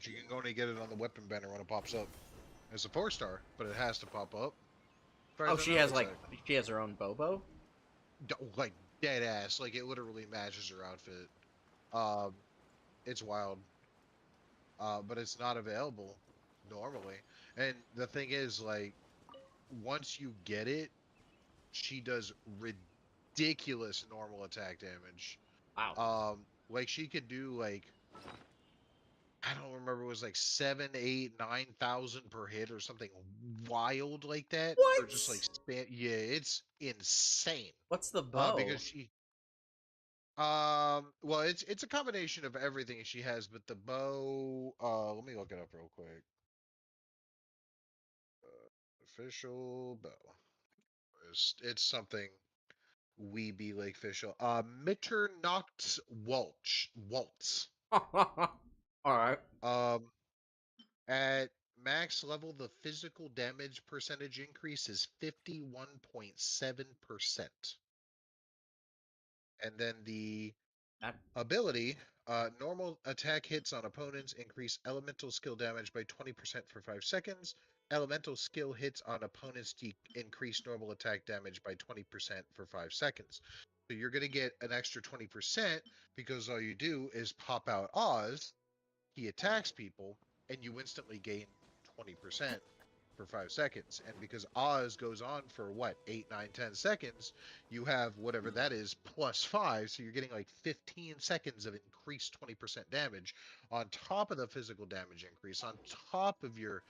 but you can only get it on the weapon banner when it pops up. It's a 4-star, but it has to pop up. Oh, she has like she has her own Bobo. Like dead ass, like it literally matches her outfit. It's wild. But it's not available normally. And the thing is, like, once you get it, she does ridiculous normal attack damage. Wow. Like she could do like I don't remember, it was like 7, 8, 9,000 per hit or something wild like that. Or just like What? spam. Yeah, it's insane. What's the bow? Because she well, it's a combination of everything she has, but the bow. Let me look it up real quick. Official bow. It's something Weeby Lake official. Mitternacht Waltz. Alright. Um, at max level, the physical damage percentage increase is 51.7%. And then the ability, normal attack hits on opponents increase elemental skill damage by 20% for 5 seconds. Elemental skill hits on opponents increase normal attack damage by 20% for 5 seconds. So you're going to get an extra 20% because all you do is pop out Oz, he attacks people, and you instantly gain 20% for 5 seconds. And because Oz goes on for what, 8, 9, 10 seconds, you have whatever that is plus 5. So you're getting like 15 seconds of increased 20% damage on top of the physical damage increase, on top of your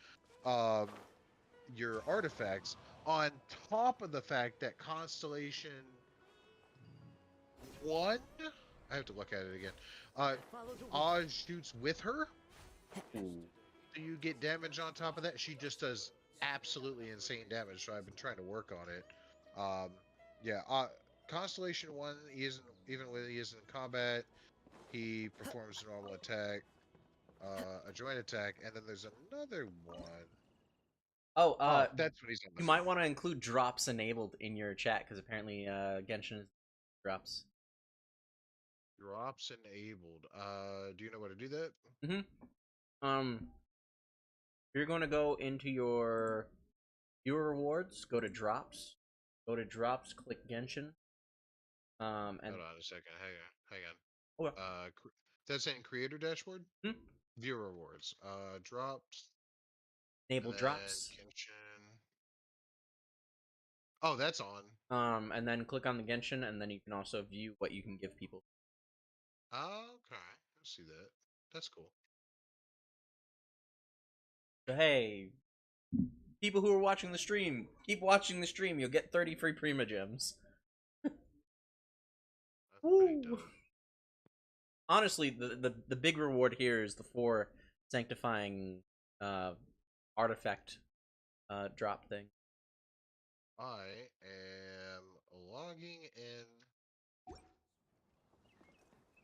artifacts, on top of the fact that Constellation 1, I have to look at it again. Oz shoots with her. Ooh. So you get damage on top of that. She just does absolutely insane damage. So I've been trying to work on it. Yeah. Constellation 1, he isn't, even when he is in combat, he performs a normal attack, a joint attack, and then there's another one. Oh, That's what he's on. you might want to include drops enabled in your chat because apparently Genshin is drops. Drops enabled. Do you know how to do that? Mm-hmm. You're going to go into your rewards, go to drops, click Genshin. And Hold on a second. Hang on. okay. That's in creator dashboard. Hmm? View rewards. Drops. Enable And then drops. Genshin. Oh, that's on. And then click on the Genshin, and then you can also view what you can give people. Okay, I see that. That's cool. So, hey, people who are watching the stream, keep watching the stream. You'll get 30 free Prima Gems. That's pretty dope. Honestly, the big reward here is the 4 sanctifying artifact drop thing. I am logging in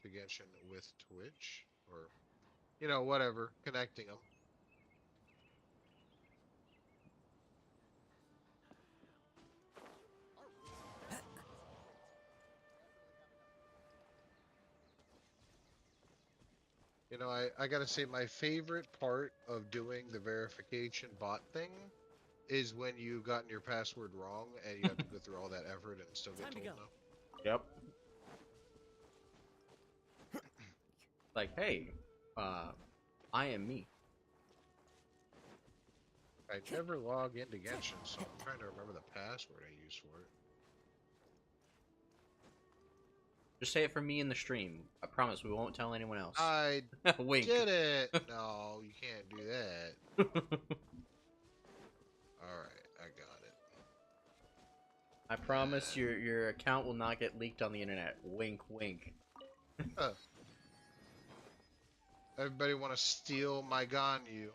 to Genshin with Twitch, or whatever, connecting them. I gotta say, my favorite part of doing the verification bot thing is when you've gotten your password wrong and you have to go through all that effort and still get told no. Yep. Like, hey, I am me. I never log into Genshin, so I'm trying to remember the password I use for it. Just say it for me in the stream. I promise we won't tell anyone else. I Wink. did it! No, you can't do that. Alright, I got it. I promise your account will not get leaked on the internet. Wink, wink. Everybody want to steal my Ganyu.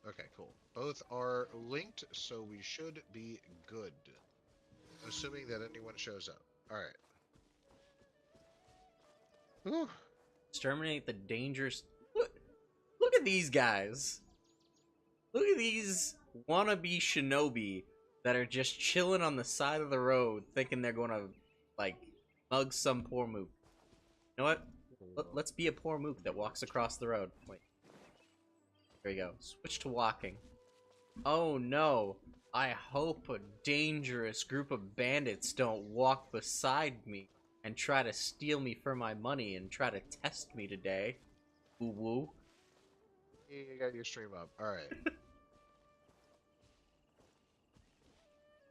Okay, cool. Both are linked, so we should be good. Assuming that anyone shows up. Alright. Exterminate the dangerous... Look at these guys. Look at these wannabe shinobi that are just chilling on the side of the road thinking they're gonna, like, mug some poor mook. You know what? Let's be a poor mook that walks across the road. Wait. There you go. Switch to walking. Oh no. I hope a dangerous group of bandits don't walk beside me and try to steal me for my money and try to test me today. Woo woo. You got your stream up. All right.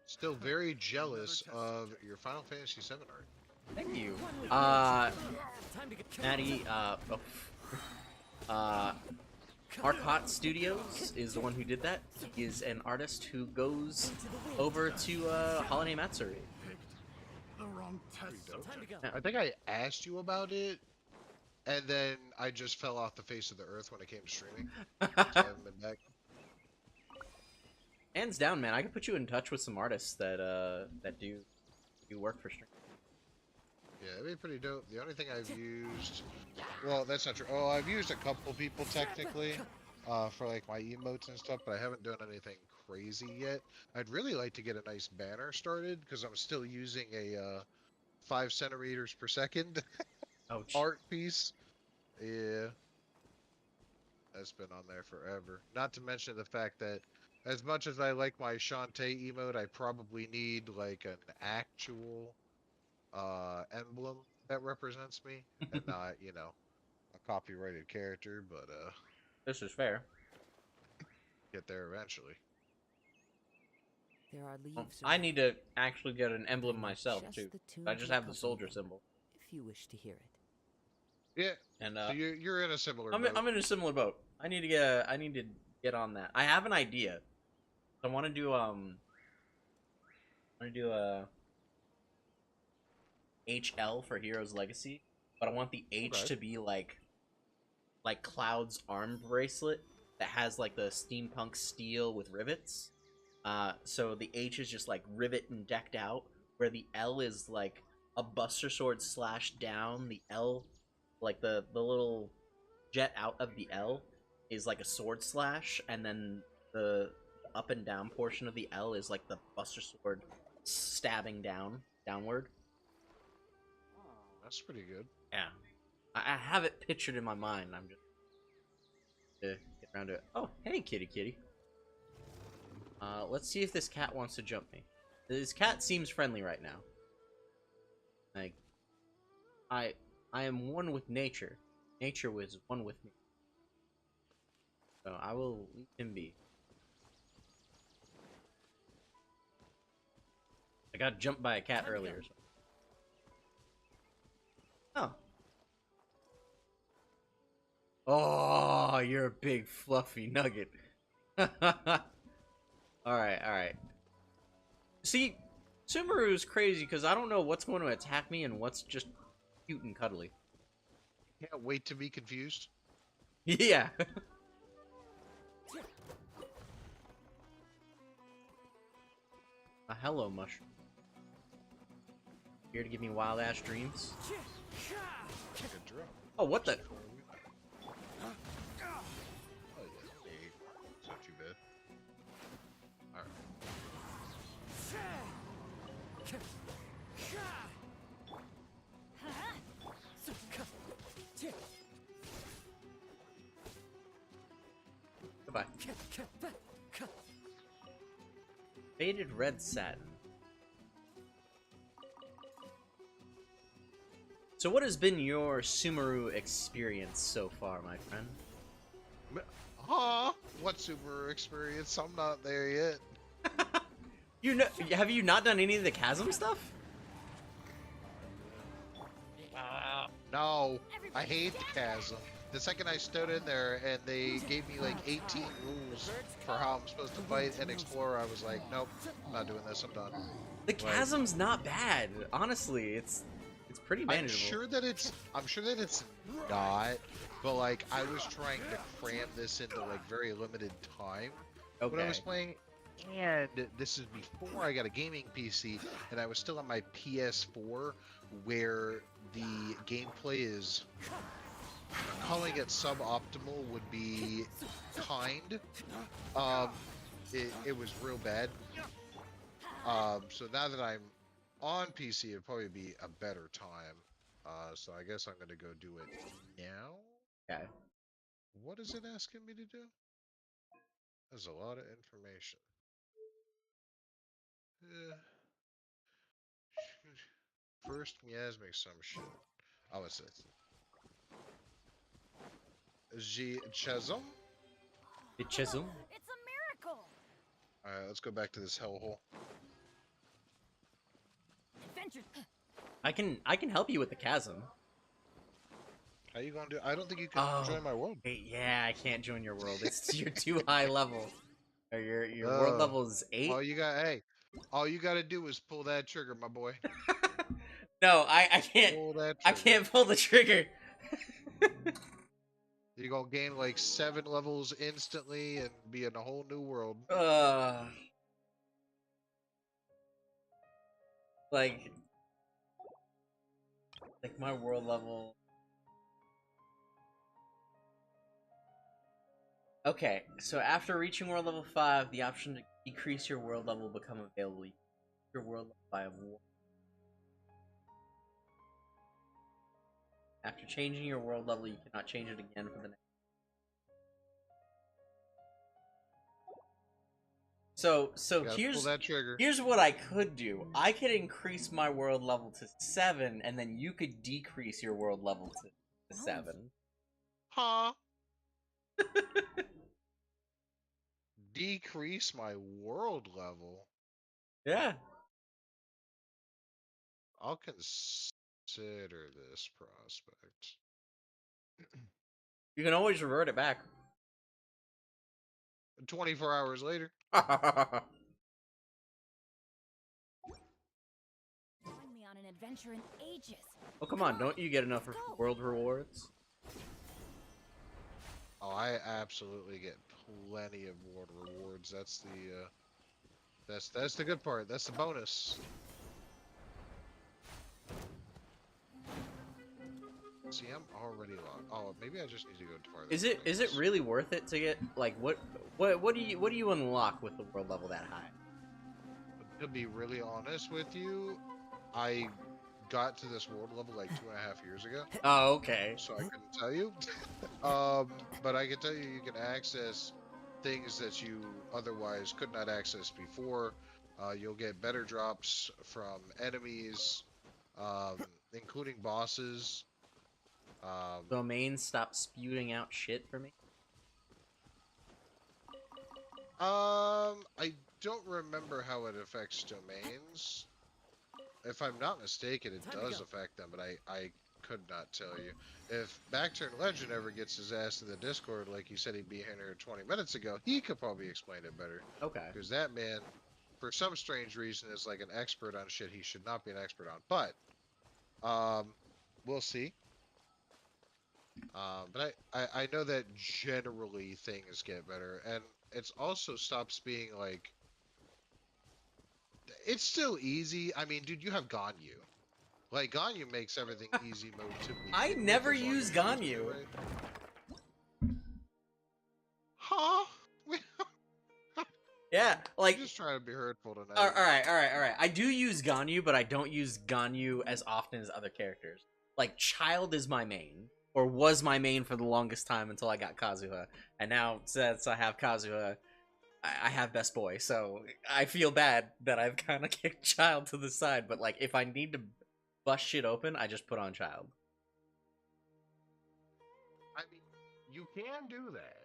Still very jealous of your Final Fantasy VII art. Thank you. Maddie, Arcot Studios is the one who did that. He is an artist who goes over to Holiday Matsuri. Yeah. I think I asked you about it, and then I just fell off the face of the earth when it came to streaming. So I haven't been back. Hands down, man. I could put you in touch with some artists that that do work for stream. Yeah, that'd be pretty dope. The only thing I've used, well, that's not true. Oh, I've used a couple people technically, for like my emotes and stuff, but I haven't done anything crazy yet. I'd really like to get a nice banner started because I'm still using a 5 centimeters per second Ouch. art piece. Yeah, that's been on there forever. Not to mention the fact that as much as I like my Shantae emote, I probably need like an actual emblem that represents me and not, you know, a copyrighted character, but This is fair. get there eventually. There are leaves. I need to actually get an emblem myself too. I just have the soldier symbol. If you wish to hear it. Yeah, And so you're in a similar I'm boat. I'm in a similar boat. I need to get on that. I have an idea. I want to do HL for Heroes Legacy, but I want the H to be like Cloud's arm bracelet that has like the steampunk steel with rivets. So the H is just like rivet and decked out, where the L is like a Buster Sword slash down. The L, like the little jet out of the L, is like a sword slash, and then the up and down portion of the L is like the Buster Sword stabbing downward. That's pretty good. Yeah, I have it pictured in my mind. I'm just to get around to it. Oh, hey, kitty. Let's see if this cat wants to jump me. This cat seems friendly right now. Like, I am one with nature. Nature was one with me. So I will leave him be. I got jumped by a cat earlier. So. Oh. Oh, you're a big fluffy nugget. Alright. See, Sumeru is crazy because I don't know what's going to attack me and what's just cute and cuddly. Can't wait to be confused. Yeah. A hello, mushroom. Here to give me wild ass dreams. Good drop. Oh, what the? Oh, yeah. Hey, it's not too bad. Alright. Goodbye. Faded red satin. So what has been your Sumeru experience so far, my friend? Huh? What super experience? I'm not there yet. Have you not done any of the chasm stuff? No, I hate the chasm. The second I stood in there and they gave me like 18 rules for how I'm supposed to fight and explore, I was like, nope, I'm not doing this. I'm done. The chasm's not bad, honestly. It's pretty manageable. I'm sure that it's not, but like I was trying to cram this into like very limited time when I was playing, and this is before I got a gaming PC, and I was still on my PS4, where the gameplay is, calling it suboptimal would be kind. It was real bad. So now that I'm on PC, it'd probably be a better time. So I guess I'm gonna go do it now. Okay. What is it asking me to do? There's a lot of information. Eh. First, miasmic some shit. Oh, it's this. Chasm? The chisel. It's a miracle. Alright, let's go back to this hellhole. Adventure. I can help you with the chasm. How you gonna do? I don't think you can Oh, join my world. hey, yeah, I can't join your world. It's you're too high level. Or your world Uh, level is 8. All you gotta do is pull that trigger, my boy. No, I can't. Pull that I trigger. can't pull the trigger. You're gonna gain like 7 levels instantly and be in a whole new world. Uh, like, my world level. Okay, so after reaching world level 5, the option to decrease your world level will become available. You increase your world level by 1. After changing your world level, you cannot change it again for the next. So Pull that trigger. here's what I could do. I could increase my world level to 7, and then you could decrease your world level to 7. Huh? Decrease my world level. Yeah. I'll consider this prospect. You can always revert it back. 24 hours later. Oh, Join me on an adventure in ages. come on. Don't you get enough Let's go. world rewards? Oh, I absolutely get plenty of world rewards. That's the good part. That's the bonus. See, I'm already locked. Oh, maybe I just need to go farther. Is it really worth it to get like what do you unlock with the world level that high? To be really honest with you, I got to this world level like 2.5 years ago, Oh, okay. so I couldn't tell you. But I can tell you, you can access things that you otherwise could not access before. You'll get better drops from enemies, including bosses. Domain, stop spewing out shit for me. I don't remember how it affects domains. If I'm not mistaken, it does affect them, but I could not tell you. If Backturn Legend ever gets his ass in the Discord like he said he'd be here 20 minutes ago, he could probably explain it better. Okay. Because that man, for some strange reason, is like an expert on shit he should not be an expert on. But, we'll see. But I know that generally things get better, and it's also stops being like. It's still easy. I mean, dude, you have Ganyu. Like, Ganyu makes everything easy mode to begin I with, never as long use as you Ganyu. it right. Huh? Yeah, like I'm just trying to be hurtful tonight. all right. I do use Ganyu, but I don't use Ganyu as often as other characters. Like Child is my main, or was my main for the longest time until I got Kazuha, and now since I have Kazuha, I have Best Boy. So I feel bad that I've kind of kicked Child to the side. But like, if I need to bust shit open, I just put on Child. I mean, you can do that,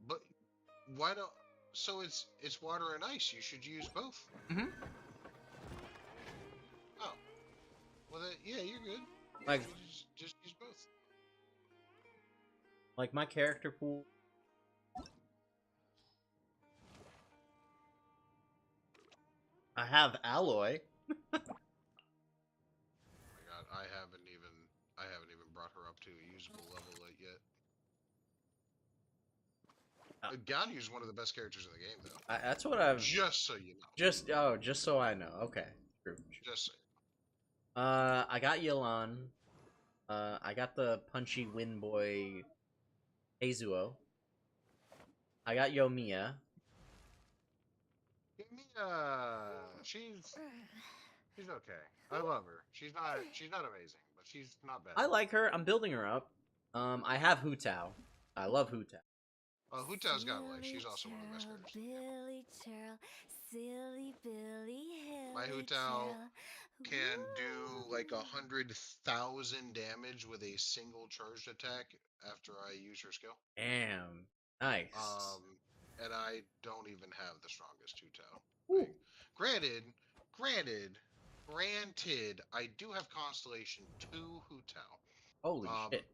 but why don't? So it's water and ice. You should use both. Mm-hmm. Oh, well, yeah, you're good. Like, just use both. like my character pool. I have Alloy. Oh my god, I haven't even brought her up to a usable level yet. Ganyu's one of the best characters in the game, though. That's what I've. Just so you know. Just so I know. Okay. True. Just so. I got Yelan. I got the punchy wind boy Heizuo. I got Yomiya. She's okay. I love her. She's not amazing, but she's not bad. I like her. I'm building her up. I have Hu Tao. I love Hu Tao. Hu Tao's got life. She's also one of the best characters. Billy Churl, silly Billy My Hu Hilly Tao Churl. can do like 100,000 damage with a single charged attack after I use her skill. Damn. Nice. And I don't even have the strongest Hu Tao. Ooh. Like, granted, I do have Constellation 2 Hu Tao. Holy shit.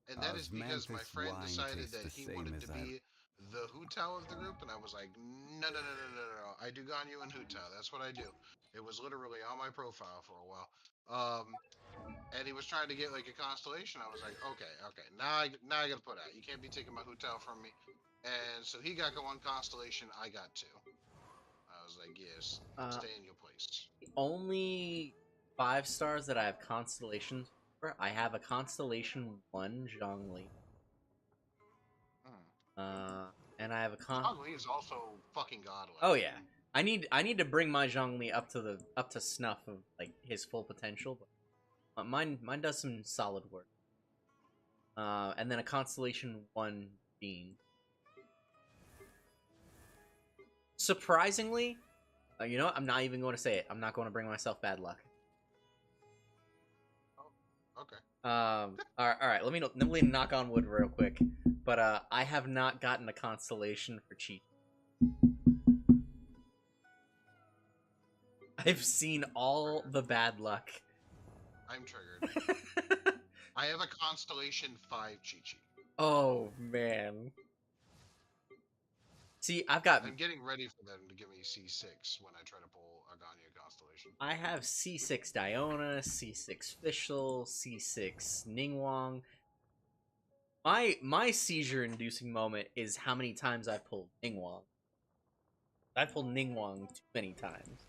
And that is because my Osmanthus friend wine decided tastes that the he same wanted as to be the Hu Tao of the group, and I was like, no. I do Ganyu and Hu Tao. That's what I do. It was literally on my profile for a while. And he was trying to get like a constellation. I was like, okay. Now I gotta put out. You can't be taking my Hu Tao from me. And so he got one constellation. I got two. I was like, yes, stay in your place. The only 5 stars that I have constellations for, I have a constellation 1 Zhongli. And I have a Zhongli is also fucking godlike. Oh yeah. I need to bring my Zhongli up to snuff of like his full potential, but mine does some solid work. And then a constellation 1 Bean. Surprisingly, you know what? I'm not even going to say it. I'm not going to bring myself bad luck. Oh, okay. All right. Let me knock on wood real quick. But I have not gotten a constellation for Chi. I've seen all the bad luck. I'm triggered. I have a constellation 5 Chi-Chi. Oh man. See, I'm getting ready for them to give me C6 when I try to pull a Ganyu constellation. I have C6 Diona, C6 Fischl, C6 Ningguang. My seizure-inducing moment is how many times I pulled Ningguang. I pulled Ningguang too many times.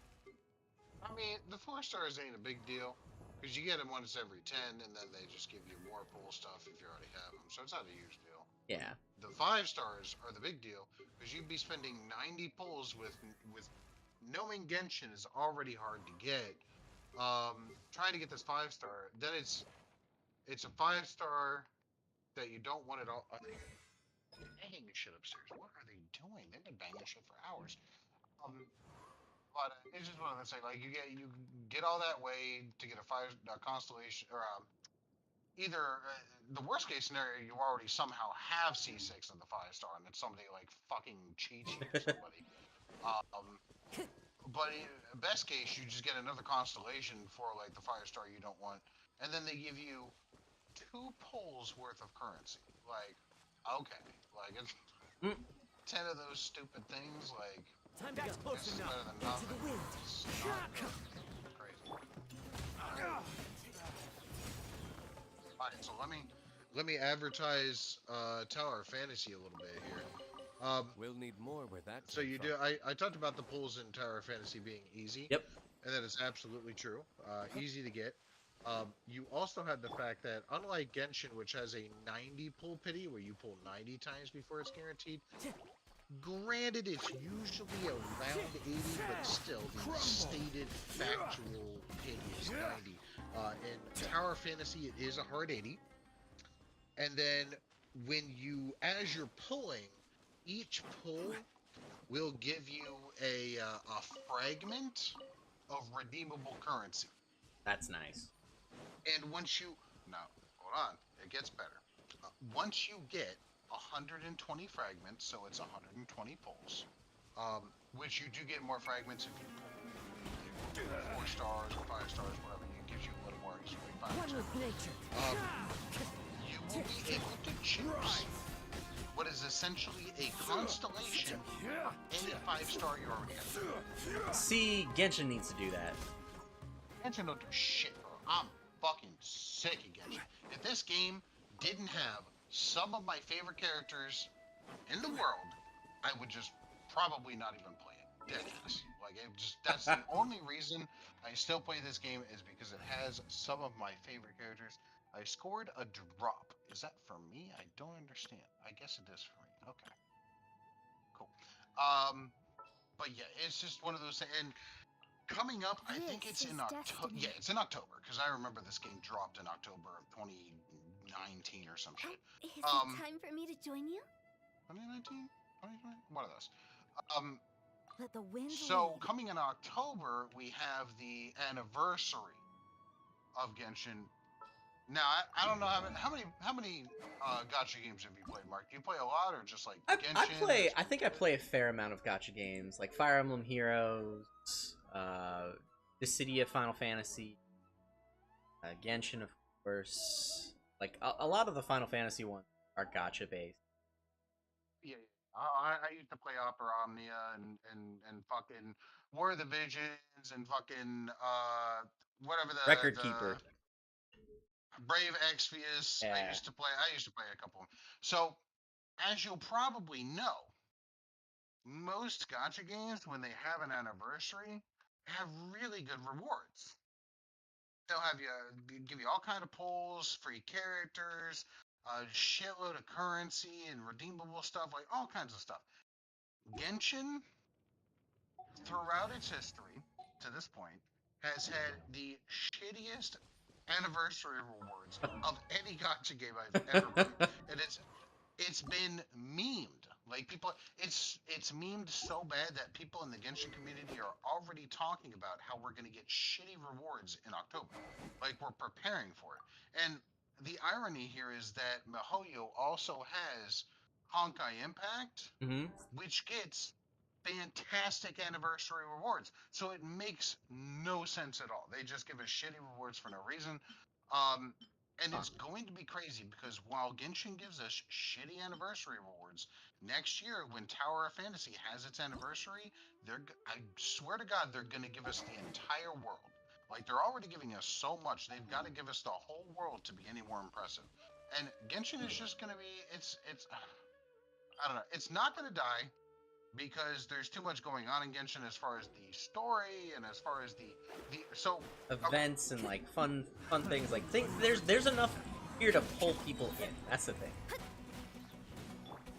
I mean, the 4 stars ain't a big deal, because you get them once every 10, and then they just give you more pull stuff if you already have them, so it's not a huge deal. Yeah. The 5 stars are the big deal, because you'd be spending 90 pulls with knowing Genshin is already hard to get. Trying to get this 5 star, then it's a 5 star that you don't want at all. Banging shit upstairs. What are they doing? They've been banging shit for hours. But it's just one of those things. Like you get all that way to get a constellation, or either the worst case scenario, you already somehow have C6 in the 5 star, and it's somebody like fucking Chi-Chi or somebody. But best case, you just get another constellation for like the 5 star you don't want, and then they give you 2 pulls worth of currency. Like, okay, like it's 10 of those stupid things. Like, time back's close this is enough. better than nothing. To the wind. It's crazy. Alright, so let me advertise Tower Fantasy a little bit here. We'll need more where that. So you do. I talked about the pulls in Tower Fantasy being easy. Yep. And that is absolutely true. Easy to get. You also had the fact that unlike Genshin, which has a 90 pull pity where you pull 90 times before it's guaranteed. Granted, it's usually around 80, but still, the stated factual pity is 90. In Tower Fantasy, it is a hard 80. And then as you're pulling, each pull will give you a fragment of redeemable currency. That's nice. And now, hold on, it gets better. Once you get 120 fragments, so it's 120 pulls, which you do get more fragments if you pull 4 stars or 5 stars, whatever, it gives you a little more extra fragments. You will be able to choose what is essentially a constellation, any 5 star you already have. See, Genshin needs to do that. Genshin don't do shit, bro. I'm fucking sick of Genshin. If this game didn't have some of my favorite characters in the world, I would just probably not even play it. Deadass. Like, that's the only reason I still play this game is because it has some of my favorite characters. I scored a drop. Is that for me? I don't understand. I guess it is for me. Okay. Cool. But yeah, it's just one of those things. And Coming up, I think This it's in is October. destiny. Yeah, it's in October because I remember this game dropped in October of 2019 or some shit. Is it Um, time for me to join you? 2019, 2020, one of those. Um, Let the winds so lead. coming in October, we have the anniversary of Genshin. Now, I don't know how many gotcha games have you played, Mark? Do you play a lot or just like I Genshin? play. That's I what think you I did? play a fair amount of gotcha games, like Fire Emblem Heroes, uh, Dissidia Final Fantasy, Genshin, of course. Like a lot of the Final Fantasy ones are gotcha based. Yeah, I used to play Opera Omnia and fucking War of the Visions and fucking whatever Record the Keeper. Brave Exvius. Yeah. I used to play a couple. So as you'll probably know, most gotcha games when they have an anniversary have really good rewards. They'll have you give you all kind of pulls, free characters, a shitload of currency and redeemable stuff, like all kinds of stuff. Genshin throughout its history to this point has had the shittiest anniversary rewards of any gotcha game I've ever played. And it's been memed. Like people it's memed so bad that people in the Genshin community are already talking about how we're gonna get shitty rewards in October. Like we're preparing for it. And the irony here is that MiHoYo also has Honkai Impact, hmm which gets fantastic anniversary rewards. So it makes no sense at all. They just give us shitty rewards for no reason. Um, and it's going to be crazy because while Genshin gives us shitty anniversary rewards, next year when Tower of Fantasy has its anniversary, I swear to God they're going to give us the entire world. Like they're already giving us so much, they've got to give us the whole world to be any more impressive. And Genshin is just going to be it's I don't know, it's not going to die because there's too much going on in Genshin as far as the story and as far as the so okay. Events and like fun things. Like there's enough here to pull people in. That's the thing.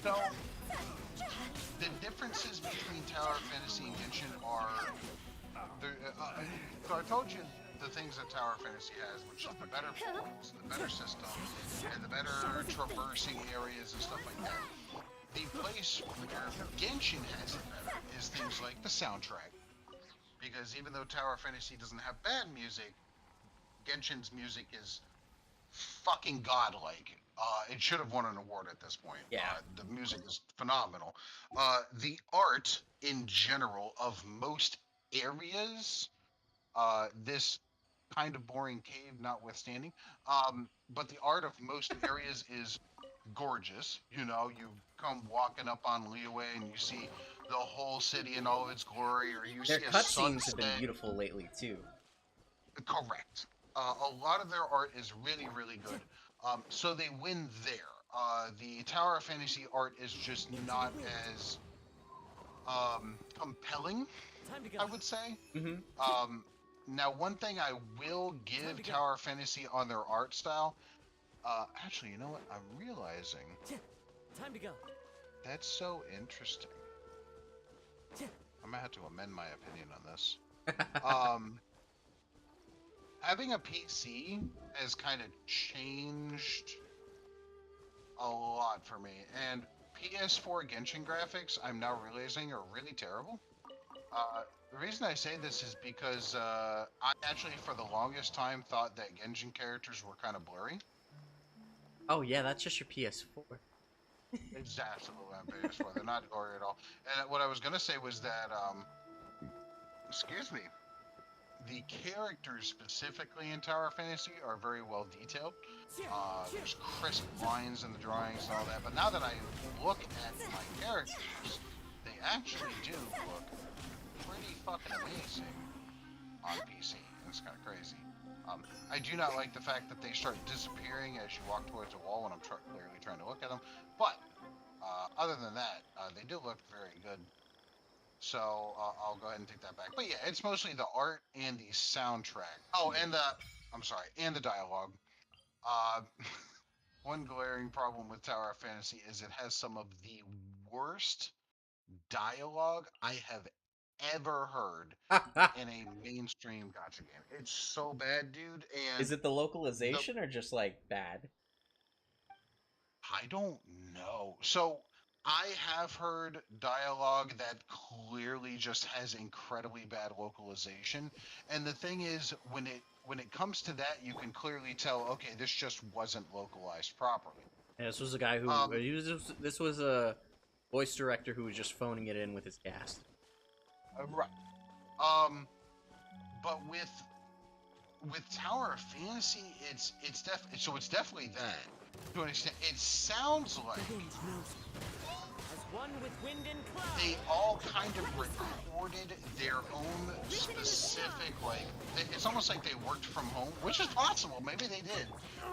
So the differences between Tower of Fantasy and Genshin are there. So I told you the things that Tower of Fantasy has, which is the better portals, the better systems, and the better traversing areas and stuff like that. The place where Genshin has it better is things like the soundtrack. Because even though Tower of Fantasy doesn't have bad music, Genshin's music is fucking godlike. It should have won an award at this point. Yeah. The music is phenomenal. The art in general of most areas, this kind of boring cave notwithstanding, but the art of most areas is gorgeous. You know, you come walking up on Liyue and you see the whole city in all of its glory, or you Their see a cutscenes have been sunset. beautiful lately too. Correct. A lot of their art is really, really good. So they win there. The Tower of Fantasy art is just not as compelling, Time to go. I would say. hmm Um, Now, one thing I will give Tower of Fantasy on their art style. Actually, you know what? I'm realizing Time to go. that's so interesting. I'm gonna have to amend my opinion on this. Um, Having a PC has kind of changed a lot for me. And PS4 Genshin graphics, I'm now realizing, are really terrible. The reason I say this is because I actually, for the longest time, thought that Genshin characters were kind of blurry. Oh yeah, that's just your PS4. It's absolutely on PS4. They're not blurry at all. And what I was going to say was that, excuse me, the characters specifically in Tower of Fantasy are very well detailed. There's crisp lines in the drawings and all that. But now that I look at my characters, they actually do look pretty fucking amazing on PC. It's kind of crazy. I do not like the fact that they start disappearing as you walk towards a wall when I'm clearly trying to look at them. But other than that, they do look very good. So I'll go ahead and take that back. But yeah, it's mostly the art and the soundtrack. Oh, and I'm sorry, and the dialogue. Uh, One glaring problem with Tower of Fantasy is it has some of the worst dialogue I have ever heard in a mainstream gacha game. It's so bad, dude. And Is it the the localization or just like bad? I don't know. So I have heard dialogue that clearly just has incredibly bad localization. And the thing is, when it comes to that, you can clearly tell, okay, this just wasn't localized properly. And this was a guy who Um, this was a voice director who was just phoning it in with his cast. right. Um, but with Tower of Fantasy, it's definitely that to an extent. It sounds like As one with wind and cloud. they all kind of recorded their own specific, like, it's almost like they worked from home, which is possible, maybe they did,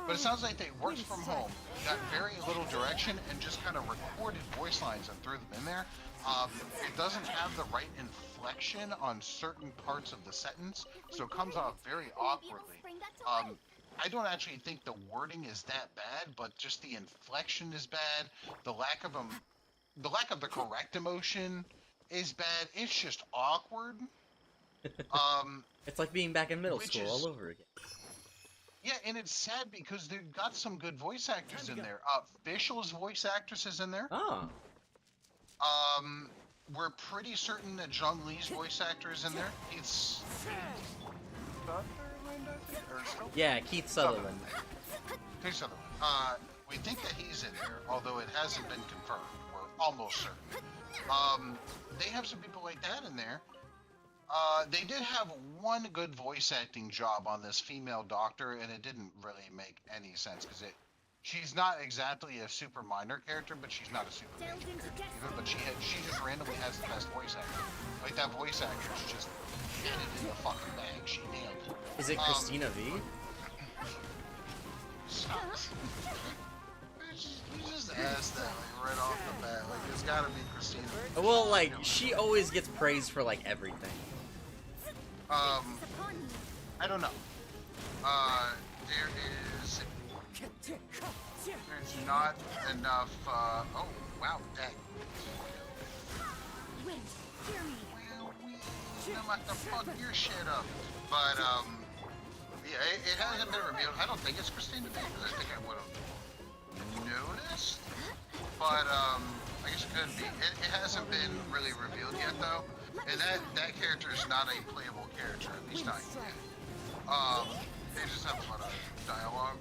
but it sounds like they worked from home, got very little direction, and just kind of recorded voice lines and threw them in there. It doesn't have the right inflection on certain parts of the sentence, so it comes off very awkwardly. I don't actually think the wording is that bad, but just the inflection is bad. The lack of the correct emotion is bad. It's just awkward. It's like being back in middle Which school is all over again. yeah, and it's sad because they've got some good voice actors in there. Fischl's voice actress is in there. Oh. We're pretty certain that Zhang Li's voice actor is in there. It's Yeah, Keith Sutherland. Keith Sutherland. We think that he's in there, although it hasn't been confirmed. We're almost certain. They have some people like that in there. They did have one good voice acting job on this female doctor, and it didn't really make any sense because she's not exactly a super minor character, but she's not a super major character either. But she just randomly has the best voice actor. Like that voice actress just hit it in the fucking bag. She nailed it. Is it Christina V? Stop. You just asked that like right off the bat. Like it's gotta be Christina. Well, like she always gets praised for like everything. I don't know. There's not enough, oh, wow, dang. Wind, hear me. Well, I'm about to fuck your shit up. But, yeah, it hasn't been revealed. I don't think it's Christina B, because I think I would have noticed. But, I guess it could be. It hasn't been really revealed yet, though. And that character is not a playable character, at least not yet. They just have a lot of dialogue.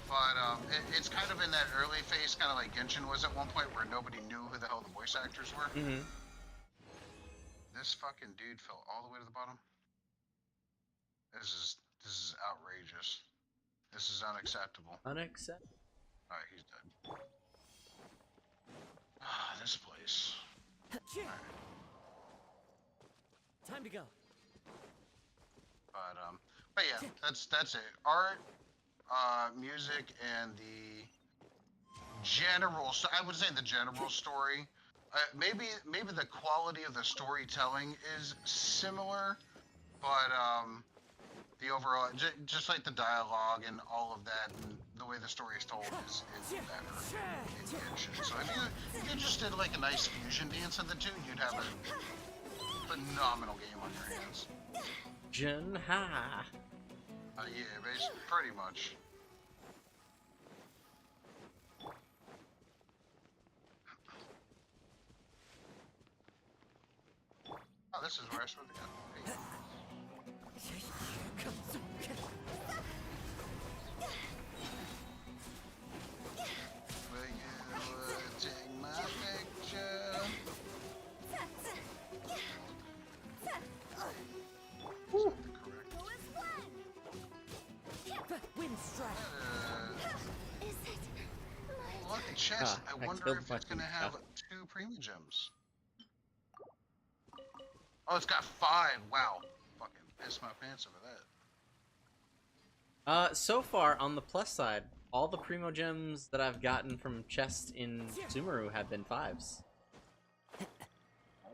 But it's kind of in that early phase, kind of like Genshin was at one point, where nobody knew who the hell the voice actors were. Mm-hmm. This fucking dude fell all the way to the bottom. This is outrageous. This is unacceptable. Unacceptable. All right, he's dead. Ah, this place. All right. Time to go. But yeah, that's it. Art, music, and the general. So I would say the general story. Maybe the quality of the storytelling is similar, but the overall, just like the dialogue and all of that, and the way the story is told is better in Genshin. So if you just did like a nice fusion dance of the two, you'd have a phenomenal game on your hands. Jin Ha. Yeah, basically, pretty much. Oh, this is where I supposed to go. Hey. Will you take my picture? Woo. Wind strike. Is it? Look at chest. I I wonder killed if it's fucking gonna have stuff. 2 premium gems. Oh, it's got 5. Wow. Fucking pissed my pants over that. So far on the plus side, all the primo gems that I've gotten from chests in Sumeru have been 5s. Oh,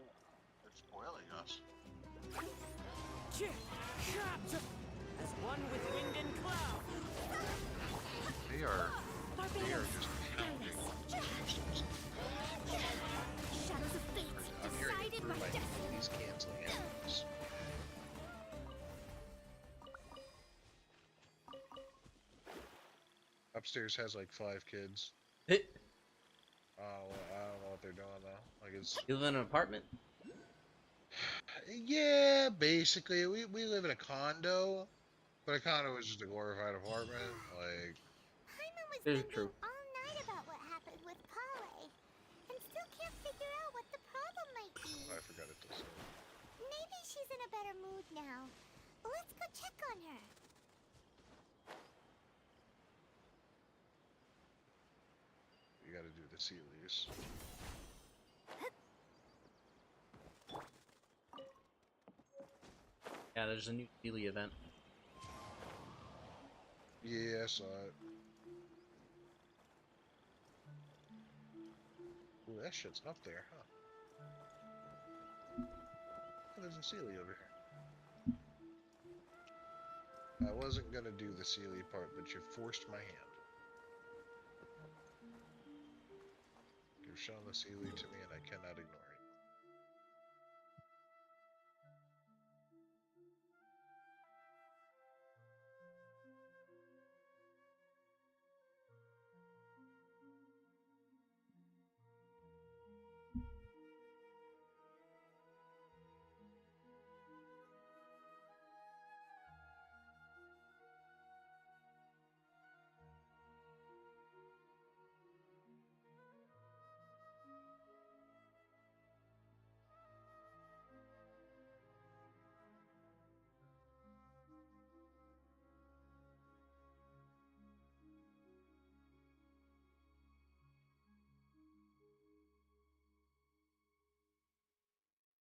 it's spoiling us. As one with wind and cloud. They are just pounding. Shadows of fate, I'm hearing it decided through by my destiny. these cans. upstairs has like 5 kids. I don't know what they're doing though. Like it's You live in an apartment? yeah, basically we live in a condo, but a condo is just a glorified apartment. Like Hyman was This is thinking true. all night about what happened with Polly, and still can't figure out what the problem might be. I forgot it does. Maybe she's in a better mood now. Let's go check on her. You got to do the Sealies. Yeah, there's a new Sealy event. Yeah, I saw it. Ooh, that shit's up there, huh? Oh, there's a Sealy over here. I wasn't gonna do the Sealy part, but you forced my hand. You've shown the Sealy to me, and I cannot ignore it.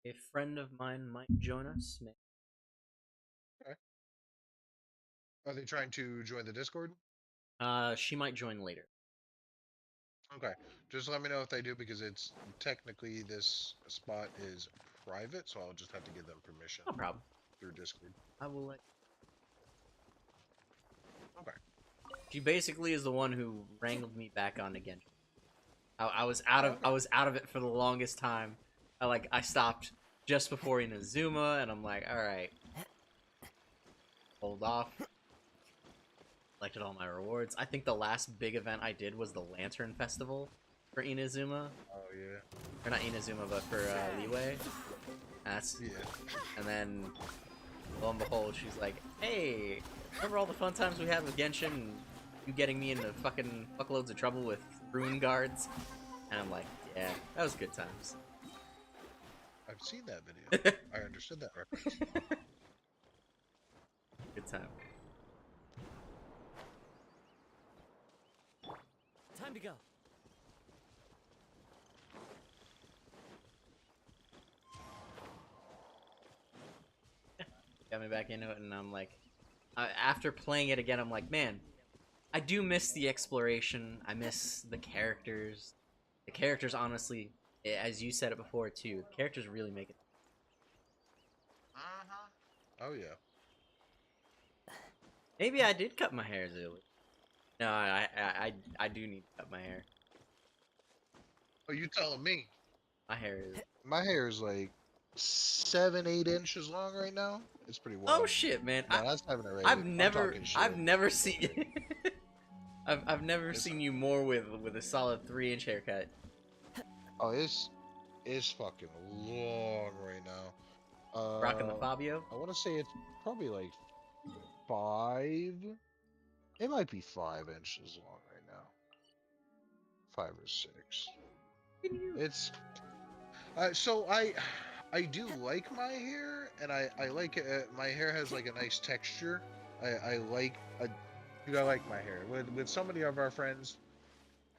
A friend of mine might join us. Okay. Are they trying to join the Discord? She might join later. Okay. Just let me know if they do, because it's technically this spot is private, so I'll just have to give them permission No problem. through Discord. I will let. Okay. She basically is the one who wrangled me back on again. I was out of Okay. I was out of it for the longest time. I stopped just before Inazuma, and I'm like, all right, hold off. Collected all my rewards. I think the last big event I did was the Lantern Festival for Inazuma, Oh yeah. or not Inazuma, but for Liyue. That's Yeah. And then, lo and behold, she's like, hey, remember all the fun times we had with Genshin and you getting me into fucking fuckloads of trouble with rune guards? And I'm like, yeah, that was good times. I've seen that video. I understood that reference. Good time. Time to go. Got me back into it, and I'm like, after playing it again, I'm like, man, I do miss the exploration. I miss the characters. The characters, honestly, as you said it before too, the characters really make it. Oh yeah. Maybe I did cut my hair, Zilly. No, I do need to cut my hair. Oh, you telling me? My hair is. My hair is like 7, 8 inches long right now. It's pretty Oh wild. shit, man! No, that's 7 or 8. I've I'm never, talking shit. I've never seen, I've never It's- seen you more with a solid 3-inch haircut. Oh, it's fucking long right now. Rocking the Fabio. I want to say it's probably like 5. It might be 5 inches long right now. 5 or 6. It's so I do like my hair, and I like my hair has like a nice texture. I like dude, I like my hair. With so many of our friends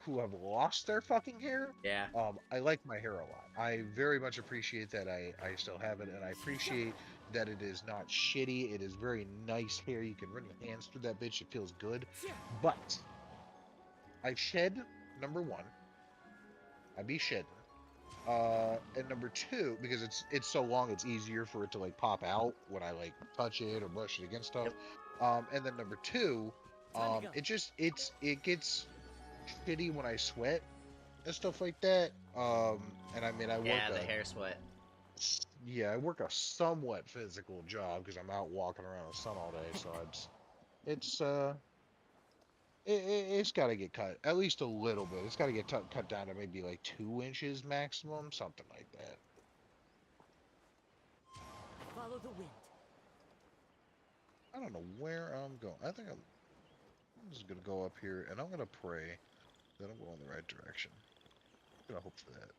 who have lost their fucking hair, Yeah. I like my hair a lot. I very much appreciate that I still have it, and I appreciate that it is not shitty. It is very nice hair. You can run your hands through that bitch. It feels good. But I shed number one. I be shedding. And number two, because it's so long, it's easier for it to like pop out when I like touch it or brush it against stuff. And then number two, it gets shitty when I sweat and stuff like that. And I mean, Yeah, the hair sweat. I work a somewhat physical job because I'm out walking around in the sun all day. So it's It's got to get cut at least a little bit. It's got to get cut down to maybe like 2 inches maximum, something like that. Follow the wind. I don't know where I'm going. I think I'm just gonna go up here and I'm gonna pray that I'm going the right direction. I'm gonna hope for that.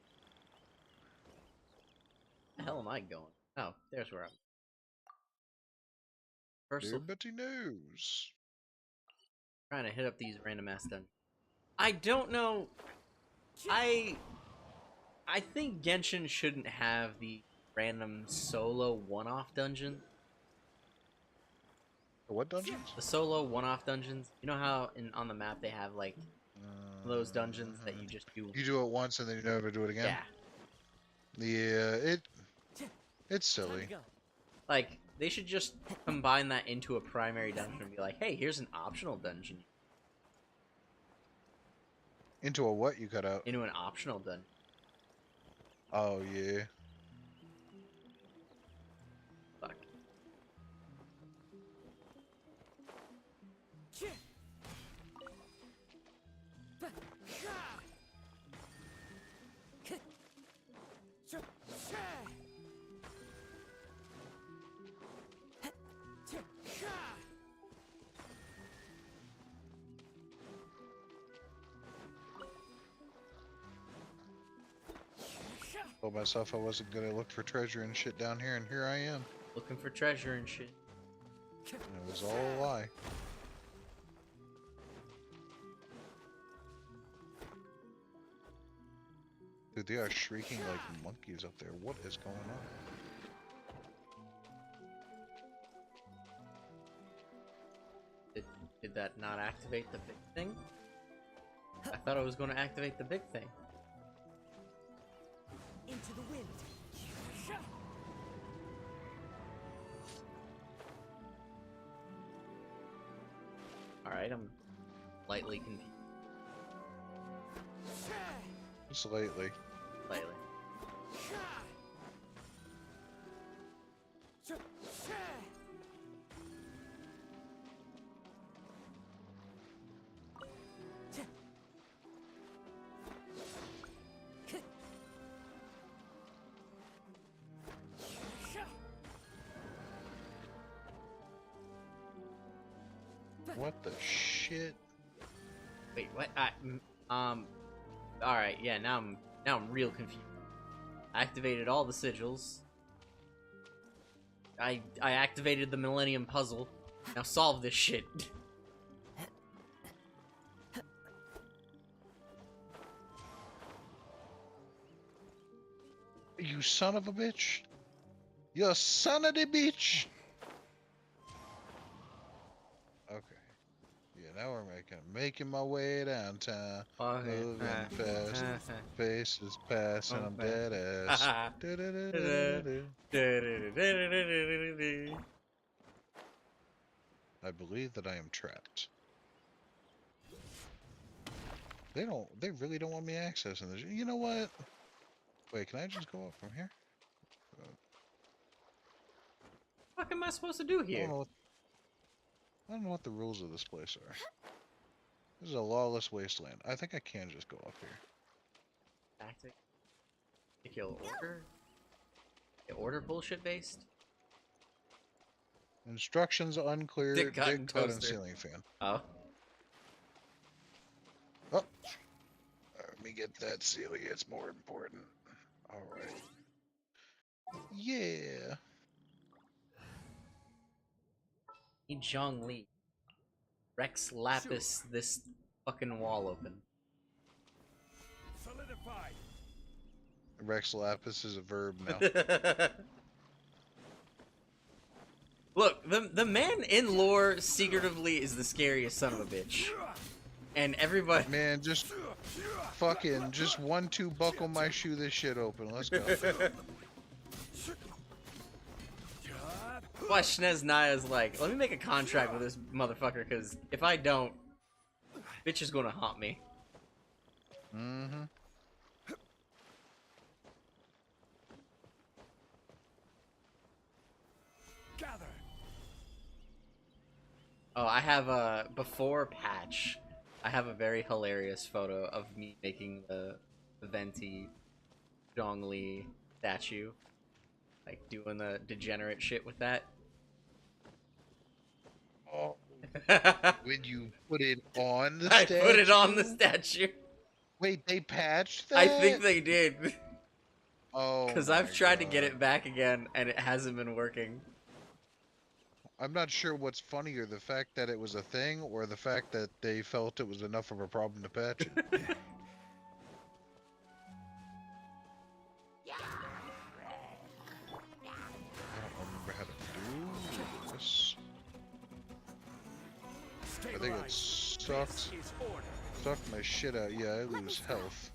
The hell am I going? Oh, there's where I'm. First, Nobody knows. trying to hit up these random ass dungeons. I don't know. I think Genshin shouldn't have the random solo one-off dungeon. What dungeons? The solo one-off dungeons. You know how on the map they have like those dungeons that you just do. You do it once and then you never do it again. Yeah. Yeah, it's Time to silly. go. Like they should just combine that into a primary dungeon and be like, hey, here's an optional dungeon. Into a what you cut out? Into an optional dungeon. Oh yeah. Fuck. Told myself I wasn't gonna look for treasure and shit down here, and here I am. Looking for treasure and shit. And it was all a lie. Dude, they are shrieking like monkeys up there. What is going on? Did that not activate the big thing? I thought I was going to activate the big thing. Into the wind. Alright, I'm lightly confused. Just lately. Lightly. What the shit? Wait, what? Alright, yeah, now I'm real confused. I activated all the sigils. I activated the Millennium Puzzle. Now solve this shit. You son of a bitch! You son of the bitch! Okay. Yeah, now we're making my way downtown. Moving fast. Face is passing, I'm dead ass. I believe that I am trapped. They really don't want me accessing this. You know what? Wait, can I just go up from here? What am I supposed to do here? I don't know what the rules of this place are. This is a lawless wasteland. I think I can just go up here. Tactic? Particular order? Order bullshit based? Instructions unclear. Dick cut Dig and cut and toaster. ceiling fan. Oh. Oh. Let me get that ceiling. It's more important. Alright. Yeah. Hey, Zhong Li. Rex Lapis this fucking wall open. Solidified. Rex Lapis is a verb now. Look, the man in lore secretively is the scariest son of a bitch. And everybody... Man, just fucking, just 1-2 buckle my shoe this shit open. Let's go. Why Shnez Naya's like, let me make a contract with this motherfucker, because if I don't, bitch is gonna haunt me. Mm-hmm. Gather. Oh, I have a before patch. I have a very hilarious photo of me making the venti Zhongli statue, like doing the degenerate shit with that. Oh, I when you put it on the put it on the statue? statue. Wait, they patched I think that? they did. Oh Because my I've tried to get god. it back again and it hasn't been working. I'm not sure what's funnier, the fact that it was a thing or the fact that they felt it was enough of a problem to patch it. I don't remember how to do this. I think it sucked my shit out. Yeah, I lose health.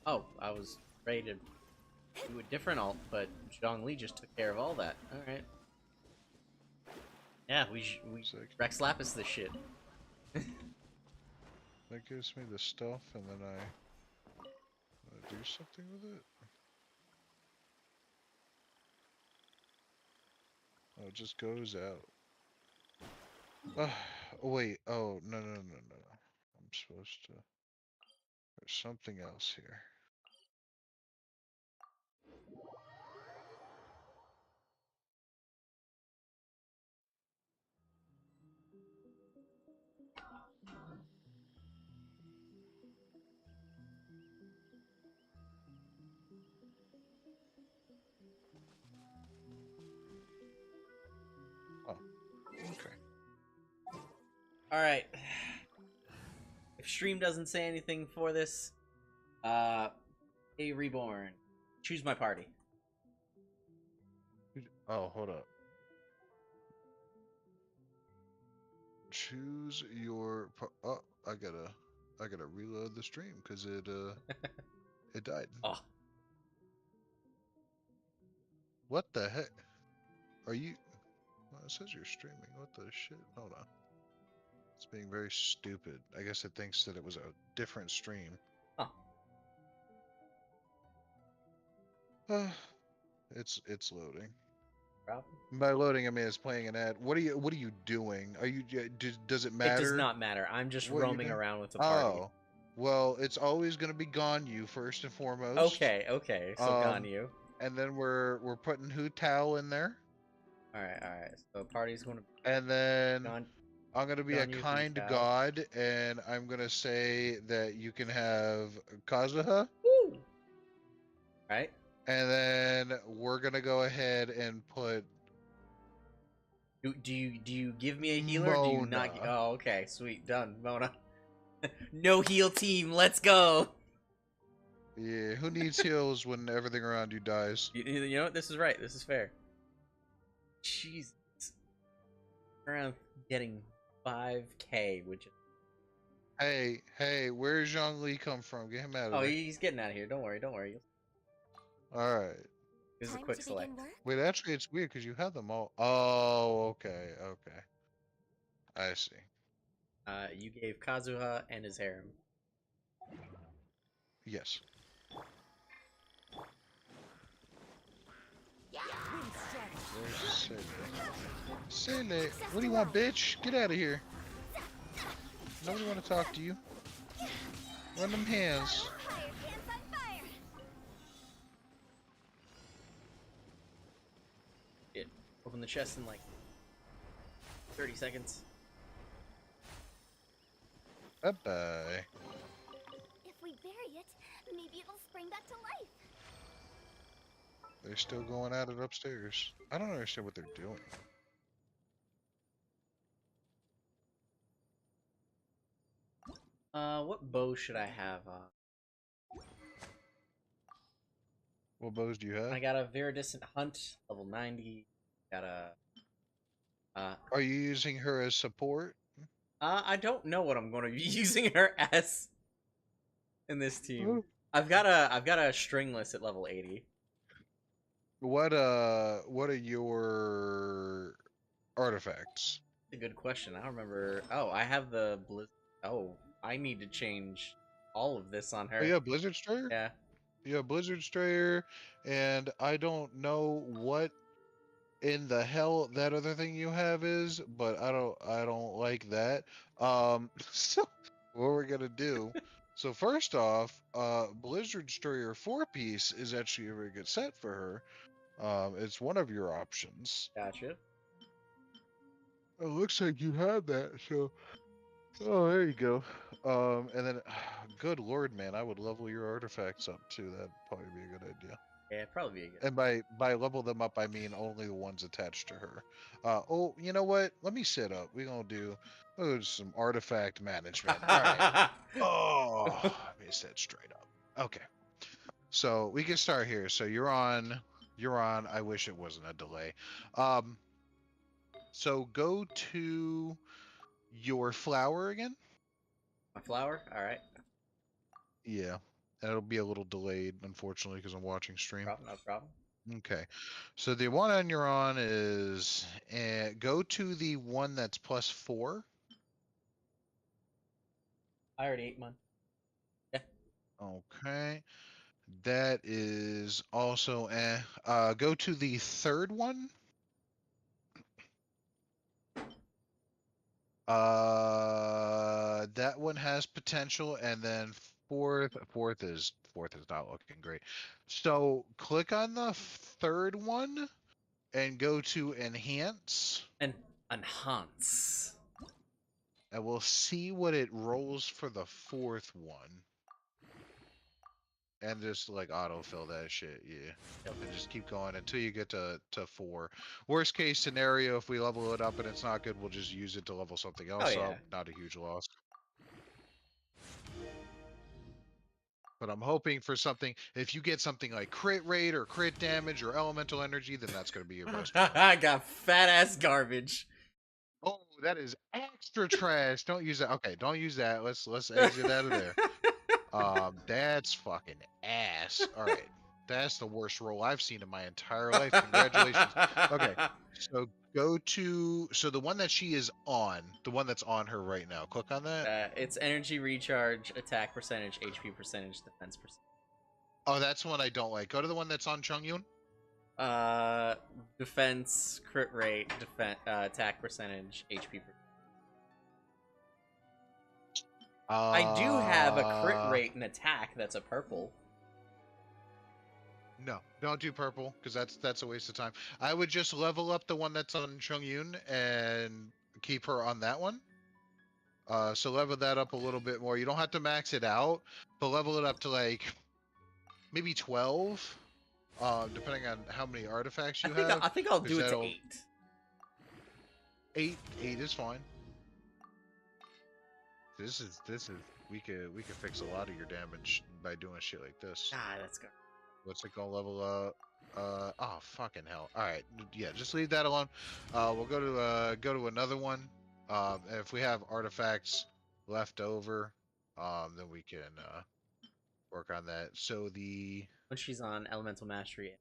Oh, I was ready to do a different alt, but Zhongli just took care of all that. Alright. Yeah, we Rex Lapis this shit. That gives me the stuff, and then I do something with it. Oh, it just goes out. Oh, wait. Oh, no. I'm supposed to. There's something else here. Oh, okay. Alright. If stream doesn't say anything for this, a reborn. Choose my party. Oh, hold up. Choose your. Oh, I gotta reload the stream because it died. Oh. What the heck? Are you? Well, it says you're streaming. What the shit? Hold on. It's being very stupid. I guess it thinks that it was a different stream. Huh. It's loading. Problem? By loading, I mean it's playing an ad. What are you doing? Are you does it matter? It does not matter. I'm just what you're roaming doing? around with the party. Oh, well, it's always gonna be Ganyu first and foremost. Okay. So Ganyu. And then we're putting Hu Tao in there. Alright. So party's going to And then Gan I'm gonna be Ganyu, a Hu kind Tao. god, and I'm gonna say that you can have Kazuha. Woo! Right? And then we're gonna go ahead and put Do you give me a healer? Or do you not? Mona. Oh, okay, sweet, done, Mona. No heal team, let's go. Yeah, who needs heals when everything around you dies? You know what? This is right. This is fair. Jesus, around getting 5K, which is Hey, where's Zhongli come from? Get him out of oh, there. he's getting out of here. Don't worry. All right. This is a Time quick to select. begin work? Wait, actually, it's weird because you have them all. Oh, okay. I see. You gave Kazuha and his harem. Yes. There's Sele. What do you want, bitch? Get out of here. Nobody want to talk to you. Run them hands. Fire, hands on fire! Open the chest in like 30 seconds. Bye-bye. If we bury it, maybe it'll spring back to life. They're still going at it upstairs. I don't understand what they're doing. What bow should I have? What bows do you have? I got a Viridistant Hunt, level 90. Got a. Are you using her as support? I don't know what I'm going to be using her as in this team. Oh. I've got a stringless at level 80. What are your artifacts? That's a good question. I don't remember. Oh, I have the blizz. Oh, I need to change all of this on her. Oh, you have Blizzard Strayer? Yeah. You have Blizzard Strayer, and I don't know what in the hell that other thing you have is, but I don't like that. So what we're gonna do? So first off, Blizzard Destroyer 4-piece is actually a very good set for her. It's one of your options. Gotcha. It looks like you have that, so oh, there you go. And then, good lord, man, I would level your artifacts up too. That'd probably be a good idea. Yeah, probably be a good. And by level them up, I mean only the ones attached to her. Oh, you know what? Let me set up. We'll do some artifact management. All right. Oh, let me set straight up. Okay. So we can start here. So you're on. You're on. I wish it wasn't a delay. Um. So go to your flower again. My flower. All right. Yeah. And it'll be a little delayed, unfortunately, because I'm watching stream. Problem. No problem. Okay. So the one on you're on is go to the one that's +4. I already ate mine. Yeah. Okay. That is also go to the third one. That one has potential, and then fourth is not looking great. So click on the third one and go to enhance. And enhance. And we'll see what it rolls for the fourth one. And just like autofill that shit, yeah. Yep. And just keep going until you get to 4. Worst case scenario, if we level it up and it's not good, we'll just use it to level something else up. Not a huge loss. But I'm hoping for something. If you get something like crit rate or crit damage or elemental energy, then that's going to be your best. I got fat ass garbage. Oh, that is extra trash. Don't use that. Okay, don't use that. Let's exit out of there. That's fucking ass. All right, that's the worst roll I've seen in my entire life. Congratulations. Okay, so the one that she is on, the one that's on her right now. Click on that. It's energy recharge, attack percentage, HP percentage, defense percentage. Oh, that's one I don't like. Go to the one that's on Chungyun. Defense, crit rate, attack percentage, HP percentage. I do have a crit rate and attack that's a purple. No, don't do purple because that's a waste of time. I would just level up the one that's on Chungyun and keep her on that one. So level that up a little bit more. You don't have to max it out, but level it up to like maybe 12, depending on how many artifacts you have. I think I'll do it to 8. 8 is fine. This is we could fix a lot of your damage by doing shit like this. Ah, that's good. What's it gonna level up? Oh fucking hell! All right, yeah, just leave that alone. We'll go to another one. And if we have artifacts left over, then we can work on that. So when she's on elemental mastery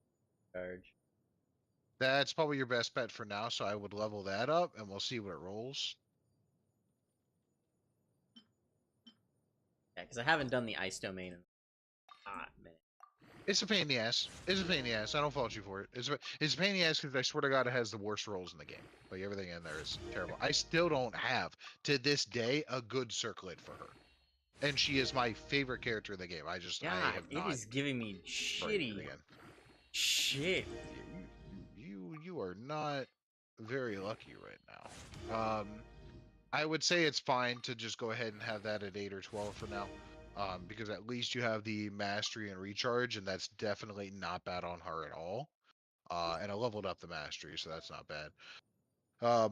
charge, that's probably your best bet for now. So I would level that up, and we'll see what it rolls. Yeah, because I haven't done the ice domain in a hot minute. It's a pain in the ass. It's a pain in the ass. I don't fault you for it. It's a pain in the ass because I swear to God it has the worst rolls in the game. Like everything in there is terrible. I still don't have, to this day, a good circlet for her. And she is my favorite character in the game. I have not. It is giving me shitty shit. You are not very lucky right now. I would say it's fine to just go ahead and have that at 8 or 12 for now. Because at least you have the mastery and recharge, and that's definitely not bad on her at all. And I leveled up the mastery, so that's not bad. So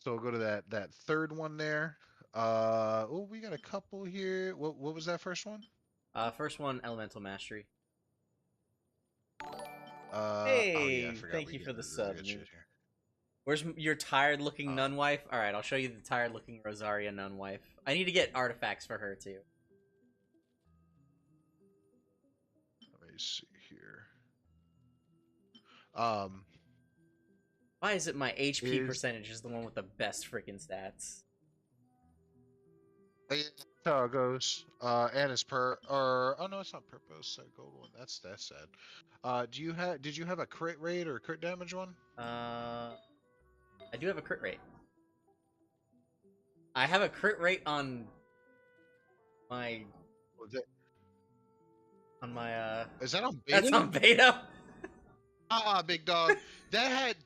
we'll go to that third one there. Oh, we got a couple here. What was that first one? First one, elemental mastery. Hey, oh yeah, I forgot thank we you get for the the sub. good shit here. Where's your tired-looking nun wife? All right, I'll show you the tired-looking Rosaria nun wife. I need to get artifacts for her too. Let me see here. Why is it my HP percentage is the one with the best freaking stats? That's how it goes. And it's oh no, it's not purpose. That gold one. That's sad. Did you have a crit rate or crit damage one? I do have a crit rate. I have a crit rate on my Was it, on my is that on that's beta? on beta. Big dog. That had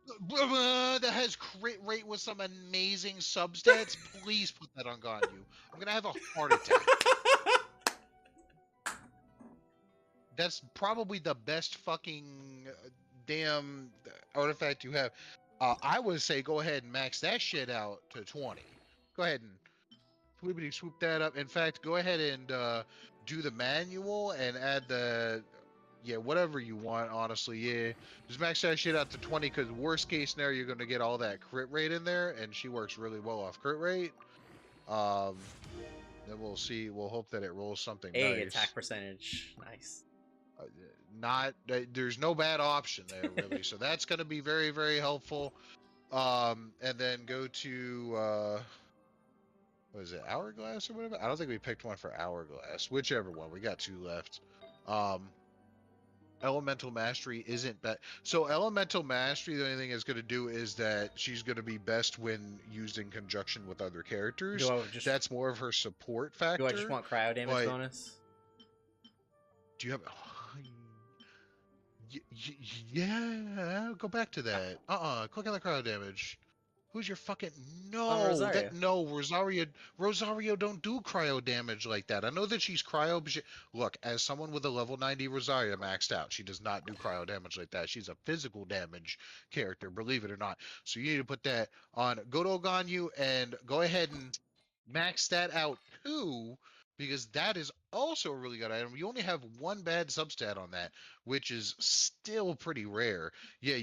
that has crit rate with some amazing substats. Please put that on Ganyu. I'm gonna have a heart attack. That's probably the best fucking damn artifact you have. I would say go ahead and max that shit out to 20. Go ahead and swoop that up. In fact, go ahead and do the manual and add whatever you want. Honestly, yeah, just max that shit out to 20. Because worst case scenario, you're gonna get all that crit rate in there, and she works really well off crit rate. Then we'll see. We'll hope that it rolls something A nice. attack percentage, nice. Not there's no bad option there really, so that's going to be very very helpful. And then go to what is it, hourglass or whatever? I don't think we picked one for hourglass. Whichever one, we got two left. Elemental mastery isn't bad. So elemental mastery, the only thing it's going to do is that she's going to be best when used in conjunction with other characters. That's more of her support factor. Do I just want cryo damage bonus? Do you have yeah, go back to that. Click on the cryo damage. Who's your fucking Rosario. Rosario don't do cryo damage like that. I know that she's cryo, but look, as someone with a level 90 Rosario maxed out, she does not do cryo damage like that. She's a physical damage character, believe it or not. So you need to put that on Godo Ganyu and go ahead and max that out too, because that is also a really good item. You only have one bad substat on that, which is still pretty rare. Yeah,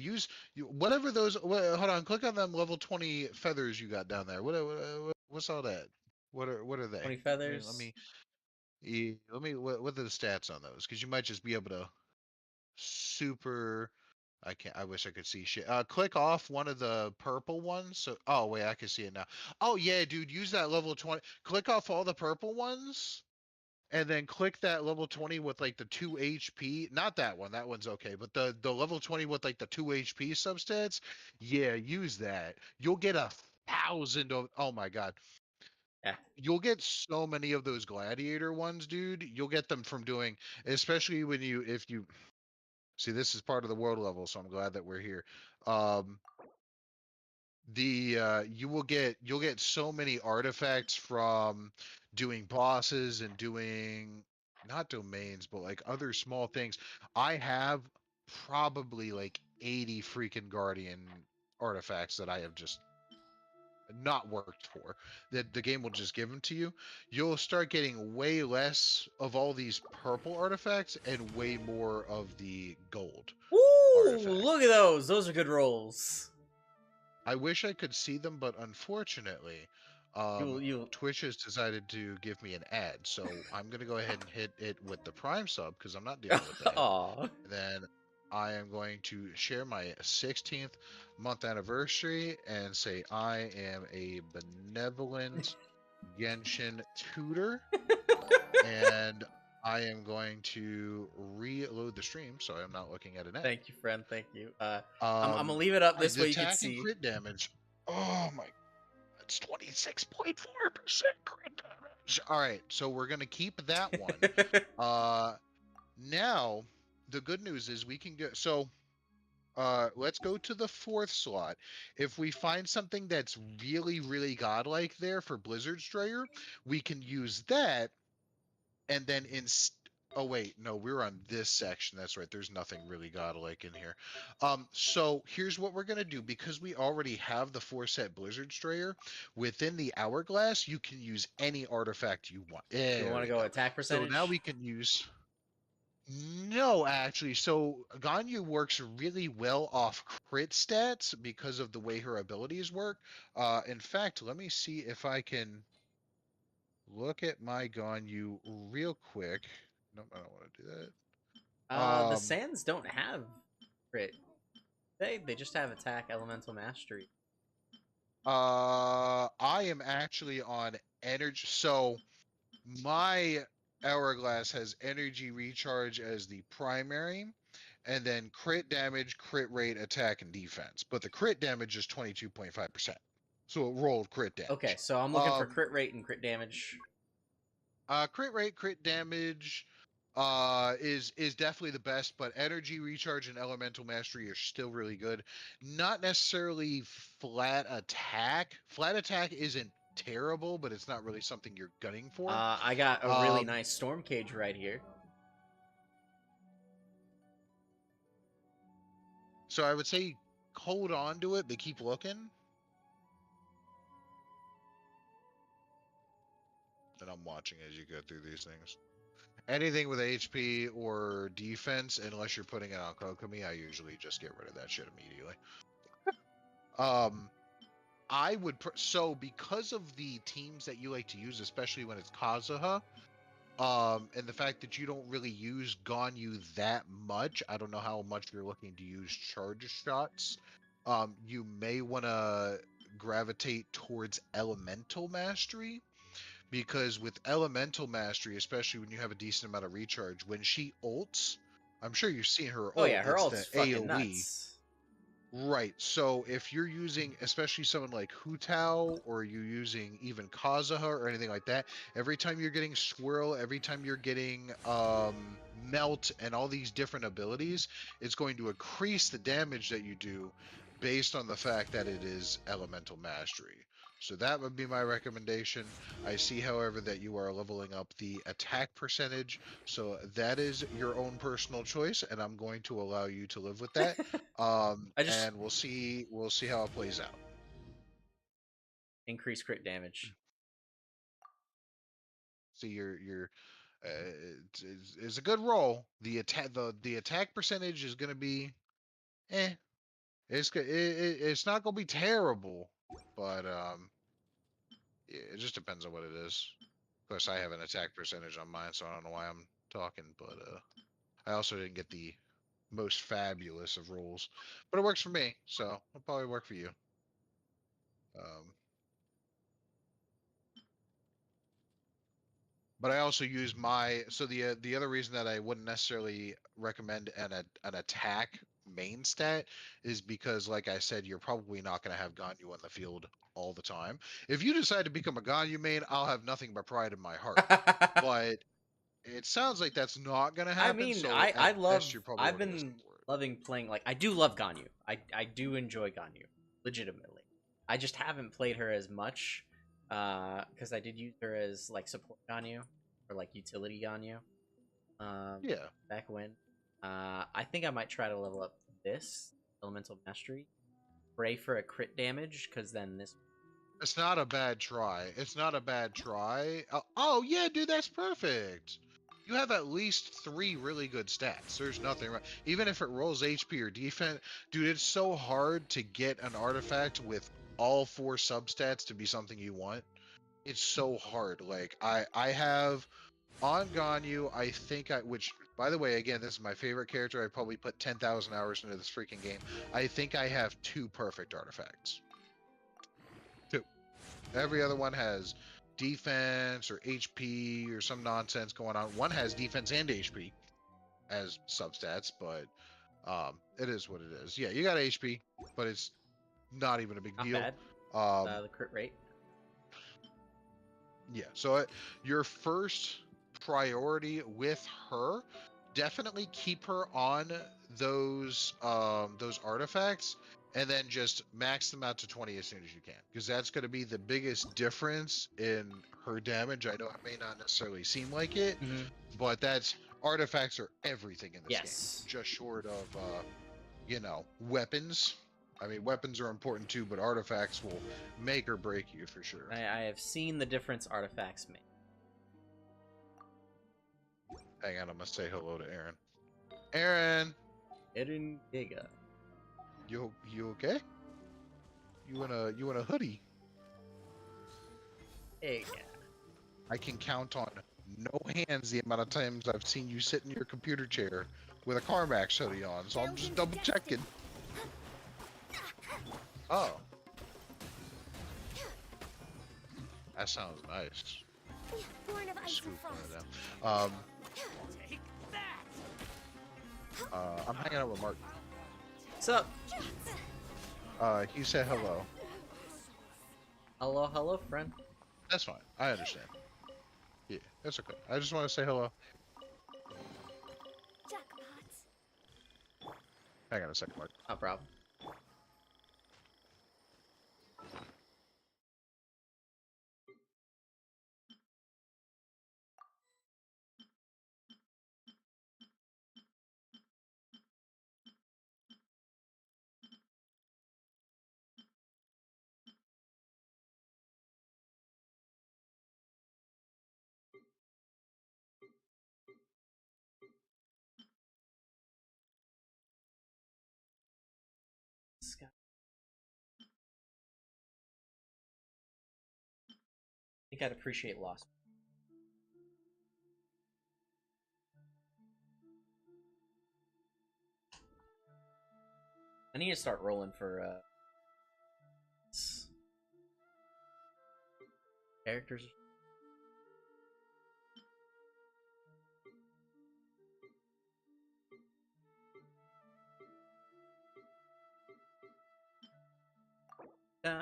whatever those. Hold on, click on them level 20 feathers you got down there. What's all that? What are they? 20 feathers. What are the stats on those? Because you might just be able to super. I can't. I wish I could see shit. Click off one of the purple ones. So, oh wait, I can see it now. Oh yeah, dude, use that level 20. Click off all the purple ones, and then click that level 20 with like the 2 HP. Not that one. That one's okay. But the level 20 with like the 2 HP substats. Yeah, use that. You'll get 1,000 of. Oh my god. Yeah. You'll get so many of those gladiator ones, dude. You'll get them from doing, especially if you see, this is part of the world level, so I'm glad that we're here. You'll get so many artifacts from doing bosses and doing not domains, but like other small things. I have probably like 80 freaking guardian artifacts that I have just not worked for, that the game will just give them to you. You'll start getting way less of all these purple artifacts and way more of the gold. Ooh, look at those. Those are good rolls. I wish I could see them, but unfortunately, Twitch has decided to give me an ad. So I'm going to go ahead and hit it with the Prime sub because I'm not dealing with that. Aww. Then I am going to share my 16th month anniversary and say I am a benevolent Genshin tutor. And I am going to reload the stream, so I'm not looking at an ad. Thank you, friend. Thank you. I'm gonna leave it up this way you can attack see. and crit damage. Oh my, that's 26.4% crit damage. All right, so we're gonna keep that one. Now the good news is we can get let's go to the 4th slot. If we find something that's really, really godlike there for Blizzard Strayer, we can use that. And then oh wait, no, we're on this section. That's right. There's nothing really godlike in here. So here's what we're gonna do, because we already have the 4-set Blizzard Strayer. Within the hourglass, you can use any artifact you want. You want to go attack percentage? So now we can use. No, actually. So Ganyu works really well off crit stats because of the way her abilities work. In fact, let me see if I can look at my Ganyu real quick. Nope, I don't want to do that. The Sands don't have crit. They just have attack elemental mastery. I am actually on energy. So My Hourglass has energy recharge as the primary, and then crit damage, crit rate, attack, and defense. But the crit damage is 22.5%. So it rolled crit Okay, damage. so I'm looking for crit rate and crit damage. Crit rate, crit damage is definitely the best, but energy recharge and elemental mastery are still really good. Not necessarily flat attack. Flat attack isn't terrible, but it's not really something you're gunning for. I got a really Um, nice storm cage right here. so I would say hold on to it, but keep looking. And I'm watching as you go through these things. Anything with HP or defense, unless you're putting it on Kokomi, I usually just get rid of that shit immediately. Um, I would so because of the teams that you like to use, especially when it's Kazuha, and the fact that you don't really use Ganyu that much, I don't know how much you're looking to use charge shots. You may want to gravitate towards Elemental Mastery, because with Elemental Mastery, especially when you have a decent amount of recharge, when she ults, I'm sure you've seen her Oh yeah, ult. her It's ult's the fucking AOE. nuts. Right. So if you're using, especially someone like Hutao, or you're using even Kazuha or anything like that, every time you're getting Swirl, every time you're getting Melt and all these different abilities, it's going to increase the damage that you do based on the fact that it is Elemental Mastery. So that would be my recommendation. I see, however, that you are leveling up the attack percentage, so that is your own personal choice, and I'm going to allow you to live with that. I just And we'll see how it plays out. increase crit damage. See, your it's a good roll. The attack percentage is gonna be, eh. It's not gonna be terrible, but yeah, it just depends on what it is. Of course, I have an attack percentage on mine, so I don't know why I'm talking, but I also didn't get the most fabulous of rolls, but it works for me, so it'll probably work for you. Um, but I also use my, so the other reason that I wouldn't necessarily recommend an attack main stat is because, like I said, you're probably not going to have Ganyu on the field all the time. If you decide to become a Ganyu main, I'll have nothing but pride in my heart. But it sounds like that's not going to I happen. mean, So at best, you're probably I've going to go been support. loving playing, like, I do love Ganyu. I do enjoy Ganyu, legitimately. I just haven't played her as much, because I did use her as, like, support Ganyu, or, like, utility Ganyu, Yeah, back when. I think I might try to level up this, Elemental Mastery, pray for a crit damage, because then this... it's not a bad try. It's not a bad try. Oh yeah, dude, that's perfect. You have at least 3 really good stats. There's nothing wrong. Even if it rolls HP or defense, dude, it's so hard to get an artifact with all 4 substats to be something you want. It's so hard. Like I have on Ganyu, I think which by the way, again, this is my favorite character. I probably put 10,000 hours into this freaking game. I think I have 2 perfect artifacts. 2. Every other one has defense or HP or some nonsense going on. One has defense and HP as substats, but it is what it is. Yeah, you got HP, but it's not even a big Not deal. bad, Um, the crit rate. yeah, so your first priority with her, definitely keep her on those artifacts, and then just max them out to 20 as soon as you can, because that's going to be the biggest difference in her damage. I know it may not necessarily seem like it, Mm-hmm. but that's artifacts are everything in this game, Yes. just short of weapons. I mean, weapons are important too, but artifacts will make or break you for sure. I have seen the difference artifacts make. Hang on, I'm gonna say hello to Aaron. Aaron, Eren Giga. you okay? You in a hoodie? Hey, yeah. I can count on no hands the amount of times I've seen you sit in your computer chair with a CarMax hoodie on, so I'm just double checking. Oh, that sounds nice. Born of ice and Scoop one frost. of them. I'm hanging out with Martin. What's up? He said hello. Hello, hello, friend. That's fine. I understand. Yeah, that's okay. I just want to say hello. Jackpot. Hang on a second, Martin. No problem. Scott. I think I'd appreciate lost. I need to start rolling for characters. All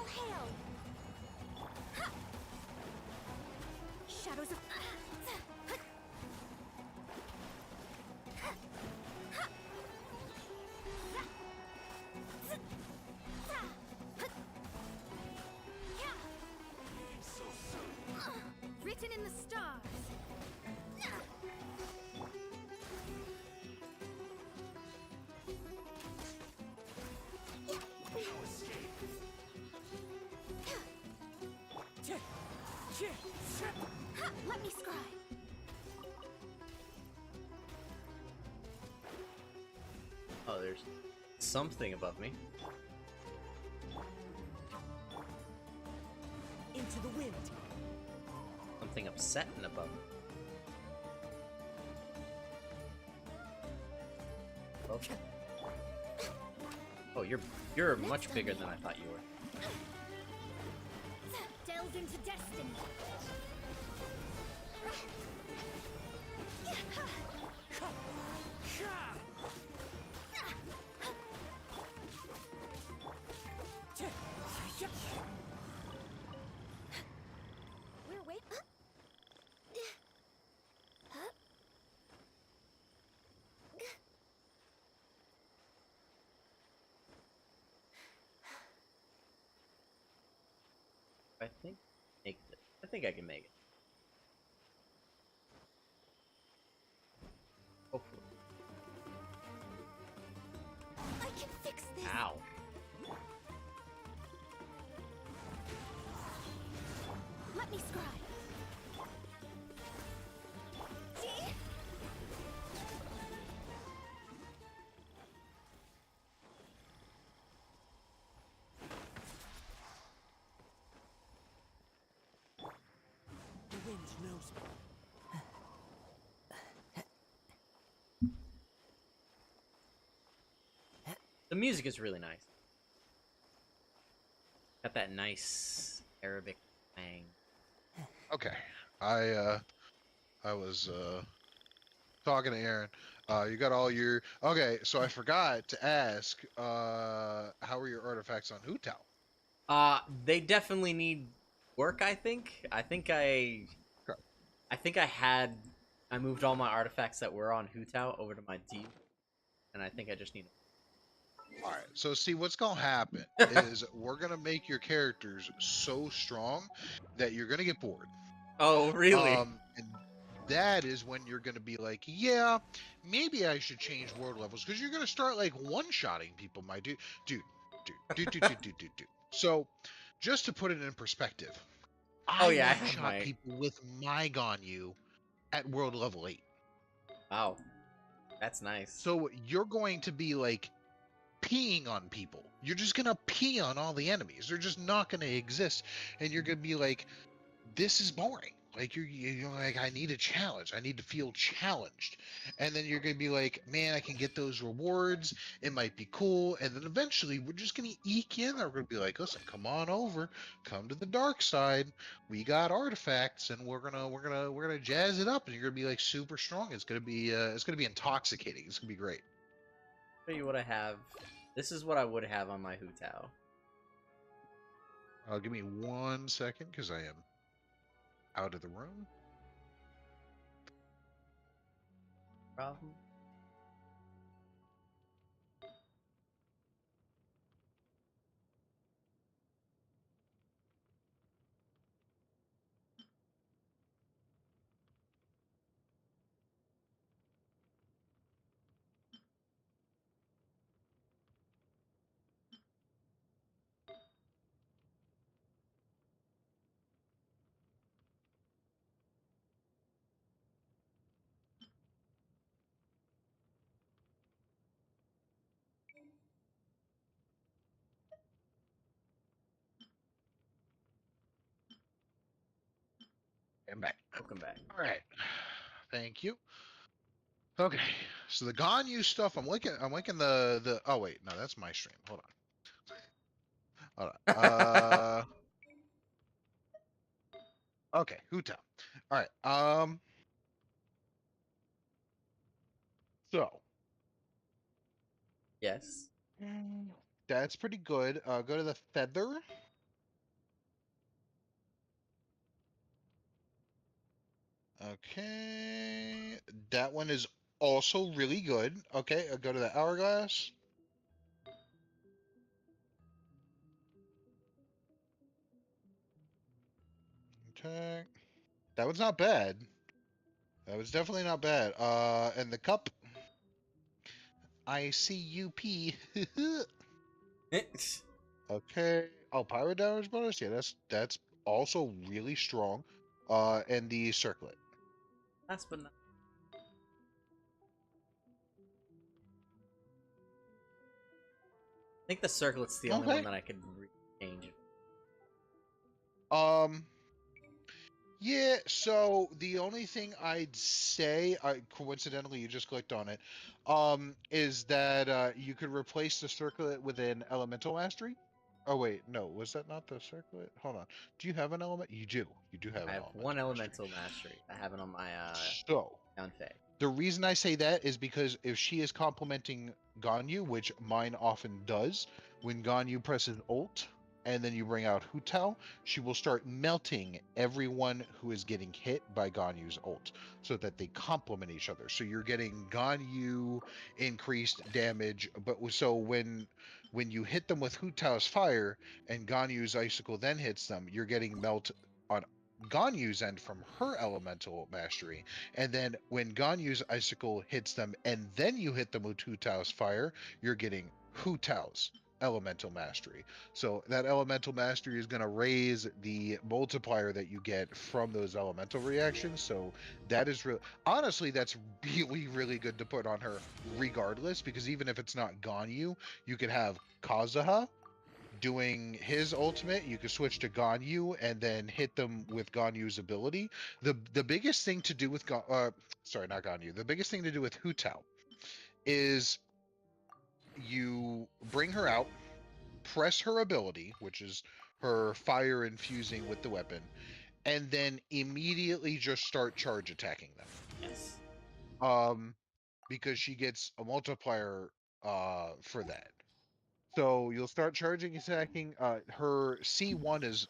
hail. Shadows of. Written in the stars. Let me scry. Oh, there's something above me. Into the wind. Something upsetting above me. Oh, oh, you're much bigger than I thought you were. Delve into destiny. We're wait. I think make it. I think I can make it. Hopefully. I can fix this. Ow. Let me scry. The wind knows me. The music is really nice. Got that nice Arabic twang. Okay. I was talking to Aaron. You got all your okay, so I forgot to ask, how are your artifacts on Hu Tao? They definitely need work, I think. Okay. I moved all my artifacts that were on Hu Tao over to my team. And I think I just need Alright, so see what's gonna happen is we're gonna make your characters so strong that you're gonna get bored. Oh, really? And that is when you're gonna be like, yeah, maybe I should change world levels, because you're gonna start like one-shotting people, my dude. Dude. So, just to put it in perspective, Oh I yeah, I have one-shot my people with my Ganyu at world level 8. Wow. That's nice. So you're going to be like peeing on people. You're just gonna pee on all the enemies. They're just not gonna exist, and you're gonna be like, this is boring. Like you're like, I need a challenge. I need to feel challenged. And then you're gonna be like, man, I can get those rewards. It might be cool. And then eventually we're just gonna eke in there. We're gonna be like, listen, come on over, come to the dark side. We got artifacts, and we're gonna jazz it up, and you're gonna be like super strong. It's gonna be intoxicating. It's gonna be great. Show you what I have. This is what I would have on my Hu Tao. Give me 1 second, because I am out of the room. Problem. I'm back. Welcome back. All right. Thank you. Okay, so the Ganyu stuff. I'm liking the. Oh wait, no, that's my stream. Hold on. Okay, Huta. All right. So Yes. that's pretty good. Go to the feather. Okay, that one is also really good. Okay, go to the hourglass. Okay, that was not bad. That was definitely not bad. And the cup. ICUP. Okay. Oh, pyro damage bonus. Yeah, that's also really strong. And the circlet. Last but not. I think the circlet's the only one Okay. that I could change. Um. Yeah. So the only thing I'd say, coincidentally, you just clicked on it, is that you could replace the circlet with an elemental mastery. Oh wait, no, was that not the circlet? Hold on. Do you have an element? You do. You do have I an have one elemental mastery. elemental mastery. I have it on my So Downfei. the reason I say that is because if she is complementing Ganyu, which mine often does, when Ganyu presses ult and then you bring out Hu Tao, she will start melting everyone who is getting hit by Ganyu's ult so that they complement each other. So you're getting Ganyu increased damage, but so when you hit them with Hu Tao's fire and Ganyu's icicle then hits them, you're getting melt on Ganyu's end from her elemental mastery, and then when Ganyu's icicle hits them and then you hit them with Hu Tao's fire, you're getting Hu Tao's elemental mastery. So that elemental mastery is going to raise the multiplier that you get from those elemental reactions. So that is real. Honestly, that's really, really good to put on her regardless, because even if it's not Ganyu, you could have Kazuha doing his ultimate. You could switch to Ganyu and then hit them with Ganyu's ability. The biggest thing to do with sorry, not Ganyu. The biggest thing to do with Hu Tao is you bring her out, press her ability, which is her fire infusing with the weapon, and then immediately just start charge attacking them. Yes. Because she gets a multiplier for that. So you'll start charging attacking. Her C1 is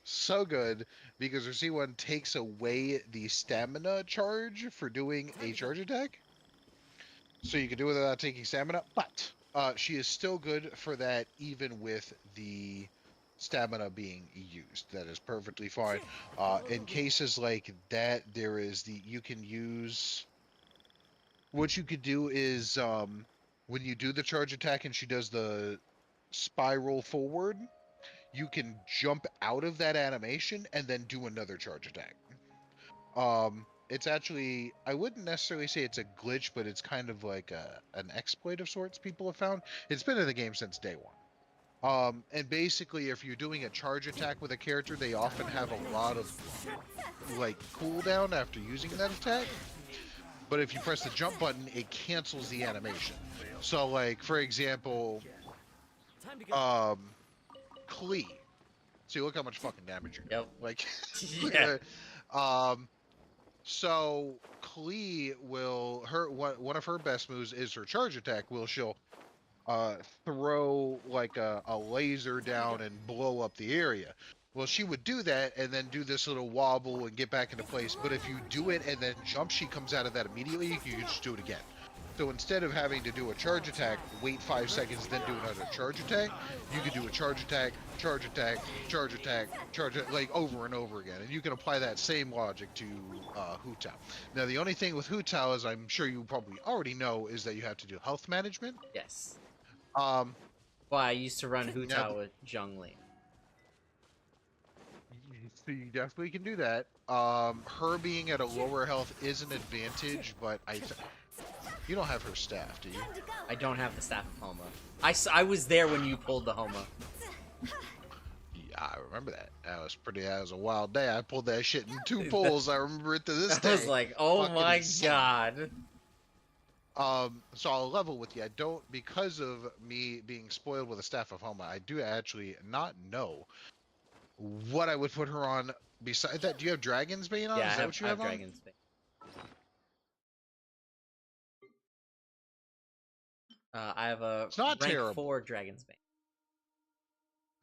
so good because her C1 takes away the stamina charge for doing a charge attack. So you can do it without taking stamina, but she is still good for that even with the stamina being used. That is perfectly fine. In cases like that, there is you can use, what you could do is when you do the charge attack and she does the spiral forward, you can jump out of that animation and then do another charge attack. It's actually, I wouldn't necessarily say it's a glitch, but it's kind of like an exploit of sorts people have found. It's been in the game since day one. And basically, if you're doing a charge attack with a character, they often have a lot of like cooldown after using that attack. But if you press the jump button, it cancels the animation. So, like for example, Time to go. Klee. See, look how much fucking damage you're doing. Yep. Like, look Yeah. at that. So Klee will one of her best moves is her charge attack. She'll throw like a laser down and blow up the area. Well, she would do that and then do this little wobble and get back into place. But if you do it and then jump, she comes out of that immediately. You can just do it again. So instead of having to do a charge attack, wait 5 seconds, then do another charge attack, you could do a charge attack, charge attack, charge attack, like over and over again. And you can apply that same logic to Hu Tao. Now, the only thing with Hu Tao, as I'm sure you probably already know, is that you have to do health management. Yes. Um, Well, I used to run Hu Now- Tao with Zhongli. So you definitely can do that. Her being at a lower health is an advantage, but you don't have her staff, do you? I don't have the Staff of Homa. I was there when you pulled the Homa. Yeah, I remember that. That was a wild day. I pulled that shit in 2 pulls. I remember it to this day. I was like, oh Fucking my insane. god. So I'll level with you. I don't, because of me being spoiled with a Staff of Homa, I do actually not know what I would put her on. Besides that, do you have Dragon's Bane on? Yeah, Is I that have, what you I have have on? Dragon's Bane. I have a It's not rank terrible. 4 Dragon's Bane.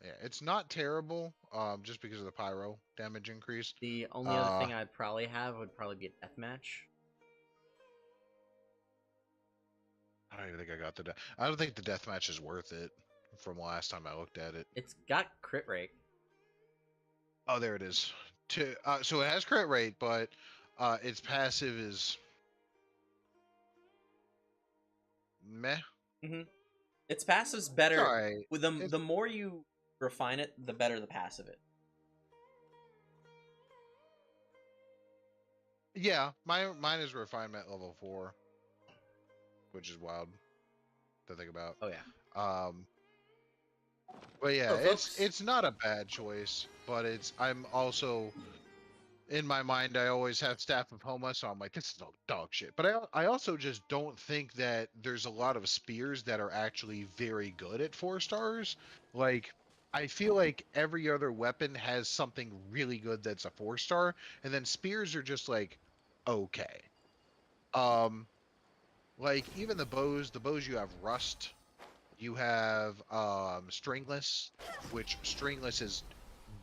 Yeah, it's not terrible. Just because of the pyro damage increase. The only other thing I'd probably have would probably be a deathmatch. I don't even think I got the. I don't think the deathmatch is worth it. From last time I looked at it. It's got crit rate. Oh, there it is. So it has crit rate, but its passive is meh. Its passive's better. Alright. With the more you refine it, the better the passive it. Yeah, mine is refinement level 4, which is wild to think about. Oh yeah. But yeah, Oh, folks. it's not a bad choice, but I'm also in my mind I always have Staff of Homa, so I'm like, this is all dog shit. But I also just don't think that there's a lot of spears that are actually very good at 4 stars. Like, I feel like every other weapon has something really good that's a 4 star, and then spears are just like okay. Like even the bows you have rust. You have Stringless, which Stringless is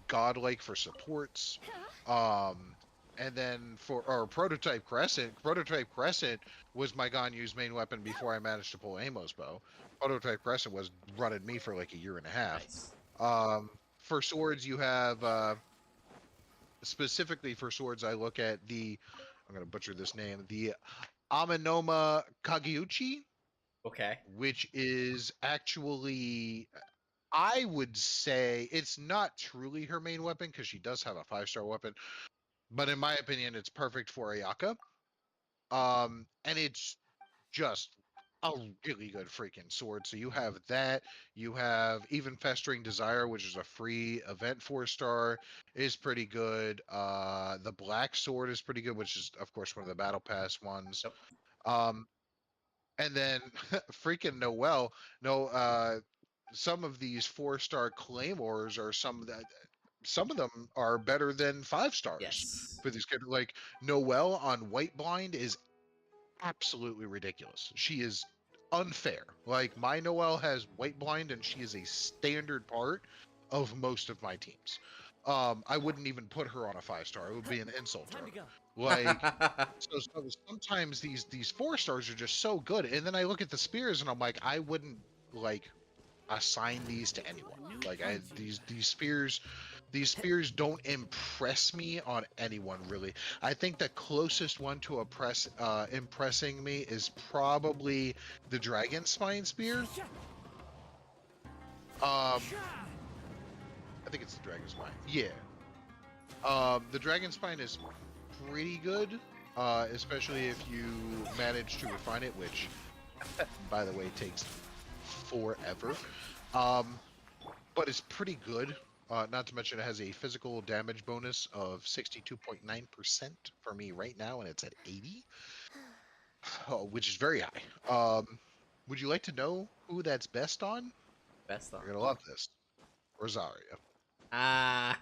godlike for supports. And then for Prototype Crescent was my Ganyu's main weapon before I managed to pull Amos bow. Prototype Crescent was running me for like a year and a half. Nice. For swords, you have specifically for swords, I look at I'm gonna butcher this name, the Aminoma Kagiuchi. Okay. Which is actually, I would say, it's not truly her main weapon because she does have a 5-star weapon, but in my opinion, it's perfect for Ayaka. And it's just a really good freaking sword. So you have that. You have even Festering Desire, which is a free event 4-star, is pretty good. The Black Sword is pretty good, which is of course one of the Battle Pass ones. Yep. And then freaking Noel, some of these 4-star claymores are some of them are better than 5 stars Yes. for these characters. Like Noel on White Blind is absolutely ridiculous. She is unfair. Like my Noel has White Blind and she is a standard part of most of my teams. I wouldn't even put her on a 5-star. It would be an insult to her. Time to go. Like so sometimes these 4 stars are just so good, and then I look at the spears and I'm like, I wouldn't like assign these to anyone. Like these spears don't impress me on anyone really. I think the closest one to impressing me is probably the Dragon Spine spear. I think it's the Dragon Spine. Yeah. The Dragon Spine is pretty good, especially if you manage to refine it, which, by the way, takes forever. but it's pretty good. Not to mention it has a physical damage bonus of 62.9% for me right now, and it's at 80, which is very high. Would you like to know who that's best on? Best on. You're gonna love this. Rosaria. Ah.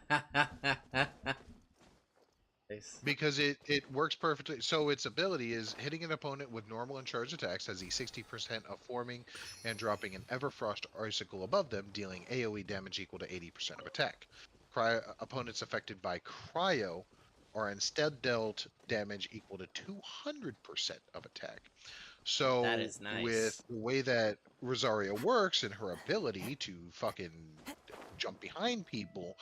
Nice. Because it works perfectly. So its ability is hitting an opponent with normal and charged attacks has a 60% of forming and dropping an Everfrost icicle above them, dealing AoE damage equal to 80% of attack. Opponents affected by cryo are instead dealt damage equal to 200% of attack. That So is with nice. the way that Rosaria works and her ability to fucking jump behind people,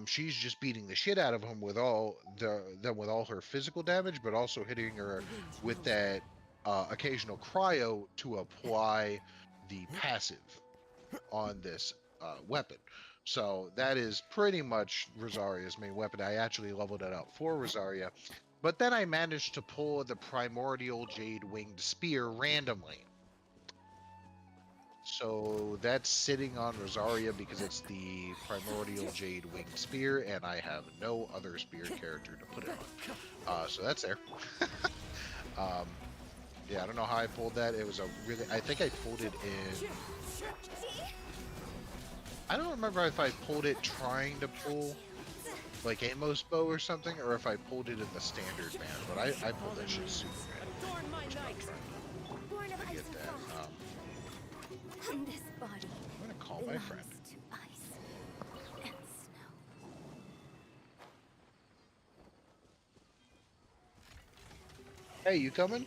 she's just beating the shit out of them with all her physical damage, but also hitting her with that occasional cryo to apply the passive on this weapon. So that is pretty much Rosaria's main weapon. I actually leveled it up for Rosaria, but then I managed to pull the Primordial Jade Winged Spear randomly. So that's sitting on Rosaria because it's the Primordial Jade Winged Spear, and I have no other spear character to put it on. So that's there. Yeah, I don't know how I pulled that. It was a really... I think I pulled it in... I don't remember if I pulled it trying to pull like Amos bow or something, or if I pulled it in the standard band, but I pulled that shit super good. Born of I ice get and that. frost. And this body I'm gonna call my friend. belongs to ice and snow. Hey, you coming?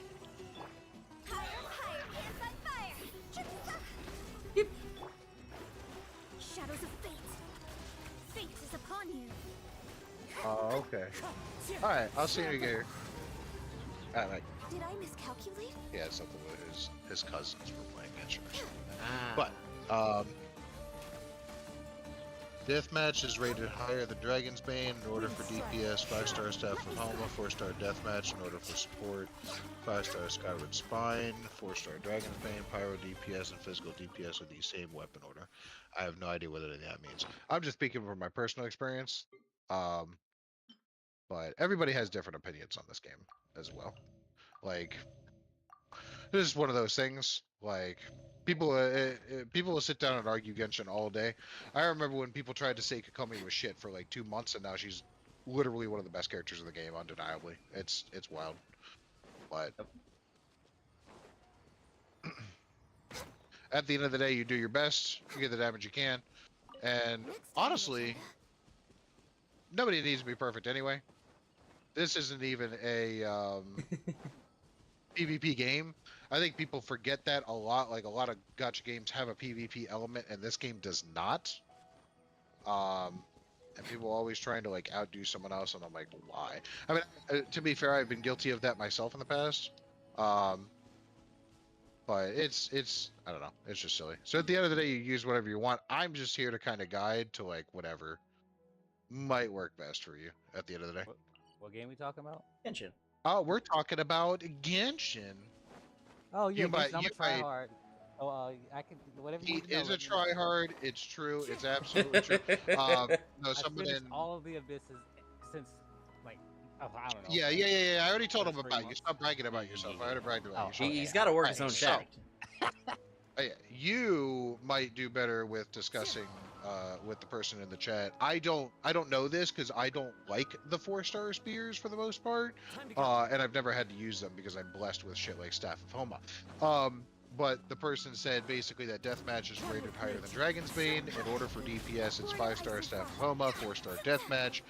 Higher, higher, hands on fire! Shadows of fate. Fate is upon you. Oh, okay. Alright, I'll see you again. Alright, Did I miscalculate? yeah, it's something with his cousins were playing Genshin or something. Ah. But, Deathmatch is rated higher than Dragon's Bane. In order for DPS, 5-star Staff of Homa, 4-star Deathmatch. In order for support, 5-star Skyward Spine, 4-star Dragon's Bane, Pyro DPS, and Physical DPS are the same weapon order. I have no idea what any of that means. I'm just speaking from my personal experience. But everybody has different opinions on this game as well. Like, this is one of those things. Like, people will sit down and argue Genshin all day. I remember when people tried to say Kokomi was shit for like 2 months, and now she's literally one of the best characters in the game, undeniably. It's wild. But at the end of the day, you do your best, you get the damage you can, and honestly, nobody needs to be perfect anyway. This isn't even a PvP game. I think people forget that a lot. Like, a lot of gacha games have a PvP element, and this game does not. And people are always trying to like outdo someone else, and I'm like, why? I mean, to be fair, I've been guilty of that myself in the past. But it's I don't know, it's just silly. So at the end of the day, you use whatever you want. I'm just here to kind of guide to like whatever might work best for you at the end of the day. What game we talking about? Genshin. Oh, we're talking about Genshin. Oh yeah, You might, Genshin, I'm you a try might. hard. Oh, I can whatever you He need to know. is a Let me know. tryhard. It's true. It's absolutely true. No, I someone finished in. all of the abysses since like I don't know. Yeah. I already told him First about 3 you. months. Stop bragging about yourself. I already bragged about you. Oh, He's got to work his Alright, own so- check. Yeah, you might do better with discussing with the person in the chat. I don't know this because I don't like the 4-star spears for the most part, and I've never had to use them because I'm blessed with shit like Staff of Homa. But the person said basically that Deathmatch is rated higher than Dragon's Bane. In order for DPS, it's 5-star Staff of Homa, 4-star Deathmatch,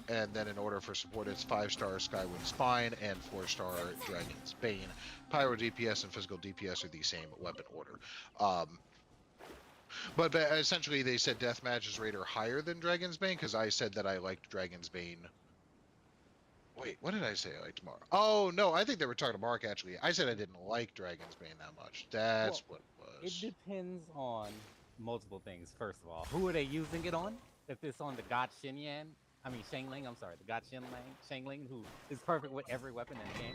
and then in order for support, it's 5-star Skyward Spine and 4-star Dragon's Bane. Pyro DPS and Physical DPS are the same weapon order. But essentially, they said Deathmatch is rated higher than Dragon's Bane because I said that I liked Dragon's Bane. Wait, what did I say I liked Mark? Oh, no, I think they were talking to Mark, actually. I said I didn't like Dragon's Bane that much. That's what it was. It depends on multiple things. First of all, who are they using it on? If it's on the God Xingling, I'm sorry, the God Shangling, who is perfect with every weapon in the game.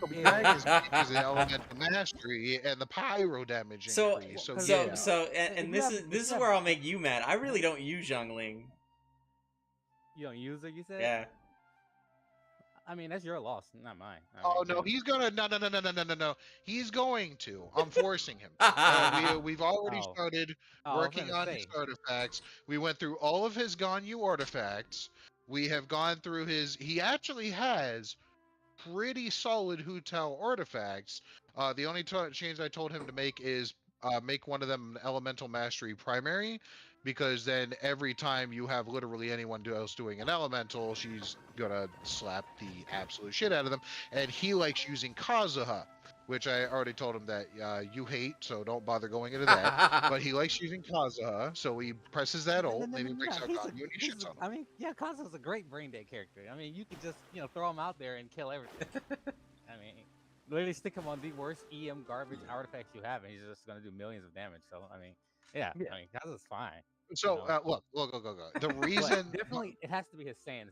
the is dragons increases the elemental mastery and the pyro damage So increase. So because yeah. and if you this have is if this you is have where I'll make you mad. I really don't use Zhongling. you don't use her, you said. Yeah. I mean, that's your loss, not mine. I Oh mean, no, he's gonna no. He's going to. I'm forcing him to. We've already oh, started I was working gonna on his say. artifacts. We went through all of his Ganyu artifacts. We have gone through his. He actually has pretty solid Hu Tao artifacts. The only change I told him to make is make one of them an elemental mastery primary, because then every time you have literally anyone else doing an elemental, she's gonna slap the absolute shit out of them. And he likes using Kazuha, which I already told him that you hate, so don't bother going into that. But he likes using Kazuha, so he presses that ult, and then he breaks out Ganyu and he shits on him. I mean, yeah, Kazu's a great brain dead character. I mean, you could just throw him out there and kill everything. I mean, literally stick him on the worst EM garbage artifacts you have, and he's just gonna do millions of damage. So I mean, yeah, I mean, Kazu's fine. So look. The But reason definitely, it has to be his sands.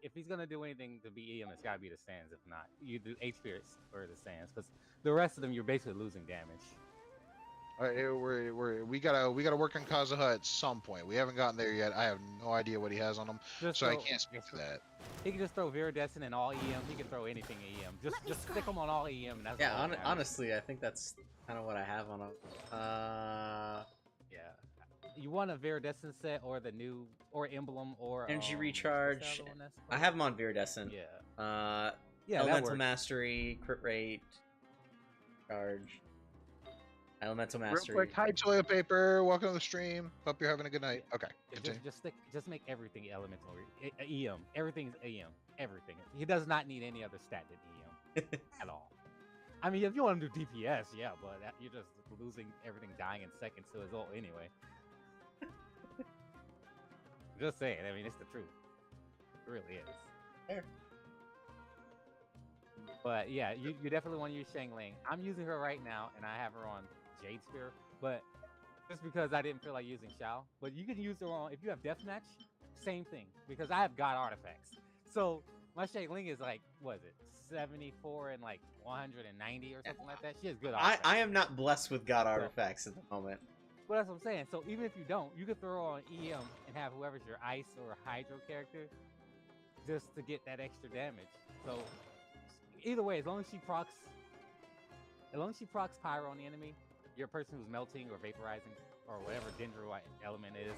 If he's gonna do anything to be EM, it's gotta be the sands. If not, you do HP or the sands, because the rest of them you're basically losing damage. we gotta work on Kazuha at some point. We haven't gotten there yet. I have no idea what he has on him, so I can't speak to that. He can just throw Viridescent in all EM. He can throw anything EM. Just stick him on all EM. And that's Yeah, all that matters. honestly, I think that's kind of what I have on him. Yeah. You want a Viridescent set or the new emblem or Energy what's recharge. the other one that's I have him on Viridescent. Yeah. Yeah, that Elemental works. mastery, crit rate, charge. Elemental Real mastery. quick, hi toilet paper. Welcome to the stream. Hope you're having a good night. Okay, continue. Just make everything elemental. EM. Everything's EM. Everything. He does not need any other stat than EM at all. I mean, if you want him to do DPS, yeah, but you're just losing everything, dying in seconds to his ult anyway. Just saying. I mean, it's the truth. It really is. Fair. But yeah, you definitely want to use Shangling. I'm using her right now, and I have her on Jade Spear, but just because I didn't feel like using Shao. But you can use her on, if you have Deathmatch, same thing, because I have God artifacts. So my Shangling is like, what is it, 74 and like 190 or something like that? She has good artifacts. I am not blessed with God artifacts at the moment. But that's what I'm saying. So even if you don't, you could throw on EM and have whoever's your Ice or Hydro character just to get that extra damage. So either way, as long as she procs Pyro on the enemy, your person who's melting or vaporizing or whatever Dendro element is,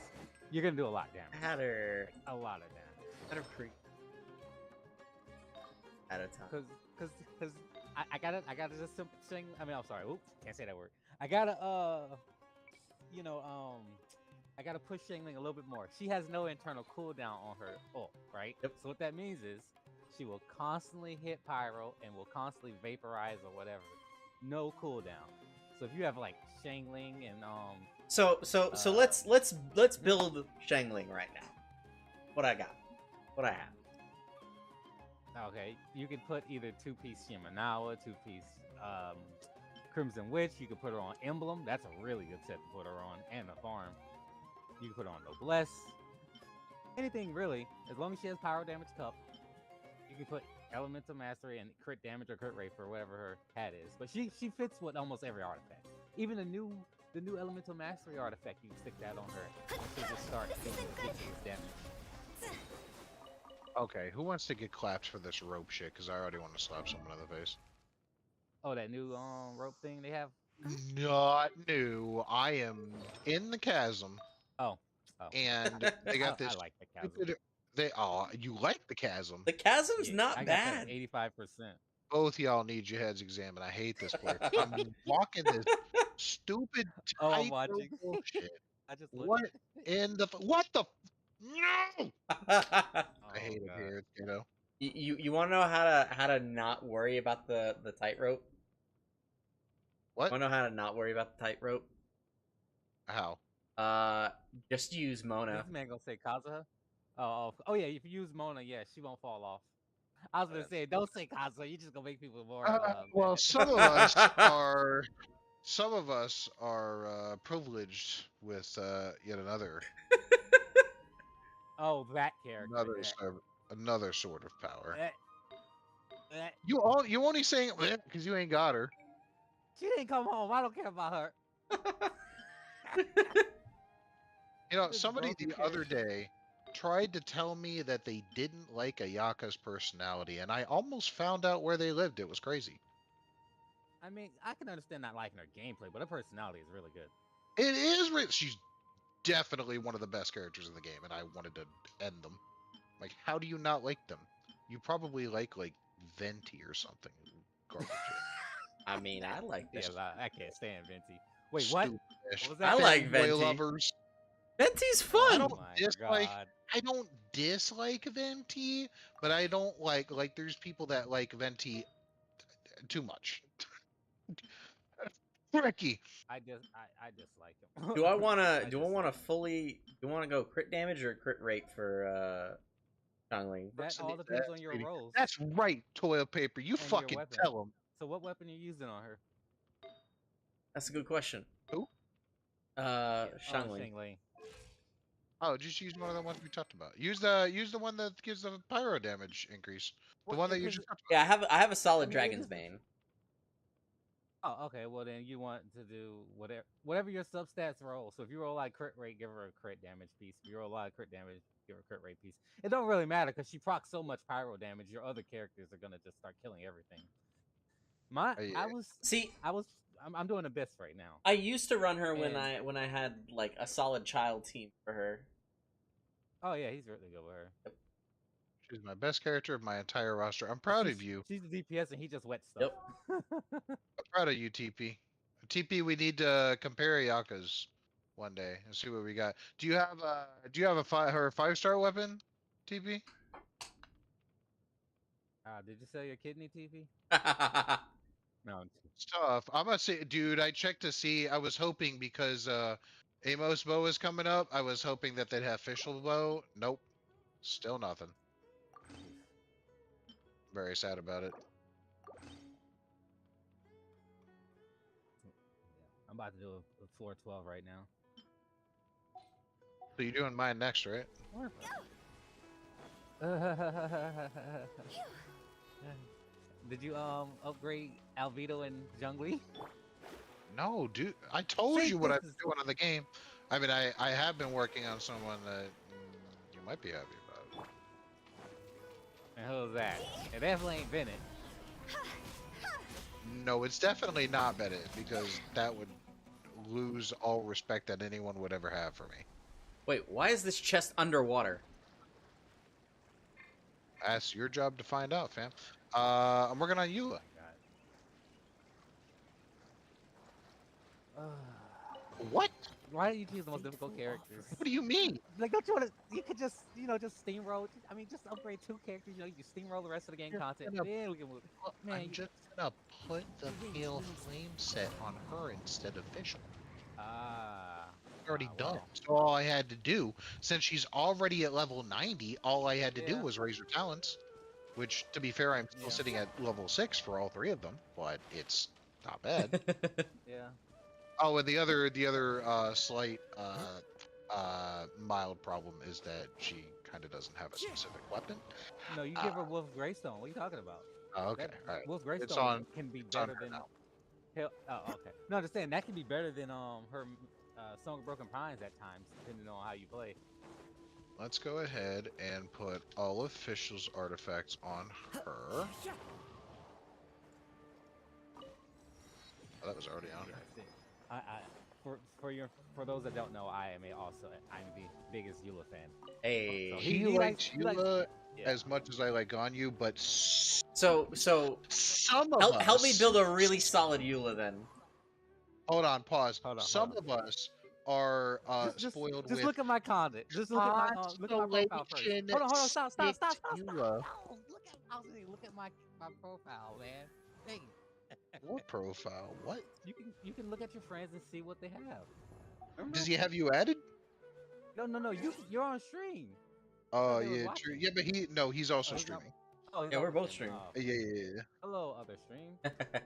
you're gonna do a lot of damage. I had her A lot of damage. at a pre at a time. Cause I gotta just sing. I mean, I'm sorry. Oops, can't say that word. I gotta I gotta push Shangling a little bit more. She has no internal cooldown on her ult, right? Yep. So what that means is she will constantly hit Pyro and will constantly vaporize or whatever. No cooldown. So if you have like Shangling and So let's build Shangling right now. What I got? What I have? okay, you can put either 2-piece Shimanawa, 2-piece Crimson Witch. You can put her on Emblem. That's a really good set to put her on, and a farm. You can put her on Noblesse. Anything really, as long as she has Pyro Damage Cup. You can put Elemental Mastery and crit damage or crit rate for whatever her hat is. But she fits with almost every artifact. Even the new Elemental Mastery artifact, you can stick that on her. And she'll just start doing ridiculous damage. Okay, who wants to get clapped for this rope shit? Because I already want to slap someone in the face. Oh, that new rope thing they have? Not new. I am in the chasm. Oh. And they got this. I like the chasm. You like the chasm? The chasm's not I bad. got 85%. Both y'all need your heads examined. I hate this place. I'm walking this stupid Oh, I'm tight watching. bullshit. I just looked. What in the what the no? I hate it God. here, you know. You want to know how to not worry about the tightrope? What? Want to know how to not worry about the tightrope? How? Just use Mona. This man gonna say Kazuha? Oh yeah, if you use Mona, yeah, she won't fall off. I was gonna say, don't say Kazuha, you just gonna make people more. Well, mad. some of us are privileged with yet another Oh, that character. another sort of power. That- You only saying because you ain't got her. She didn't come home. I don't care about her. You know, This somebody broken the other character. day tried to tell me that they didn't like Ayaka's personality, and I almost found out where they lived. It was crazy. I mean, I can understand not liking her gameplay, but her personality is really good. It is. She's definitely one of the best characters in the game, and I wanted to end them. Like, how do you not like them? You probably like Venti or something. Garbage. I mean, I like Yeah, that. I can't stand Venti. Wait, what? Stupid. What was I that? like Fanboy Venti. lovers. Venti's I Oh fun. don't my dislike. god. I don't dislike Venti, but I don't like. There's people that like Venti too much. Ricky. I dislike him. Do I wanna I do I dislike wanna him. fully do I wanna go crit damage or crit rate for Changling? That all depends on your rolls That's right, toilet paper. You and your fucking weapon. tell him. So what weapon are you using on her? That's a good question. Who? Shangling. Shangling. Oh, just use one of the ones we talked about. Use the one that gives the pyro damage increase. The Well, one that you because just talked Yeah, I have a solid I mean, Dragon's Bane. oh, okay. Well, then you want to do whatever your substats roll. So if you roll like crit rate, give her a crit damage piece. If you roll a lot of crit damage, give her a crit rate piece. It don't really matter because she procs so much pyro damage. Your other characters are gonna just start killing everything. Yeah. See, I'm doing the best right now. I used to run her when And- I had like a solid child team for her. Oh yeah, he's really good with her. She's my best character of my entire roster. I'm proud of you. She's the DPS and he just wet stuff. Yep. I'm proud of you, TP. TP, we need to compare Yakas one day and see what we got. Do you have her 5-star weapon, TP? Did you sell your kidney, TV? No. Stuff. I'm gonna say, dude, I checked to see. I was hoping because Amos bow is coming up. I was hoping that they'd have official bow. Nope. Still nothing. Very sad about it. I'm about to do a floor 12 right now. So you're doing mine next, right? Did you upgrade Albedo and Jungli? No, dude. I told See, you what this I've been is- doing on the game. I mean, I have been working on someone that you might be happy about. And who's that? It definitely ain't Bennett. No, it's definitely not Bennett because that would lose all respect that anyone would ever have for me. Wait, why is this chest underwater? That's your job to find out, fam. I'm working on Eula. What? Why do you choose the most difficult characters? What do you mean? Like, don't you want to? You could just, just steamroll. I mean, just upgrade 2 characters. You steamroll the rest of the game You're content. gonna- Then we can move. Man, I'm just gonna put the Pale Flame set on her instead of Fischl. Already done. well. So all I had to do, since she's already at level 90, all I had to do Yeah. was raise her talents. Which, to be fair, I'm still Yeah. sitting at level 6 for all 3 of them, but it's not bad. Yeah. Oh, and the other slight mild problem is that she kind of doesn't have a specific weapon. No, you give her Wolf Greystone. What are you talking about? Oh, okay, That- all right. Wolf It's Greystone on. can be It's on better her than now. hell. Oh, okay. No, understand that can be better than her Song of Broken Pines at times, depending on how you play. Let's go ahead and put all of Fischl's artifacts on her. Oh, that was already on her. For those that don't know, I'm the biggest Eula fan. Hey. So He he likes likes- Eula Yeah. as much as I like Ganyu, but So some of us help me build a really solid Eula then. Hold on, pause. Hold on, Some hold of us are Just spoiled just with look at my content. Just look at my profile first. Constellation Hold on, stop. Eula. No, look at my profile, man. Hey, What profile? What? you can look at your friends and see what they have. Remember? Does he have you added? No. You're on stream. Oh they were yeah, watching. true. Yeah, but he's also Oh, he's not- streaming. Oh, he's Yeah, on we're both stream. streaming. Yeah. Hello, other stream.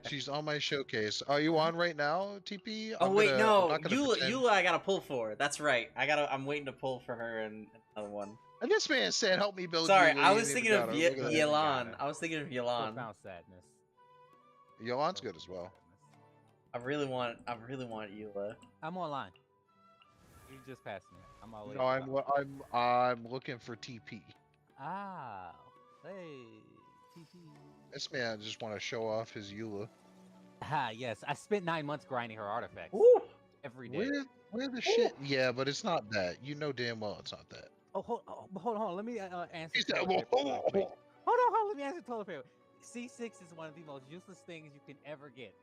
She's on my showcase. Are you on right now, TP? Oh wait, no, I'm not gonna Eula, pretend. Eula, I gotta pull for. That's right. I'm waiting to pull for her and another one. And this man said, "Help me build Sorry, you." I was thinking of Look at that. Yelan. I was thinking of Yelan. Profound sadness. Yolan's good as well. I really want Eula. I'm online. You just passed me. I'm all No, I'm looking for TP. Ah, hey, TP. This man just want to show off his Eula. Ah, yes. I spent 9 months grinding her artifacts Woo! every day. Where the shit? Yeah, but it's not that. You know damn well it's not that. Oh, hold on. Let me answer. He said, toilet "Whoa, paper real quick. Hold on. Let me answer toilet paper. C6 is one of the most useless things you can ever get.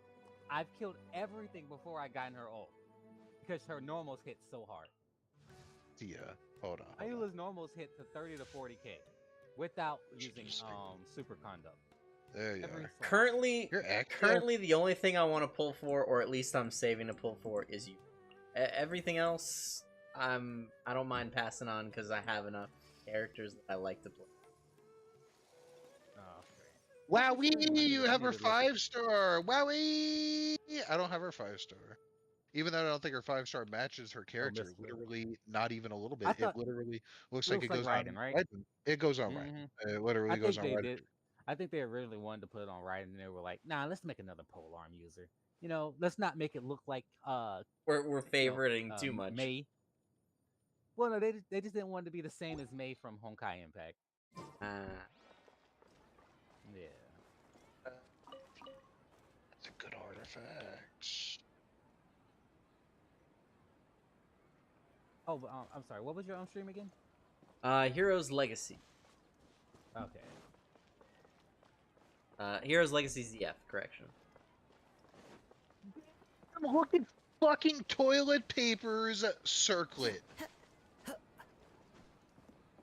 I've killed everything before I got in her ult because her normals hit so hard. Yeah, hold on. Ayula's normals hit to 30 to 40k without using Interesting. super conduct. There you Every are. slot. Currently, the only thing I want to pull for, or at least I'm saving to pull for, is you. Everything else, I don't mind passing on because I have enough characters that I like to play. Oh, Wowie, you have her 5-star. Wowie, I don't have her 5-star. Even though I don't think her 5-star matches her character, literally not even a little bit. It literally looks like it goes on Raiden, right? Raiden. It goes on Raiden. It literally goes on Raiden. I think they originally wanted to put it on Raiden, and they were like, "Nah, let's make another polearm user. You know, let's not make it look like we're favoriting too much." Mei. Well, no, they just didn't want it to be the same as Mei from Honkai Impact. Yeah. That's a good artifact. Oh, I'm sorry. What was your own stream again? Heroes Legacy. Okay. Heroes Legacy ZF, correction. I'm looking fucking toilet paper's circlet.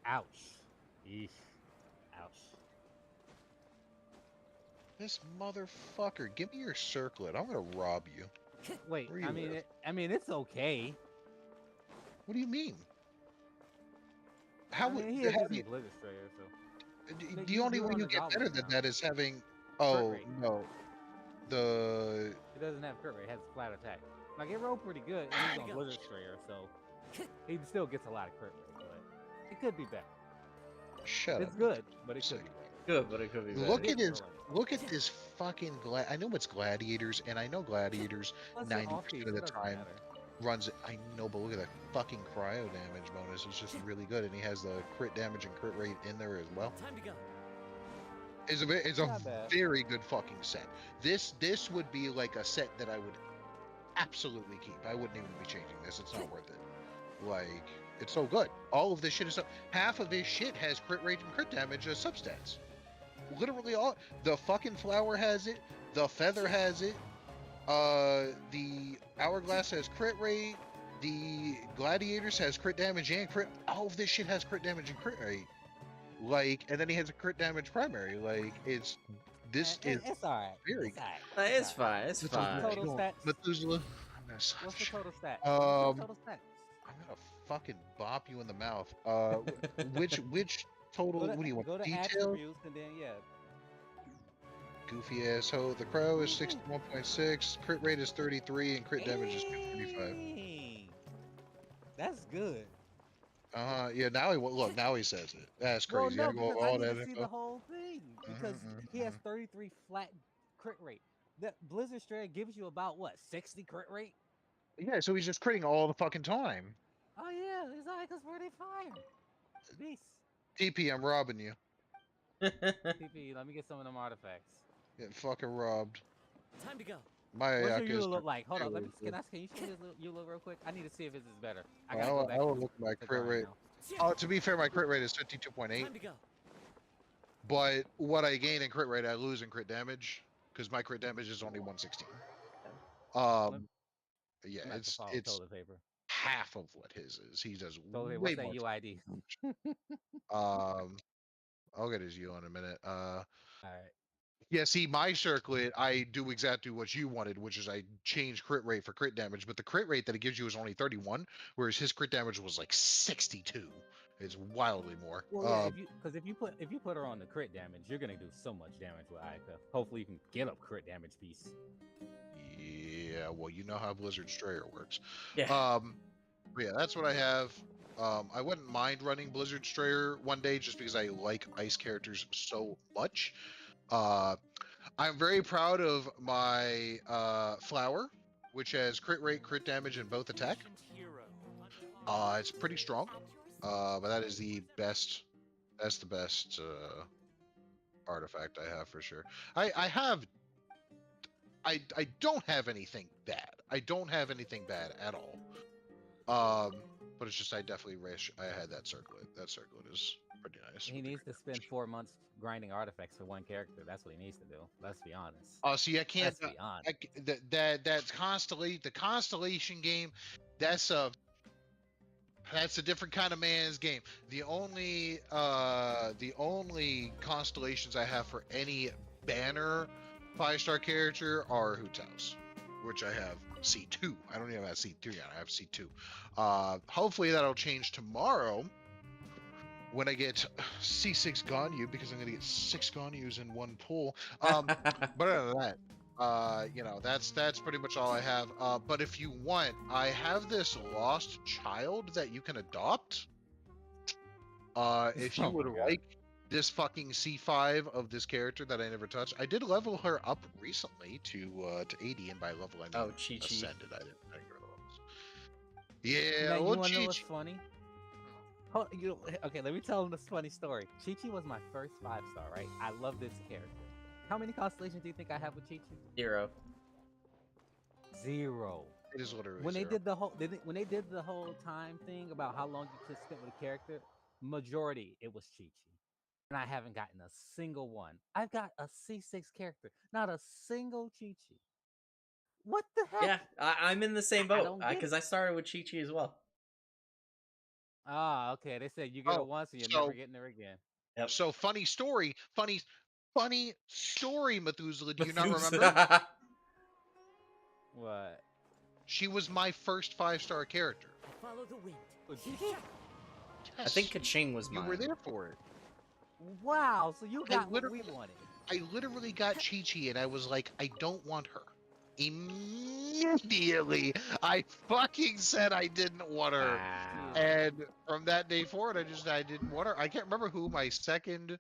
Ouch. Eesh. Ouch. This motherfucker, give me your circlet. I'm gonna rob you. Wait, I mean, it's okay. What do you mean? How would he how has do you, Blizzard Strayer, so the only way you get better than that is having no the it doesn't have crit rate, it has flat attack. Like it rolled pretty good and he's on Blizzard Strayer, so he still gets a lot of crit rate, but it could be better. Shut it's up. good, but it could be better. Good, but it could be better. Look at this fucking I know it's gladiators, and I know gladiators 90% of the time runs it. I know, but look at that fucking cryo damage bonus. It's just really good, and he has the crit damage and crit rate in there as well. Time to go. It's a very good fucking set. This would be like a set that I would absolutely keep. I wouldn't even be changing this. It's not worth it. Like, it's so good. All of this shit is half of this shit has crit rate and crit damage as substats. Literally all. The fucking flower has it. The feather has it. The hourglass has crit rate. The gladiators has crit damage and crit. All of this shit has crit damage and crit rate. Like, and then he has a crit damage primary. Like, it's alright. Very it's alright. It's fine. It's fine. Total stats. Methuselah. What's the total stat? Total stat? I'm gonna fucking bop you in the mouth. Which total? What do you want? Go to Detail? attributes and then Goofy asshole. The crow is 61.6. Crit rate is 33, and crit damage is 235. That's good. Yeah. Now now he says it. That's crazy. Well, I no, go I all need that to see info. the whole thing because he has 33 flat crit rate. That Blizzard Strayer gives you about what 60 crit rate. Yeah, so he's just critting all the fucking time. Oh yeah, exactly. Because where they fire? Beast. TP, I'm robbing you. TP, let me get some of them artifacts. Get fucking robbed. Time to go. My What's your Eula look like? Hold on, can you show me his Eula real quick? I need to see if this is better. I gotta go back. I will look at my crit rate. To be fair, my crit rate is 52.8. Time to go. But what I gain in crit rate, I lose in crit damage because my crit damage is only 116. Yeah, it's half of what his is. He does way what's more. That UID? I'll get his U in a minute. All right. Yeah, see, my circlet, I do exactly what you wanted, which is I change crit rate for crit damage, but the crit rate that it gives you is only 31, whereas his crit damage was like 62. It's wildly more. Well, yeah, if you put her on the crit damage, you're gonna do so much damage with Aika. Hopefully, you can get a crit damage piece. Yeah, well, you know how Blizzard Strayer works. Yeah. But yeah, that's what I have. I wouldn't mind running Blizzard Strayer one day just because I like ice characters so much. Uh, I'm very proud of my flower, which has crit rate, crit damage, and both attack. It's pretty strong, but that is the best. That's the best artifact I have for sure. I have I don't have anything bad. I don't have anything bad at all. But it's just I definitely wish I had that circlet. That circlet is pretty nice. He needs to spend 4 months grinding artifacts for one character. That's what he needs to do. Let's be honest. Oh, see, I can't. Let's be honest. That's the constellation game. That's a that's a different kind of man's game. The only constellations I have for any banner 5-star character are Hutels, which I have C2. I don't even have C3 yet. I have C2. Hopefully that'll change tomorrow when I get C6 Ganyu, because I'm gonna get 6 Ganyus in one pool. But other than that, that's pretty much all I have. But if you want, I have this lost child that you can adopt. If you Oh my would God. like this fucking C5 of this character that I never touched, I did level her up recently to 80, and by level I mean Oh, Chi-Chi. ascended. I didn't get her levels. Yeah, Now, you well, want to know Chi-Chi. what's funny? Okay, let me tell him this funny story. Chi-Chi was my first 5-star, right? I love this character. How many constellations do you think I have with Chi-Chi? 0. 0. It is literally When they zero. did the whole when they did the whole time thing about how long you could spend with a character, majority it was Chi-Chi. And I haven't gotten a single one. I've got a C6 character, not a single Chi-Chi. What the heck? Yeah, I'm in the same I boat don't get because it. I started with Chi-Chi as well. Ah, okay. They said you get it Oh, once and you're so never getting her again. Yep. so funny story, funny story, Methuselah. Do you not remember? Methuselah. What? She was my first 5-star character. Follow the wind. Chi-Chi? I think Yes, Kaching was you mine. were there for it. Wow, so you I got what we literally- wanted. I literally got Chi-Chi and I was like, I don't want her. Immediately, I fucking said I didn't want her. Wow. And from that day forward, I didn't want her. I can't remember who my second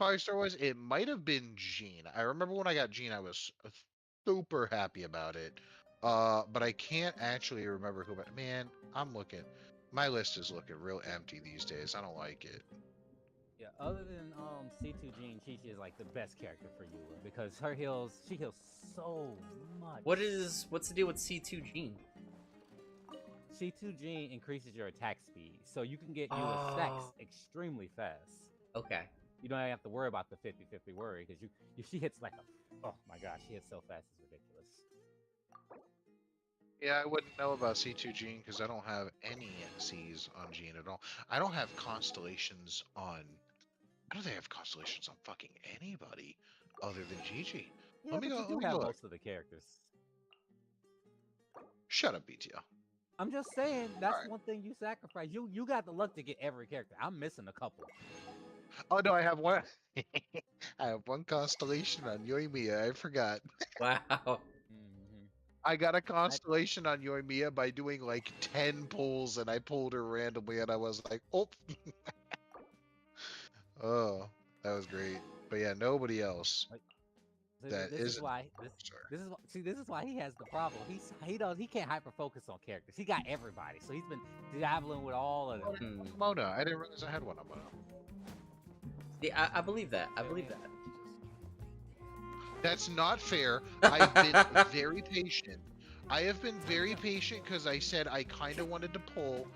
5-star was. It might have been Jean. I remember when I got Jean, I was super happy about it. But I can't actually remember who. But man, I'm looking. My list is looking real empty these days. I don't like it. Yeah, other than C2 Jean, Chi-Chi is like the best character for you because her heals, she heals so much. What's the deal with C2 Gene? C2 Jean increases your attack speed, so you can get Eula stacks extremely fast. Okay. You don't have to worry about the 50-50 worry because she hits like a, oh my gosh, she hits so fast it's ridiculous. Yeah, I wouldn't know about C2 Gene because I don't have any C's on Gene at all. I don't have constellations on. I don't think I have constellations on fucking anybody other than Gigi. Yeah, Let me but go. you do Let me have go. most of the characters. Shut up, BTO. I'm just saying that's Alright. one thing you sacrifice. You got the luck to get every character. I'm missing a couple. Oh no, I have one. I have one constellation on Yoimiya. I forgot. Wow. Mm-hmm. I got a constellation on Yoimiya by doing like 10 pulls, and I pulled her randomly, and I was like, oh. Oh, that was great. But yeah, nobody else. That This is isn't. why this is why he has the problem. He can't hyper focus on characters. He got everybody, so he's been dabbling with all of them. Mona. I didn't realize I had one on Mona. Yeah, I believe that. I believe that. That's not fair. I've been very patient. I have been very patient because I said I kind of wanted to pull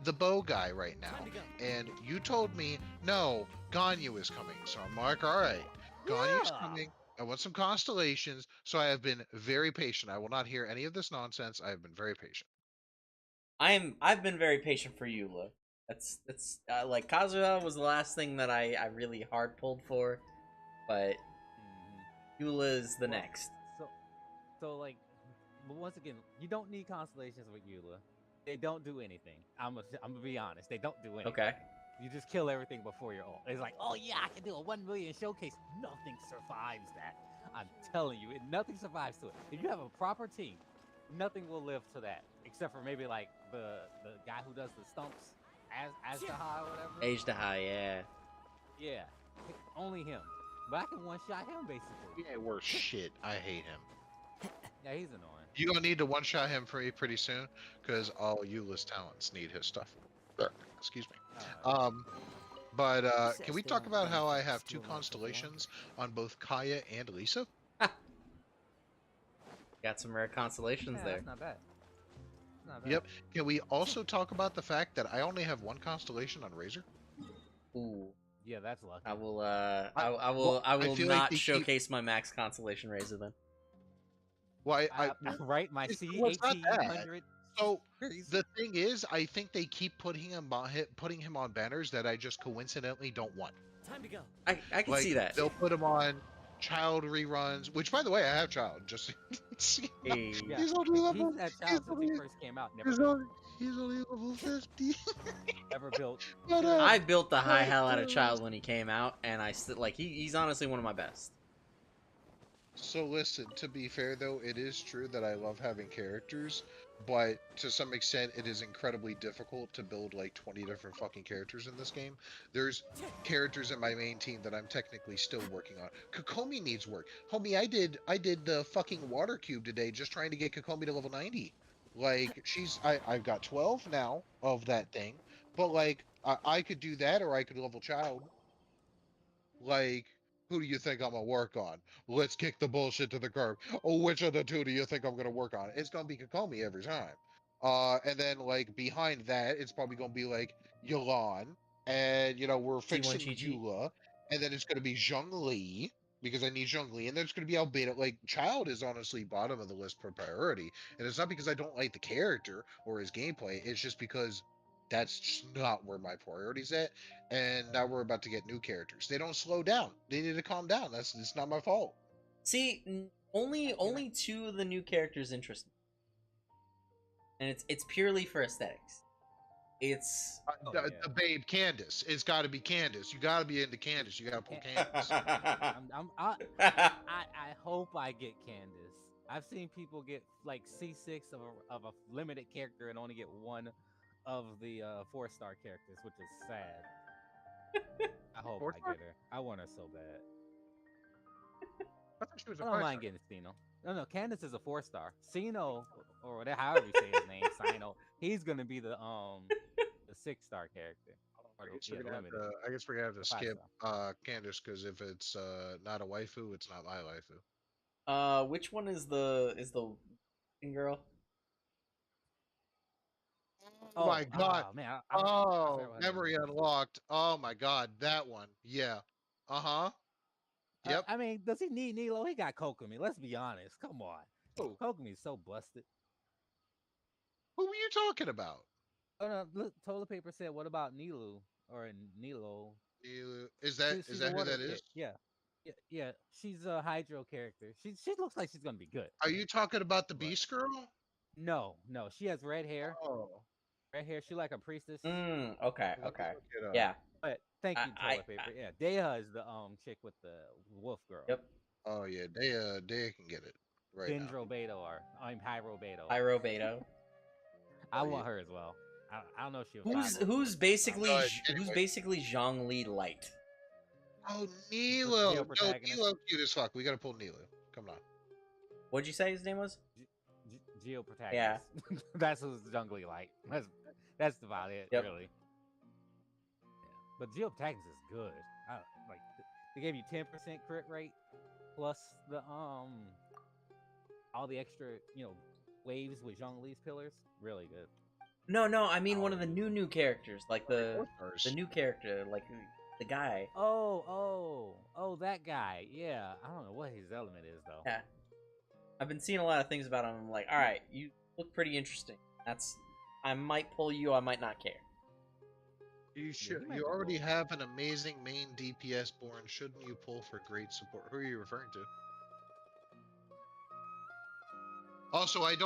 the bow guy right now. And you told me, no, Ganyu is coming. So I'm like, all right, Ganyu's Yeah. coming. I want some constellations. So I have been very patient. I will not hear any of this nonsense. I have been very patient. I've been very patient for Eula. That's like Kazuha was the last thing that I really hard pulled for, but Eula is the next. So like, but once again, you don't need constellations with Eula. They don't do anything. I'm gonna be honest. They don't do anything. Okay. You just kill everything before your ult. It's like, oh yeah, I can do a 1 million showcase. Nothing survives that. I'm telling you, nothing survives to it. If you have a proper team, nothing will live to that, except for maybe like the guy who does the stumps. as the high or whatever. Age to high, yeah. Yeah, only him. But I can one shot him basically. He ain't worth shit. I hate him. Yeah, he's annoying. You're gonna need to one shot him pretty soon, because all Eula's talents need his stuff. Excuse me. But can we talk about how I have 2 constellations on both Kaya and Lisa? Got some rare constellations Yeah, there. that's not bad. Not bad. Yep. Can we also talk about the fact that I only have 1 constellation on Razor? Ooh. Yeah, that's lucky. I will well, I I will feel like not they showcase my max constellation razor then. Well, right, my well, it's not that. C1800. So the thing is, I think they keep putting him on banners that I just coincidentally don't want. Time to go. I can Like, see that. they'll put him on child reruns, which by the way, I have child. Just Hey. Yeah, he's only level. he's that He's child since only, he first came out. Never he's built. only, he's only level 50. Ever built. But, I built the high hell out of Child when he came out, and I still like he's honestly one of my best. So listen, to be fair though, it is true that I love having characters, but to some extent it is incredibly difficult to build like 20 different fucking characters in this game. There's characters in my main team that I'm technically still working on. Kokomi needs work. Homie, I did the fucking water cube today just trying to get Kokomi to level 90. Like I've got 12 now of that thing, but like I could do that or I could level child. Like, who do you think I'm gonna work on? Let's kick the bullshit to the curb. Oh, which of the 2 do you think I'm gonna work on? It's gonna be Kokomi every time. And then like behind that, it's probably gonna be like Yolan, and we're fixing T1 Eula, and then it's gonna be Zhongli because I need Zhongli, and then it's gonna be Albedo. Like, Child is honestly bottom of the list for priority, and it's not because I don't like the character or his gameplay. It's just because that's just not where my priority's at. And now we're about to get new characters. They don't slow down. They need to calm down. It's not my fault. See, only 2 of the new characters interest me, and it's purely for aesthetics. It's The babe Candace. It's got to be Candace. You got to be into Candace. You got to pull Candace. I hope I get Candace. I've seen people get like C6 of a limited character and only get 1 of the 4-star characters, which is sad. I hope I get her. I want her so bad. I thought she was a I don't mind 5-star. getting Sino. No, Candace is a 4-star. Sino, or whatever, however you say his name, Sino, he's gonna be the 6-star character. I guess we're gonna have to skip Candace, because if it's not a waifu, it's not my waifu. Which one is the girl? Oh my god. Man, Memory unlocked. Oh my god, that one. Yeah. Uh-huh. Yep. I mean, does he need Nilo? He got Kokomi. Let's be honest. Come on. Oh. Kokomi's so busted. Who were you talking about? Oh no, look, toilet paper said, what about Nilu? Or Nilo? Is that who that is? Yeah. She's a Hydro character. She looks like she's gonna be good. Are you talking about the Beast Girl? No. She has red hair. Oh. Red hair. She like a priestess. Okay. Yeah. But thank you, toilet paper. Yeah, Deha is the chick with the wolf girl. Yep. Oh yeah, Dea can get it right Dendro Beto, or I'm Hyro Beto. Hyro Beto. I want her as well. I don't know if she who's basically anyway. Zhongli light. Oh, Nilo. No, Geo-protagonist. Nilo cute as fuck. We gotta pull Nilo. Come on. What'd you say his name was? Geo protagonist. Yeah. That's who's Jungly like. That's about it, Yep. really. Yeah. But Geo protagonist is good. Like they gave you 10% crit rate plus the all the extra waves with Zhongli's pillars. Really good. No, I mean one of the new characters, like the new character, like the guy. Oh, that guy. Yeah, I don't know what his element is though. Yeah, I've been seeing a lot of things about him. I'm like, all right, you look pretty interesting. I might pull you, I might not care. You should. You already have an amazing main DPS born. Shouldn't you pull for great support? Who are you referring to? Also, I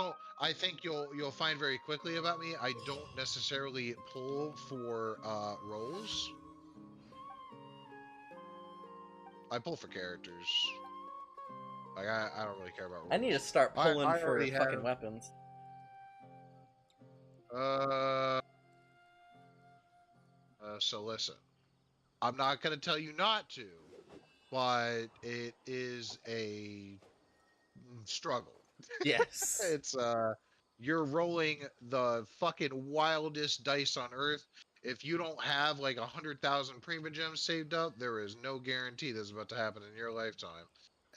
think you'll find very quickly about me, I don't necessarily pull for roles. I pull for characters. Like I don't really care about roles. I need to start pulling I for already fucking have- weapons. So listen, I'm not gonna tell you not to, but it is a struggle. Yes. It's you're rolling the fucking wildest dice on earth. If you don't have like 100,000 Prima Gems saved up, there is no guarantee this is about to happen in your lifetime.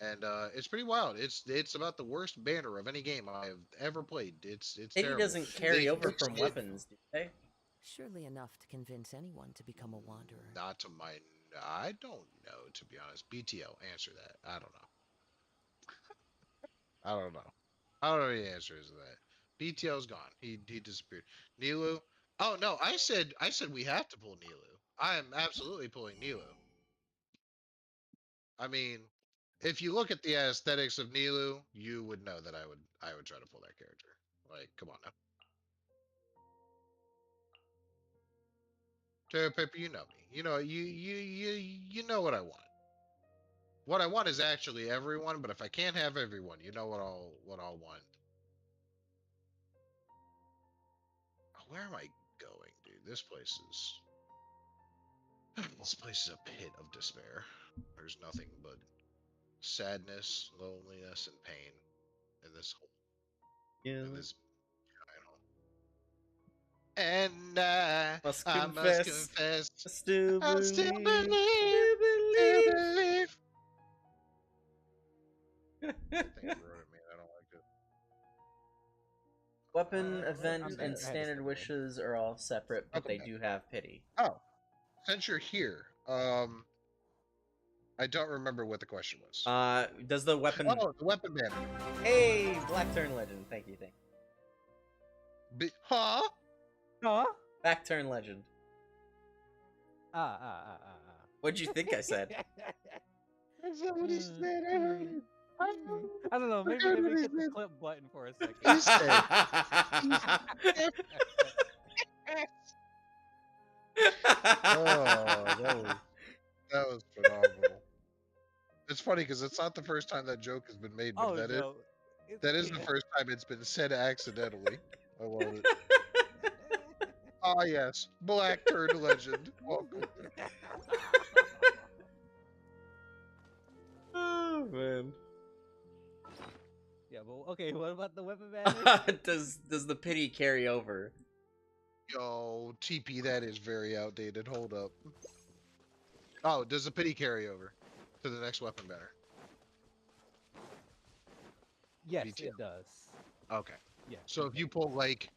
And it's pretty wild. It's about the worst banner of any game I've ever played. It's Pity terrible. doesn't They carry over fixed from it. weapons, do they? Surely enough to convince anyone to become a wanderer. Not to my, I don't know to be honest. BTL, answer that. I don't know. I don't know. I don't know the answer is to that. BTL's gone. He disappeared. Nilu. Oh no, I said we have to pull Nilu. I am absolutely pulling Nilu. I mean, if you look at the aesthetics of Nilu, you would know that I would try to pull that character. Like, come on now. Terra Paper, you know me. You know you know what I want. What I want is actually everyone, but if I can't have everyone, you know what I'll want. Where am I going, dude? This place is a pit of despair. There's nothing but sadness, loneliness, and pain in this whole Yeah. in this and Must I must confess, confess, I still I still believe. believe, Still still believe. believe. I think you wrote it, man. I don't like it. Weapon, Well, event, I'm and better. I had to standard step away. wishes are all separate, but Welcome they back. do have pity. Oh, since you're here, I don't remember what the question was. Does the weapon? Oh, the weapon banner. Hey, Black Turn Legend. Thank you. Huh? Huh? Back Turn Legend. Ah. What'd you think I said? Somebody said I heard it. I don't know. Maybe Forgot let what me he hit the said. clip button for a second. He said. Oh, that was phenomenal. It's funny because it's not the first time that joke has been made, but Oh no. that is the Yeah. first time it's been said accidentally. I love it. Ah, yes, Black Turd Legend. Welcome. Oh man. Yeah, but okay. What about the weapon banner? Does the pity carry over? Yo, TP, that is very outdated. Hold up. Oh, does the pity carry over to the next weapon banner? Yes, BTL. it does. Okay. Yeah. So if you pull like,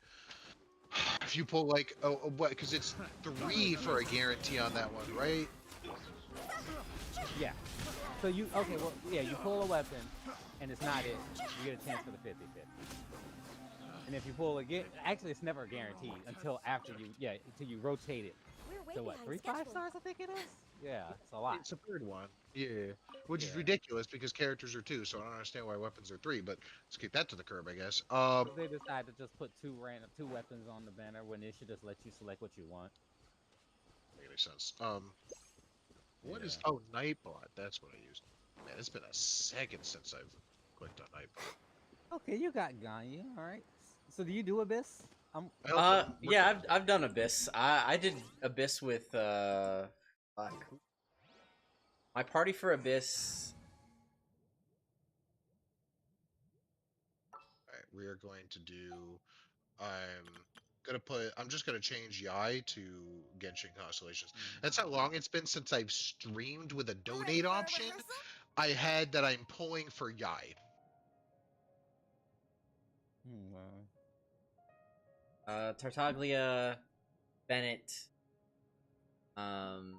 what? Because it's 3 for a guarantee on that one, right? Yeah. So you well yeah, you pull a weapon and it's not it. You get a chance for the 50-50. And if you pull again, actually it's never guaranteed until after until you rotate it. So what? 3 5-stars I think it is. Yeah, it's a lot. It's a third one. Yeah. Which is Yeah. ridiculous because characters are 2, so I don't understand why weapons are 3, but let's kick that to the curb, I guess. They decide to just put two weapons on the banner when they should just let you select what you want. Make any sense. What is Yeah. Nightbot? That's what I used. Man, it's been a second since I've clicked on Nightbot. Okay, you got Ganyu, alright. So do you do Abyss? Yeah, I've done Abyss. I did Abyss with fuck. My party for Abyss. Alright, we are going to do I'm just gonna change Yai to Genshin Constellations. That's how long it's been since I've streamed with a donate option. I had that I'm pulling for Yai. Tartaglia, Bennett. I'll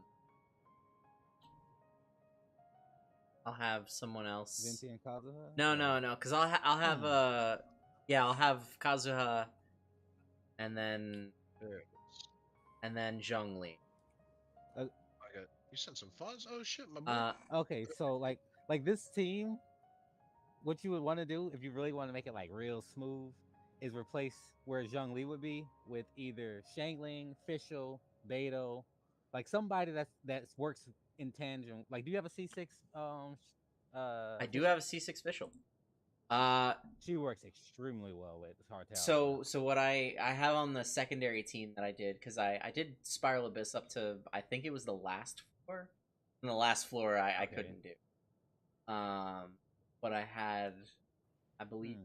have someone else. Venti and Kazuha? No, because I'll have I'll have Kazuha, and then Zhongli. You sent some funds? Oh shit, my boy. Okay, so like this team, what you would want to do if you really want to make it like real smooth is replace where Zhongli would be with either Shangling, Fischl, Beidou, like somebody that works in tangent. Like, do you have a C6? I do have a C6 Fischl. She works extremely well with Tartalia. So what I have on the secondary team that I did, because I did Spiral Abyss up to, I think it was the last floor. And the last floor I Okay. couldn't do. But I had, I believe,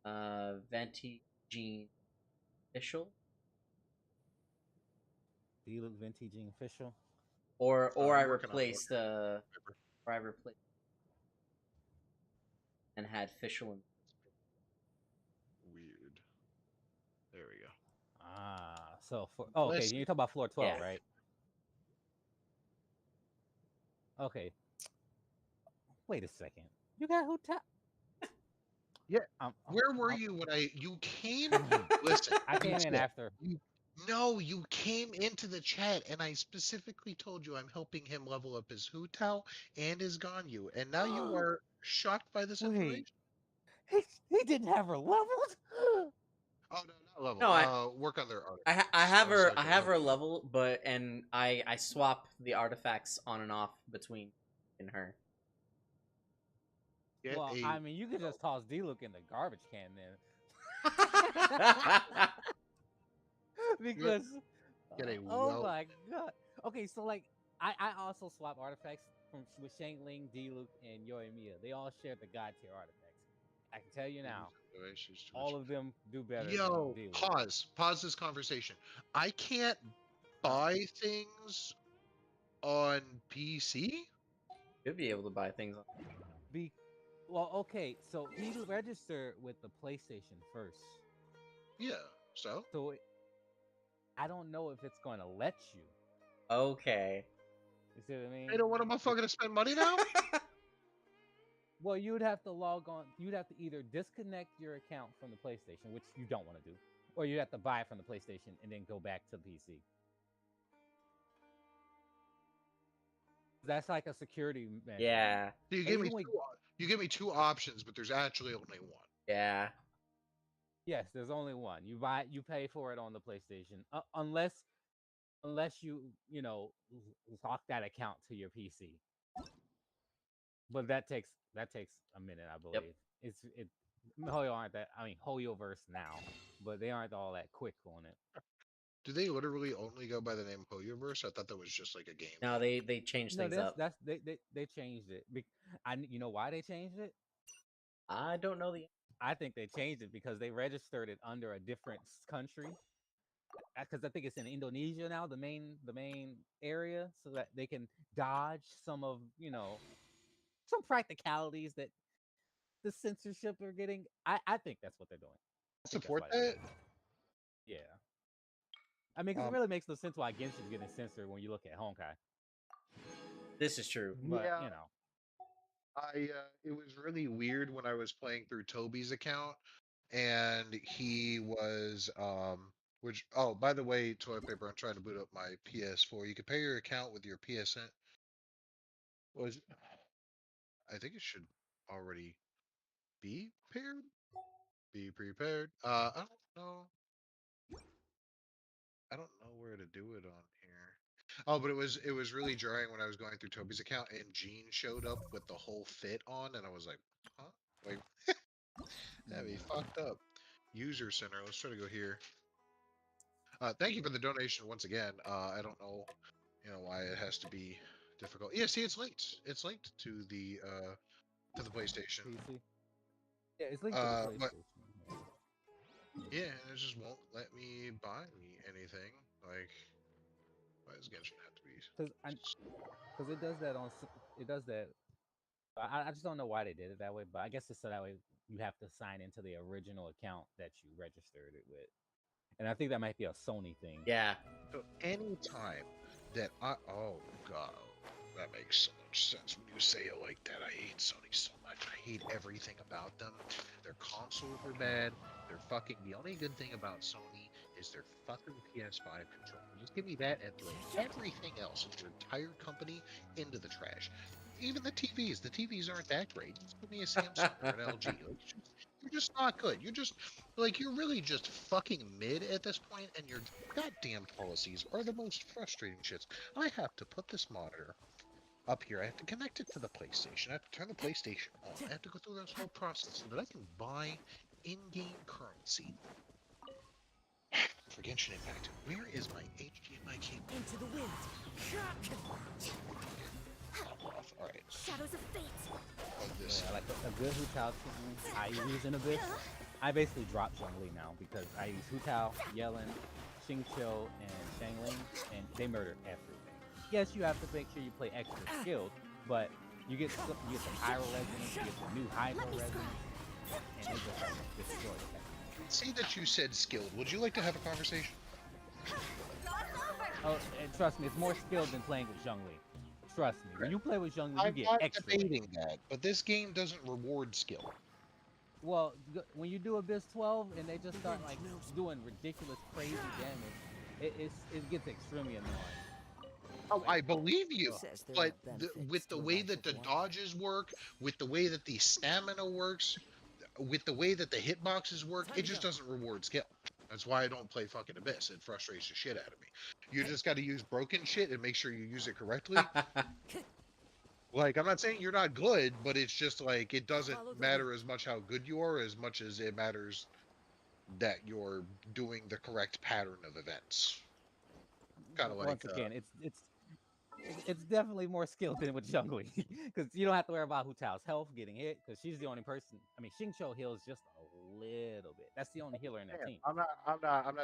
Venti, Jean, Official, D-Luke Vintaging Official. or I I'm working on one. replaced or I replaced and had Official and Weird. There we go. So for okay, Bless you're talking about floor 12, yeah. right? Okay. Wait a second. You got who top? Yeah. Where were you when you came? Listen, I came in after. No, you came into the chat and I specifically told you I'm helping him level up his Hu Tao and his Ganyu, and now you are shocked by this Wait, information? he didn't have her leveled. Oh no, not level. No, Work on their art. I have I was her like, I have her what? level, but and I swap the artifacts on and off between and her. Get Well, a I mean, you could just toss D-Luke in the garbage can then, because get a oh well. my god. Okay, so like I also swap artifacts from with Shangling, D-Luke, and Yoimiya. They all share the god tier artifacts. I can tell you now, all of them do better than Yo, D-Luke. pause this conversation. I can't buy things on PC? You'd be able to buy things. Be well, okay, so he registered with the PlayStation first. Yeah, so? So I don't know if it's going to let you. Okay. You see what I mean? Hey, what am I fucking to spend money now? Well, you'd have to log on. You'd have to either disconnect your account from the PlayStation, which you don't want to do, or you have to buy it from the PlayStation and then go back to PC. That's like a security measure. Yeah. You give me two options, but there's actually only one. Yeah. Yes, there's only one. You pay for it on the PlayStation, unless you lock that account to your PC. But that takes a minute, I believe. Yep. Hoyo aren't that. I mean, Hoyoverse now, but they aren't all that quick on it. Do they literally only go by the name Hoyoverse? I thought that was just like a game. No, they changed things up. They changed it. You know why they changed it? I don't know the. I think they changed it because they registered it under a different country. Because I think it's in Indonesia now, the main area, so that they can dodge some of some practicalities that the censorship are getting. I think that's what they're doing. Support that? Yeah. I mean, 'cause it really makes no sense why Genshin's getting censored when you look at Honkai. This is true. But, yeah. It was really weird when I was playing through Toby's account, and he was which by the way, toilet paper, I'm trying to boot up my PS4. You can pay your account with your PSN. I think it should already be prepared. Be prepared. I don't know. I don't know where to do it on here. Oh, but it was really jarring when I was going through Toby's account and Gene showed up with the whole fit on, and I was like, huh? Like, that'd be fucked up. User center. Let's try to go here. Thank you for the donation once again. I don't know, why it has to be difficult. Yeah, see, it's linked. It's linked to the PlayStation. PC. Yeah, it's linked to the PlayStation. But yeah, it just won't let me buy anything. Like, why does Genshin have to be? Because it does that it does that. I just don't know why they did it that way, but I guess it's so that way you have to sign into the original account that you registered it with. And I think that might be a Sony thing. Yeah. So anytime that oh god, that makes so much sense when you say it like that. I hate Sony so much. I hate everything about them. Their consoles are bad. They're fucking. The only good thing about Sony is their fucking PS5 controller. Just give me that and throw everything else in your entire company into the trash. Even the TVs. The TVs aren't that great. Just give me a Samsung or an LG. Like, you're just not good. You're just you're really just fucking mid at this point, and your goddamn policies are the most frustrating shits. I have to put this monitor up here. I have to connect it to the PlayStation. I have to turn the PlayStation on. I have to go through this whole process so that I can buy in-game currency for Genshin Impact. Where is my HDMI cable? Into the wind. All right. Shadows of fate. Like this. Yeah, like a good Hu Tao team I use in Abyss. I basically drop Zhongli now because I use Hu Tao, Yellen, Xingqiu, and Shangling, and they murder everything. Yes, you have to make sure you play extra skilled, but you get some Pyro resonance, you get some new Hydro resonance, and they just like, destroy it. See that you said skilled. Would you like to have a conversation? Oh, and trust me, it's more skilled than playing with Zhongli. Trust me, when you play with Zhongli, you I'm get not extra. debating that, but this game doesn't reward skill. Well, when you do Abyss 12 and they just start like doing ridiculous, crazy damage, it gets extremely annoying. Oh, I believe you, Says there but are benefits with the to a way life that of the one. dodges work, with the way that the stamina works, with the way that the hitboxes work, Time it to just go. doesn't reward skill. That's why I don't play fucking Abyss. It frustrates the shit out of me. You just got to use broken shit and make sure you use it correctly. Like, I'm not saying you're not good, but it's just like it doesn't Follow the matter wind. as much how good you are as much as it matters that you're doing the correct pattern of events. Kind of like, Once again, it's definitely more skilled than with Zhongli because you don't have to worry about Hu Tao's health getting hit because she's the only person. I mean, Xingqiu heals just a little bit. That's the only healer in that yeah, team. I'm not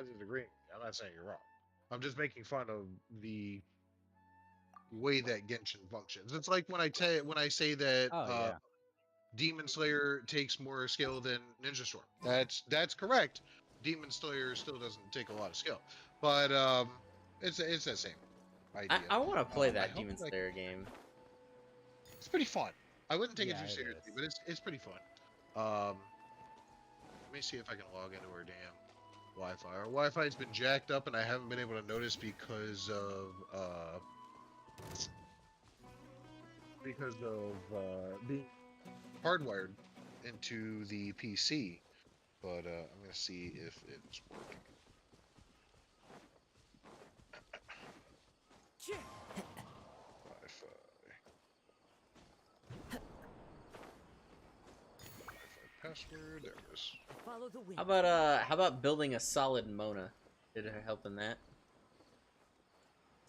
disagreeing. I'm not saying you're wrong. I'm just making fun of the way that Genshin functions. It's like when I say that Oh yeah, Demon Slayer takes more skill than Ninja Storm. That's correct. Demon Slayer still doesn't take a lot of skill, but it's the same idea. I want to play I that hope Demon like Slayer game. it's pretty fun. I wouldn't take it yeah, too it seriously, is. but it's pretty fun. Um, let me see if I can log into our damn Wi-Fi. Our Wi-Fi's been jacked up, and I haven't been able to notice because of being hardwired into the PC. But I'm gonna see if it's working. Wi-Fi. Wi-Fi password. There it is. Follow the wind. How about building a solid Mona? Did it help in that?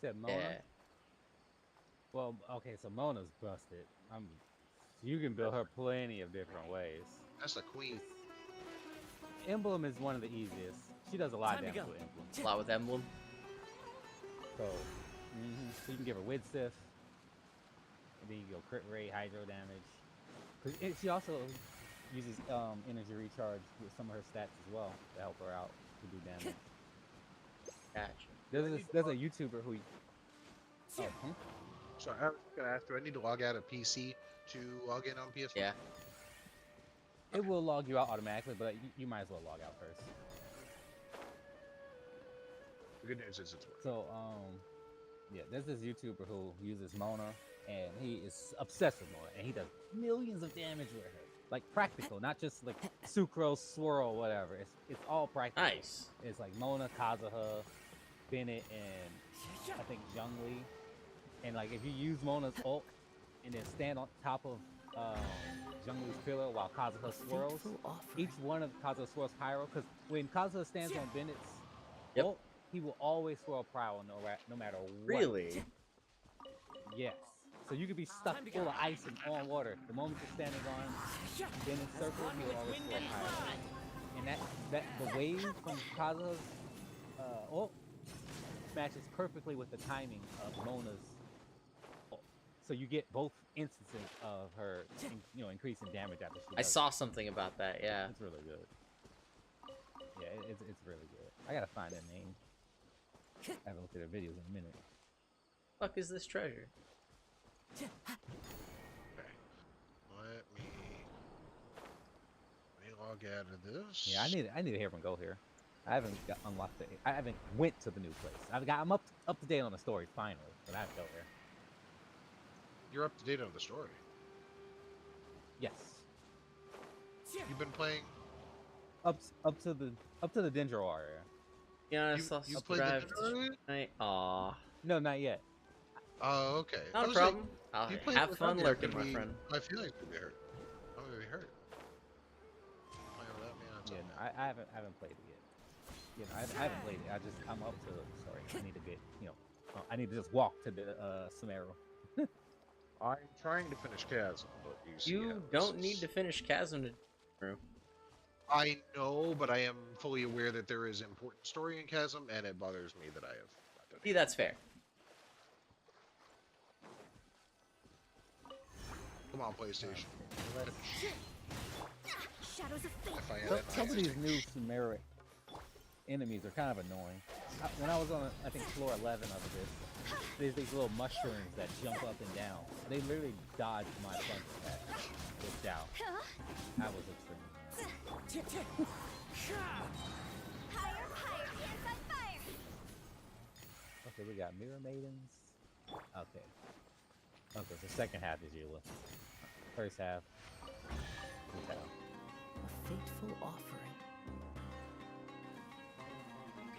Said Mona. Yeah. Well, okay, so Mona's busted. You can build her plenty of different ways. That's the queen. Emblem is one of the easiest. She does a lot of Time to damage go. with Emblem. A lot with Emblem. So, so you can give her Wid Stiff, and then you go crit rate, hydro damage. She also uses energy recharge with some of her stats as well to help her out to do damage. Gotcha. There's a YouTuber who. Oh, So I was gonna ask, do I need to log out of PC to log in on PS4? Yeah. It will log you out automatically, but you might as well log out first. The good news is it's working. So, yeah, there's this YouTuber who uses Mona, and he is obsessed with Mona, and he does millions of damage with her. Like practical, not just like sucrose, swirl, whatever. It's all practical. Nice. It's like Mona, Kazuha, Bennett, and I think Zhongli. And like if you use Mona's ult and then stand on top of Zhongli's pillar while Kazuha swirls, each one of Kazuha swirls pyro. Because when Kazuha stands on Bennett's ult, he will always swirl pyro no matter what. Really? Yes. So you could be stuck full of ice and on water. The moment you're standing on Bennett's circle, he will always swirl pyro. And that the wave from Kazuha's ult matches perfectly with the timing of Mona's ult. So you get both instances of her, increasing damage after she I does saw something about that. Yeah. It's really good. Yeah, it's really good. I gotta find that name. I haven't looked at her videos in a minute. Fuck is this treasure? Okay. Let me log out of this. Yeah, I need to hear from go here. I haven't unlocked it. I haven't went to the new place. I'm up to date on the story finally, but I haven't go there. You're up to date on the story. Yes. You've been playing. Up to the Dendro area. Yeah, I You, saw you played the subscribed. tutorial? Aw. No, not yet. Oh, okay. Not I a was like, problem. I'll You played have without fun me, lurking, my friend. my feelings would be hurt. I'm gonna be hurt. Playing without me on Yeah, top. no, I haven't played it yet. You know, I haven't played it. I'm up to. Sorry, I need to get. I need to just walk to the Sumeru. I'm trying to finish Chasm, but you see how You this don't need is. to finish Chasm to through. I know, but I am fully aware that there is important story in Chasm, and it bothers me that I have not done See, it. that's fair. Come on, PlayStation. Shadows of fate. Some of these new Sumeru enemies are kind of annoying. When I was on, I think floor 11 of this, there's these little mushrooms that jump up and down. They literally dodged my punch attack with Dow. That was extreme. Higher, higher, hands on fire. Okay, we got Mirror Maidens. Okay. Okay, so second half is Eula. First half, Hotel. A fateful offering.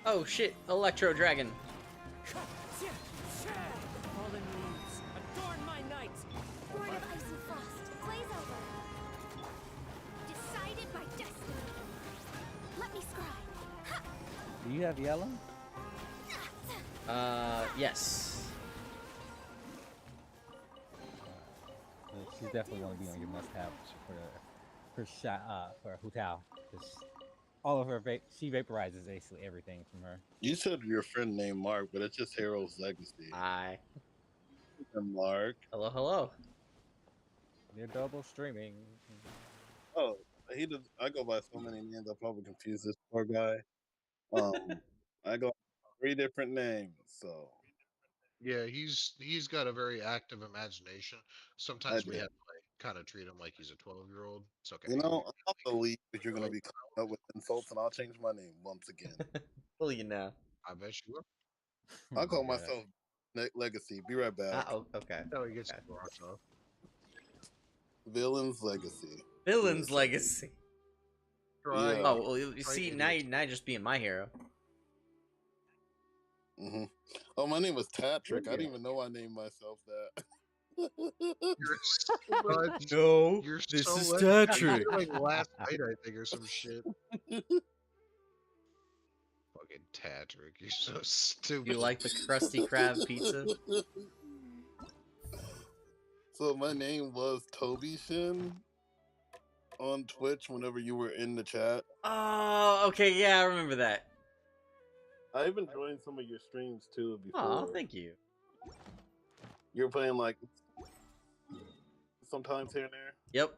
Oh shit, Electro Dragon. Fallen leaves, adorn my night. Born of ice and frost, blaze over. Decided by destiny. Let me scribe. Ha! Do you have yellow? Yes. She's definitely going to be on your must-have for Hutao, because all of her she vaporizes basically everything from her. You said your friend named Mark, but it's just Hero's Legacy. Hi. Mark. Hello, hello. They're double streaming. Oh, he does. I go by so many names. I'll probably confuse this poor guy. I go by 3 different names, so Yeah, he's got a very active imagination. I Sometimes we do. have to like kind of treat him like he's a 12-year-old. It's okay. You know, I'll believe if you're You're going to like, be coming up with insults, and I'll change my name once again. Well, you know. I bet you will. I'll call Yeah. myself Legacy. Be right back. Oh, okay. Until he gets Okay. the rocks off. Villain's Legacy. Villain's Legacy. Try. Yeah. Oh, well, you Try see, idiot. now you're just being my hero. Mm-hmm. Oh, my name was Tatrick. I didn't even know I named myself that. You're such, No, you're this so is like, Tatrick. you're like last night, I think, or some shit. Fucking Tatrick, you're so stupid. You like the Krusty Krab pizza? So my name was Toby Shin on Twitch whenever you were in the chat. Oh, okay, yeah, I remember that. I've been joining some of your streams too before. Oh, thank you. You're playing like sometimes here and there. Yep.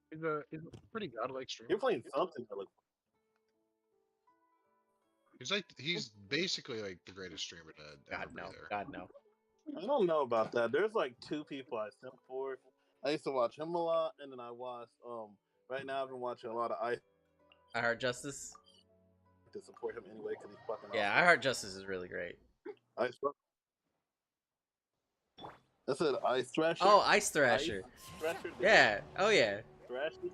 He's a pretty godlike streamer. You're playing something that looks. He's basically like the greatest streamer to ever God be no. there. God no. I don't know about that. There's like 2 people I sent for. I used to watch him a lot, and then I watched. Right now I've been watching a lot of Ice I Heart Justice. to support him anyway because he's fucking. Yeah, awesome. I Heart Justice is really great. Ice. I said Ice Thrasher. Oh, Ice Thrasher. Ice Thrasher. Yeah. Oh yeah. Thrasher.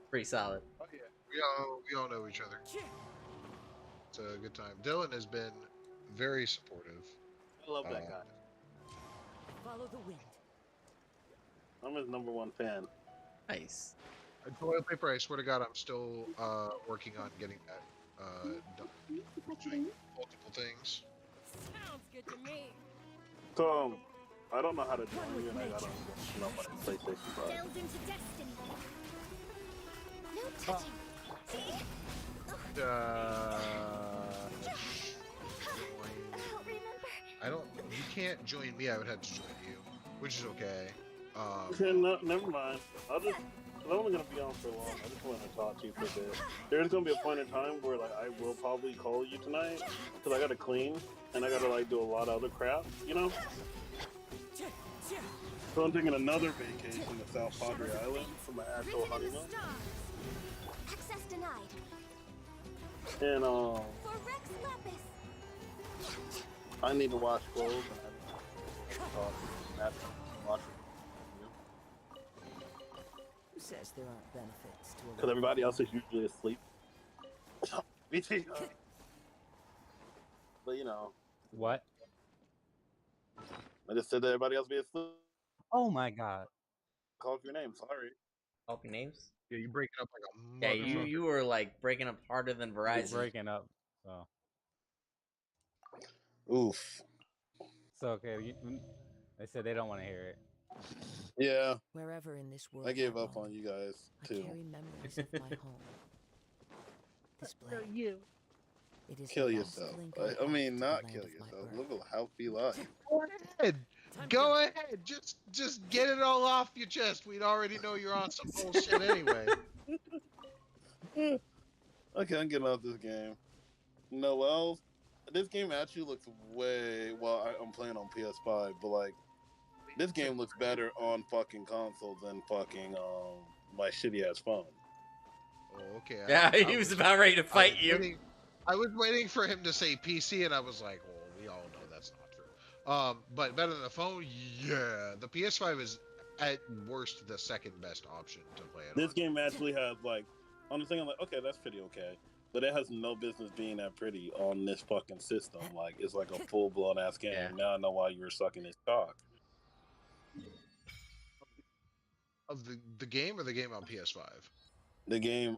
Pretty solid. Oh yeah, we all know each other. It's a good time. Dylan has been very supportive. I love that guy. Follow the wind. I'm his #1 fan. Nice. Toilet paper, I swear to God, I'm still working on getting that done. Doing multiple things. Sounds good to me. So, I don't know how to join you, and I got on my PlayStation 5. Delve into destiny. No touching. Join. I don't remember. I don't. You can't join me. I would have to join you, which is okay. Okay, no, never mind. I'm only gonna be on for long. I just want to talk to you for a bit. There's gonna be a point in time where like I will probably call you tonight because I gotta clean and I gotta like do a lot of other crap, you know. So I'm taking another vacation to South Padre Island for my actual honeymoon. Access denied. And For Rex Lapis. I need to wash clothes and I talk and that's watch. Who says there aren't benefits to Because everybody else is usually asleep. Me too. But you know, What? I just said that everybody else be asleep. Oh my god. Call up your name. Sorry. Help your names. Yeah, you break it up like a Yeah, motherfucker. you were like breaking up harder than You're Verizon. breaking up. So Oof. okay. They said they don't want to hear it. Yeah, Wherever in this world I gave up roam, on you guys I too. carry memories of my home. This blade. You. It is Kill the last yourself. link I back mean, to the not land kill of my yourself. birth. Live a healthy life. Go ahead. Go ahead. Just get it all off your chest. We'd already know you're on some bullshit anyway. Okay, I'm getting off this game. Noel, this game actually looks way. Well, I'm playing on PS5, but like, this game looks better on fucking console than fucking my shitty ass phone. Oh, okay. Yeah, he was about ready to fight you. I was waiting for him to say PC, and I was like, well, we all know that's not true. But better than the phone, yeah. The PS5 is at worst the second best option to play it This on. game actually has like, on the thing, I'm like, okay, that's pretty okay, but it has no business being that pretty on this fucking system. Like, it's like a full blown ass game. Yeah. Now I know why you were sucking his cock. Of the game or the game on PS5? The game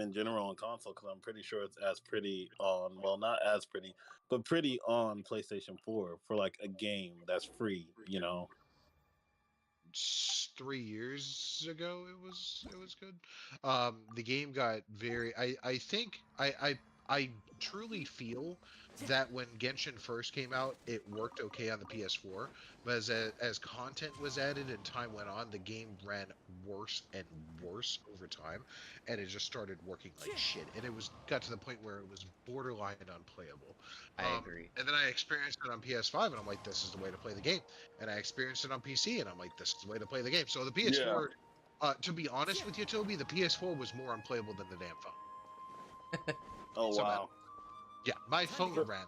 in general on console, because I'm pretty sure it's as pretty on, well, not as pretty, but pretty on PlayStation 4 for like a game that's free, you know. 3 years ago it was good. The game got very I think I truly feel that when Genshin first came out, it worked okay on the PS4, but as content was added and time went on, the game ran worse and worse over time, and it just started working like shit, and it was got to the point where it was borderline unplayable. I agree. And then I experienced it on PS5, and I'm like, this is the way to play the game. And I experienced it on PC, and I'm like, this is the way to play the game. So the PS4, to be honest with you, Toby, the PS4 was more unplayable than the damn phone. Oh So wow. Yeah, my phone ran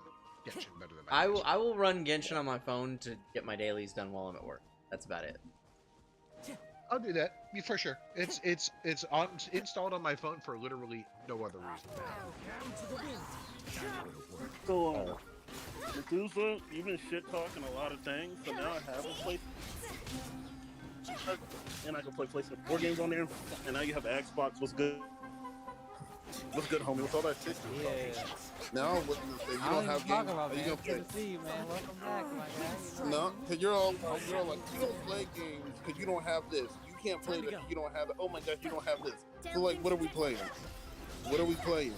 Genshin better than my PS4. I will run Genshin on my phone to get my dailies done while I'm at work. That's about it. I'll do that for sure. It's installed on my phone for literally no other reason. So, Methuselah, you've been shit talking a lot of things, so now I have a place, and I can play PlayStation 4 games on there, and now you have Xbox. What's good? What's good, homie? What's all that shit you were talking? Now, what you don't have games? Are you gonna play? Good to see you, man. Welcome back, my guy. No, because you're all like, you don't play games because you don't have this. You can't play this. You don't have it. Oh my gosh, you don't have this. So like, what are we playing? What are we playing?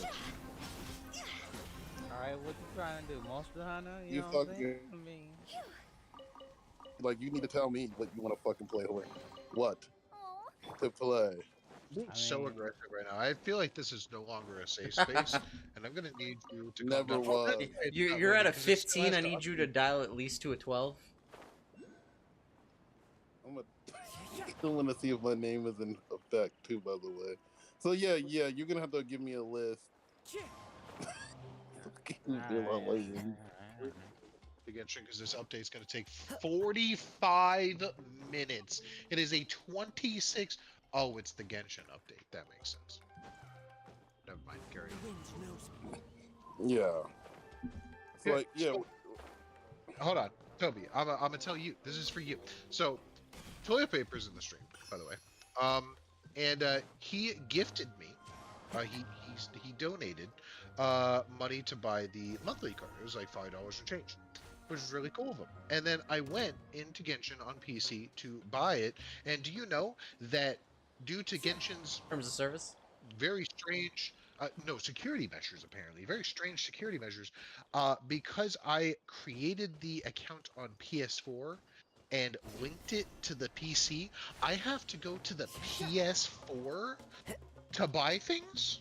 Alright, what you trying to do? Monster Hunter? You You know what I'm fucking- saying? I mean, Like, you need to tell me what you want to fucking play. What to play? So aggressive right now. I feel like this is no longer a safe space, and I'm gonna need you to calm Never down. was. You're at a 15. I need you to dial at least to a 12. I'm still want to see if my name is in effect too. By the way, so yeah, you're gonna have to give me a list. To Genshin, because this update's going to take 45 minutes. It is a 26. Oh, it's the Genshin update. That makes sense. Never mind. Carry on. Yeah. It's Yeah, like, yeah. so- Hold on, Toby. I'm gonna tell you. This is for you. So, toilet paper's in the stream, by the way. And he gifted me. He donated money to buy the monthly card. It was like $5 and change, which is really cool of him. And then I went into Genshin on PC to buy it. And do you know that due to Genshin's Terms of service. very strange, no, security measures, apparently, very strange security measures, because I created the account on PS4 and linked it to the PC, I have to go to the PS4 to buy things?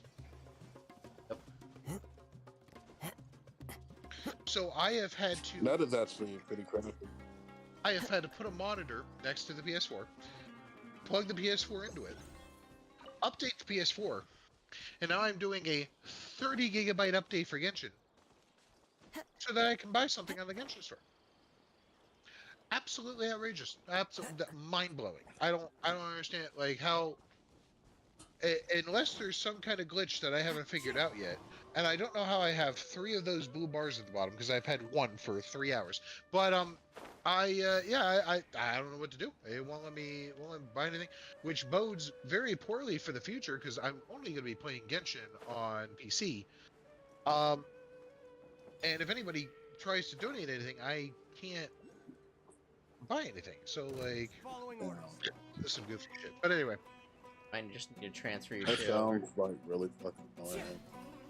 So I have had to. That is actually pretty crazy. I have had to put a monitor next to the PS4, plug the PS4 into it, update the PS4, and now I'm doing a 30 gigabyte update for Genshin, so that I can buy something on the Genshin store. Absolutely outrageous. Absolutely mind blowing. I don't understand like how. Unless there's some kind of glitch that I haven't figured out yet. And I don't know how I have 3 of those blue bars at the bottom, because I've had 1 for 3 hours. But, I don't know what to do. It won't let me buy anything, which bodes very poorly for the future because I'm only going to be playing Genshin on PC. Um, and if anybody tries to donate anything, I can't buy anything. So like, Following orders. this is some goofy shit. But anyway, I just need to transfer your That shit over. sounds like really fucking annoying.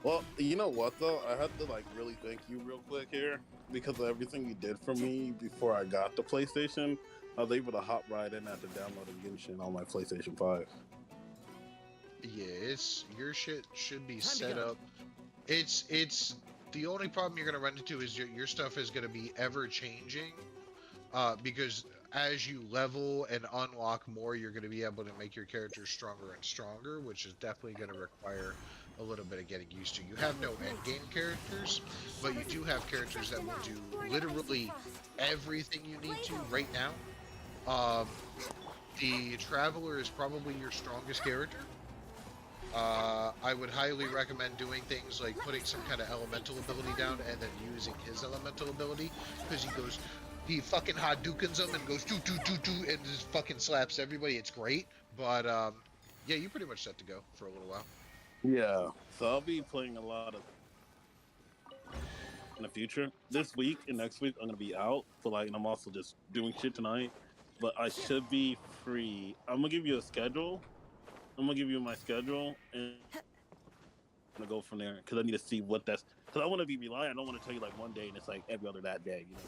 Well, you know what though? I have to like really thank you real quick here because of everything you did for me before I got the PlayStation. I was able to hop right in after downloading Genshin on my PlayStation 5. yeah, it's your shit should be Time to set go. up. It's the only problem you're gonna run into is your stuff is gonna be ever changing. Because as you level and unlock more, you're going to be able to make your characters stronger and stronger, which is definitely going to require a little bit of getting used to. You have no endgame characters, but you do have characters that will do literally everything you need to right now. The Traveler is probably your strongest character. I would highly recommend doing things like putting some kind of elemental ability down and then using his elemental ability because he fucking Hadoukens them and goes doo doo doo doo and just fucking slaps everybody. It's great, but yeah, you're pretty much set to go for a little while. Yeah, so I'll be playing a lot of in the future. This week and next week I'm gonna be out, but like, and I'm also just doing shit tonight. But I should be free. I'm gonna give you a schedule. I'm gonna give you my schedule and I'm gonna go from there because I need to see what that's. Because I want to be reliant. I don't want to tell you like one day and it's like every other that day, you know.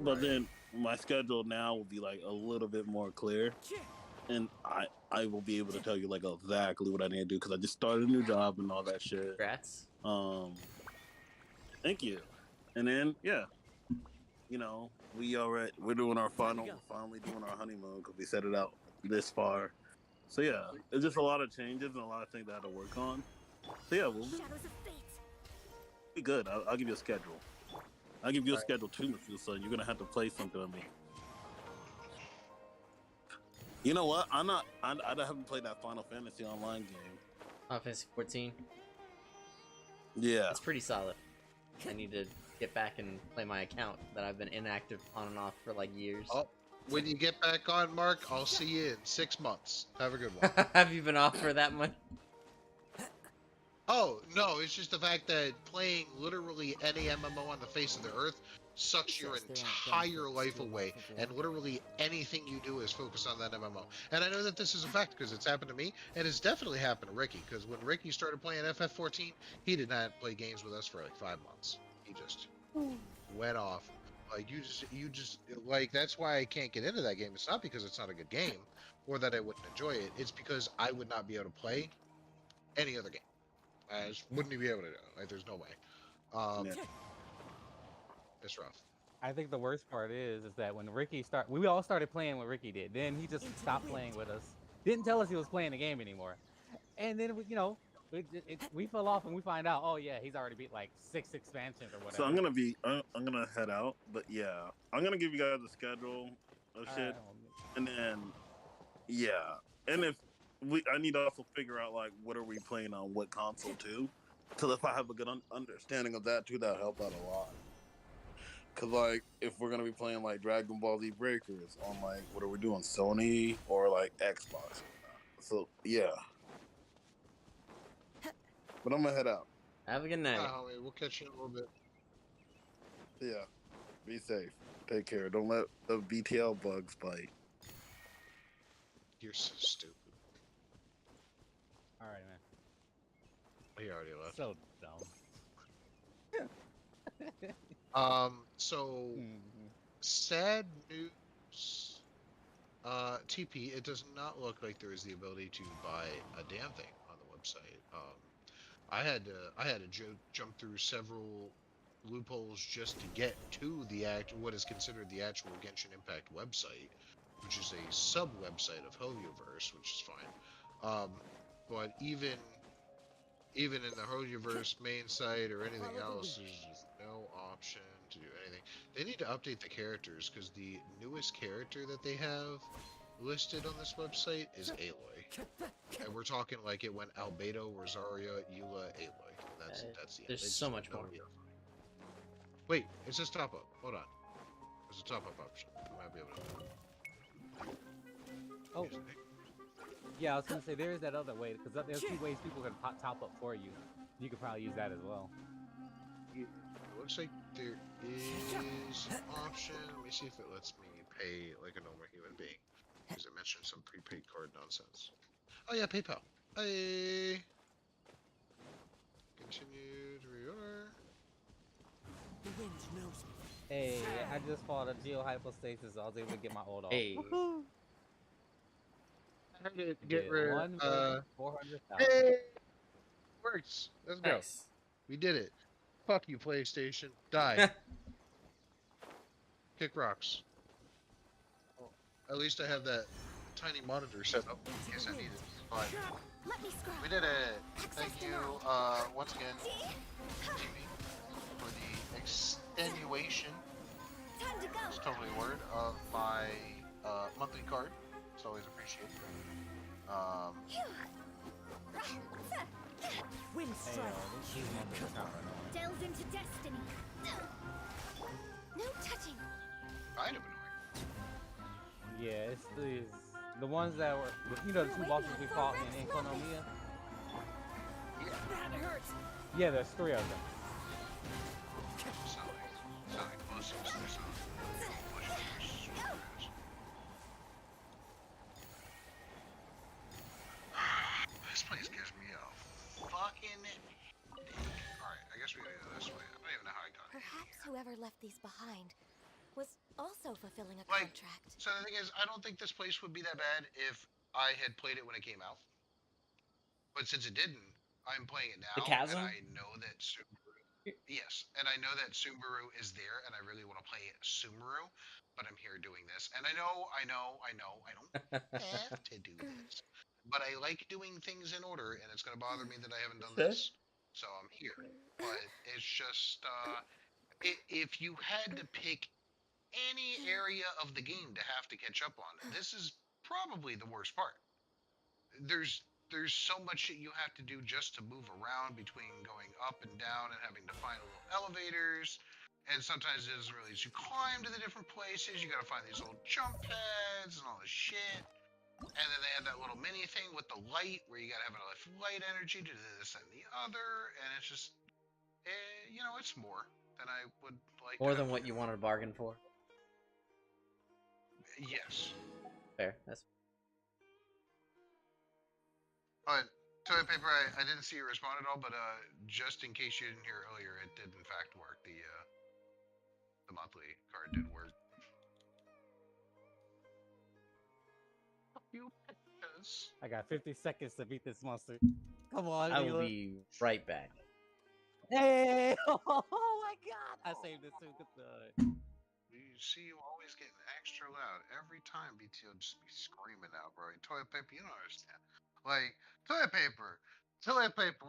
But then my schedule now will be like a little bit more clear, and I will be able to tell you like exactly what I need to do because I just started a new job and all that shit. Congrats. Thank you. And then yeah, you know we're doing our finally doing our honeymoon because we set it out this far. So yeah, it's just a lot of changes and a lot of things that I had to work on. So yeah, we'll Shadows of fate. be good. I'll give you a schedule. I'll give you a schedule too, so you're gonna have to play something with me. You know what? I haven't played that Final Fantasy online game. Final Fantasy 14. Yeah. It's pretty solid. I need to get back and play my account that I've been inactive on and off for like years. Oh, when you get back on, Mark, I'll see you in 6 months. Have a good one. Have you been off for that much? Oh, no, it's just the fact that playing literally any MMO on the face of the earth sucks your entire life away, and literally anything you do is focused on that MMO. And I know that this is a fact because it's happened to me, and it's definitely happened to Ricky, because when Ricky started playing FF14, he did not play games with us for like 5 months. He just went off. Like, like, that's why I can't get into that game. It's not because it's not a good game, or that I wouldn't enjoy it. It's because I would not be able to play any other game. I just wouldn't be able to do it. Like, there's no way. Yeah. It's rough. I think the worst part is that when we all started playing what Ricky did. Then he just stopped playing with us. Didn't tell us he was playing the game anymore. And then we fell off and we find out, oh yeah, he's already beat like 6 expansions or whatever. So I'm gonna head out, but yeah, I'm gonna give you guys a schedule of shit, and then yeah, and if I need to also figure out like what are we playing on what console too, because if I have a good understanding of that too, that'll help out a lot. Cause like if we're gonna be playing like Dragon Ball Z Breakers on like what are we doing, Sony or like Xbox? So yeah, but I'm gonna head out. Have a good night. Homie, we'll catch you in a little bit. Yeah, be safe. Take care. Don't let the BTL bugs bite. You're so stupid. All right, man. He already left. So dumb. So Mhm. sad news. TP, it does not look like there is the ability to buy a damn thing on the website. I had to jump through several loopholes just to get to what is considered the actual Genshin Impact website, which is a sub website of Hoyoverse, which is fine. But even in the Hoyoverse main site or anything else, there's just no option to do anything. They need to update the characters because the newest character that they have listed on this website is Aloy. And we're talking like it went Albedo, Rosaria, Eula, Aloy. That's the end. There's They so just much don't more. be able to- Wait, it says top up. Hold on. There's a top up option. I might be able to. Oh, yeah, I was gonna say there is that other way because there's 2 ways people can top up for you. You could probably use that as well. It looks like there is an option. Let me see if it lets me pay like a normal human being. Because it mentioned some prepaid card nonsense. Oh yeah, PayPal. Hey. Continue to reorder. The wind knows me. Hey, I just fought a geohypostasis, so I was able to get my ult off. Hey. Woohoo! I had to get Did rid of 1,400,000. Hey, works. Let's go. Nice. We did it. Fuck you, PlayStation. Die. Kick rocks. Oh, at least I have that tiny monitor set up in case I need it. Fine. Let me scry. We did it. Access Thank you, denied. once again, TV, for the extenuation. Time to go. It's totally a word of my monthly card. It's always appreciated. Wind Hey, strike. these monsters are kind of annoying. Delve into destiny. No touching. Kind of annoying. Yeah, it's the ones that were, the 2 bosses we fought in Economia. That hurt. Yeah, there's 3 of them. Sound like buses. There's this place gives me a fucking headache. Alright, I guess we gotta go this way. I don't even know how I got here. Perhaps whoever left these behind was also fulfilling a Like, contract. so the thing is, I don't think this place would be that bad if I had played it when it came out. But since it didn't, I'm playing it The now, and chasm? I know that Sumeru. Yes, and I know that Sumeru is there, and I really want to play Sumeru, but I'm here doing this, and I don't have to do this, but I like doing things in order, and it's gonna bother me that I haven't done Sure. this, so I'm here. But it's just, if you had to pick any area of the game to have to catch up on, this is probably the worst part. There's so much that you have to do just to move around between going up and down and having to find little elevators. And sometimes it doesn't really let you climb to the different places. You gotta find these little jump pads and all this shit. And then they have that little mini thing with the light where you gotta have enough light energy to do this and the other. And it's just, it's more than I would like to More than have to what do. you wanted to bargain for. Yes. Fair. That's But toilet paper, I didn't see you respond at all, but just in case you didn't hear earlier, it did in fact work. The monthly card did work. You bitches. I got 50 seconds to beat this monster. Come on, I will Mila. be right back. Hey! Oh my god! I saved this too. Good. You see, you always getting extra loud every time BTO just be screaming out, bro. Toilet paper, you don't understand. Like, toilet paper,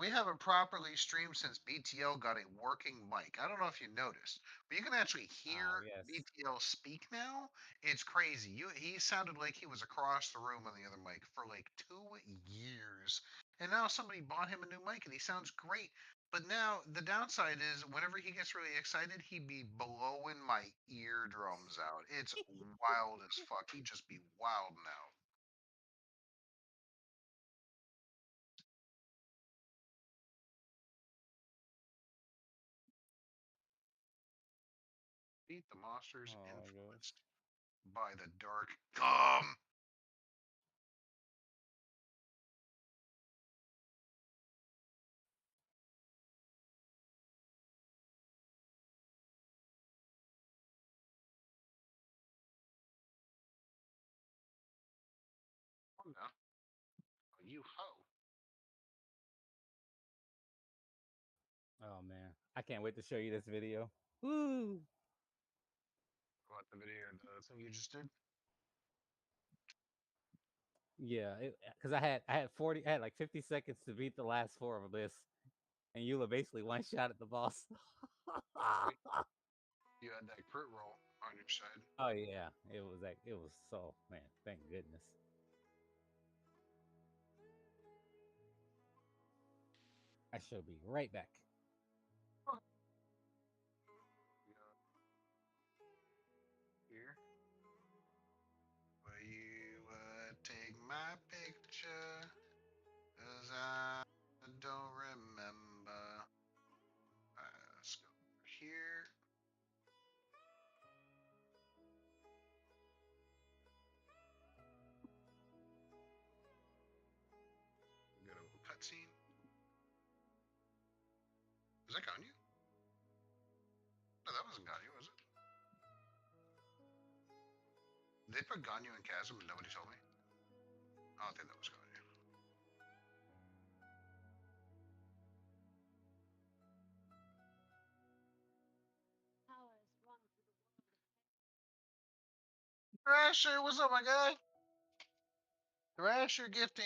we haven't properly streamed since BTL got a working mic. I don't know if you noticed, but you can actually Oh, hear yes. BTL speak now. It's crazy. He sounded like he was across the room on the other mic for like 2 years. And now somebody bought him a new mic and he sounds great. But now the downside is whenever he gets really excited, he'd be blowing my eardrums out. It's wild as fuck. He'd just be wild now. Beat the monsters Oh my god. influenced by the dark gum. Oh no. Oh, you ho. Oh man. I can't wait to show you this video. Woo! What the video, the thing you just did? Yeah, because I had like 50 seconds to beat the last 4 of this, and Eula basically one shot at the boss. Right? You had that crit roll on your side. Oh yeah, it was so, man. Thank goodness. I shall be right back. my picture, 'cause I don't remember. Let's go over here. Go to a cutscene. Was that Ganyu? No, that wasn't Ganyu, was it? Did they put Ganyu in Chasm and nobody told me? I don't think that was Ganyu. Thrasher, what's up, my guy? Thrasher gifting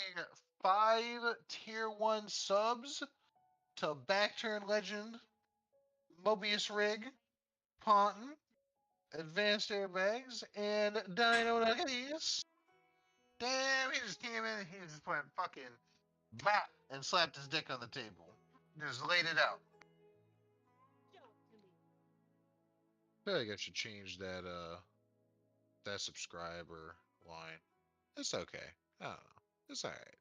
5 tier 1 subs to Backturn Legend, Mobius Rig, Ponton, Advanced Airbags, and Dino Nuggies. Damn, he just came in and he just went fucking bap and slapped his dick on the table. Just laid it out. I feel like I should change that subscriber line. It's okay. I don't know. It's alright.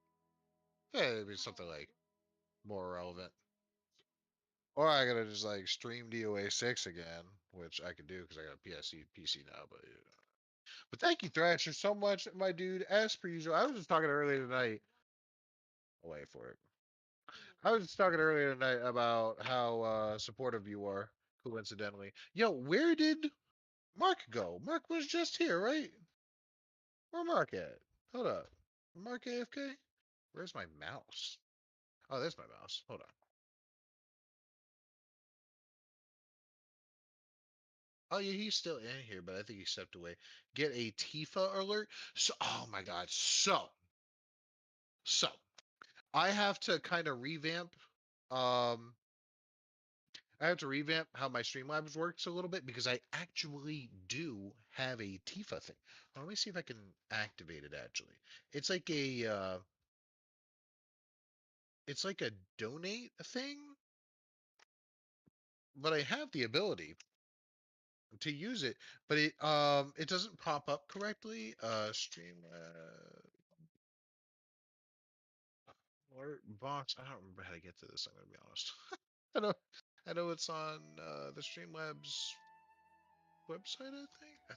Yeah, it'd be something like more relevant. Or I gotta just like stream DOA 6 again, which I could do because I got a PC now, but But thank you, Thrasher, so much, my dude. As per usual, I was just talking earlier tonight. I'll wait for it. I was just talking earlier tonight about how supportive you are, coincidentally. Yo, where did Mark go? Mark was just here, right? Where Mark at? Hold up. Mark AFK? Where's my mouse? Oh, there's my mouse. Hold on. Oh yeah, he's still in here, but I think he stepped away. Get a Tifa alert. So, oh my God. So I have to kind of revamp. Um, I have to revamp how my Streamlabs works a little bit because I actually do have a Tifa thing. Let me see if I can activate it. Actually, it's like a donate thing, but I have the ability to use it, but it doesn't pop up correctly. Streamlabs alert box. I don't remember how to get to this. I'm gonna be honest. I know, I know it's on the Streamlabs website. I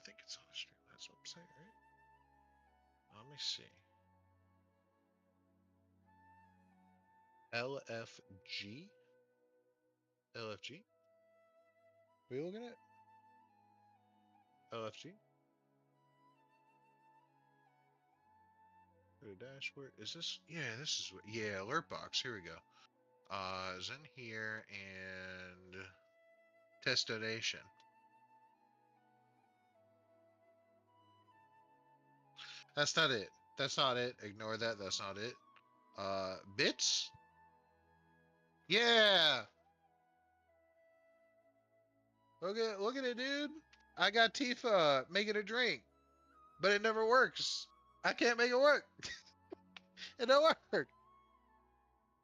think it's on the Streamlabs website, right? Let me see. LFG. LFG. Are you looking at LFG? Go to dashboard. Is this? Yeah, this is. Yeah, alert box. Here we go. Is in here and test donation. That's not it. That's not it. Ignore that. That's not it. Bits. Yeah. Look at it, dude. I got Tifa making a drink, but it never works. I can't make it work. It don't work.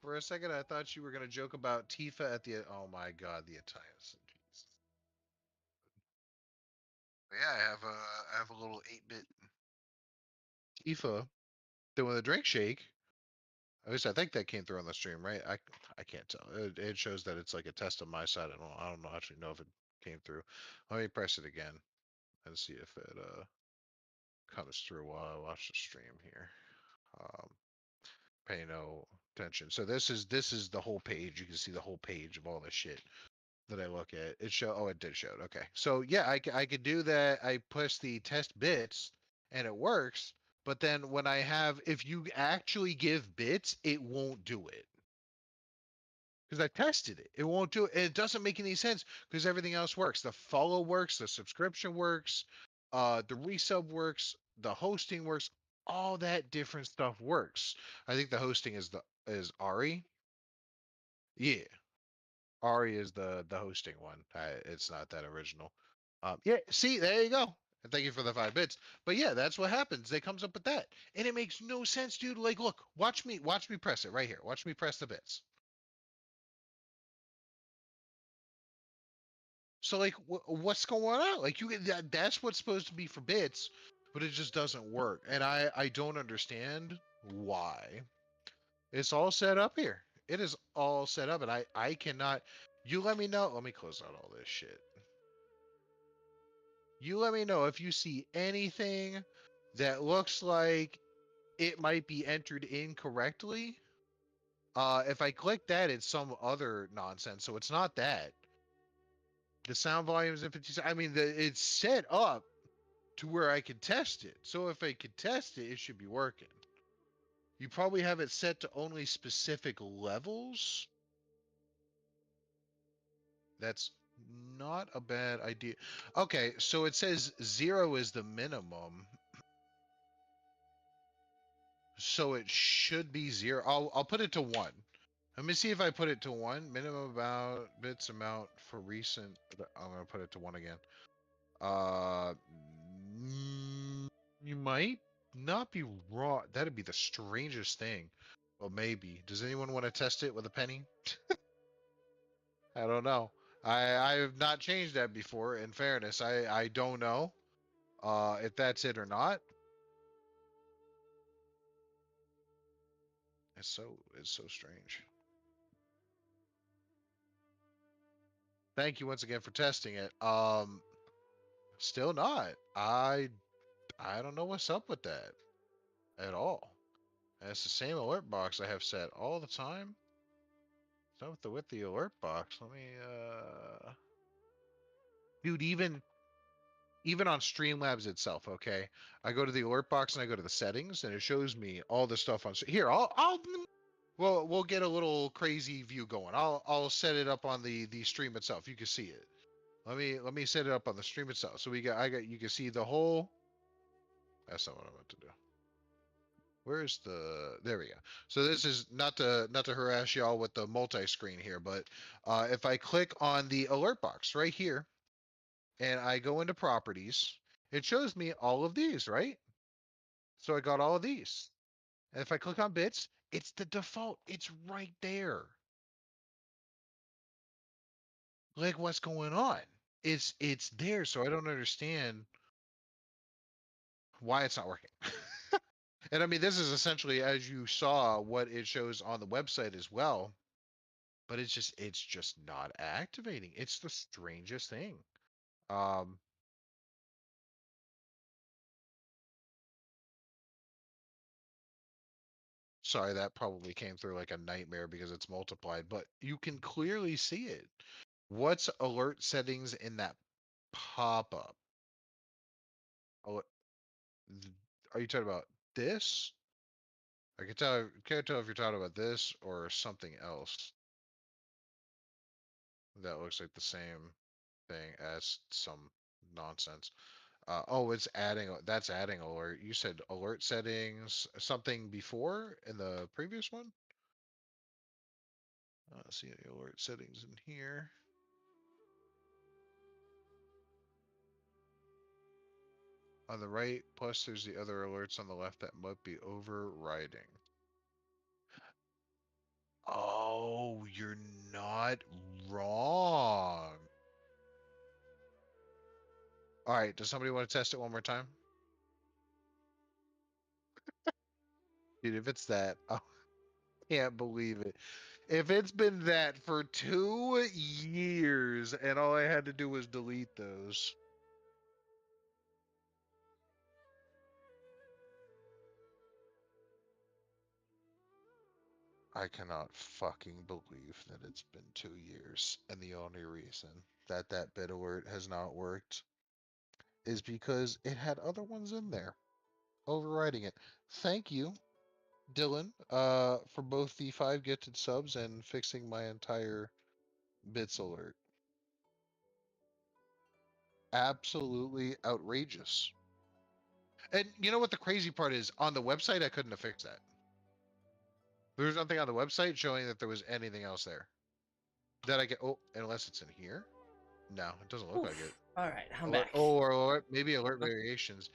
For a second, I thought you were gonna joke about Tifa at the. Oh my God, the Italians. Jesus. But yeah, I have a little 8-bit Tifa doing the drink shake. At least I think that came through on the stream, right? I can't tell. It shows that it's like a test on my side. I don't know, actually know if it came through. Let me press it again and see if it comes through while I watch the stream here. Um, pay no attention. So this is the whole page. You can see the whole page of all the shit that I look at. It show. Oh, it did show it. Okay. So yeah, I could do that. I push the test bits and it works. But then when I have, if you actually give bits, it won't do it. Because I tested it. It won't do it. It doesn't make any sense because everything else works. The follow works, the subscription works, the resub works, the hosting works, all that different stuff works. I think the hosting is Ari. Yeah. Ari is the hosting one. It's not that original. Yeah, see, there you go. And thank you for the 5 bits. But yeah, that's what happens. They comes up with that. And it makes no sense, dude. Like, look, watch me press it right here. Watch me press the bits. So like, what's going on? Like, that's what's supposed to be for bits, but it just doesn't work. And I don't understand why. It's all set up here. It is all set up, and I cannot. You let me know. Let me close out all this shit. You let me know if you see anything that looks like it might be entered incorrectly. If I click that, it's some other nonsense. So it's not that. The sound volume is in 50. I mean, it's set up to where I can test it. So if I could test it, it should be working. You probably have it set to only specific levels. That's not a bad idea. Okay, so it says 0 is the minimum. So it should be 0. I'll put it to 1. Let me see if I put it to 1. Minimum about bits amount for recent. I'm gonna put it to 1 again. You might not be wrong. That'd be the strangest thing. Well, maybe. Does anyone want to test it with a penny? I don't know. I have not changed that before. In fairness, I don't know if that's it or not. It's so strange. Thank you once again for testing it. Still not. I don't know what's up with that at all. And it's the same alert box I have set all the time. So with the alert box, let me dude, even on Streamlabs itself, okay? I go to the alert box and I go to the settings and it shows me all the stuff on here. We'll get a little crazy view going. I'll set it up on the stream itself. You can see it. Let me set it up on the stream itself. So you can see the whole. That's not what I want to do. Where's the? There we go. So this is not to harass y'all with the multi-screen here, but if I click on the alert box right here, and I go into properties, it shows me all of these, right? So I got all of these. And if I click on bits, it's the default. It's right there. Like what's going on? It's there, so I don't understand why it's not working. And I mean, this is essentially, as you saw, what it shows on the website as well. But it's just not activating. It's the strangest thing. Um, Sorry, that probably came through like a nightmare because it's multiplied, but you can clearly see it. What's alert settings in that pop-up? Oh, are you talking about this? Can't tell if you're talking about this or something else. That looks like the same thing as some nonsense. Oh, it's adding. That's adding alert. You said alert settings. Something before in the previous one. See any alert settings in here. On the right, plus there's the other alerts on the left that might be overriding. Oh, you're not wrong. All right, does somebody want to test it one more time? Dude, if it's that, I can't believe it. If it's been that for 2 years and all I had to do was delete those. I cannot fucking believe that it's been 2 years, and the only reason that that bit alert has not worked is because it had other ones in there, overriding it. Thank you, Dylan, for both the 5 gifted subs and fixing my entire bits alert. Absolutely outrageous. And you know what the crazy part is? On the website, I couldn't have fixed that. There's nothing on the website showing that there was anything else there. That I get. Oh, unless it's in here. No, it doesn't look like it. All right, I'm Alert, back. or maybe alert variations.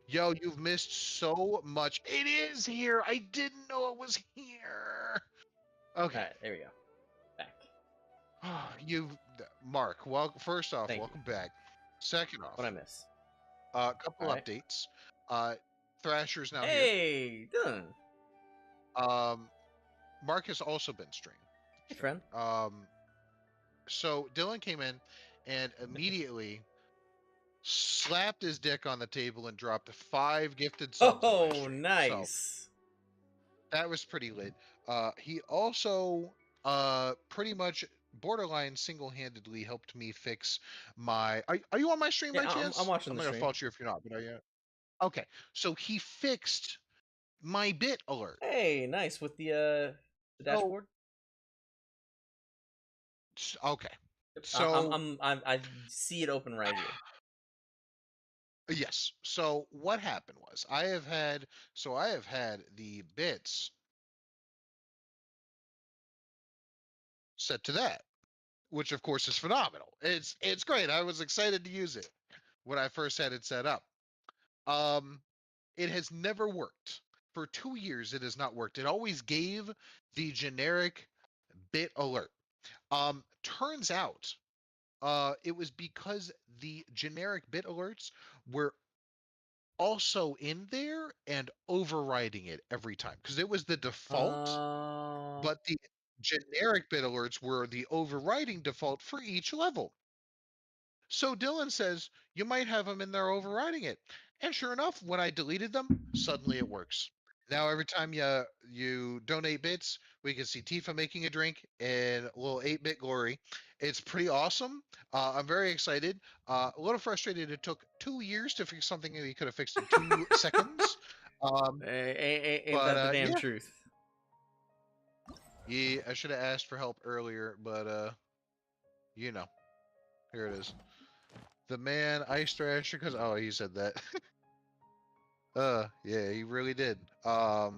Yo, you've missed so much. It is here. I didn't know it was here. Okay. All right, there we go. Back. Mark. Well, first off, Thank welcome back. Second off, What I miss? a couple All right. updates. Thrasher's now here. Hey, done. Um, Mark has also been streaming. Hey, friend. So Dylan came in and immediately slapped his dick on the table and dropped 5 gifted subs on my Oh, stream. So nice. that was pretty lit. He also pretty much borderline single-handedly helped me fix my. Are you on my stream by Yeah, I'm chance? watching I'm the not gonna stream. fault you if you're not, but are you? Okay, so he fixed my bit alert. Hey, nice with the So dashboard. okay, Yep, so I see it open right here. yes. So what happened was I have had the bits set to that, which of course is phenomenal. It's great. I was excited to use it when I first had it set up. Um, it has never worked. For 2 years, it has not worked. It always gave the generic bit alert. Turns out, it was because the generic bit alerts were also in there and overriding it every time because it was the default, but the generic bit alerts were the overriding default for each level. So Dylan says, you might have them in there overriding it. And sure enough, when I deleted them, suddenly it works. Now every time you donate bits, we can see Tifa making a drink in a little 8-bit glory. It's pretty awesome. I'm very excited. A little frustrated it took 2 years to fix something that we could have fixed in 2 seconds. Ain't But that the damn yeah, truth? yeah, I should have asked for help earlier, but you know, here it is. The man Ice Thrasher, because he said that. Yeah, he really did. Oh,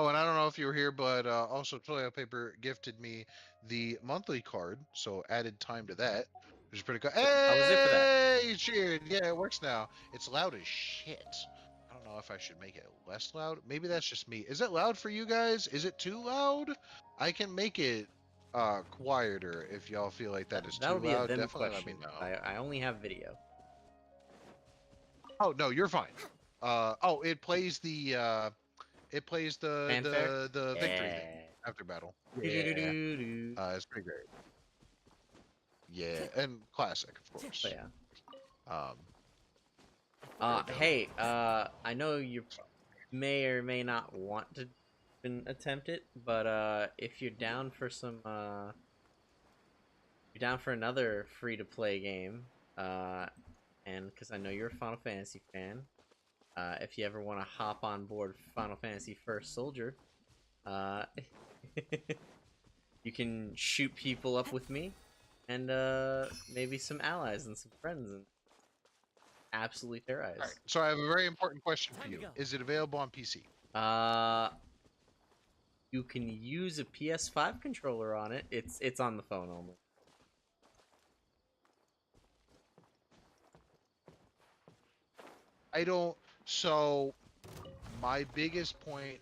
and I don't know if you were here, but also Toilet Paper gifted me the monthly card, so added time to that, which is pretty cool. I was there for that. Hey, cheered! Yeah, it works now. It's loud as shit. I don't know if I should make it less loud. Maybe that's just me. Is it loud for you guys? Is it too loud? I can make it quieter if y'all feel like that is That'll too be a loud. them Definitely let me question. know. I only have video. Oh no, you're fine. It plays the Fanfare? the victory theme Yeah. after battle. Yeah, Do-do-do-do-do. it's pretty great. Yeah, and classic, of course. But yeah. Um, there we go. Hey, I know you may or may not want to even attempt it, but if you're down for you're down for another free-to-play game, and because I know you're a Final Fantasy fan, if you ever want to hop on board Final Fantasy First Soldier, uh, you can shoot people up with me, and maybe some allies and some friends, and absolutely terrorize. All right, so I have a very important question for you. Is it available on PC? You can use a PS5 controller on it. It's on the phone only. I don't. So, my biggest point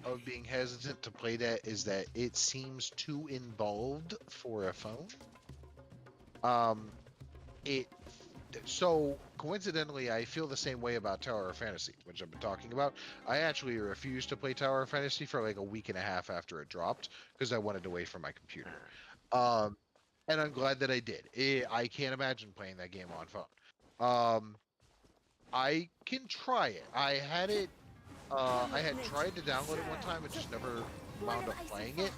of being hesitant to play that is that it seems too involved for a phone. It so coincidentally, I feel the same way about Tower of Fantasy, which I've been talking about. I actually refused to play Tower of Fantasy for like a week and a half after it dropped because I wanted to wait for my computer. And I'm glad that I did. I can't imagine playing that game on phone. I can try it. I had it. I had tried to download it one time and just never wound up playing it.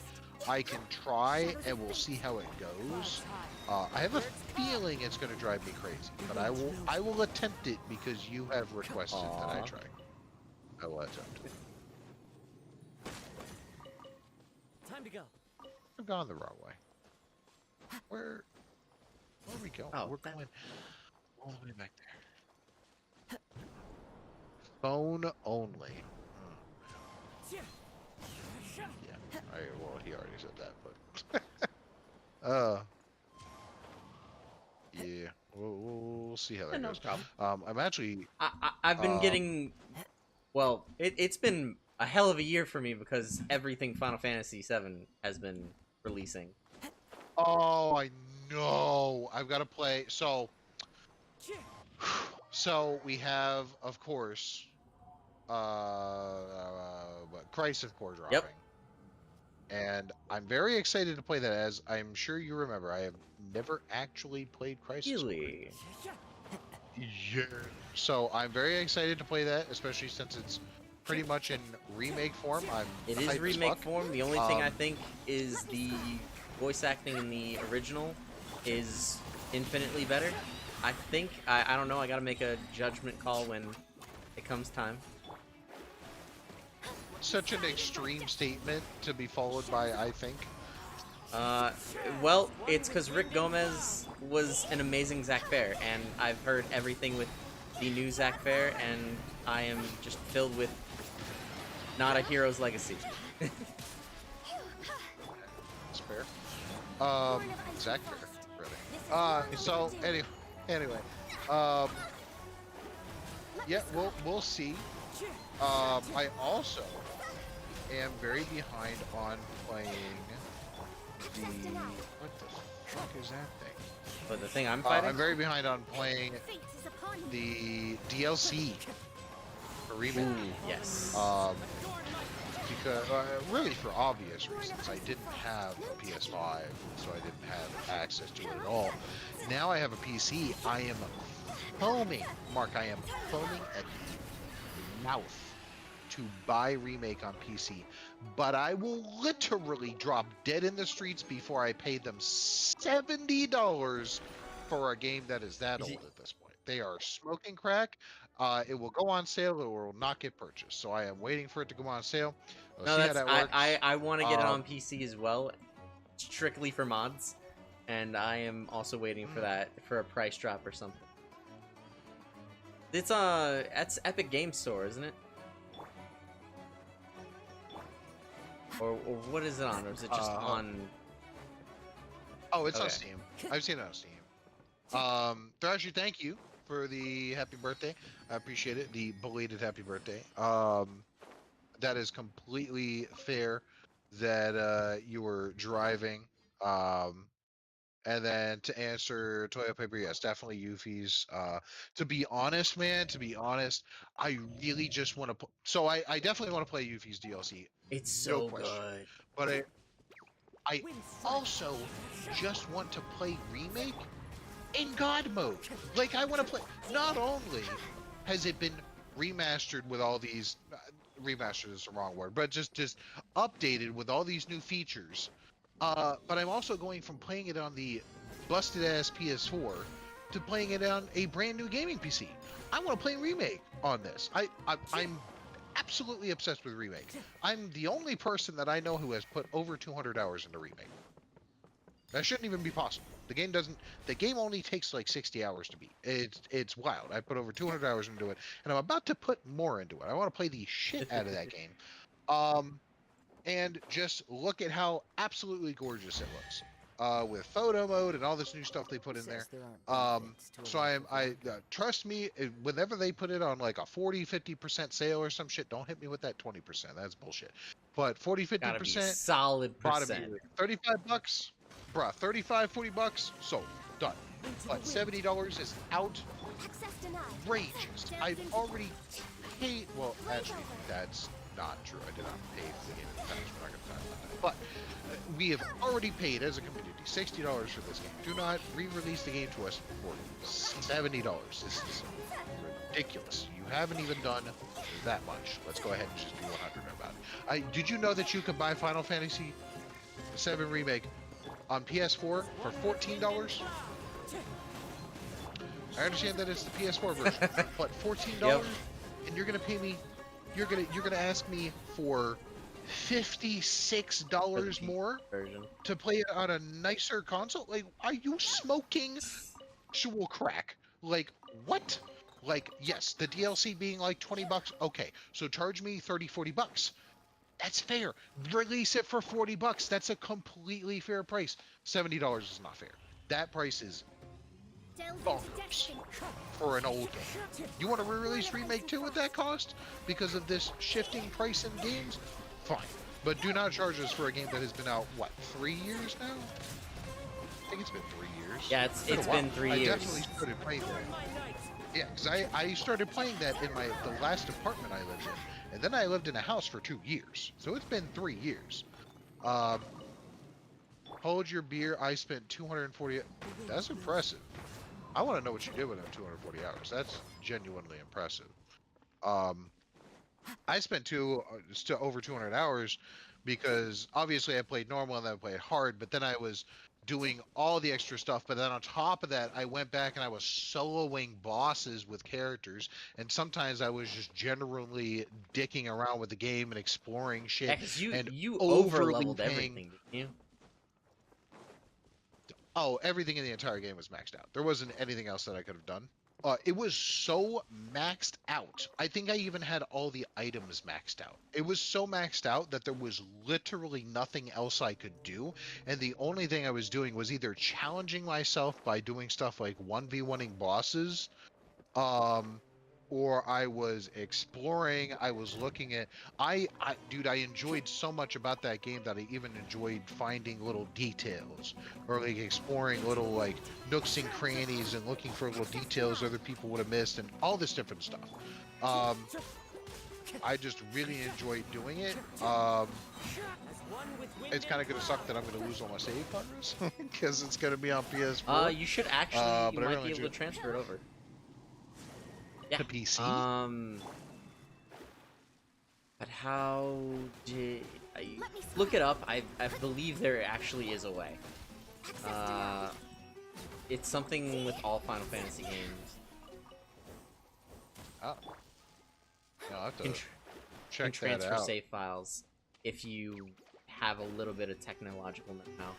I can try and we'll see how it goes. I have a feeling it's going to drive me crazy, but I will attempt it because you have requested that I try. I will attempt it. Time to go. I've gone the wrong way. Where are we going? Oh, We're going all the way back there. Phone only. Yeah. Well, he already said that, but yeah, we'll see how that No goes. problem. I'm actually. I've been getting. Well, it's been a hell of a year for me because everything Final Fantasy VII has been releasing. Oh, I know. I've got to play. So we have, of course, Crisis Core dropping. Yep. and I'm very excited to play that. As I'm sure you remember, I have never actually played Crisis Core. Really? Yeah. So I'm very excited to play that, especially since it's pretty much in remake form. It I'm is hype as remake fuck. form. The only thing I think is the voice acting in the original is infinitely better. I think. I don't know. I gotta make a judgment call when it comes time. Such an extreme statement to be followed by I think. Well, it's because Rick Gomez was an amazing Zack Fair, and I've heard everything with the new Zack Fair, and I am just filled with not a hero's legacy. That's fair. Zach Fair, really. So anyway, yeah, we'll see. I also am very behind on playing the what the fuck is that thing? But the thing I'm fighting, I'm very behind on playing the DLC for Remake. yes. Because really for obvious reasons, I didn't have a PS5, so I didn't have access to it at all. Now I have a PC. I am foaming, Mark. I am foaming at the mouth to buy Remake on PC, but I will literally drop dead in the streets before I pay them $70 for a game that is that old at this point. They are smoking crack. It will go on sale. It will not get purchased. So I am waiting for it to go on sale. We'll No, see how that's that works. I want to get it on PC as well, strictly for mods, and I am also waiting for that for a price drop or something. It's that's Epic Game Store, isn't it? Or what is it on? Or is it just on? Oh, it's on Okay. Steam. I've seen it on Steam. Thrasher, thank you for the happy birthday. I appreciate it. The belated happy birthday. That is completely fair that you were driving. And then to answer Toyo Paper, yes, definitely Yuffie's. To be honest, man, I really just want to. So I definitely want to play Yuffie's DLC. It's No so question. good. But I also just want to play Remake in God mode. Like, I want to play. Not only has it been remastered with all these. Remastered is the wrong word, but just updated with all these new features. But I'm also going from playing it on the busted ass PS4 to playing it on a brand new gaming PC. I want to play Remake on this. I'm absolutely obsessed with Remake. I'm the only person that I know who has put over 200 hours into Remake. That shouldn't even be possible. The game doesn't. The game only takes like 60 hours to beat. It's wild. I put over 200 hours into it, and I'm about to put more into it. I want to play the shit out of that game. And just look at how absolutely gorgeous it looks. With photo mode and all this new stuff they put in there. So I trust me, whenever they put it on like a 40-50% sale or some shit, don't hit me with that 20%. That's bullshit. But 40-50%, Gotta be a solid percent. $35, bruh, 35, $40, sold, done. But $70 is outrageous. I've already paid. Well, actually, that's not true. I did not pay for the game in advance. We're not going to talk about that. But we have already paid as a community $60 for this game. Do not re-release the game to us for $70. This is ridiculous. You haven't even done that much. Let's go ahead and just be 100 about it. Did you know that you could buy Final Fantasy VII Remake on PS4 for $14? I understand that it's the PS4 version, but $14, Yep. and you're gonna pay me. You're gonna ask me for $56 more Version. to play it on a nicer console? Like, are you smoking actual crack? Like, what? Like, yes, the DLC being like $20. Okay, so charge me 30, $40. That's fair. Release it for $40. That's a completely fair price. $70 is not fair. That price is bonkers for an old game. You want to re-release Remake 2 at that cost because of this shifting price in games? Fine. But do not charge us for a game that has been out, what, 3 years now? I think it's been 3 years. Yeah, it's a while. been 3 I years. definitely started playing that. Yeah, because I started playing that in the last apartment I lived in. And then I lived in a house for 2 years. So it's been 3 years. Um, hold your beer. I spent 240. That's impressive. I want to know what you did with them 240 hours. That's genuinely impressive. Um, I spent still over 200 hours because obviously I played normal and then I played hard, but then I was doing all the extra stuff. But then on top of that, I went back and I was soloing bosses with characters, and sometimes I was just generally dicking around with the game and exploring Yeah, shit because you and you over overly leveled paying. everything, didn't you? Oh, everything in the entire game was maxed out. There wasn't anything else that I could have done. It was so maxed out. I think I even had all the items maxed out. It was so maxed out that there was literally nothing else I could do. And the only thing I was doing was either challenging myself by doing stuff like 1v1ing bosses, um, or I was exploring, I was looking at dude, I enjoyed so much about that game that I even enjoyed finding little details or like exploring little like nooks and crannies and looking for little details other people would have missed and all this different stuff. Um, I just really enjoyed doing it. It's kind of gonna suck that I'm gonna lose all my save progress because it's gonna be on PS4. You should actually, you but I might really be able to enjoyed transfer it over. Yeah. to PC. But how did I Let me look it up? I believe there actually is a way. It's something with all Final Fantasy games. Oh. No, I have to Can check that transfer out. save files if you have a little bit of technological know-how.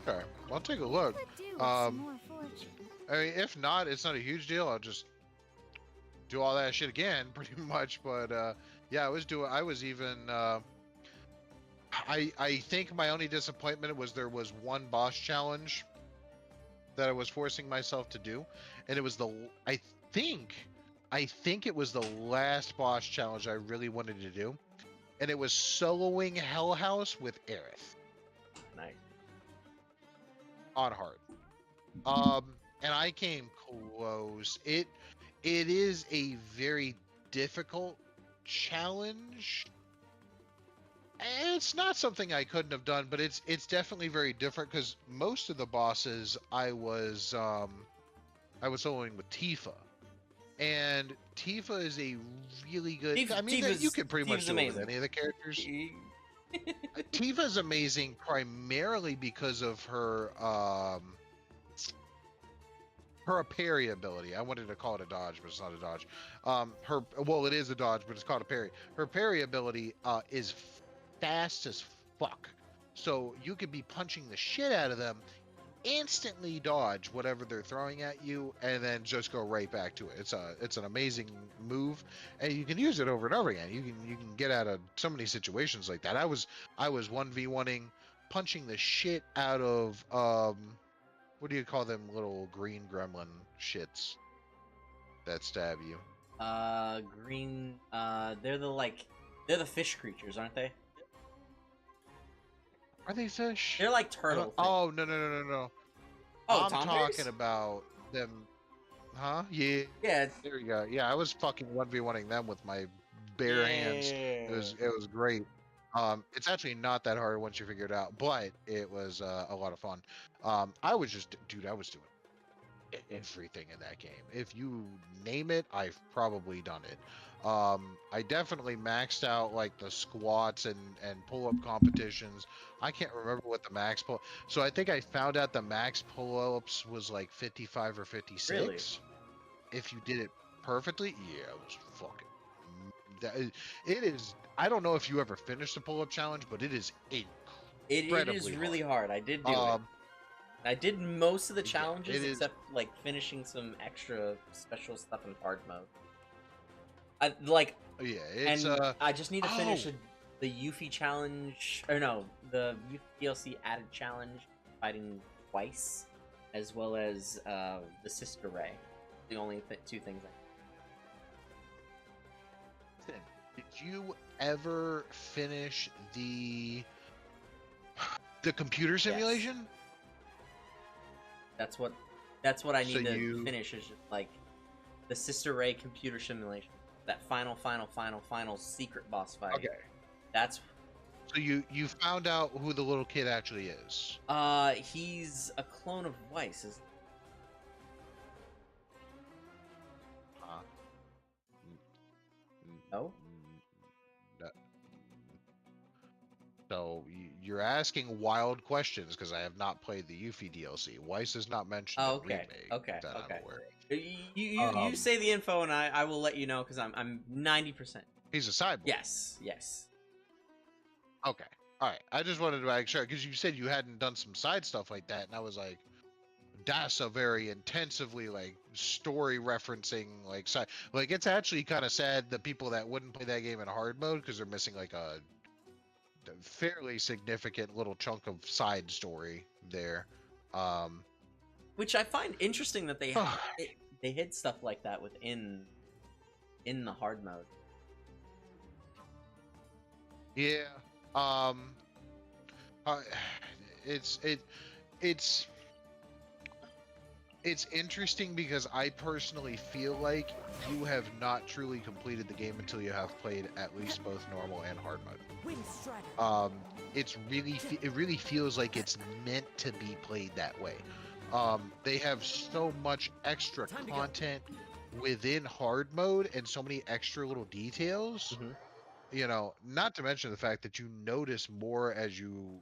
Okay, I'll take a look. Could do with some more fortune. I mean, if not, it's not a huge deal. I'll just do all that shit again, pretty much. But yeah, I was even. I think my only disappointment was there was one boss challenge that I was forcing myself to do, and it was I think it was the last boss challenge I really wanted to do, and it was soloing Hell House with Aerith Nice. on hard. And I came close. It is a very difficult challenge. It's not something I couldn't have done, but it's definitely very different because most of the bosses I was soloing with Tifa, and Tifa is a really good. I mean, you can pretty much Tifa's do it with amazing. any of the characters. Tifa's amazing primarily because of her parry ability. I wanted to call it a dodge, but it's not a dodge. It is a dodge, but it's called a parry. Her parry ability is fast as fuck. So you could be punching the shit out of them, instantly dodge whatever they're throwing at you, and then just go right back to it. It's an amazing move, and you can use it over and over again. You can get out of so many situations like that. I was 1v1ing, punching the shit out of what do you call them little green gremlin shits that stab you? Green. They're the fish creatures, aren't they? Are they fish? They're like turtle. Oh no. Oh, I'm tombears? talking about them. Huh? Yeah. Yeah. There you go. Yeah, I was fucking 1v1ing them with my bare hands. It was great. It's actually not that hard once you figure it out, but it was a lot of fun. I was doing everything in that game. If you name it, I've probably done it. I definitely maxed out like the squats and pull-up competitions. I can't remember what the max pull. So I think I found out the max pull-ups was like 55 or 56. Really? If you did it perfectly, yeah, it was fucking. It is. I don't know if you ever finished the pull-up challenge, but it is incredibly It is really hard. I did do it. Um, I did most of the challenges it is- except like finishing some extra special stuff in hard mode. I like, yeah, it's and I just need to finish oh. the Yuffie challenge, or no, the Yuffie DLC added challenge, fighting twice, as well as the Sister Ray. The only two things. Did you ever finish the computer simulation? That's what I need So to you- finish is just like the Sister Ray computer simulation. That final secret boss fight. Okay. That's So you found out who the little kid actually is. He's a clone of Weiss. Uh, No? no. So you're asking wild questions because I have not played the Yuffie DLC. Weiss is not mentioned Oh, in okay. remake Okay. that Okay. I'm aware You of. say the info and I will let you know because I'm 90%. He's a cyborg. Yes. Yes. Okay. All right. I just wanted to make sure because you said you hadn't done some side stuff like that, and I was like, that's a very intensively like story referencing like side. Like it's actually kind of sad that people that wouldn't play that game in hard mode because they're missing like a fairly significant little chunk of side story there. Which I find interesting that they hid stuff like that within in the hard mode. Yeah. Um. Uh, it's it's interesting because I personally feel like you have not truly completed the game until you have played at least both normal and hard mode. It really feels like it's meant to be played that way. They have so much extra content within hard mode and so many extra little details. Mm-hmm. You know, not to mention the fact that you notice more as you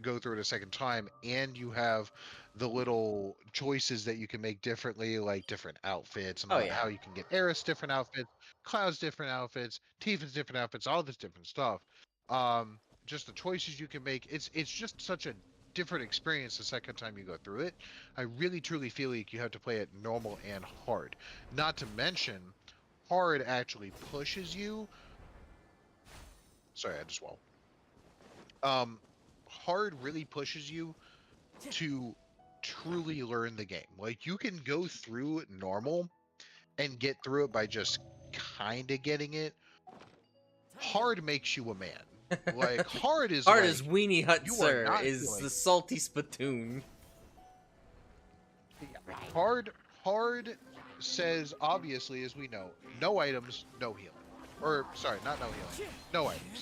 go through it a second time, and you have the little choices that you can make differently, like different outfits and Oh all, yeah. how you can get Eris different outfits, Cloud's different outfits, Tifa's different outfits, all this different stuff. Just the choices you can make. It's just such a different experience the second time you go through it. I really truly feel like you have to play it normal and hard. Not to mention, hard actually pushes you. Sorry, I just swallowed. Hard really pushes you to truly learn the game. Like you can go through normal and get through it by just kind of getting it. Hard makes you a man. Like hard is Hard like as Weenie Hut, you are sir, not is feeling the salty spittoon. hard says obviously, as we know, no items, no healing. Or sorry, not no healing.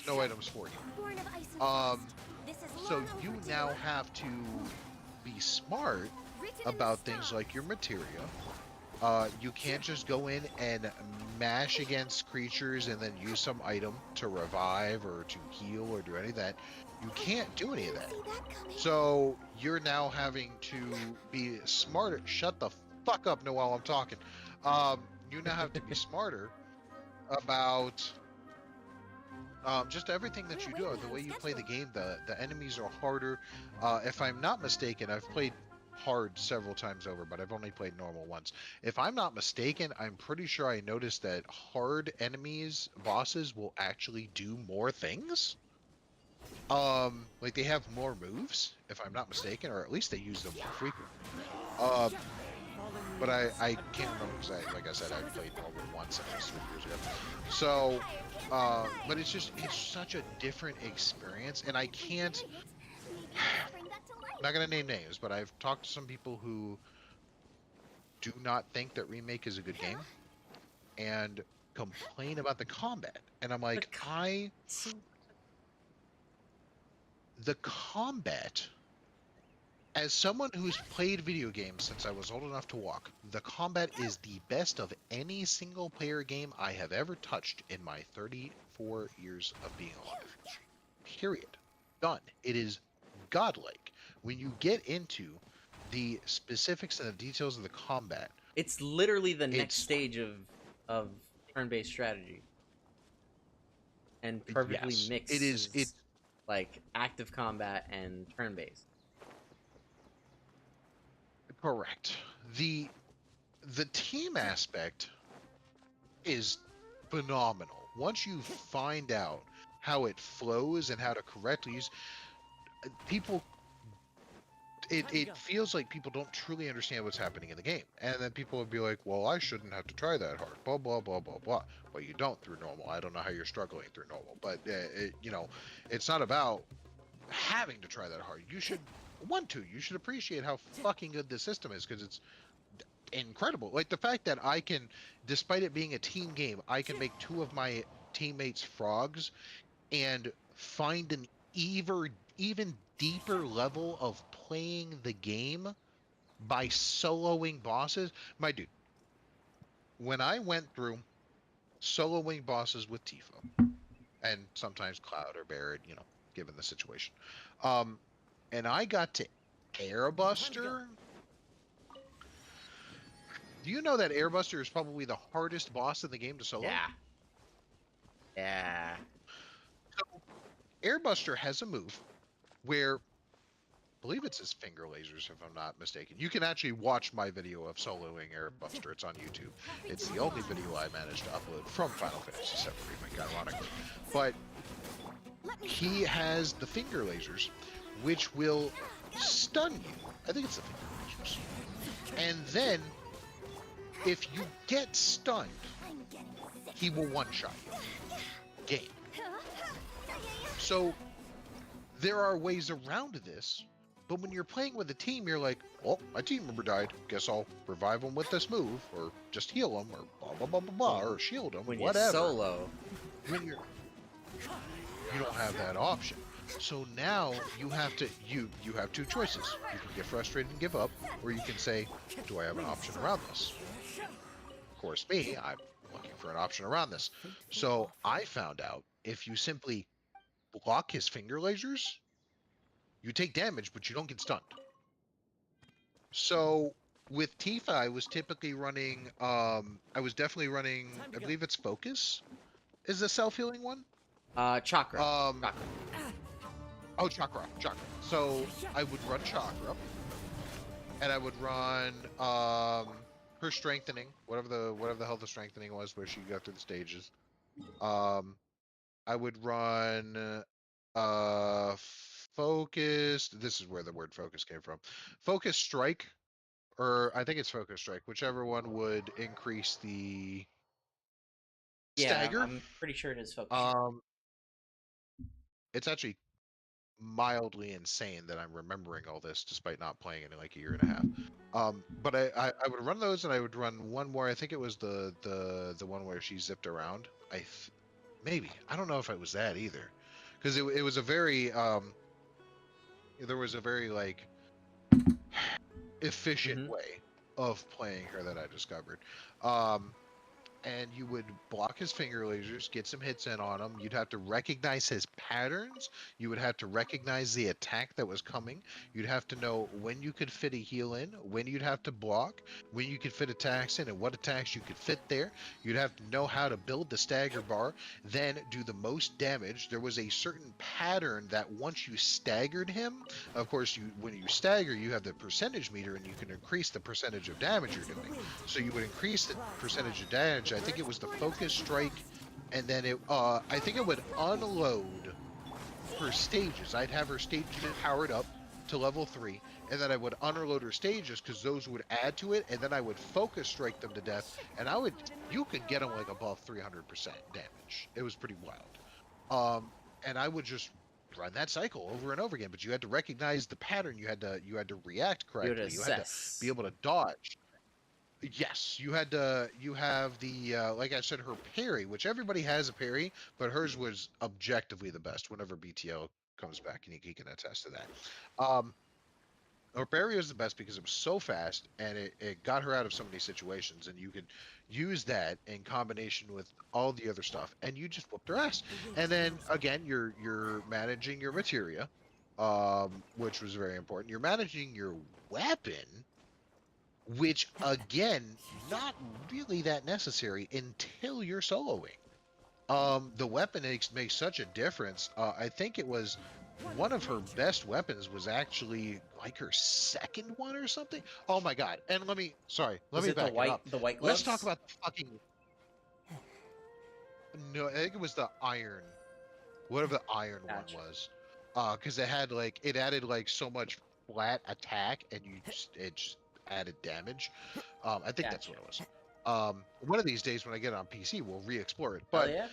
No items for healing. Born of ice and frost. This is So long you overdue. now have to be smart Written in the about things stars. like your materia. You can't just go in and mash against creatures and then use some item to revive or to heal or do any of that. You can't do any of that. See that coming? So you're now having to be smarter. Shut the fuck up, Noel. I'm talking. You now have to be smarter about just everything that you do. The way you play the game. The enemies are harder. If I'm not mistaken, I've played hard several times over, but I've only played normal once. If I'm not mistaken, I'm pretty sure I noticed that hard enemies, bosses, will actually do more things. Like they have more moves, if I'm not mistaken, or at least they use them more frequently. But I can't remember because like I said, I played normal once and it was 3 years ago. So, but it's such a different experience, and I can't. I'm not gonna name names, but I've talked to some people who do not think that Remake is a good game and complain about the combat. And I'm like, the combat, as someone who's played video games since I was old enough to walk, the combat is the best of any single player game I have ever touched in my 34 years of being alive. Period. Done. It is godlike. When you get into the specifics and the details of the combat, It's literally the next stage of turn-based strategy, and perfectly yes, mixes it is. It's like active combat and turn-based. correct. The team aspect is phenomenal. Once you find out how it flows and how to correctly use people, it feels like people don't truly understand what's happening in the game, and then people would be like, well, I shouldn't have to try that hard, blah blah blah blah blah. Well, you don't through normal. I don't know how you're struggling through normal, but it's not about having to try that hard. You should want to. You should appreciate how fucking good this system is, because it's incredible. Like the fact that I can, despite it being a team game, I can make 2 of my teammates frogs and find an even deeper level of playing the game by soloing bosses. My dude, when I went through soloing bosses with Tifo, and sometimes Cloud or Barrett, given the situation, and I got to Airbuster. Do you know that Airbuster is probably the hardest boss in the game to solo? Yeah. Yeah. So, Airbuster has a move where, I believe it's his finger lasers, if I'm not mistaken. You can actually watch my video of soloing Airbuster. It's on YouTube. It's the only video I managed to upload from Final Fantasy VII Remake, ironically. But he has the finger lasers, which will stun you. I think it's the finger lasers. And then, if you get stunned, he will one-shot you. Game. So, there are ways around this, but when you're playing with a team, you're like, well, my team member died. Guess I'll revive them with this move, or just heal them, or blah, blah, blah, blah, blah, or shield them, When whatever. you solo. You don't have that option. So now you have to, you have two choices. You can get frustrated and give up, or you can say, do I have an option around this? Of course, me, I'm looking for an option around this. So I found out if you simply block his finger lasers, you take damage, but you don't get stunned. So with Tifa, I was typically running, I was definitely running, I believe it's Focus, is the self-healing one? Chakra. Chakra. Oh, Chakra. So I would run Chakra, and I would run her strengthening, whatever the hell the strengthening was, where she got through the stages. I would run Focus. This is where the word focus came from. Focus Strike, or I think it's Focus Strike, whichever one would increase the stagger. I'm pretty sure it is focus. It's actually mildly insane that I'm remembering all this despite not playing it in like a year and a half. But I would run those, and I would run one more. I think it was the one where she zipped around. Maybe, I don't know if it was that either, because it was a very there was a very like efficient way of playing her that I discovered. And you would block his finger lasers, get some hits in on him. You'd have to recognize his patterns. You would have to recognize the attack that was coming. You'd have to know when you could fit a heal in, when you'd have to block, when you could fit attacks in, and what attacks you could fit there. You'd have to know how to build the stagger bar, then do the most damage. There was a certain pattern that once you staggered him, of course, when you stagger, you have the percentage meter, and you can increase the percentage of damage you're doing. So you would increase the percentage of damage. I think it was the Focus Strike, and then I think it would unload her stages. I'd have her stages powered up to level 3, and then I would unload her stages because those would add to it, and then I would Focus Strike them to death, and you could get them like above 300% damage. It was pretty wild. And I would just run that cycle over and over again, but you had to recognize the pattern. You had to react correctly. You had to be able to dodge. Yes, you have the, like I said, her parry, which everybody has a parry, but hers was objectively the best whenever BTL comes back, and he can attest to that. Her parry was the best because it was so fast, and it got her out of so many situations, and you could use that in combination with all the other stuff, and you just whooped her ass. And then, again, you're managing your materia, which was very important. You're managing your weapon, which, again, not really that necessary until you're soloing. The weapon makes such a difference. I think it was one of her best weapons was actually like her second one or something. Oh my god! And let me back it up. The white gloves? Let's talk about the fucking. No, I think it was the iron. Whatever the iron one was, because it added like so much flat attack, and it just added damage. I think that's what it was. One of these days when I get it on PC, we'll re-explore it. But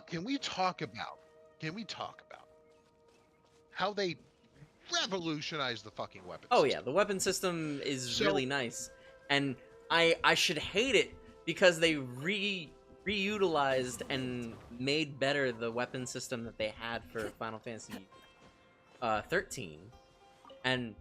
can we talk about how they revolutionized the fucking weapon system? Yeah, the weapon system is really nice, and I should hate it because they reutilized and made better the weapon system that they had for Final Fantasy 13 and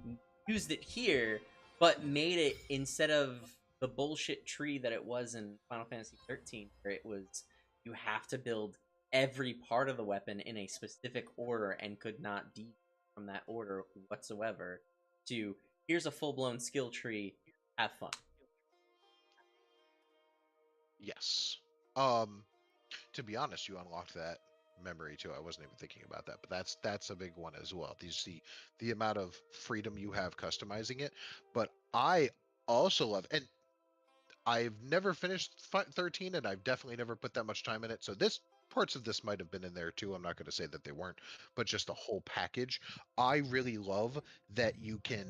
used it here, but made it, instead of the bullshit tree that it was in Final Fantasy 13, where it was you have to build every part of the weapon in a specific order and could not deviate from that order whatsoever, to here's a full-blown skill tree, have fun. Yes. To be honest, you unlocked that memory too. I wasn't even thinking about that, but that's a big one as well. You see the amount of freedom you have customizing it. But I also love, and I've never finished 13, and I've definitely never put that much time in it. So this parts of this might have been in there too. I'm not going to say that they weren't, but just the whole package. I really love that you can.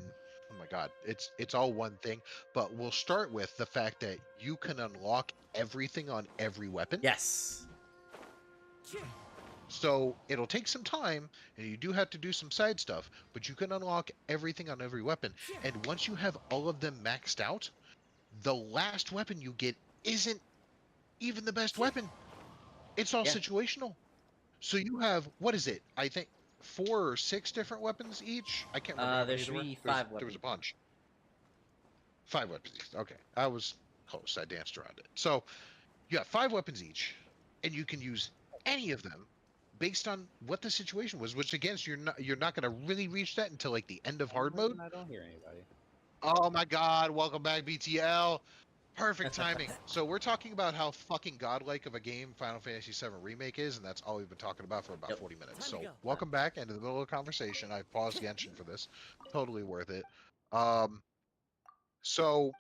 Oh my God, it's all one thing. But we'll start with the fact that you can unlock everything on every weapon. Yes. So it'll take some time, and you do have to do some side stuff, but you can unlock everything on every weapon. And once you have all of them maxed out, the last weapon you get isn't even the best weapon. It's all situational. So you have, what is it? I think 4 or 6 different weapons each. I can't remember how There many should there were. be There was, 5 there was weapons. a bunch. 5 weapons each. Okay, I was close. I danced around it. So you have 5 weapons each, and you can use any of them based on what the situation was. Which again, you're not going to really reach that until like the end of hard mode. I don't hear anybody. Oh my God! Welcome back, BTL. Perfect timing. So we're talking about how fucking godlike of a game Final Fantasy VII Remake is, and that's all we've been talking about for about 40 minutes. So welcome back into the middle of the conversation. I paused Genshin for this. Totally worth it. So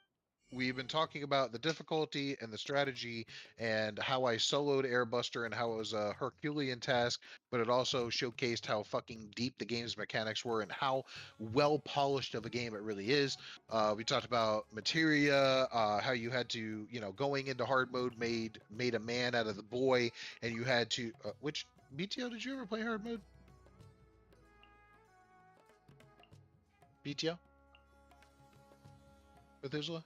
we've been talking about the difficulty and the strategy and how I soloed Airbuster and how it was a Herculean task, but it also showcased how fucking deep the game's mechanics were and how well polished of a game it really is. We talked about materia, how you had to, going into hard mode made a man out of the boy, and you had to, which BTO, did you ever play hard mode? BTO? Methuselah?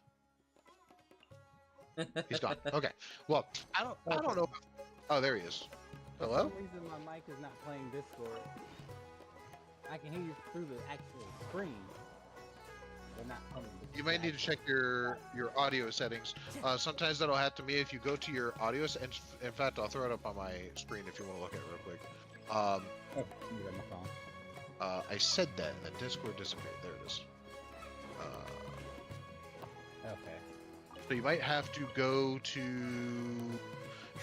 He's gone. Okay. Well, I don't know. Oh, there he is. Hello? For some reason, my mic is not playing Discord. I can hear you through the actual screen, but not from the. You might need to check your audio settings. Sometimes that'll happen to me if you go to your audio. And in fact, I'll throw it up on my screen if you want to look at it real quick. My phone. I said that, and then Discord disappeared. There it is. Okay. So you might have to go to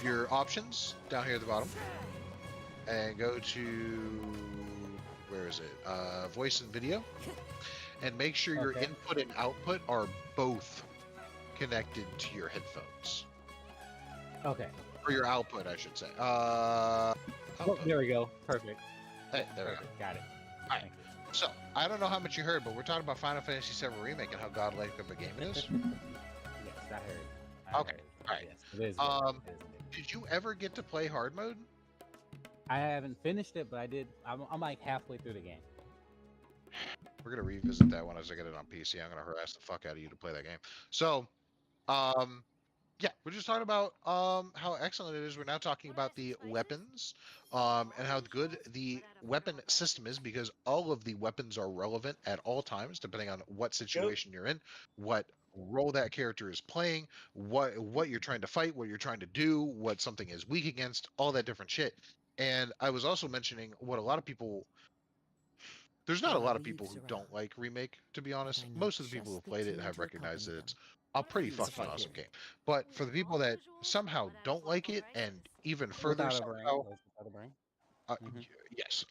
your options down here at the bottom and go to, where is it? Voice and video, and make sure your input and output are both connected to your headphones. Okay. Or your output, I should say. There we go. Perfect. Hey, there we go. Got it. All right. So, I don't know how much you heard, but we're talking about Final Fantasy VII Remake and how godlike of a game it is. Yes, I heard. Okay. All right. It is good. Did you ever get to play hard mode? I haven't finished it, but I did. I'm like halfway through the game. We're gonna revisit that one as I get it on PC. I'm gonna harass the fuck out of you to play that game. So, yeah, we're just talking about how excellent it is. We're now talking about the weapons, and how good the weapon system is, because all of the weapons are relevant at all times, depending on what situation you're in, what role that character is playing, what you're trying to fight, what you're trying to do, what something is weak against, all that different shit. And I was also mentioning what a lot of people. There's not a lot of people who don't like Remake, to be honest. Most of the people who played it have recognized that it's a pretty fucking awesome game. But for the people that somehow don't like it, and even further somehow, yes,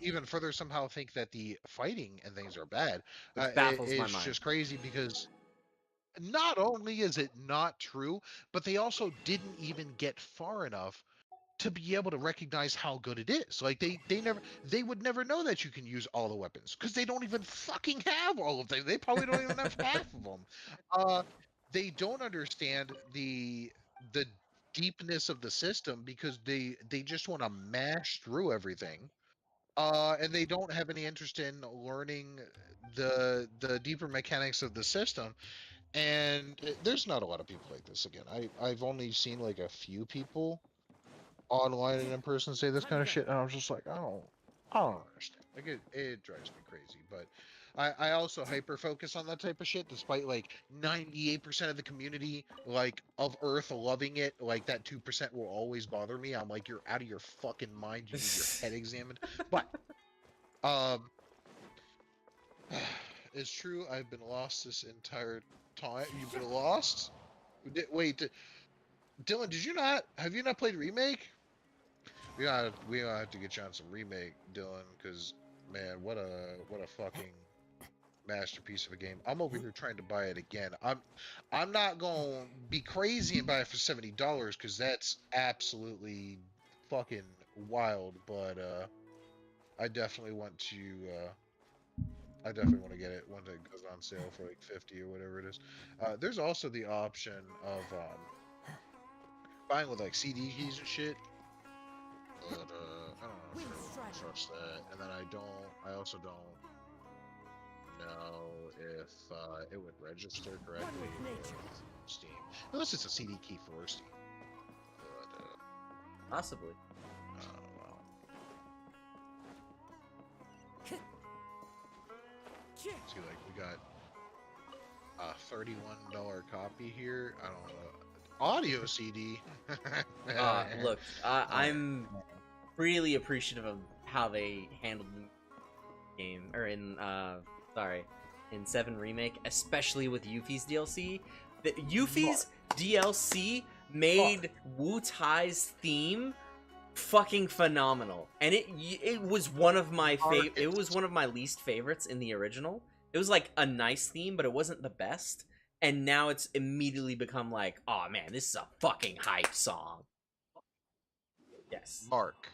even further somehow think that the fighting and things are bad, it's just crazy, because not only is it not true, but they also didn't even get far enough to be able to recognize how good it is. Like they would never know that you can use all the weapons, because they don't even fucking have all of them. They probably don't even have half of them. They don't understand the deepness of the system, because they just want to mash through everything. And they don't have any interest in learning the deeper mechanics of the system. And there's not a lot of people like this. Again, I've only seen like a few people online and in person say this kind of shit, and I was just like, I don't understand. Like it drives me crazy, but I also hyper focus on that type of shit, despite like 98% of the community like of Earth loving it. Like that 2% will always bother me. I'm like, you're out of your fucking mind. You need your head examined. But um, it's true. I've been lost this entire time. You've been lost. Wait, Dylan, did you not? Have you not played Remake? We gotta have to get you on some Remake, Dylan, because man, what a fucking masterpiece of a game. I'm over here trying to buy it again. I'm not gonna be crazy and buy it for $70 because that's absolutely fucking wild. But I definitely want to. I definitely want to get it when it goes on sale for like 50 or whatever it is. There's also the option of buying with like CD keys and shit. But I don't know if I trust that. And then I also don't know if it would register correctly with Steam. Unless it's a CD key for Steam. But, Possibly. well. See, like, we got a $31 copy here. I don't know. Audio CD. Look, I'm really appreciative of how they handled the game, or in in 7 Remake, especially with Yuffie's DLC. The Yuffie's DLC made Wu Tai's theme fucking phenomenal, and it was one of my it was one of my least favorites in the original. It was like a nice theme, but it wasn't the best. And now it's immediately become like, oh man, this is a fucking hype song. Yes. Mark,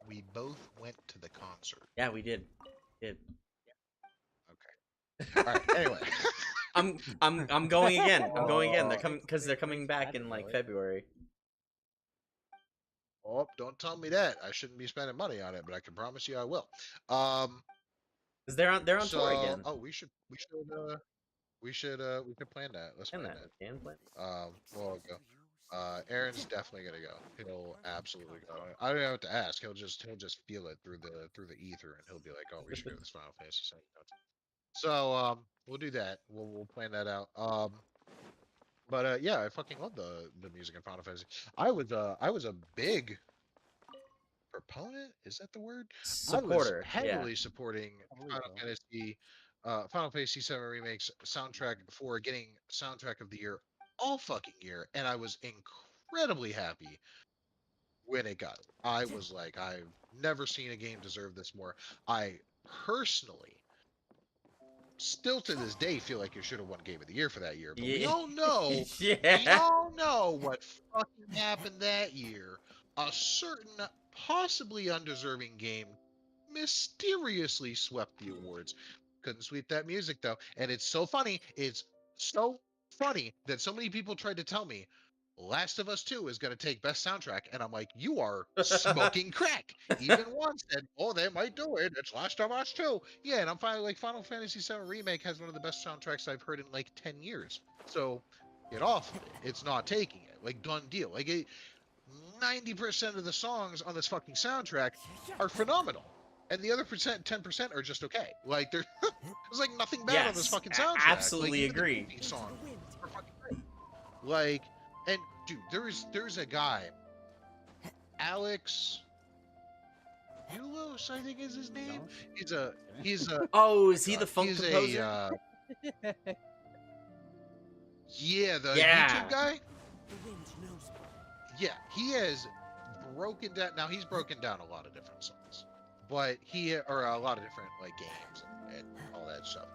we both went to the concert. Yeah, we did. Okay. All right. Anyway. I'm going again. I'm going again. They're coming back in like February. Oh, don't tell me that. I shouldn't be spending money on it, but I can promise you I will. Cause they're on tour again. Oh, we should plan that. Let's plan that. We'll go. Aaron's definitely gonna go. He'll absolutely go. I don't have to ask. He'll just feel it through the ether, and he'll be like, "Oh, we should go to this Final Fantasy VII." So we'll do that. We'll plan that out. But yeah, I fucking love the music in Final Fantasy. I was a big proponent. Is that the word? Supporter. I was heavily supporting Final Fantasy VII Remake's soundtrack for getting soundtrack of the year all fucking year, and I was incredibly happy when it got it. I was like, I've never seen a game deserve this more. I personally still to this day feel like it should have won Game of the Year for that year. But we all know, we all know what fucking happened that year. A certain, possibly undeserving game mysteriously swept the awards. Couldn't sweep that music though, and it's so funny. It's so funny that so many people tried to tell me Last of Us 2 is going to take best soundtrack, and I'm like, you are smoking crack. Even one said, oh, they might do it. It's Last of Us 2. Yeah, and I'm finally like, Final Fantasy VII Remake has one of the best soundtracks I've heard in like 10 years. So get off of it. It's not taking it. Like, done deal. Like, 90% of the songs on this fucking soundtrack are phenomenal. And the other 10% are just okay. Like, there's like nothing bad on this fucking soundtrack. Absolutely like, agree. The songs are fucking great. Like, and dude, there's a guy, Alex Ulos, I think is his name. He's a oh, is he the funk composer? Yeah, the YouTube guy. Yeah, he has broken down. Now he's broken down a lot of different songs, but or a lot of different like games and all that stuff.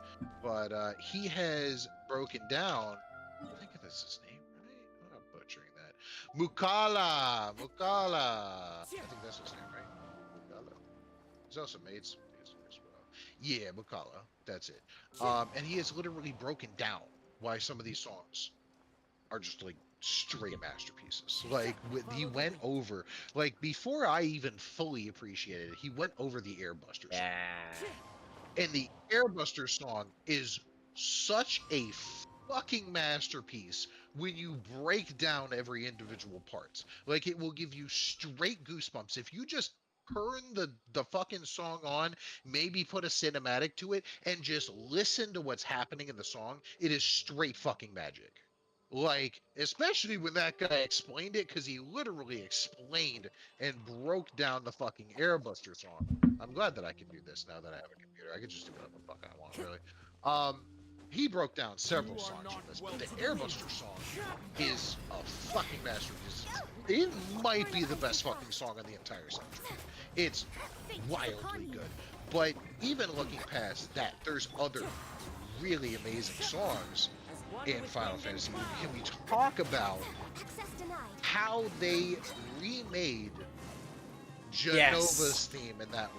But he has broken down. I think that's his name, right? I'm butchering that. Mukala. I think that's his name, right? Mukala. He's also made some music as well. Yeah, Mukala. That's it. And he has literally broken down why some of these songs are just like straight masterpieces. Like he went over, like before I even fully appreciated it, he went over the Airbusters. Yeah. And the Airbuster song is such a fucking masterpiece when you break down every individual parts. Like it will give you straight goosebumps if you just turn the fucking song on, maybe put a cinematic to it, and just listen to what's happening in the song, it is straight fucking magic. Like, especially when that guy explained it, because he literally explained and broke down the fucking Airbuster song. I'm glad that I can do this now that I have a computer. I can just do whatever the fuck I want, really. He broke down several songs from this, but the Airbuster song is a fucking masterpiece. It might be the best fucking song on the entire soundtrack. It's wildly good. But even looking past that, there's other really amazing songs in Final Fantasy. Can we talk about how they remade Genova's theme in that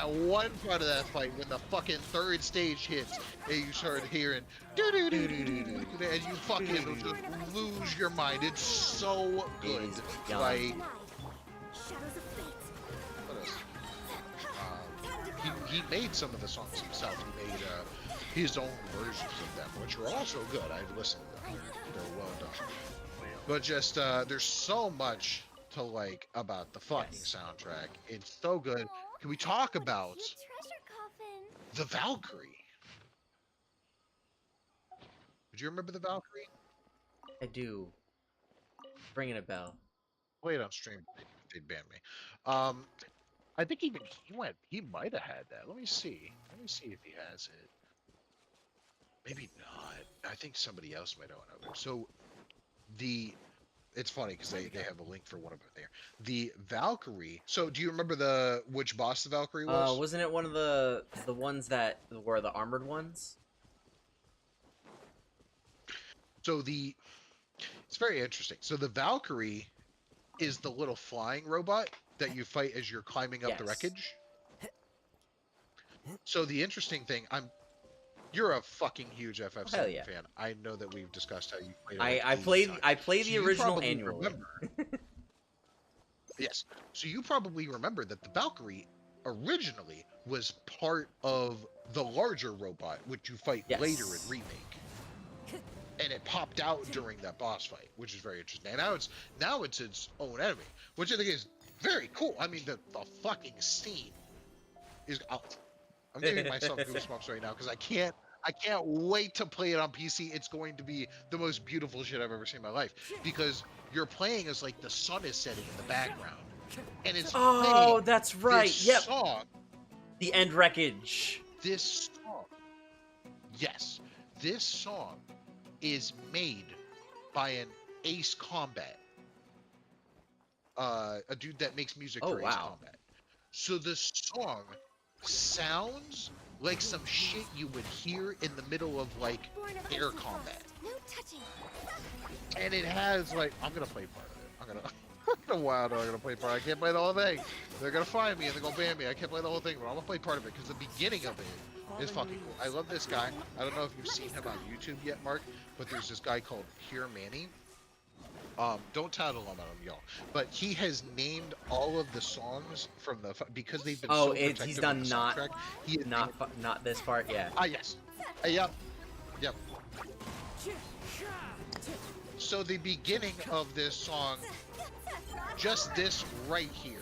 one part of that fight when the fucking third stage hits and you start hearing and you fucking just lose your mind. It's so good. Like, what else? He made some of the songs himself. He made his own versions of them, which are also good. I listened to them. They're well done. But just there's so much to like about the fucking soundtrack. It's so good. Can we talk about the Valkyrie? Do you remember the Valkyrie? I do. Ringing a bell. Play it on stream. They'd ban me. I think even he might have had that. Let me see. Let me see if he has it. Maybe not. I think somebody else might own it. So it's funny because they have a link for one of it there. The Valkyrie. So do you remember which boss the Valkyrie was? Wasn't it one of the ones that were the armored ones? So it's very interesting. So the Valkyrie is the little flying robot that you fight as you're climbing up the wreckage. So the interesting thing, you're a fucking huge FF7 fan. I know that we've discussed how you played it. I played the original annually. Yes. So you probably remember that the Valkyrie originally was part of the larger robot, which you fight later in Remake. And it popped out during that boss fight, which is very interesting. And now it's its own enemy, which I think is very cool. I mean, the fucking scene is out. I'm giving myself goosebumps right now because I can't wait to play it on PC. It's going to be the most beautiful shit I've ever seen in my life because you're playing as like the sun is setting in the background, and it's that's right. This song, the end wreckage. This song is made by an Ace Combat, a dude that makes music for Ace Combat. So the song sounds like some shit you would hear in the middle of like air combat. And it has like, I'm gonna play part of it. I'm gonna play part. I can't play the whole thing. They're gonna find me and they're gonna ban me. I can't play the whole thing, but I'm gonna play part of it because the beginning of it is fucking cool. I love this guy. I don't know if you've seen him on YouTube yet, Mark, but there's this guy called Pure Manny. Don't tattle on him, y'all. But he has named all of the songs from because they've been so protective he's done of the soundtrack. Not this part, yeah. Yes. Yep. So the beginning of this song, just this right here.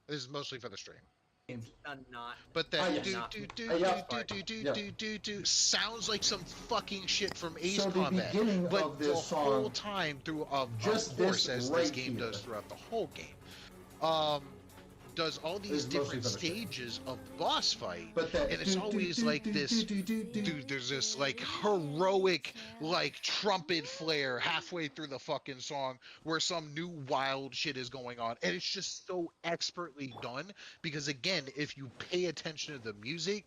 This is mostly for the stream. But that sounds like some fucking shit from Ace Combat. But the whole time through, of course, as this game does throughout the whole game, does all these different stages of boss fight, and it's always like this, dude, there's this like heroic like trumpet flare halfway through the fucking song where some new wild shit is going on, and it's just so expertly done because again, if you pay attention to the music,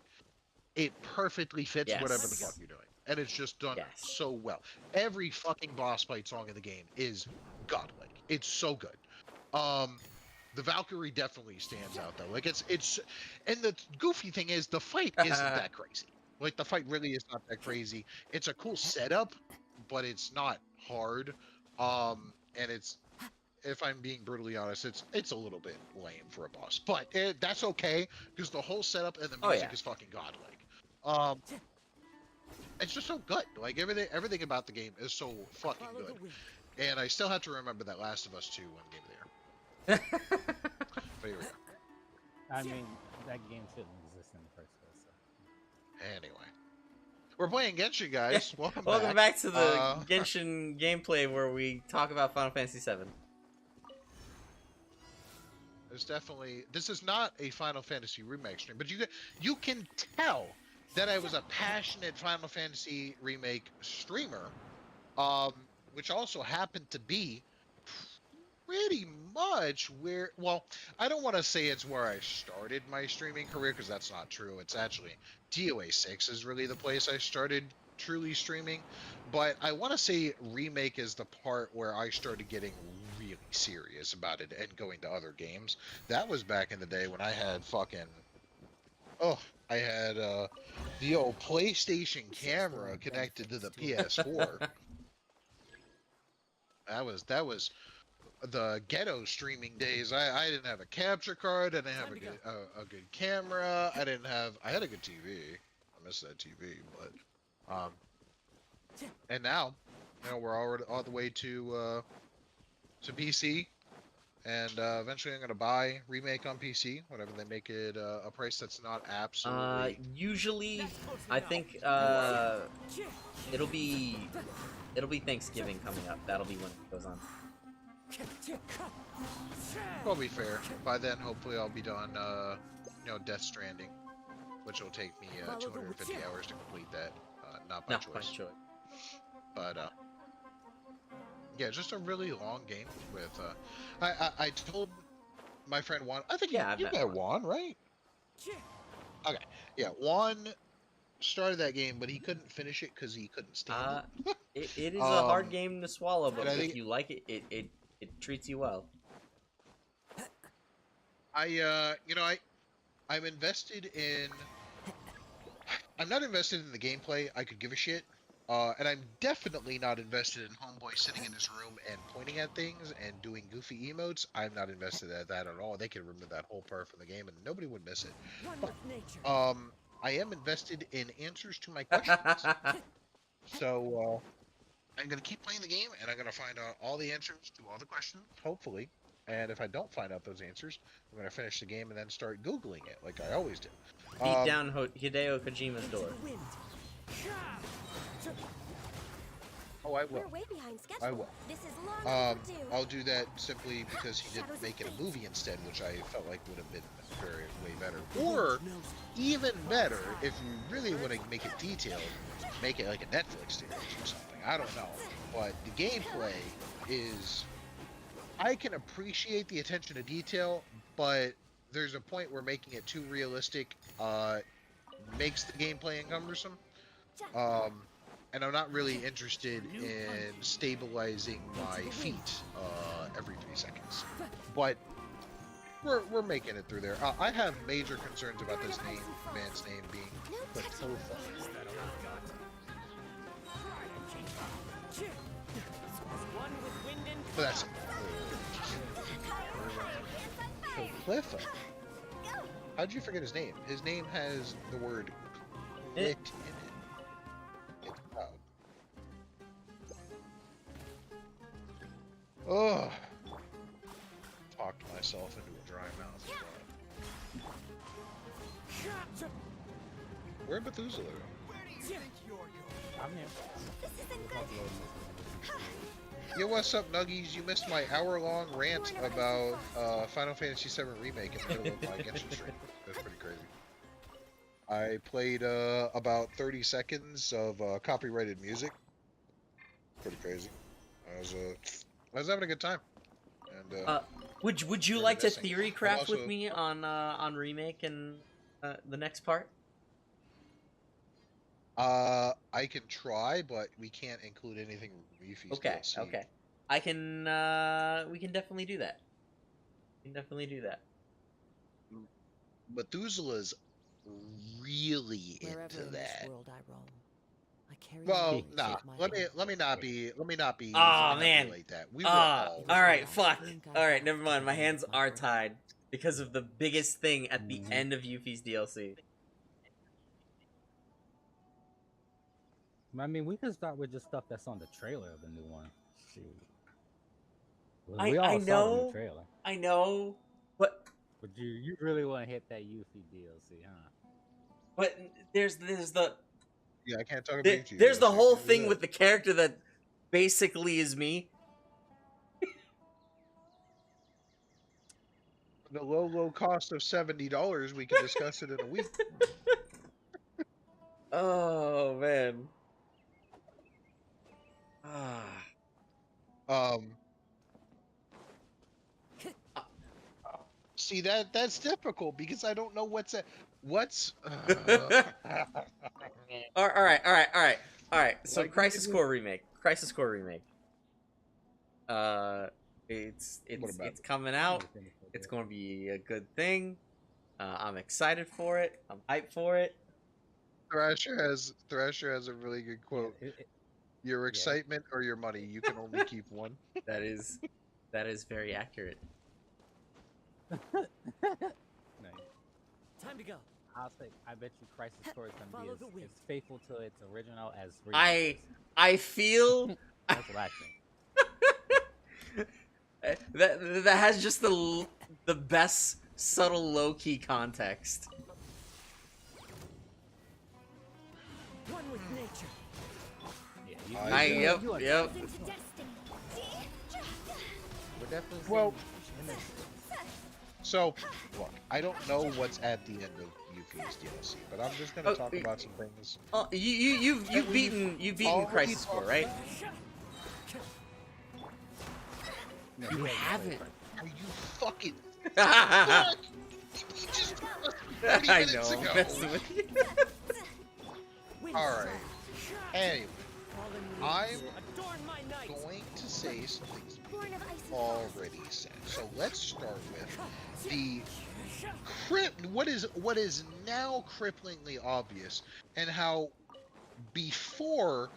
it perfectly fits whatever the fuck you're doing, and it's just done so well. Every fucking boss fight song in the game is godlike. It's so good. The Valkyrie definitely stands out though. Like it's, and the goofy thing is the fight isn't that crazy. Like the fight really is not that crazy. It's a cool setup, but it's not hard. And it's, if I'm being brutally honest, it's a little bit lame for a boss, but that's okay because the whole setup and the music is fucking godlike. It's just so good. Like everything about the game is so fucking good. And I still have to remember that Last of Us 2 one game of the year. But here we go. I mean, that game shouldn't exist in the first place. So. Anyway. We're playing Genshin, guys. Welcome back. Welcome back to the Genshin gameplay where we talk about Final Fantasy VII. There's definitely... This is not a Final Fantasy remake stream, but you can tell that I was a passionate Final Fantasy remake streamer, which also happened to be pretty much where... Well, I don't want to say it's where I started my streaming career, because that's not true. It's actually... DOA 6 is really the place I started truly streaming, but I want to say remake is the part where I started getting really serious about it and going to other games. That was back in the day when I had fucking... Oh, I had the old PlayStation camera connected to the PS4. That was the ghetto streaming days. I didn't have a capture card. I didn't have a good camera. I had a good TV. I miss that TV, but and now, you know, we're already all the way to PC, and eventually I'm gonna buy remake on PC whenever they make it a price that's not absolutely. Usually, I think it'll be Thanksgiving coming up. That'll be when it goes on. Probably fair. By then, hopefully, I'll be done, you know, Death Stranding, which will take me 250 hours to complete that. Not by choice. But yeah, just a really long game with. I told my friend Juan. I think you got Juan, right? Okay. Yeah, Juan started that game, but he couldn't finish it because he couldn't stand it. It is a hard game to swallow, but if you like it, it treats you well. I'm invested in... I'm not invested in the gameplay. I could give a shit. And I'm definitely not invested in Homeboy sitting in his room and pointing at things and doing goofy emotes. I'm not invested in that at all. They could remove that whole part from the game and nobody would miss it. But, I am invested in answers to my questions. So, I'm going to keep playing the game, and I'm going to find out all the answers to all the questions, hopefully. And if I don't find out those answers, I'm going to finish the game and then start Googling it, like I always do. Beat down Hideo Kojima's door. Oh, I will. We're way behind schedule. I will. This is long overdue. I'll do that simply because he didn't make it a movie instead, which I felt like would have been way better. Or, even better, if you really want to make it detailed, make it like a Netflix series or something. I don't know. But the gameplay is... I can appreciate the attention to detail, but there's a point where making it too realistic makes the gameplay cumbersome. And I'm not really interested in stabilizing my feet every 3 seconds. But we're making it through there. I have major concerns about this man's name being Platofa. But that's Cliffa. How'd you forget his name? His name has the word clit in it. It's proud. Oh, talked myself into a dry mouth. Where'd Methuselah go? I'm here. This isn't good. Yo, what's up, Nuggies? You missed my hour-long rant about Final Fantasy VII Remake in the middle of my Genshin stream. That's pretty crazy. I played about 30 seconds of copyrighted music. Pretty crazy. I was having a good time. And would you like to theory craft with me on Remake and the next part? I can try, but we can't include anything Reefy's Okay, DLC. okay. I can, we can definitely do that. We can definitely do that. Methuselah's really Wherever into in this that. world I roam, I carry Well, the nah. of my Let me not be. Oh man. Like that. We All right, fuck. All right, never mind. My hands are tied because of the biggest thing at the end of Yuffie's DLC. I mean, we can start with just stuff that's on the trailer of the new one. Shoot. We all saw the new know, trailer, but but you really want to hit that Yuffie DLC, huh? but there's the Yeah, I can't talk about YouTube there's the DLC. whole Can't do thing that. with the character that basically is me. The low cost of $70, we can discuss it in a week. Oh man. Ah. Um, See that's difficult because I don't know what's. All right. So Like you Crisis can Core remake. Crisis Core remake. It's what about it's it? coming I need out. to finish It's it. going to be a good thing. I'm excited for it. I'm hyped for it. Thrasher has a really good Yeah, quote. Your yeah. excitement or your money, you can only keep one. That is very accurate. Nice. Time to go. I'll say, I bet you Crisis Core is gonna Follow be the wind. as faithful to its original as remake I is. I feel That's what I think. that has just the best subtle low key context. One with nature. Yeah, Yep. you Yep. Into destiny. We're definitely Well, seeing So, look, I don't know what's at the end of Yuffie's DLC, but I'm just gonna talk about some things. You've beaten already Crisis Core, talked right? You haven't. Are you fucking I fuck? You just told us 30 minutes know. I'm ago. messing with you. All right. Anyway, I'm Adorn my night. going to say some things Born of ice and already said. So let's start with the what is now cripplingly obvious, and how before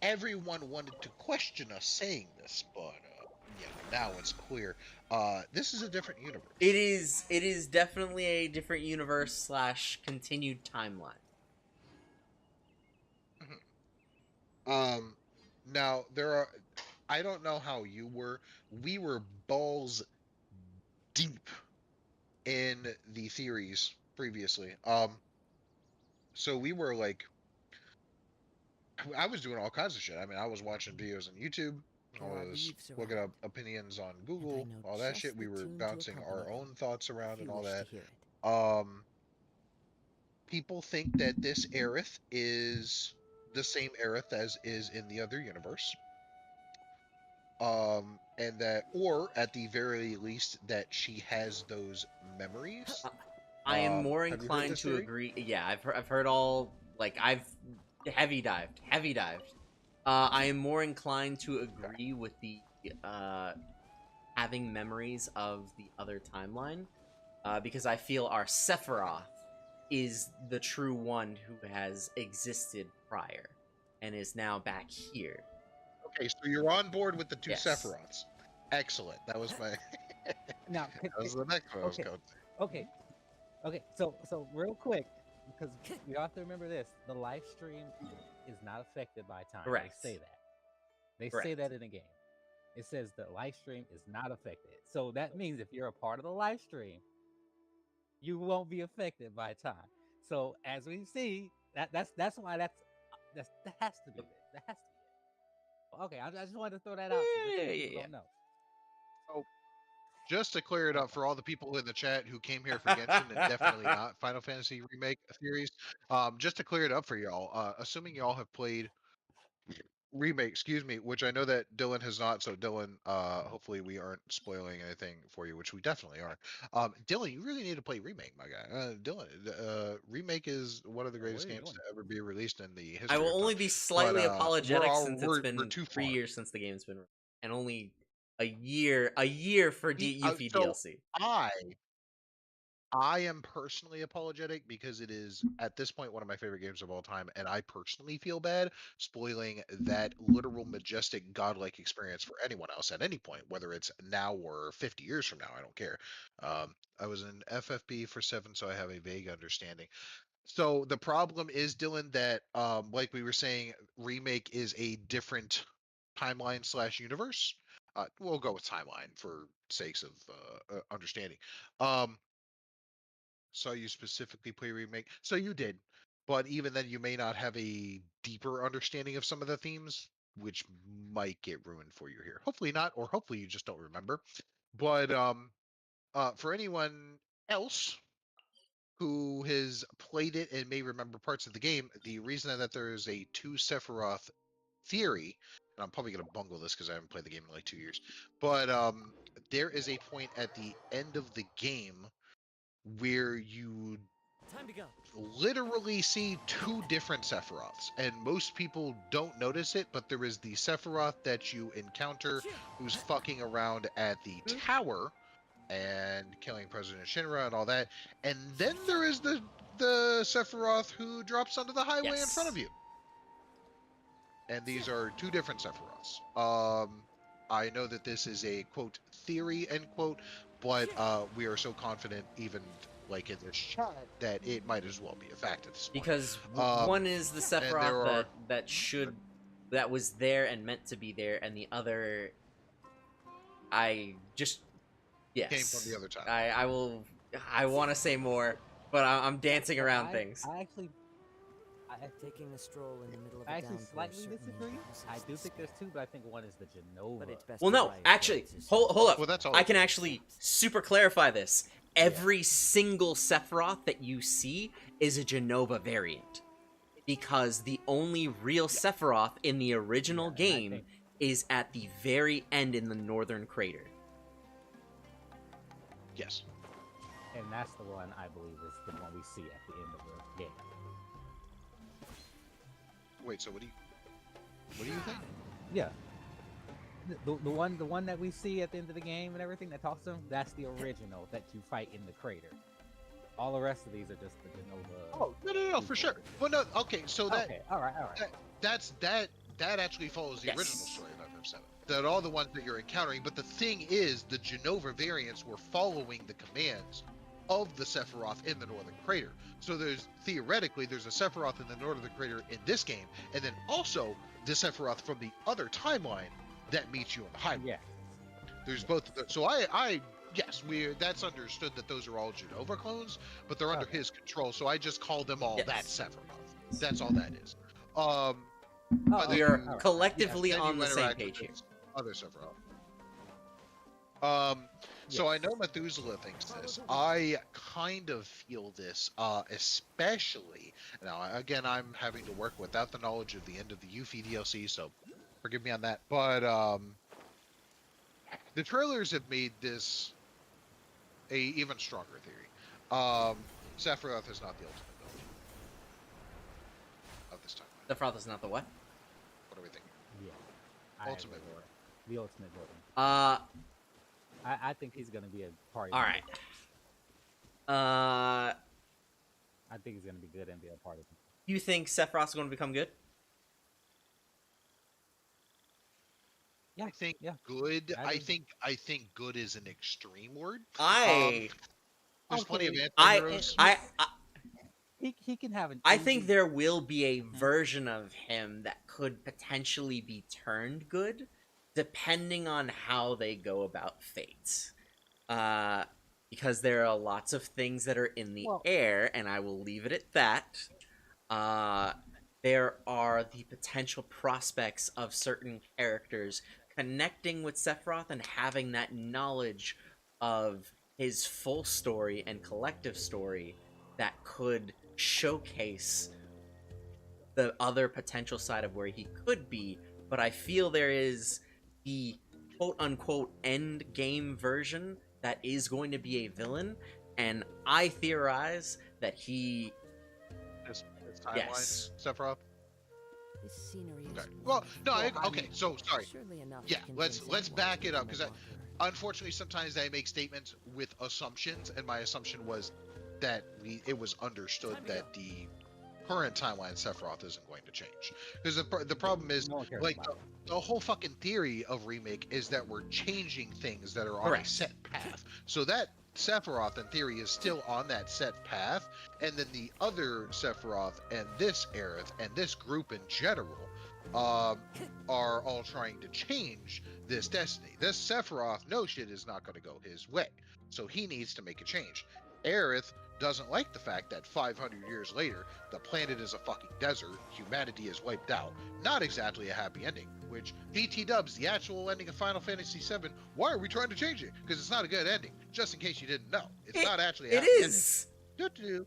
everyone wanted to question us saying this, but now it's clear. This is a different universe. It is definitely a different universe slash continued timeline. Now there are. I don't know how you were. We were balls deep in the theories previously. So we were like, I was doing all kinds of shit. I mean, I was watching videos on YouTube. I There are was leaves looking around, up opinions on and I Google, know all that just shit. We the were tune to bouncing accompany our them, own thoughts around if and you all wish to that. hear it. People think that this Aerith is the same Aerith as is in the other universe. And that, or at the very least, that she has those memories. I am more Have you heard inclined this to theory? agree. Yeah, I've heard all, like, I've heavy dived. I am more inclined to agree with the having memories of the other timeline, because I feel our Sephiroth is the true one who has existed prior and is now back here. Okay, so you're on board with the two Yes. Sephiroths. Excellent. That was my. Now, that was the next one I was okay, going okay, okay. So real quick, because you have to remember this: the live stream is not affected by time. Correct. They say that. They Correct. say that in the game. It says the live stream is not affected. So that means if you're a part of the live stream, you won't be affected by time. So as we see, that's why that has to be it. That has to be it. Okay, I just wanted to throw that out there just in case people don't know. So, just to clear it up Okay. for all the people in the chat who came here for Genshin and definitely not Final Fantasy remake theories, just to clear it up for y'all, assuming y'all have played remake, excuse me, which I know that Dylan has not. So Dylan, hopefully we aren't spoiling anything for you, which we definitely are. Dylan, you really need to play remake, my guy. Dylan, remake is one of the What greatest are you games doing? to ever be released in the I history will of time. only be slightly apologetic since it's we're been too 3 years since the game's been, and only a year for Yuffie So DLC. I I am personally apologetic because it is at this point one of my favorite games of all time, and I personally feel bad spoiling that literal majestic godlike experience for anyone else at any point, whether it's now or 50 years from now. I don't care. I was in FFP for 7, so I have a vague understanding. So the problem is, Dylan, that like we were saying, remake is a different timeline slash universe. We'll go with timeline for sakes of understanding. Um, saw you specifically play remake, so you did, but even then, you may not have a deeper understanding of some of the themes, which might get ruined for you here. Hopefully not, or hopefully you just don't remember. But for anyone else who has played it and may remember parts of the game, the reason that there is a two Sephiroth theory, and I'm probably going to bungle this because I haven't played the game in like 2 years, but there is a point at the end of the game where you Time to go. literally see two different Sephiroths, and most people don't notice it, but there is the Sephiroth that you encounter who's fucking around at the tower and killing President Shinra and all that, and then there is the Sephiroth who drops onto the highway in front of you. And these are two different Sephiroths. I know that this is a quote theory end quote, but we are so confident, even like in this chat, that it might as well be a fact at this point. Because one is the and there Sephiroth are- that was there and meant to be there, and the other, yes, came from the other time. I want to say more, but I'm dancing around things. Taking a stroll in the middle of I a actually downpour slightly certainly disagree. I do emphasizes think there's two, but I think one is the Genova. But it's best Well, to no, buy actually, appearances. hold up. Well, that's all I it can is. actually super clarify this. Every single Sephiroth that you see is a Genova variant. Because the only real Sephiroth in the original and I game think- is at the very end in the northern crater. Yes. And that's the one I believe is the one we see at the end of the game. Wait. So what do you think? Yeah. The one that we see at the end of the game and everything that talks to him, that's the original that you fight in the crater. All the rest of these are just the Genova. Oh no, for sure. Well, no, okay. So that Okay, all right. that actually follows the Yes. original story of FF7. That all the ones that you're encountering, but the thing is, the Genova variants were following the commands of the Sephiroth in the Northern Crater. So there's theoretically there's a Sephiroth in the Northern Crater in this game, and then also the Sephiroth from the other timeline that meets you on the highway. Yeah. There's both. So yes, that's understood that those are all Genova clones, but they're under Okay. his control. So I just call them all Yes. that Sephiroth. That's all that is. Oh, But We then are you- alright. collectively then you on the same interact with page here. this other Sephiroth. So I know Methuselah thinks this. I kind of feel this, especially now. Again, I'm having to work without the knowledge of the end of the Yuffie DLC, so forgive me on that. But the trailers have made this a even stronger theory. Sephiroth is not the ultimate villain of this time. Sephiroth is not the what? What do we think? Yeah. I Ultimate agree. villain. The ultimate villain. I think he's gonna be a party. All right. I think he's gonna be good and be a part of it. You think Sephiroth's going to become good? Yeah. I think yeah. good. I I think good is an extreme word. I There's plenty of Okay. anti-heroes. He can have an. I think easy- there will be a version of him that could potentially be turned good, depending on how they go about fate. Because there are lots of things that are in the air, and I will leave it at that. There are the potential prospects of certain characters connecting with Sephiroth and having that knowledge of his full story and collective story that could showcase the other potential side of where he could be. But I feel there is the quote-unquote end game version that is going to be a villain, and I theorize that he... This timeline, Yes. Sephiroth. This scenery is Okay. Well, no. okay. mean, So sorry. surely enough Yeah. to Let's convince back it anyone up to because become a walker. unfortunately sometimes I make statements with assumptions, and my assumption was that it was understood that the current timeline Sephiroth isn't going to change, because the problem is No one cares like about the whole fucking theory of remake is that we're changing things that are on a Correct. set path. So that Sephiroth in theory is still on that set path, and then the other Sephiroth and this Aerith and this group in general are all trying to change this destiny. This Sephiroth, no shit, is not going to go his way, so he needs to make a change. Aerith doesn't like the fact that 500 years later, the planet is a fucking desert, humanity is wiped out. Not exactly a happy ending, which BT dubs, the actual ending of Final Fantasy VII, why are we trying to change it? Because it's not a good ending, just in case you didn't know. It's not actually a It happy is. ending.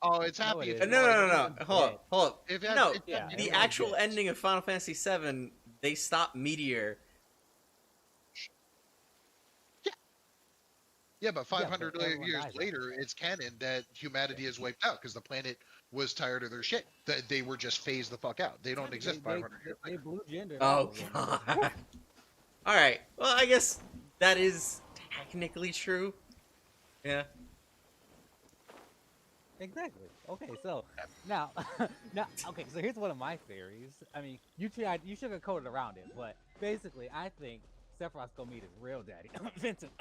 Oh, it's No, happy it if is. you want to No. go. Hold up, hold up. If No, it's yeah, happy, the everyone's actual dead. ending of Final Fantasy VII, they stop Meteor. yeah, but Yeah, 500 but everyone years dies after later, that. it's canon that humanity is wiped out because the planet was tired of their shit. That they were just phased the fuck out. They don't exist 500 years They later. blue gendered all Oh of them. god. All right. Well, I guess that is technically true. Yeah. Exactly. Okay, so now, okay, so here's one of my theories. I mean, you sugarcoated around it, but basically, I think Sephiroth's gonna meet his real daddy, Vincent,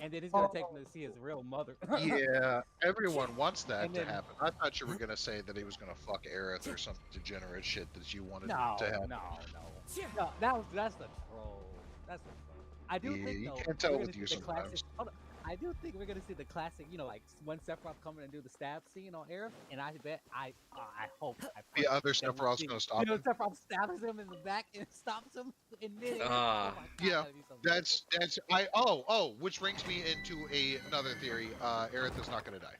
and then he's gonna take him to see his real mother. Yeah, everyone wants that And to then happen. I thought you were gonna say that he was gonna fuck Aerith or some degenerate shit that you wanted no, to happen. no, that's the troll. That's the troll. I do Yeah, think you though can't tell we're gonna with see you the classic. sometimes. Hold on, I do think we're gonna see the classic. You know, like when Sephiroth coming and do the stab scene on Aerith, and I bet I hope I pray The other that we Sephiroth's see. gonna You stop know, him. Sephiroth stabs him in the back and stops him in midair. Oh my god, Yeah, that'd be so beautiful. that's which brings me into another theory. Aerith is not gonna die.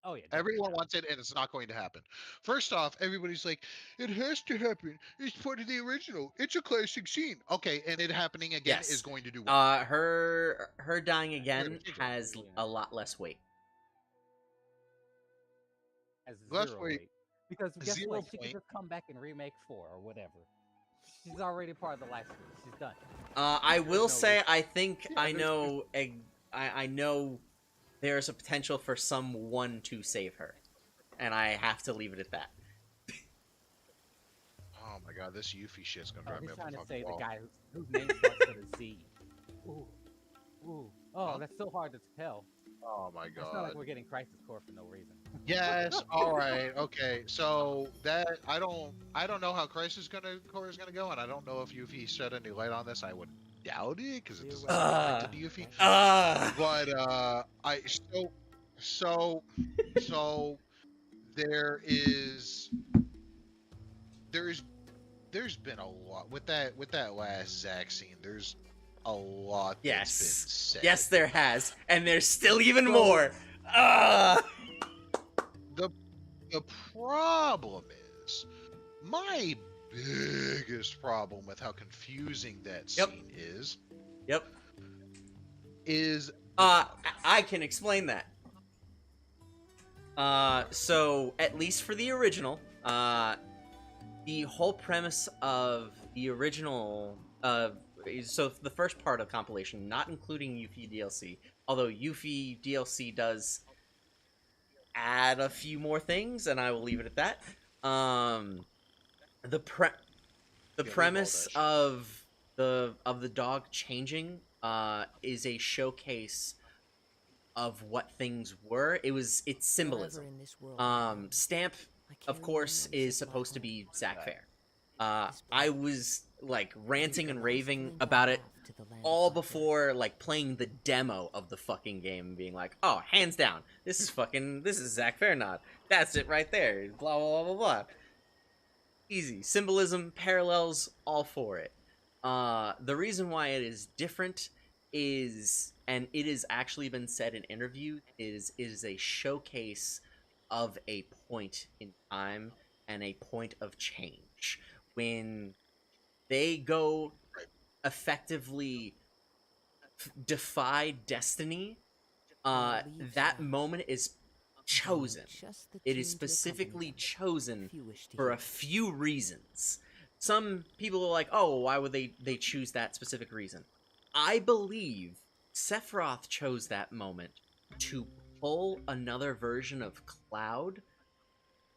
Oh yeah, definitely Everyone not. wants it, and it's not going to happen. First off, everybody's like, "It has to happen. It's part of the original. It's a classic scene." Okay, and it happening again is Yes. going to do what? Her dying Yeah, We're gonna again change it. has a lot less weight. As Let's zero wait. weight. Because guess 0 what? She could point. just come back and remake 4 or whatever. She's already part of the life story. She's done. I There's will no say reason. I think Yeah, I know. I know there's a potential for someone to save her, and I have to leave it at that. Oh my god, this Yuffie shit's gonna Oh, drive me he's up a trying to fucking say the wall. guy whose name starts with a Z. Ooh. Ooh. Oh, Huh? that's so hard to tell. Oh my It's not like god. we're getting Crisis Core for no reason. Yes. All right. Okay. So that I don't know how Crisis Core is gonna go, and I don't know if Yuffie shed any light on this. I would doubt it because it doesn't seem connected to Yuffie. But I so there is there's there's been a lot with that last Zack scene. There's a lot that's been Yes, said. yes, there has, and there's still even So- more. The the problem is my biggest problem with how confusing that Yep. scene is Yep. is I can explain that. So at least for the original, the whole premise of the original, so the first part of compilation, not including Yuffie DLC, although Yuffie DLC does add a few more things, and I will leave it at that. The leave all premise that shit. of the dog changing is a showcase of what things were. It's symbolism. Stamp, of course, is supposed to be Zack Fair. I was like ranting and raving about it all before like playing the demo of the fucking game and being like, oh, hands down, this is Zack Fair nod. That's it right there. Blah blah blah blah blah. Easy. Symbolism, parallels, all for it. The reason why it is different is, and it has actually been said in interviews, is a showcase of a point in time and a point of change. When they go effectively defy destiny, that moment is chosen. It is specifically chosen for a few reasons. Some people are like, oh, why would they choose that specific reason? I believe Sephiroth chose that moment to pull another version of Cloud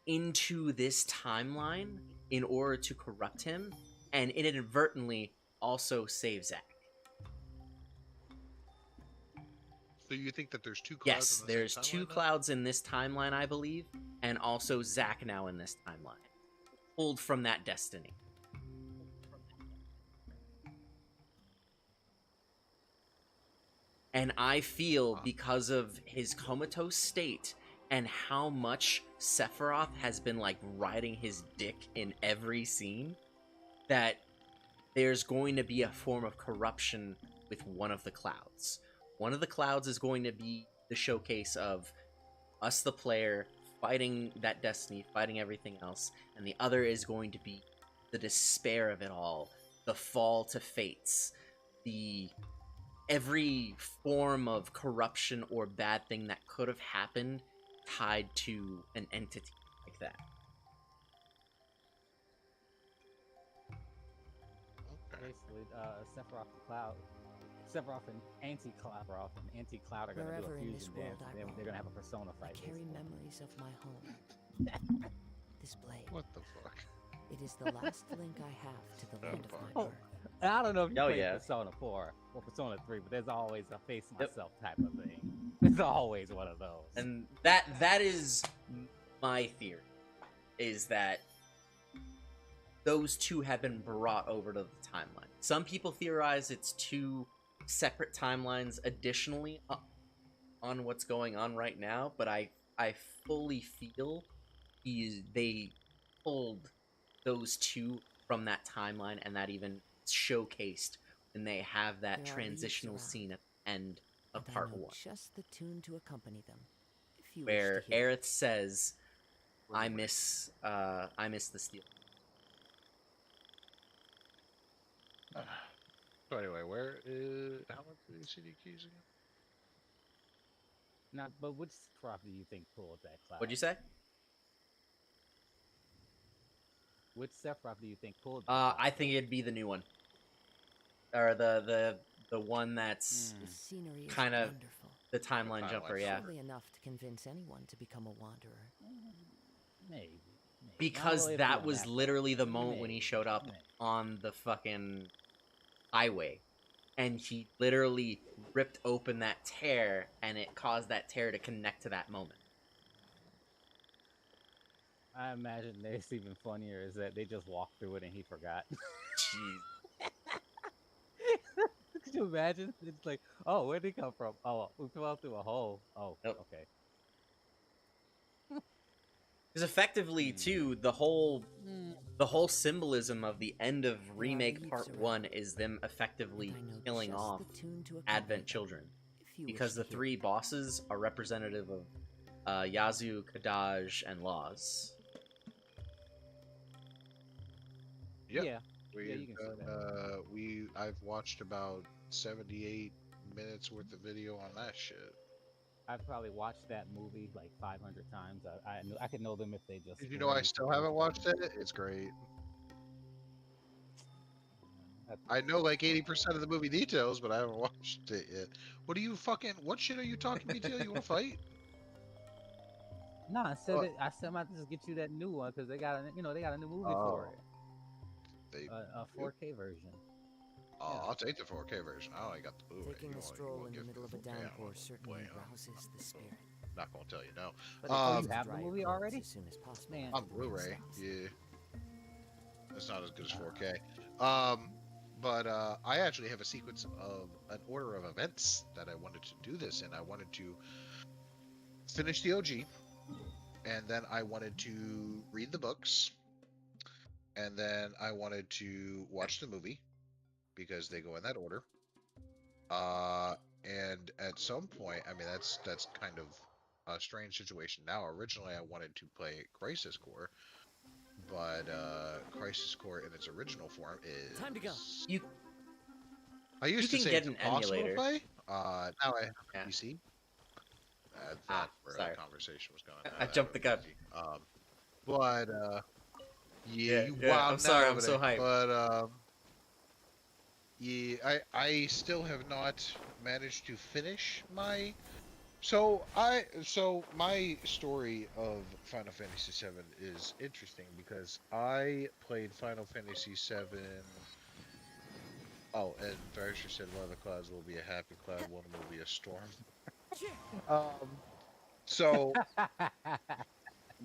into this timeline in order to corrupt him and inadvertently also save Zack. So you think that there's two clouds? Yes, in the there's same two timeline, then? Clouds in this timeline, I believe, and also Zack now in this timeline. pulled from that destiny. And I feel because of his comatose state and how much Sephiroth has been like riding his dick in every scene, that there's going to be a form of corruption with one of the clouds. One of the clouds is going to be the showcase of us, the player, fighting that destiny, fighting everything else, and the other is going to be the despair of it all, the fall to fates, the every form of corruption or bad thing that could have happened tied to an entity like that. Basically, Sephiroth and Anti-Cloud, are gonna do Wherever a in fusion this world dance. I They're roam, gonna have a persona I fight. carry basically. memories of my home. This blade. What the fuck? It is the last link I have to the land of my Oh, birth. and I don't know if you Oh, played yeah. Persona 4 or Persona 3, but there's always a face Yep. myself type of thing. There's always one of those. And that is my theory, is that those two have been brought over to the timeline. Some people theorize it's two separate timelines additionally on what's going on right now, but I fully feel they pulled those two from that timeline, and that even showcased when they have that There are leaves transitional around, scene at the end of and I part know 1, just the tune to accompany them. If you where wish to hear. Aerith says, I miss the steel. So anyway, where is how much are these CD keys again? Now, but which Sephiroth do you think pulled that cloud? What'd you say? Which Sephiroth do you think pulled that cloud? I think it'd be the new one, or the one that's The scenery is kind of wonderful. the timeline timeline jumper, yeah. Surely enough to convince anyone to become a wanderer. Maybe. Because Well, if that you're was that literally the moment when he maybe, showed up maybe. on the fucking highway, and he literally ripped open that tear, and it caused that tear to connect to that moment. I imagine it's even funnier is that they just walked through it and he forgot. Jeez. Could you imagine? It's like, oh, where'd he come from? Oh, we fell through a hole. Oh, Nope. okay. Because effectively, too, the whole symbolism of the end of Remake Part 1 is them effectively And I know killing just off the tune to accompany Advent them, children. if you Because the wish to hear. 3 bosses are representative of Yazoo, Kadaj, and Laws. Yep. Yeah. We've you can see that. I've watched about 78 minutes worth of video on that shit. I've probably watched that movie like 500 times. I could know them if they just. Did you know I still haven't watched it? It's great. I know like 80% of the movie details, but I haven't watched it yet. What shit are you talking me to? You want to fight? No, I said What? it. I said I'm about to just get you that new one because they got a new movie Oh. for it. They, A 4K version. Oh, Yeah. I'll take the 4K version. I only got the Blu-ray. Taking a stroll in the middle of a downpour certainly rouses the spirit. Not gonna tell you no. But you if have the dry your movie clothes already? as soon as possible. Man. On Blu-ray, yeah. It's not as good as 4K. But I actually have a sequence of an order of events that I wanted to do this in. I wanted to finish the OG, and then I wanted to read the books, and then I wanted to watch the movie because they go in that order. And at some point, I mean that's kind of a strange situation now. Originally, I wanted to play Crisis Core, but Crisis Core in its original form is Time to go. I used to can say get it's an impossible emulator. to play. Now I have a Yeah. PC. That's where sorry. that conversation was going. I jumped the gun. But Yeah, you yeah, wild I'm sorry, now I'm over so there. hyped. But yeah, I still have not managed to finish my. So my story of Final Fantasy VII is interesting because I played Final Fantasy VII. Oh, and Thrasher said one of the clouds will be a happy cloud, one will be a storm. So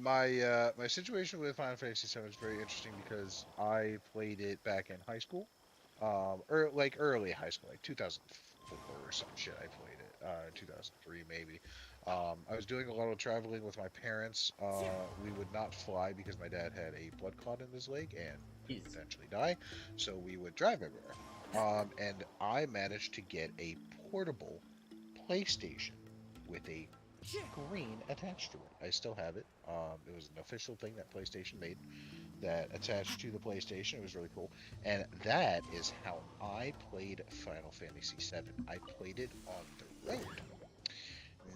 my situation with Final Fantasy VII is very interesting because I played it back in high school, or like early high school, like 2004 or some shit. I played it, 2003 maybe. I was doing a lot of traveling with my parents. We would not fly because my dad had a blood clot in his leg and could Jeez. potentially die, so we would drive everywhere. And I managed to get a portable PlayStation with a screen attached to it. I still have it. It was an official thing that PlayStation made that attached to the PlayStation. It was really cool. And that is how I played Final Fantasy VII. I played it on the road.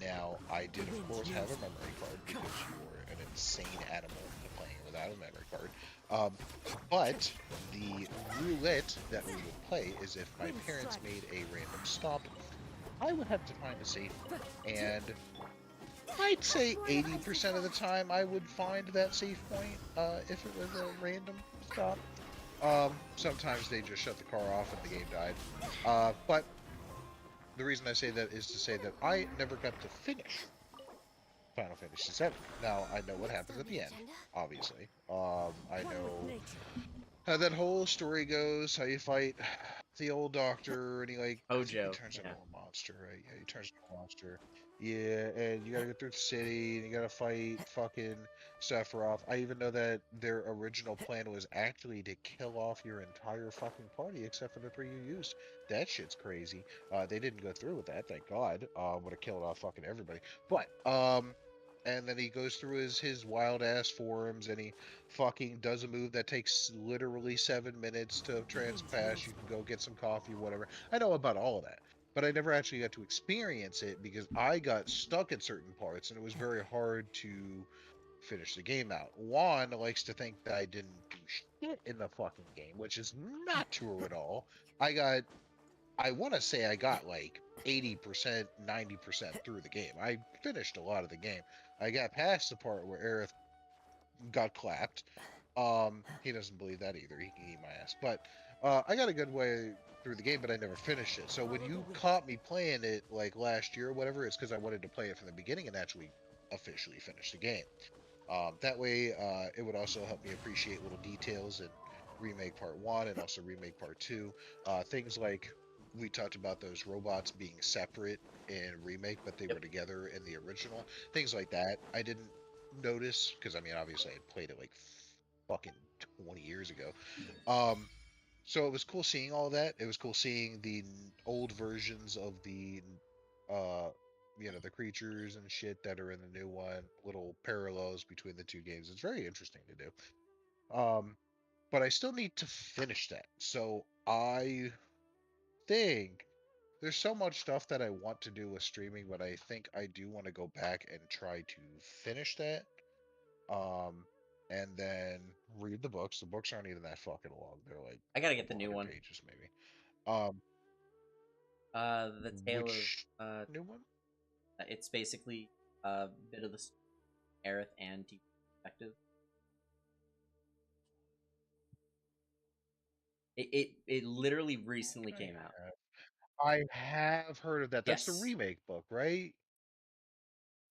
Now, I did, of course, have a memory card because you're an insane animal playing without a memory card. But the roulette that we would play is if my parents made a random stop, I would have to find a safe point. And I'd say 80% of the time I would find that safe point if it was a random stop. Sometimes they just shut the car off and the game died. But the reason I say that is to say that I never got to finish Final Fantasy VII. Now, I know what happens at the end, obviously. I know how that whole story goes, how you fight the old doctor, and I think he Hojo. turns into Yeah. a monster, right? Yeah, he turns into a monster. Yeah, and you gotta go through the city, and you gotta fight fucking Sephiroth. I even know that their original plan was actually to kill off your entire fucking party except for the three you used. That shit's crazy. They didn't go through with that, thank God. Would have killed off fucking everybody. But and then he goes through his wild ass forums, and he fucking does a move that takes literally 7 minutes to transpass. You can go get some coffee, whatever. I know about all of that, but I never actually got to experience it because I got stuck at certain parts, and it was very hard to finish the game out. Juan likes to think that I didn't do shit in the fucking game, which is not true at all. I got, I want to say I got like 80%, 90% through the game. I finished a lot of the game. I got past the part where Aerith got clapped. He doesn't believe that either. He can eat my ass. But I got a good way through the game, but I never finished it. So when you caught me playing it like last year or whatever, it's because I wanted to play it from the beginning and actually officially finish the game. That way, it would also help me appreciate little details in Remake Part 1 and also Remake Part 2. Things like we talked about those robots being separate in Remake, but they were Yep. together in the original. Things like that I didn't notice because I mean, obviously, I played it like fucking 20 years ago. Um, so it was cool seeing all that. It was cool seeing the old versions of the uh the creatures and shit that are in the new one, little parallels between the two games. It's very interesting to do. But I still need to finish that. So I think there's so much stuff that I want to do with streaming, but I think I do want to go back and try to finish that. Um and then read the books. The books aren't even that fucking long. They're like I gotta a get the couple new hundred one. pages maybe. Um, The Tale of which new one? it's basically a bit of the Aerith and T perspective. It literally recently came out. I have heard of that. That's the Yes. remake book, right?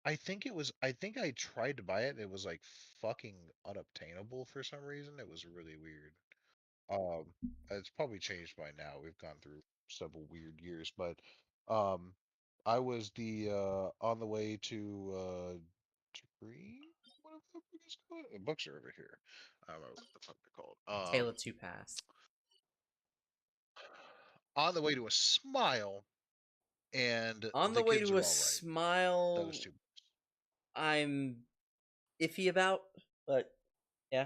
I think it was. I think I tried to buy it, and it was like fucking unobtainable for some reason. It was really weird. Um, it's probably changed by now. We've gone through several weird years, but um, I was the on the way to degree. What the fuck is it called? The books are over here. I don't know what the fuck they're called. Tale of Two Paths. On the way to a smile and On the the way kids to are a all right. Those smile, two. I'm iffy about, but yeah.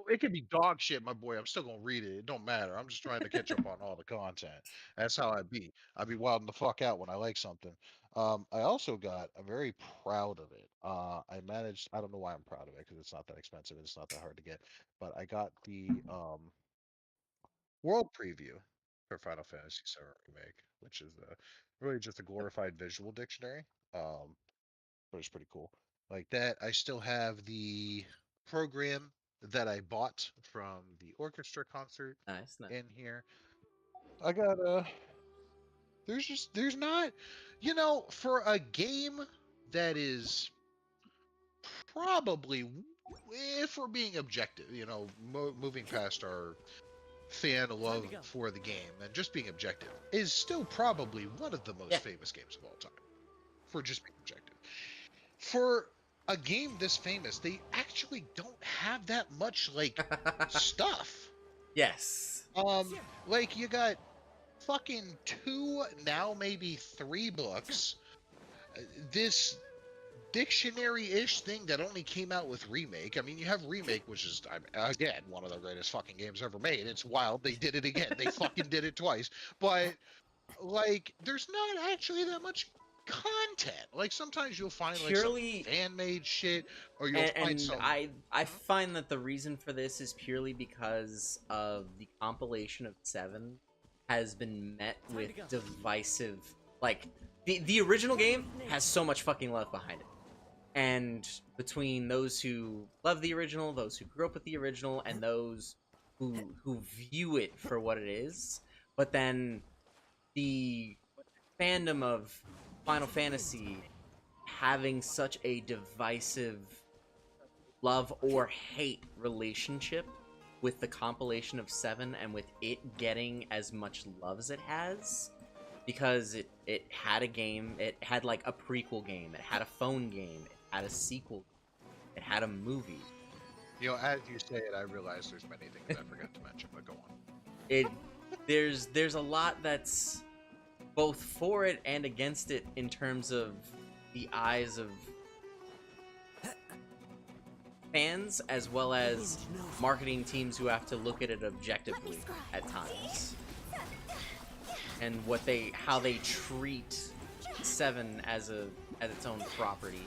It could be dog shit, my boy. I'm still gonna read it. It don't matter. I'm just trying to catch up on all the content. That's how I be. I be wilding the fuck out when I like something. I also got. I'm very proud of it. I managed. I don't know why I'm proud of it because it's not that expensive and it's not that hard to get. But I got the world preview for Final Fantasy VII Remake, which is really just a glorified visual dictionary. Um, but it's pretty cool. Like that, I still have the program that I bought from the orchestra concert Nice, nice. in here. I got there's not for a game that is probably, if we're being objective, moving past our fan love for the game and just being objective, is still probably one of the most famous games of all time. For just being objective. For a game this famous, they actually don't have that much stuff. Yes. Like you got fucking 2, now maybe 3 books. This dictionary-ish thing that only came out with Remake. I mean, you have Remake, which is, again, one of the greatest fucking games ever made. It's wild. They did it again. They fucking did it twice. But, there's not actually that much content. Like, sometimes you'll find, Purely, some fan-made shit, or you'll find and some... I find that the reason for this is purely because of the compilation of 7 has been met with divisive... Like, the original game has so much fucking love behind it. And between those who love the original, those who grew up with the original, and those who view it for what it is, but then the fandom of Final Fantasy having such a divisive love or hate relationship with the compilation of 7 and with it getting as much love as it has, because it had a game, it had a prequel game, it had a phone game, it had a sequel, it had a movie. As you say it, I realize there's many things I forgot to mention, but go on. There's a lot that's both for it and against it in terms of the eyes of fans, as well as marketing teams who have to look at it objectively at times. And how they treat 7 as its own property.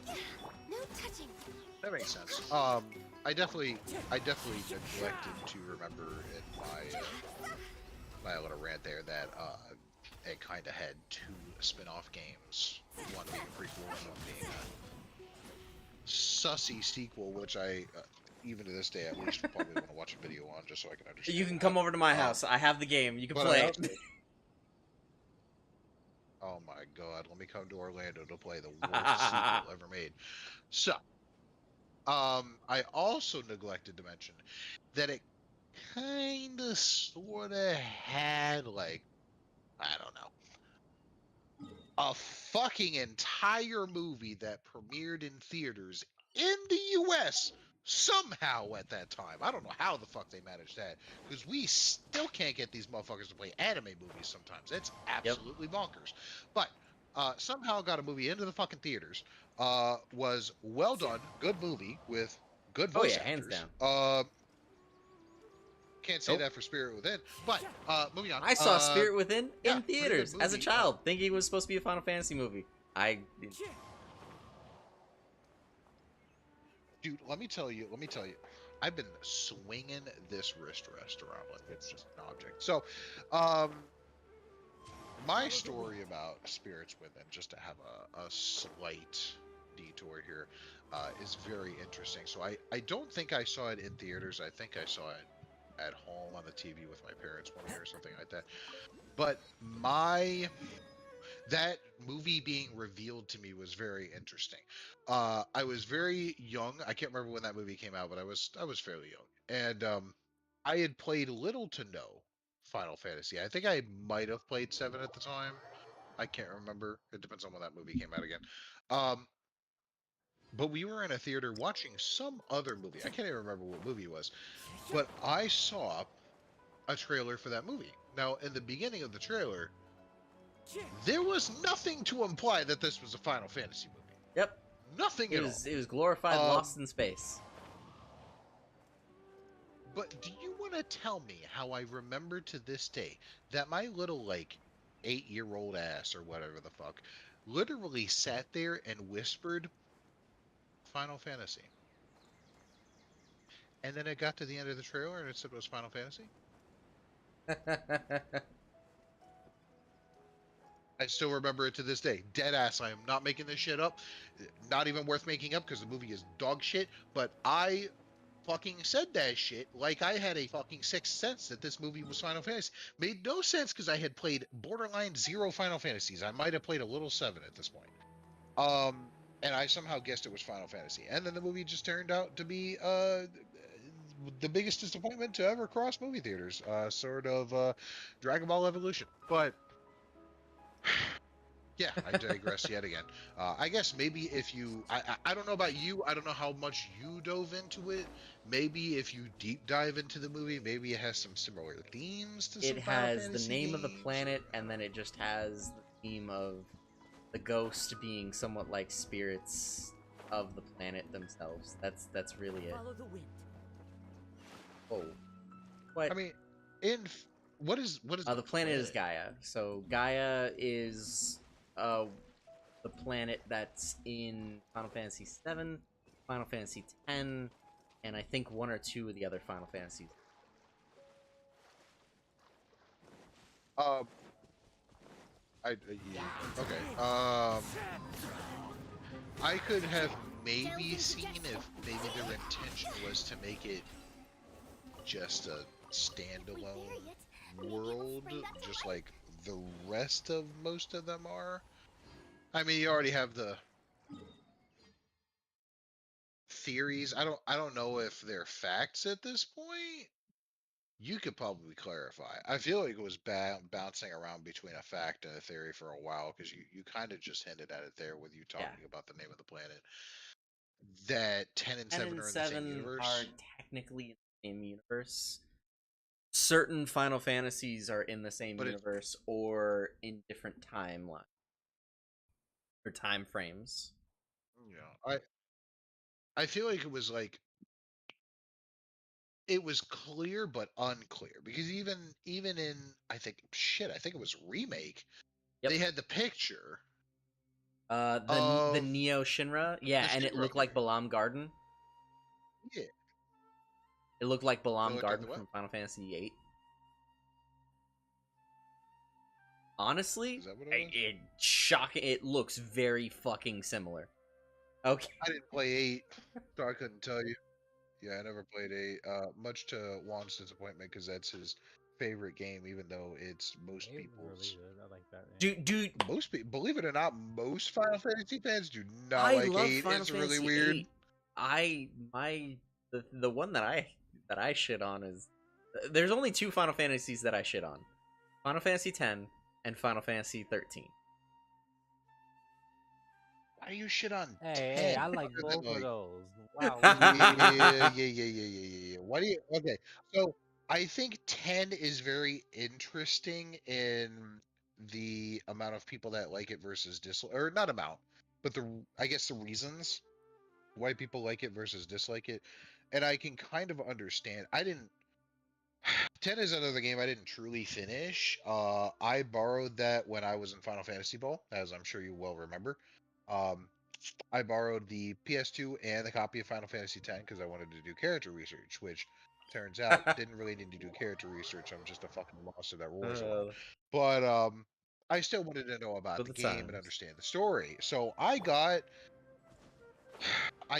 No touching. That makes sense. I definitely neglected to remember in my little rant there that it kind of had 2 spin-off games, one being a prequel and one being a sussy sequel, which I even to this day at least probably want to watch a video on just so I can understand. You can come over to my house. I have the game. You can play it. Oh my god, let me come to Orlando to play the worst sequel ever made. So, I also neglected to mention that it kinda sorta had I don't know, a fucking entire movie that premiered in theaters in the US somehow at that time. I don't know how the fuck they managed that, because we still can't get these motherfuckers to play anime movies sometimes. It's absolutely bonkers. But somehow got a movie into the fucking theaters. Was well done, good movie with good voice hands actors. down. Can't say that for Spirit Within, but moving on. I saw Spirit Within in theaters as a movie. child, thinking it was supposed to be a Final Fantasy movie. Dude, let me tell you, I've been swinging this wrist around like it's just an object. So, my story about Spirits Within, just to have a slight detour here, is very interesting. So I don't think I saw it in theaters. I think I saw it at home on the TV with my parents one year or something like that. But that movie being revealed to me was very interesting. I was very young. I can't remember when that movie came out, but I was fairly young, and I had played little to no Final Fantasy. I think I might have played 7 at the time. I can't remember. It depends on when that movie came out again. But we were in a theater watching some other movie. I can't even remember what movie it was, but I saw a trailer for that movie. Now, in the beginning of the trailer, there was nothing to imply that this was a Final Fantasy movie. Yep. Nothing at all. It was glorified Lost in Space. But do you want to tell me how I remember to this day that my little 8-year-old ass or whatever the fuck literally sat there and whispered Final Fantasy, and then it got to the end of the trailer and it said it was Final Fantasy? I still remember it to this day. Dead ass. I am not making this shit up. Not even worth making up because the movie is dog shit. But I fucking said that shit like I had a fucking sixth sense that this movie was Final Fantasy. Made no sense because I had played borderline 0 Final Fantasies. I might have played a little 7 at this point. and I somehow guessed it was Final Fantasy. And then the movie just turned out to be the biggest disappointment to ever cross movie theaters. Sort of Dragon Ball Evolution. But yeah, I digress yet again. I guess maybe if you, I don't know about you, I don't know how much you dove into it. Maybe if you deep dive into the movie, maybe it has some similar themes to It some Final has the Fantasy name of the games. planet, and then it just has the theme of the ghost being somewhat like spirits of the planet themselves. That's really it. Follow the wind. Oh, what? I mean, in what is The planet is Gaia. So Gaia is the planet that's in Final Fantasy VII, Final Fantasy X, and I think one or two of the other Final Fantasies. Um, yeah, okay. I could have maybe seen if maybe their intention was to make it just a standalone world, just like the rest of most of them are. I mean, you already have the theories. I don't know if they're facts at this point. You could probably clarify. I feel like it was bouncing around between a fact and a theory for a while because you kind of just hinted at it there with you Yeah. talking about the name of the planet. That 10 and 10 7 and are in the same 7 are universe. technically in the same universe. Certain Final Fantasies are in the same But it, universe or in different timelines or time frames. you know, I feel like it was clear but unclear because even in I think it was remake, Yep. they had the picture The of Neo Shinra, yeah, the and it Shinra looked like game. Balam Garden. Yeah, It looked like it Balam looked like Garden the what? from Final Fantasy VIII. Honestly, Is that what it was? it shocking. It looks very fucking similar. Okay. I didn't play 8, so I couldn't tell you. Yeah, I never played 8. Much to Juan's disappointment because that's his favorite game, even though it's most It was really people's. good. I like that game. Dude, Most people, believe it or not, most Final Fantasy fans do not I like love 8. Final It's really Fantasy weird. VIII. The one that I shit on is there's only two Final Fantasies that I shit on: Final Fantasy X and Final Fantasy 13. Why do you shit on Hey, 10? I like Other both than of like, those. Wow, what are you talking about? yeah. Why do you? Okay, so I think 10 is very interesting in the amount of people that like it versus dislike, or not amount, but I guess the reasons why people like it versus dislike it, and I can kind of understand. I didn't. 10 is another game I didn't truly finish. I borrowed that when I was in Final Fantasy Ball, as I'm sure you well remember. Um, I borrowed the PS2 and the copy of Final Fantasy X because I wanted to do character research, which turns out didn't really need to do character research. I'm just a fucking monster that roars a lot. But I still wanted to know about Good the the game and times. understand the story. So I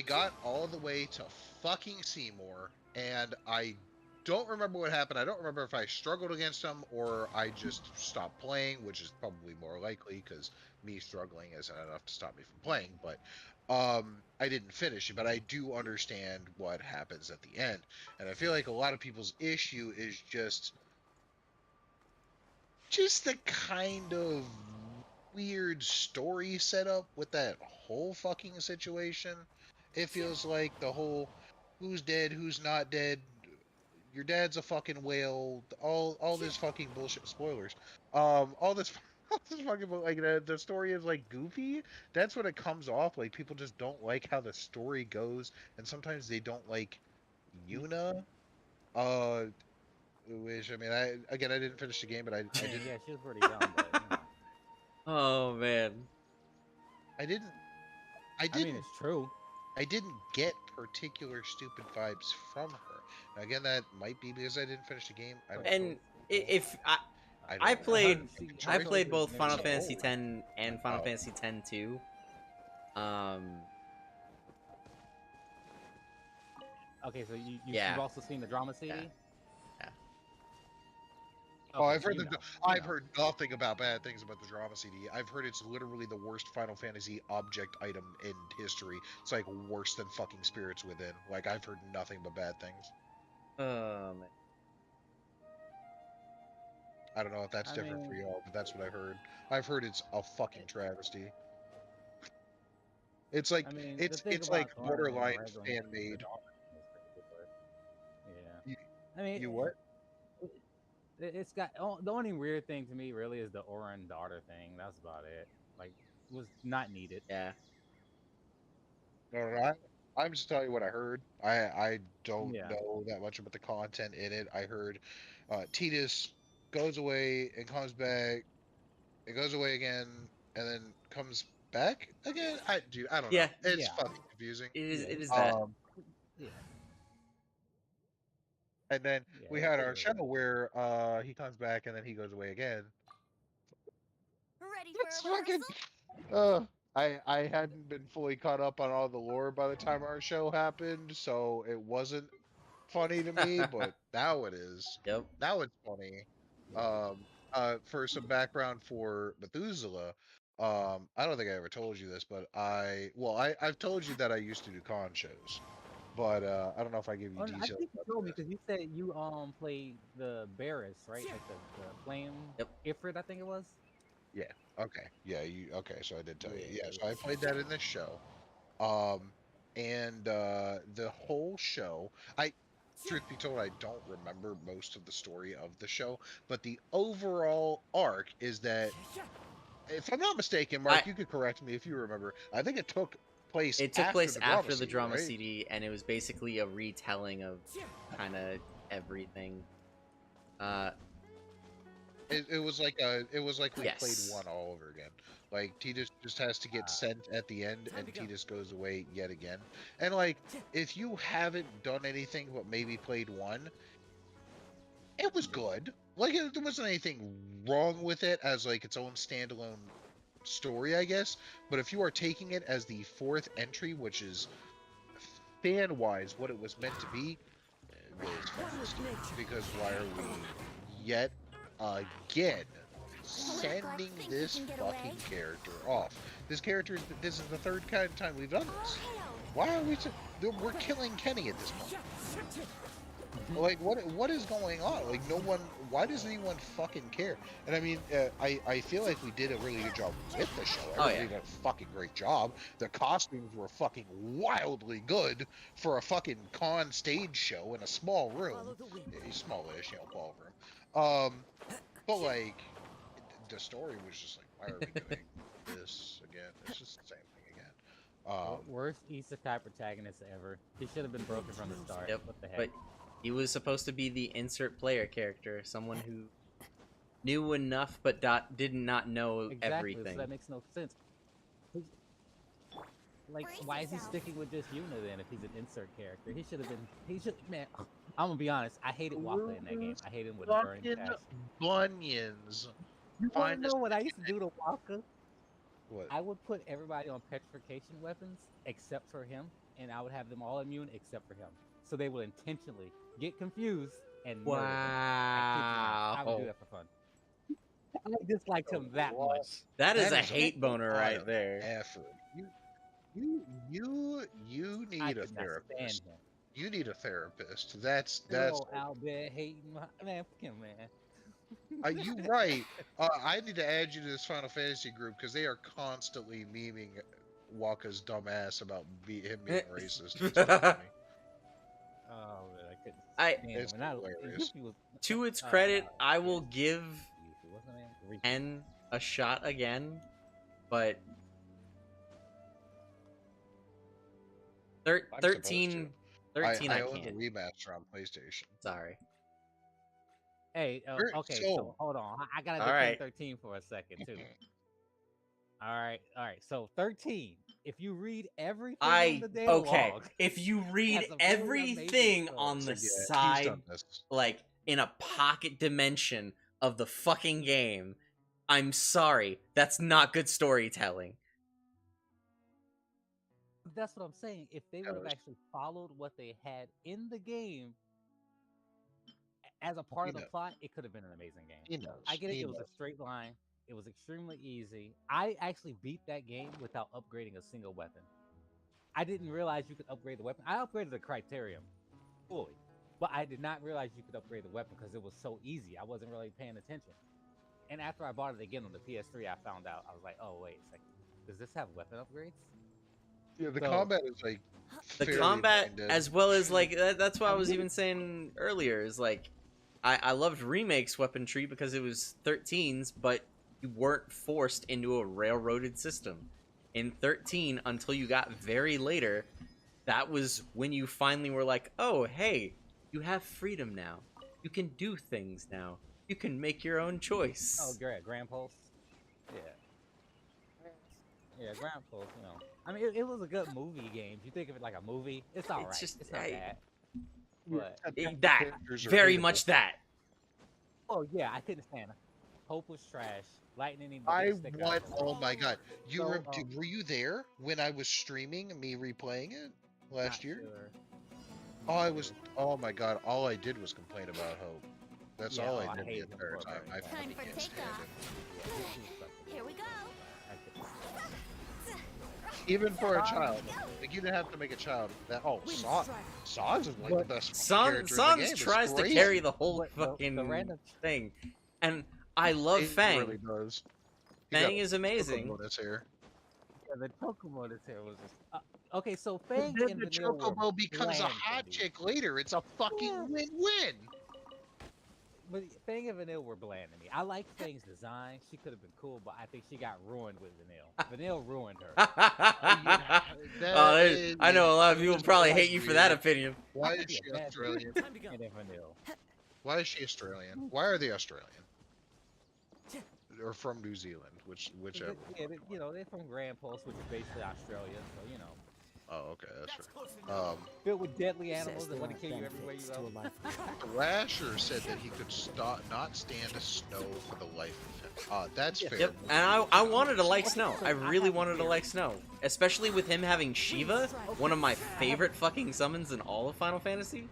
got all the way to fucking Seymour, and I don't remember what happened. I don't remember if I struggled against him or I just stopped playing, which is probably more likely because me struggling isn't enough to stop me from playing. But I didn't finish it, but I do understand what happens at the end, and I feel like a lot of people's issue is just the kind of weird story setup with that whole fucking situation. It feels like the whole who's dead, who's not dead, your dad's a fucking whale, all this fucking bullshit. Spoilers. All this. All this fucking like the story is like goofy. That's what it comes off like. People just don't like how the story goes, and sometimes they don't like Yuna. Uh, which I mean, I didn't finish the game, but I mean, yeah, she was pretty dumb, but you know. Oh man. I didn't I I mean, didn't it's true. I didn't get particular stupid vibes from her. Now, again, that might be because I didn't finish the game. I don't And if I I don't know. played See, I I Choice played played the both game Final so as a Fantasy old. whole. X and Final Oh, Fantasy X too. Um, Okay, so you've yeah, also seen the drama CD? yeah, yeah. Oh, Okay, I've so heard you the, know, you I've know. heard nothing about bad things about the drama CD. I've heard it's literally the worst Final Fantasy object item in history. It's like worse than fucking Spirits Within. Like I've heard nothing but bad things. Man. I don't know if that's I different for mean, y'all, but that's what I heard. I've heard it's a fucking travesty. It's like the thing it's like about going in borderline regular fan the made. daughter thing is crazy, but yeah. You, I mean, you what? it's got the only weird thing to me really is the Orin daughter thing. That's about it. Like, was not needed. Yeah. No, I'm just telling you what I heard. I don't Yeah. know that much about the content in it. I heard Titus goes away and comes back. It goes away again and then comes back again. I don't know. Yeah. It's Yeah. fucking confusing. Yeah. It He's is got. that. Um, Yeah. and then Yeah. we It had is our what show it is. where he comes back and then he goes away again. Ready It's for a fucking. rehearsal? I hadn't been fully caught up on all the lore by the time our show happened, so it wasn't funny to me, but now it is. Yep. Now it's funny. Um, for some background for Methuselah, I don't think I ever told you this, but I've told you that I used to do con shows, but I don't know if I gave you Oh, no, I details think you about told me this. because you said you played the Barris, right? Like the flame Yep. Ifrit, I think it was. Yeah. Okay. Yeah. Okay. So I did tell you. Yeah. Yeah. So I played that in this show. And the whole show, truth be told, I don't remember most of the story of the show, but the overall arc is that, if I'm not mistaken, I Mark, you could correct me if you remember. I think it took place It took after place the drama after the CD, drama right? CD, and it was basically a retelling of kind of everything. Uh, It was like we played yes. one all over again. Like Titus just has to get sent at the end, and Titus goes away yet again. And like, if you haven't done anything but maybe played one, it was good. Like there wasn't anything wrong with it as like its own standalone story, I guess. But if you are taking it as the fourth entry, which is fan-wise what it was meant to be, it is fucking stupid. Because why are we yet again sending this fucking character off? This is the third kind of time we've done this. Why are we're killing Kenny at this point? Like, what is going on? Like, no one. Why does anyone fucking care? And I mean, I feel like we did a really good job with the show. Everybody did a fucking great job. The costumes were fucking wildly good for a fucking con stage show in a small room, smallish, ballroom. But like, the story was just like, why are we doing this again? It's just the same thing again. Worst isekai protagonist ever. He should have been broken from the start. Yep. What the heck? But he was supposed to be the insert player character, someone who knew enough but did not know Exactly. everything. So that makes no sense. Like, why is he sticking with just Yuna then if he's an insert character? He should have been. He should. Man, I'm gonna be honest. I hated Waka in that game. I hated him with a burning Fucking passion. bunions. You wanna know what I used to do to Waka? What? I would put everybody on petrification weapons except for him, and I would have them all immune except for him. So they will intentionally get confused and murder him. I would do that for fun. I disliked him that much. That is a a hate boner right there. Effort. You need a therapist. You need a therapist. That's Albert hating man, fuck him, man. you right. I need to add you to this Final Fantasy group because they are constantly memeing Waka's dumbass about him being racist. It's so funny. Oh, man, I couldn't. It's hilarious. To its credit, I will give N a shot again, but 13 I I own the can't. remaster on PlayStation. Sorry. Hey, okay, so hold on. I gotta defend 13 for a second too. All right. So 13. If you read everything on the data log, if you read everything on the side, like in a pocket dimension of the fucking game, I'm sorry, that's not good storytelling. That's what I'm saying. If they would have actually followed what they had in the game, as a part He of the knows. plot, it could have been an amazing game. He knows. I get it. He It was knows. a straight line. It was extremely easy. I actually beat that game without upgrading a single weapon. I didn't realize you could upgrade the weapon. I upgraded the Criterium fully, but I did not realize you could upgrade the weapon because it was so easy. I wasn't really paying attention. And after I bought it again on the PS3, I found out. I was like, oh wait a second, does this have weapon upgrades? Yeah, the So combat is like The fairly combat, brain dead. as well as like that's why I was even saying earlier, is like I loved Remake's weaponry because it was 13s, but you weren't forced into a railroaded system. In 13, until you got very later, that was when you finally were like, oh, hey, you have freedom now. You can do things now. You can make your own choice. oh, great, Grand Pulse. Yeah. Yeah, Grand Pulse. You know, I mean, it was a good movie game. If you think of it like a movie, it's all right. It's just- it's not bad. But That, Characters are very hateable. much that. oh yeah, I couldn't stand it. Hope was trash. Lightning needed to I get a stick out want. of the Oh wall. my god! So, Were you there when I was streaming me replaying it last Not year? sure. Oh, I was. Oh my god! All I did was complain about Hope. That's Yeah, all oh, I I did hate the him entire for a time. very I long fucking Time for can't stand takeoff. it. Here we go. I couldn't. Even for a child, like you didn't have to make a child. That Sans is like the best character in the game. Sans It's tries to crazy. carry the whole But the fucking random- thing. And I love It Fang. really does. He Fang got is amazing. chocobo in his hair. Yeah, the Chocobo this here was just. Okay, so Fang Then and the Vanille were chocobo becomes a bland hot to me. chick later. It's a fucking Yeah. win-win. But Fang and Vanille were bland to me. I like Fang's design. She could have been cool, but I think she got ruined with Vanille. Vanille ruined her. I know a lot of people probably hate you for that opinion. Why I is could be she a bad Australian? bitch and then Vanille. Why is she Australian? Why are they Australian? Or from New Zealand, whichever. Yeah, you know, they're from Grand Pulse, which is basically Australia, so you know. Oh, okay, that's right. Filled with deadly animals Says that there want to are kill you everywhere you benefits to go. a life with Thrasher said that he could not stand snow for the life of him. That's fair. Yep, and I wanted to like snow. I really wanted to like snow. Especially with him having Shiva, one of my favorite fucking summons in all of Final Fantasy.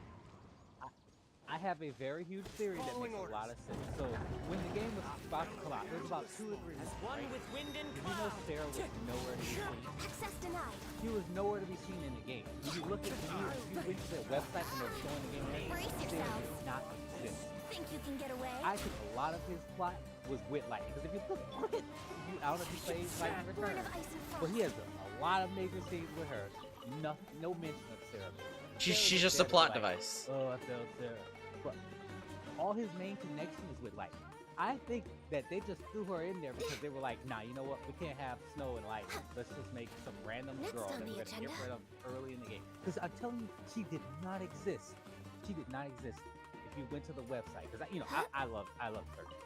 I have a very huge theory that makes a lot of sense. So when the game was about to come out, there was about 2 or 3 As weeks, one right? with wind and Did you know cloud. Sarah was nowhere to be seen? Access denied. She was nowhere to be seen in the game. If you look at if you went to their website and they were showing the game, Brace Sarah yourselves. did not exist. Think you can get away? I think a lot of his plot was with Lightning. Because if you look at you, I don't know if you played Lightning Word Returns, of ice and frost. but he has a lot of major scenes with her. No mention of Sarah. She's Sarah just a was plot like, device. Oh, I felt Sarah. But all his main connection is with Lightning. I think that they just threw her in there because they were like, nah, you know what? We can't have Snow and Lightning. Let's just make some random Next girl on that the we're going to get agenda. rid of early in the game. Because I'm telling you, she did not exist. She did not exist. If you went to the website, because I love Turkey.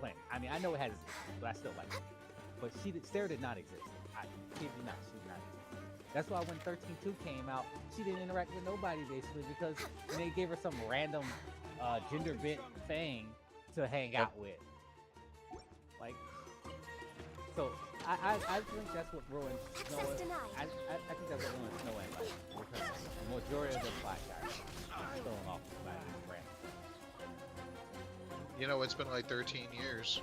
Playing. I mean, I know it has its issues, but I still like it. But Sarah did not exist. I kid you not, she did not exist. That's why when 13.2 came out, she didn't interact with nobody basically because they gave her some random gender bent thing to hang out with. Like, so I think that's what ruined Snow. Access denied. I think that's what ruined Snow and Light because the majority of the black guys are stolen off by these random. You know, it's been like 13 years.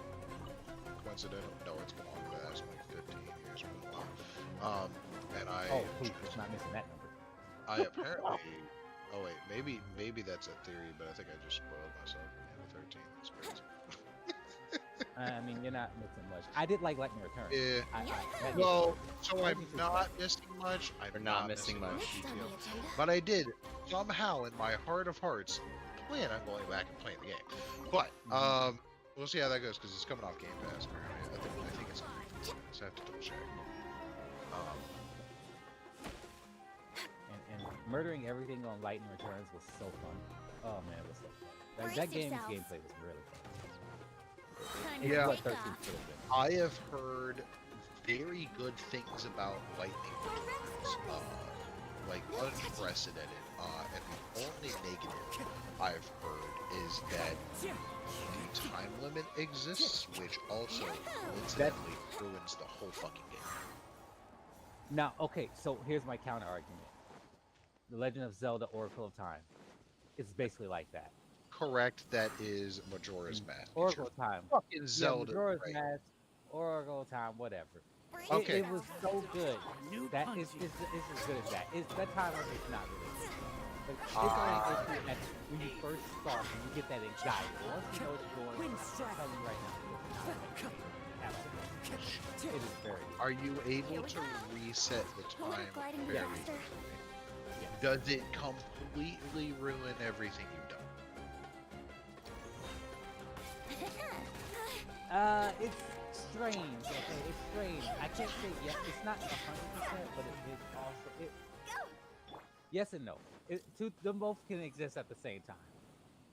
Coincidental? No, it's been longer than that. It's been like 15 years. Been a while. And Oh, please, it's not missing that number. I apparently. Oh wait, maybe that's a theory, but I think I just spoiled myself at the end of 13. That's crazy. I mean, you're not missing much. I did like Lightning Returns. Yeah. That- Well, so I'm not missing much. I'm We're not missing much. Next on the detail. agenda. But I did somehow, in my heart of hearts, plan on going back and playing the game. But we'll see how that goes because it's coming off Game Pass. Apparently, I think it's on. So I have to double check. and murdering everything on Lightning Returns was so fun. Oh man, it was so fun. Like, Brace that game's yourselves. gameplay was really fun. Time It's Yeah. what to 13 take off. should have been. I have heard very good things about Lightning Returns, like unprecedented. And the only negative I've heard is that the time limit exists, which also incidentally ruins the whole fucking game. Now, okay, so here's my counter argument. The Legend of Zelda Oracle of Time. It's basically like that. correct. That is Majora's Mask. It's your Oracle time. fucking Yeah, Zelda. Majora's Right. Mask, Oracle time, whatever. Okay. It was so good that it's as good as that. It's that time is not really good. But it's only an issue at when you first start and you get that anxiety. Once you know what you're doing, I'm telling you right now, it's not absolutely. It is very good. Are you able to reset the time gliding very faster. quickly? Yes. Does it completely ruin everything you've done? It's strange. Okay, it's strange. I can't say yes. It's not 100%, but it is also it. Yes and no. Them both can exist at the same time.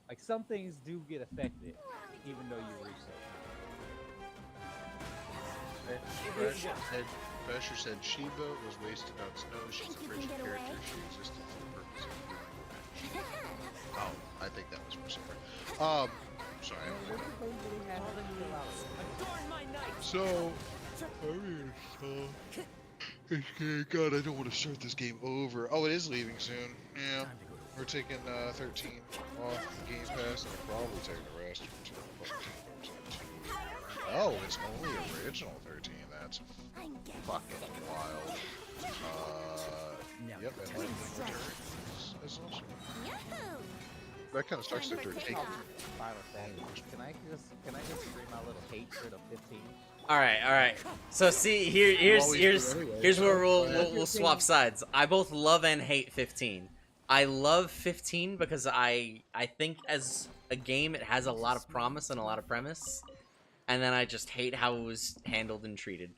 Like some things do get affected, even though you reset. Basher said Sheba was wasted on snow. She's a Think you frigid can get character. away? She existed for the purpose of healing revenge. Oh, I think that was for Summer. Sorry. Adorn my knight. So, I mean, God, I don't want to start this game over. Oh, it is leaving soon. Yeah. We're taking 13 off the Game Pass, and we're probably taking the rest until Oh, it's only original 13. That's fucking wild. Yep, and Lightning Returns is also. That kind of sucks that they're taking. Final Fantasy. Can I just bring my little hatred of 15? All right. So see, here's where we'll swap sides. I both love and hate 15. I love 15 because I think as a game it has a lot of promise and a lot of premise, and then I just hate how it was handled and treated.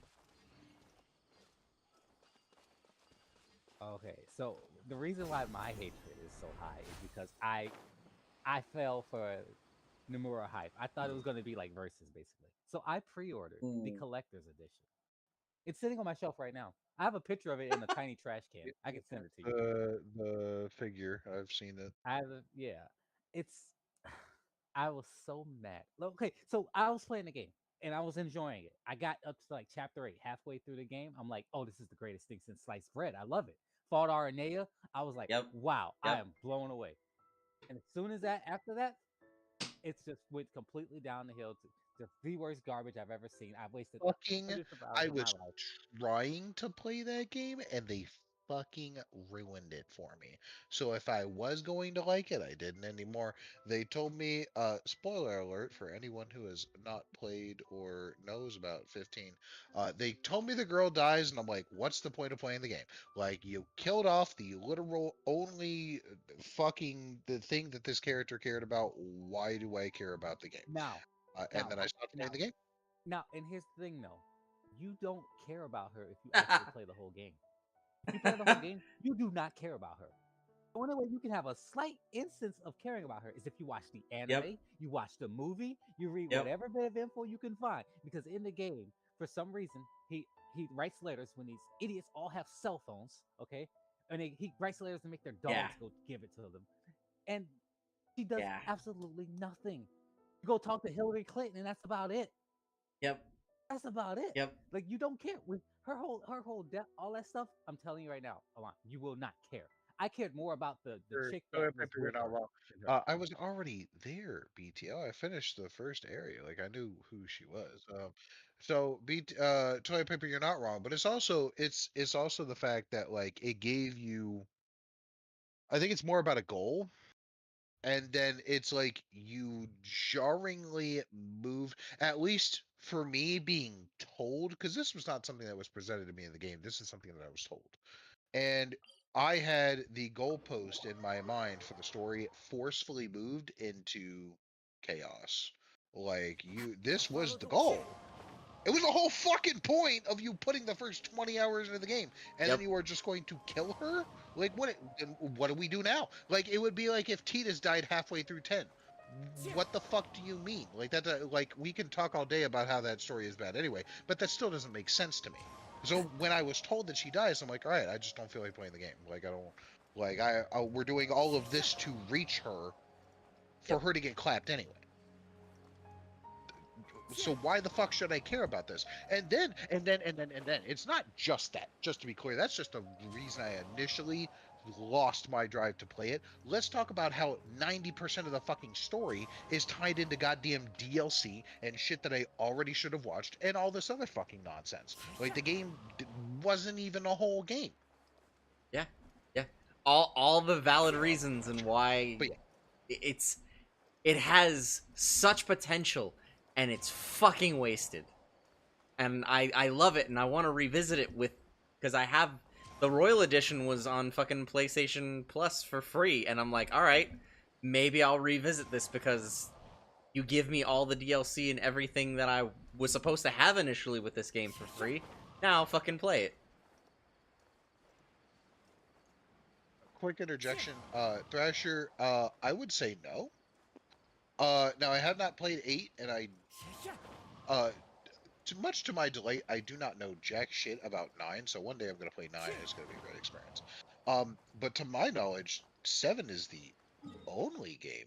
Okay, so the reason why my hatred is so high is because I fell for Nomura hype. I thought it was going to be like Versus basically. So I pre-ordered the Ooh. collector's edition. It's sitting on my shelf right now. I have a picture of it in a tiny trash can. I can send it to you. The figure, I've seen it. Yeah. It's I was so mad. Okay, so I was playing the game and I was enjoying it. I got up to like chapter 8, halfway through the game. I'm like, oh, this is the greatest thing since sliced bread. I love it. Fought Aranea. I was like, Yep. wow, I Yep. am blown away. And as soon as that, after that, it's just went completely down the hill to just the worst garbage I've ever seen. I've wasted Fucking, hundreds of hours I of my was life. trying to play that game and they fucking ruined it for me. So if I was going to like it, I didn't anymore. They told me, spoiler alert for anyone who has not played or knows about 15, they told me the girl dies and I'm like, what's the point of playing the game? Like, you killed off the literal only fucking the thing that this character cared about. Why do I care about the game? Now, And now, then I stopped now, playing the game. now, and here's the thing though. You don't care about her if you actually play the whole game. If you play the whole game, you do not care about her. The only way you can have a slight instance of caring about her is if you watch the Yep. anime, you watch the movie, you read Yep. whatever bit of info you can find. Because in the game, for some reason, he writes letters when these idiots all have cell phones, okay? And he writes letters to make their Yeah. dogs go give it to them. And she does Yeah. absolutely nothing. You go talk to Hillary Clinton, and that's about it. Yep. That's about it. Yep. Like you don't care with her whole death, all that stuff. I'm telling you right now, Alon, you will not care. I cared more about the chick that was You're with not her wrong. than her. I was already there, BTO. I finished the first area. Like I knew who she was. So Toy Paper, you're not wrong. But it's also the fact that like it gave you. I think it's more about a goal, and then it's like you jarringly moved. At least for me, being told, because this was not something that was presented to me in the game. This is something that I was told. And I had the goalpost in my mind for the story forcefully moved into chaos. Like this was the goal. It was the whole fucking point of you putting the first 20 hours into the game, and then Yep. you are just going to kill her. Like what do we do now? Like it would be like if Titus died halfway through 10. What the fuck do you mean? Like that? Like we can talk all day about how that story is bad anyway, but that still doesn't make sense to me. So when I was told that she dies, I'm like, all right, I just don't feel like playing the game. Like I don't, like we're doing all of this to reach her, for Yep. her to get clapped anyway. So why the fuck should I care about this? And then it's not just that. Just to be clear, that's just the reason I initially lost my drive to play it. Let's talk about how 90% of the fucking story is tied into goddamn DLC and shit that I already should have watched and all this other fucking nonsense. Like, the game wasn't even a whole game. Yeah, yeah. All the valid reasons and why But yeah. it has such potential and it's fucking wasted. And I love it and I want to revisit it with because I have the Royal Edition was on fucking PlayStation Plus for free and I'm like, all right, maybe I'll revisit this because you give me all the DLC and everything that I was supposed to have initially with this game for free. Now I'll fucking play it. Quick interjection, Thrasher, I would say no. Now I have not played 8, and uh, much to my delight, I do not know jack shit about 9, so one day I'm gonna play 9, and it's gonna be a great experience. But to my knowledge, 7 is the only game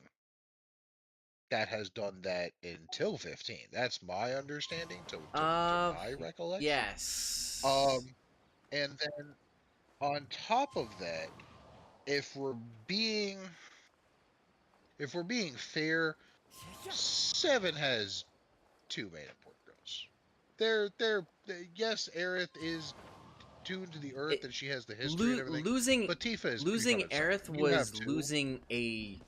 that has done that until 15. That's my understanding, to my recollection. Yes. And then on top of that, if we're being if we're being fair, 7 has two main important girls. Yes, Aerith is tuned to the earth and she has the history and everything. But Tifa is pretty front and center. Aerith You have was two. losing a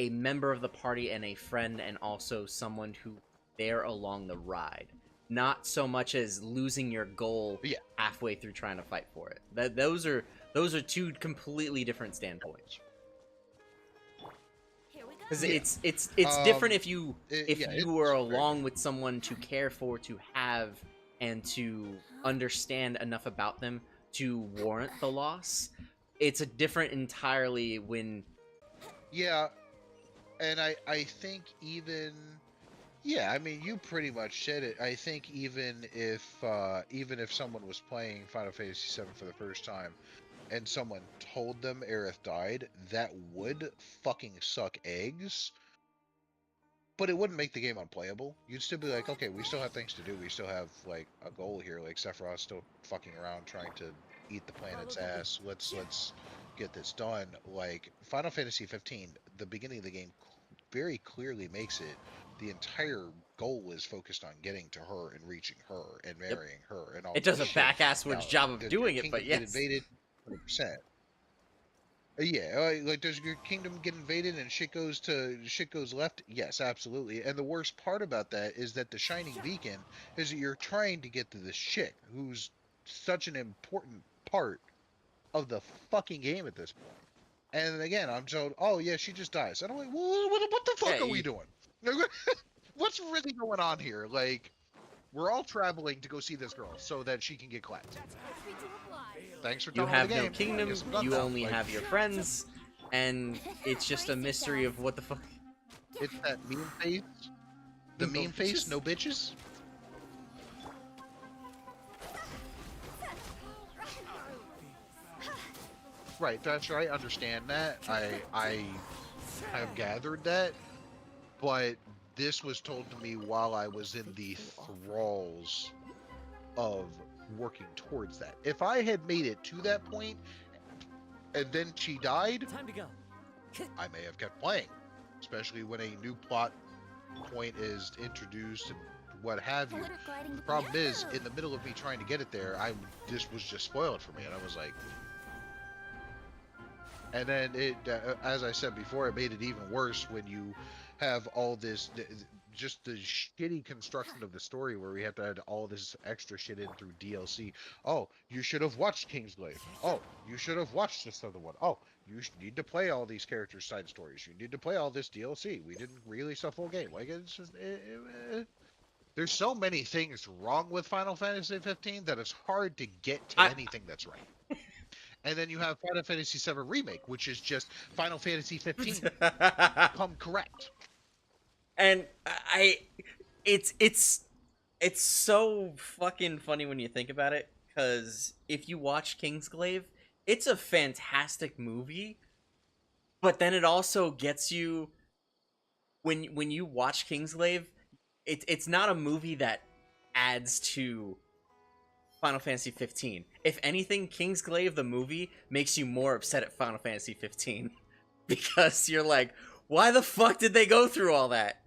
member of the party and a friend and also someone who there along the ride. Not so much as losing your goal halfway through trying to fight for it. Those are two completely different standpoints. Because it's different if you are along with someone to care for, to have, and to understand enough about them to warrant the loss. It's a different entirely when. Yeah, and I think even. Yeah, I mean, you pretty much said it. I think even if someone was playing Final Fantasy VII for the first time, and someone told them Aerith died, that would fucking suck eggs. But it wouldn't make the game unplayable. You'd still be like, okay, we still have things to do. We still have like a goal here. Like Sephiroth's still fucking around trying to eat the planet's ass. Let's get this done. Like Final Fantasy 15, the beginning of the game very clearly makes it. The entire goal is focused on getting to her and reaching her and marrying her and all. It does a back-asswards job of doing it, but yes. Get invaded, 100%. Yeah, like does your kingdom get invaded and shit goes left? Yes, absolutely. And the worst part about that is that the shining beacon is that you're trying to get to this chick who's such an important part of the fucking game at this point. And again, I'm told, oh yeah, she just dies. And I'm like, well, what the fuck are we doing? What's really going on here? Like, we're all traveling to go see this girl so that she can get clapped. Thanks for you telling have me the no game. kingdom, you only have your friends, and it's just a mystery of what the fuck. It's that meme face. The meme face, no bitches. Right, that's right. I understand that. I have gathered that, but this was told to me while I was in the thralls of working towards that. If I had made it to that point and then she died, Time to go. I may have kept playing, especially when a new plot point is introduced and what have you. The problem is, in the middle of me trying to get it there, this was just spoiled for me, and I was like, and then it, as I said before, it made it even worse when you have all this, just the shitty construction of the story where we have to add all this extra shit in through DLC. Oh, you should have watched Kingsglaive. Oh, you should have watched this other one. Oh, you need to play all these characters' side stories. You need to play all this DLC. We didn't release a full game. Like, it's just, there's so many things wrong with Final Fantasy 15 that it's hard to get to anything that's right. And then you have Final Fantasy VII Remake, which is just Final Fantasy 15 come correct. And it's so fucking funny when you think about it, because if you watch Kingsglaive, it's a fantastic movie, but then it also gets you when you watch Kingsglaive, it's not a movie that adds to Final Fantasy 15. If anything, Kingsglaive the movie makes you more upset at Final Fantasy 15 because you're like, why the fuck did they go through all that?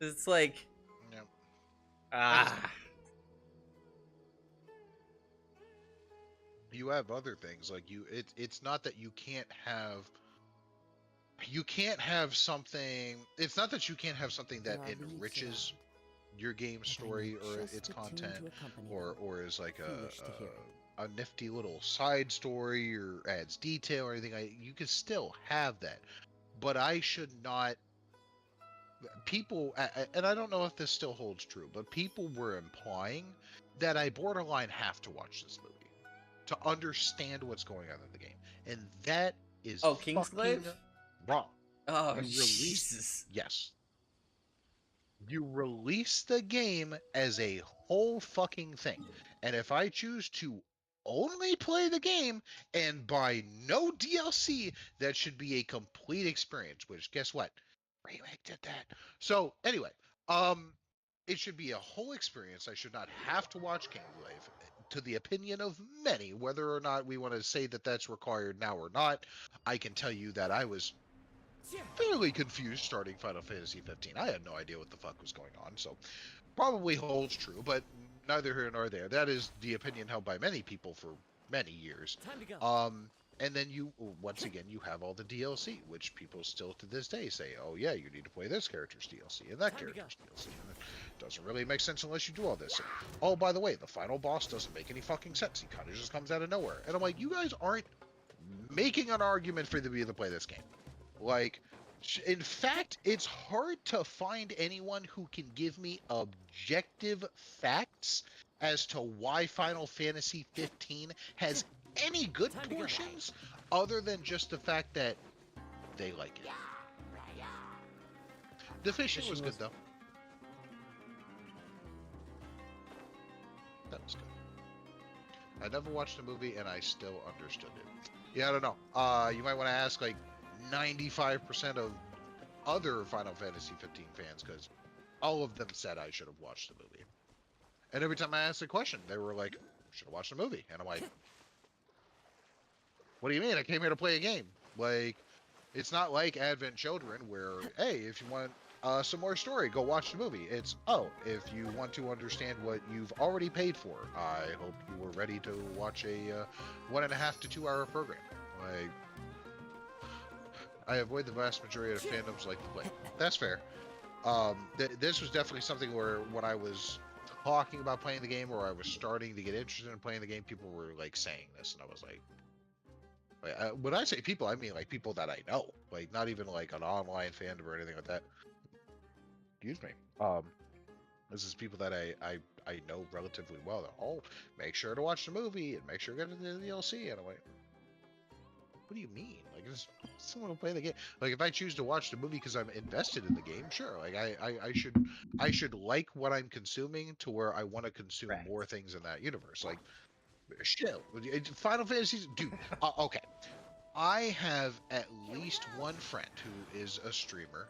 It's like, Yeah. ah. You have other things like it's not that you can't have something. It's not that you can't have something that enriches your game's story or its content, or is like a nifty little side story or adds detail or anything. You can still have that, but I should not. People, and I don't know if this still holds true, but people were implying that I borderline have to watch this movie to understand what's going on in the game, and that is Oh, fucking Kingsglaive? wrong. Oh, You release, Jesus. yes, you release the game as a whole fucking thing, and if I choose to only play the game and buy no DLC, that should be a complete experience. Which, guess what? Remake did that. So anyway, um, it should be a whole experience. I should not have to watch Kingsglaive. To the opinion of many, whether or not we want to say that that's required now or not, I can tell you that I was fairly confused starting Final Fantasy 15. I had no idea what the fuck was going on, so probably holds true, but neither here nor there. That is the opinion held by many people for many years. Time to go. And then once again, you have all the DLC, which people still to this day say, oh yeah, you need to play this character's DLC and that character's DLC. And it doesn't really make sense unless you do all this. And, oh, by the way, the final boss doesn't make any fucking sense. He kind of just comes out of nowhere. And I'm like, you guys aren't making an argument for me to play this game. Like, in fact, it's hard to find anyone who can give me objective facts as to why Final Fantasy 15 has any good portions other than just the fact that they like it. The fishing was good, though. That was good. I never watched the movie, and I still understood it. Yeah, I don't know. You might want to ask, like, 95% of other Final Fantasy 15 fans, because all of them said I should have watched the movie. And every time I asked the question, they were like, should have watched the movie. And I'm like, what do you mean? I came here to play a game. Like, it's not like Advent Children where, hey, if you want some more story, go watch the movie. It's, oh, if you want to understand what you've already paid for, I hope you were ready to watch a 1.5 to 2 hour program. Like, I avoid the vast majority of fandoms like to play. That's fair. This was definitely something where when I was talking about playing the game, or I was starting to get interested in playing the game, people were like saying this, and I was like, when I say people, I mean like people that I know, like not even like an online fandom or anything like that. Excuse me. This is people that I know relatively well. They're, oh, make sure to watch the movie and make sure to get the DLC. And I'm like, what do you mean? Like, just someone will play the game. Like, if I choose to watch the movie because I'm invested in the game, sure. Like, I should like what I'm consuming to where I want to consume more things in that universe. Like, shit, Final Fantasy, dude. Okay, I have at least one friend who is a streamer.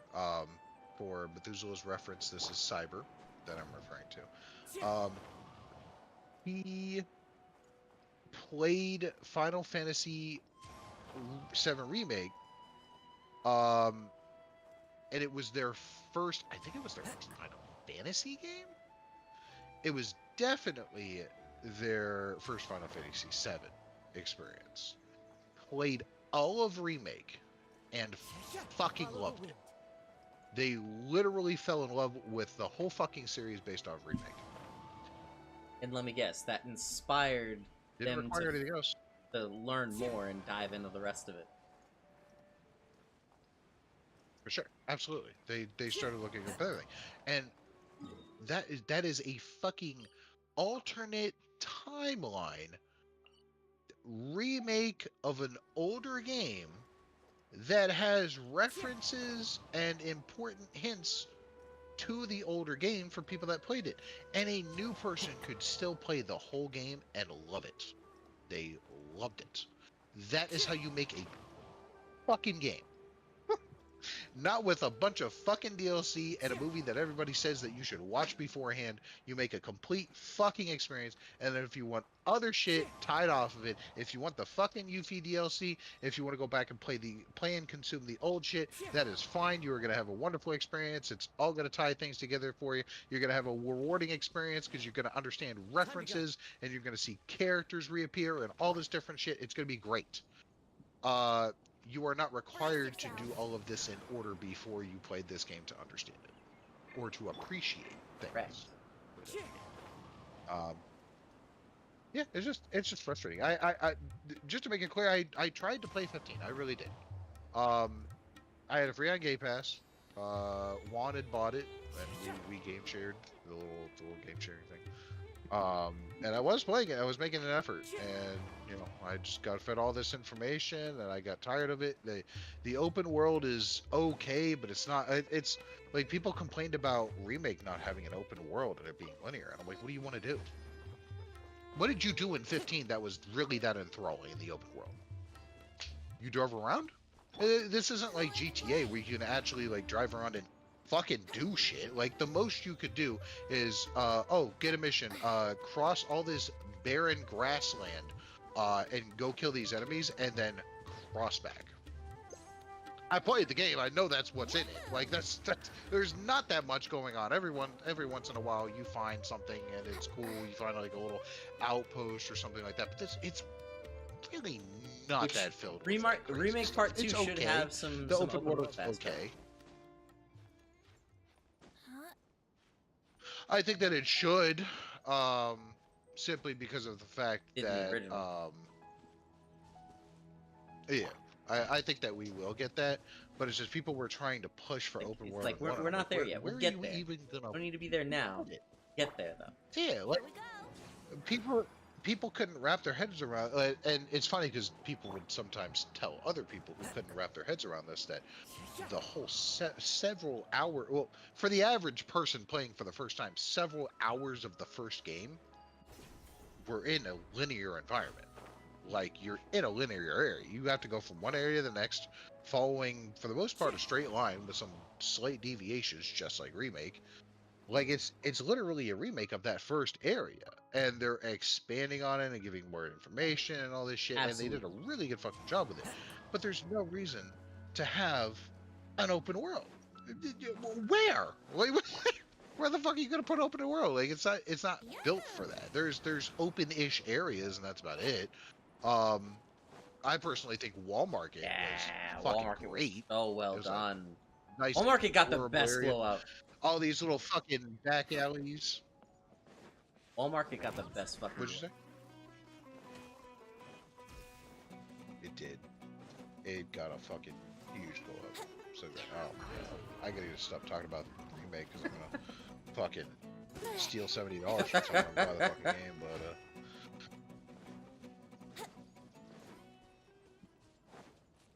For Methuselah's reference, this is Cyber that I'm referring to. He played Final Fantasy 7 Remake, and it was their first, I think it was their first Final Fantasy game? It was definitely their first Final Fantasy 7 experience. Played all of Remake and fucking loved it. They literally fell in love with the whole fucking series based off Remake. And let me guess, that inspired Didn't them require anything else. to learn more and dive into the rest of it. For sure, absolutely. They started looking at everything, and that is a fucking alternate timeline remake of an older game that has references and important hints to the older game for people that played it, and a new person could still play the whole game and love it. They loved it. That is how you make a fucking game. Not with a bunch of fucking DLC and a movie that everybody says that you should watch beforehand. You make a complete fucking experience, and then if you want other shit tied off of it, if you want the fucking Yuffie DLC, if you want to go back and play and consume the old shit, that is fine. You are gonna have a wonderful experience. It's all gonna tie things together for you. You're gonna have a rewarding experience because you're gonna understand references and you're gonna see characters reappear and all this different shit. It's gonna be great. Uh, you are not required to do all of this in order before you played this game to understand it or to appreciate things. Right. Um, yeah, it's just frustrating. Just to make it clear, I tried to play 15. I really did. I had a free on Game Pass. Wanted bought it, and we game shared the little game sharing thing. And I was playing it. I was making an effort, and I just got fed all this information, and I got tired of it. The open world is okay, but it's not. It's like people complained about Remake not having an open world and it being linear. And I'm like, what do you want to do? What did you do in 15 that was really that enthralling in the open world? You drove around? This isn't like GTA where you can actually like drive around and fucking do shit. Like the most you could do is get a mission, cross all this barren grassland, and go kill these enemies and then cross back. I played the game. I know that's what's in it. Like that's there's not that much going on. Every once in a while you find something and it's cool. You find like a little outpost or something like that. But it's really not that filled. Remake Part 2 should have some. The open world is okay. I think that it should, simply because of the fact that, yeah, I think that we will get that, but it's just people were trying to push for open world. Like we're not there yet. We'll get there. Don't need to be there now. Get there though. Yeah, like people couldn't wrap their heads around, and it's funny because people would sometimes tell other people who couldn't wrap their heads around this that the whole several hour, well, for the average person playing for the first time, several hours of the first game were in a linear environment. Like you're in a linear area. You have to go from one area to the next, following for the most part a straight line with some slight deviations, just like Remake. Like it's literally a remake of that first area, and they're expanding on it and giving more information and all this shit. Absolutely. And they did a really good fucking job with it. But there's no reason to have an open world. Where? Like, where the fuck are you gonna put open world? Like it's not built for that. There's open-ish areas and that's about it. I personally think Wall Market was fucking great. Oh well done. Nice Wall Market got the best blowout. All these little fucking back alleys. Wall Market got the best fucking. What'd you say? It did. It got a fucking huge blow up. So oh my god, I gotta stop talking about the Remake because I'm gonna fucking steal $70 from someone and buy the fucking game. But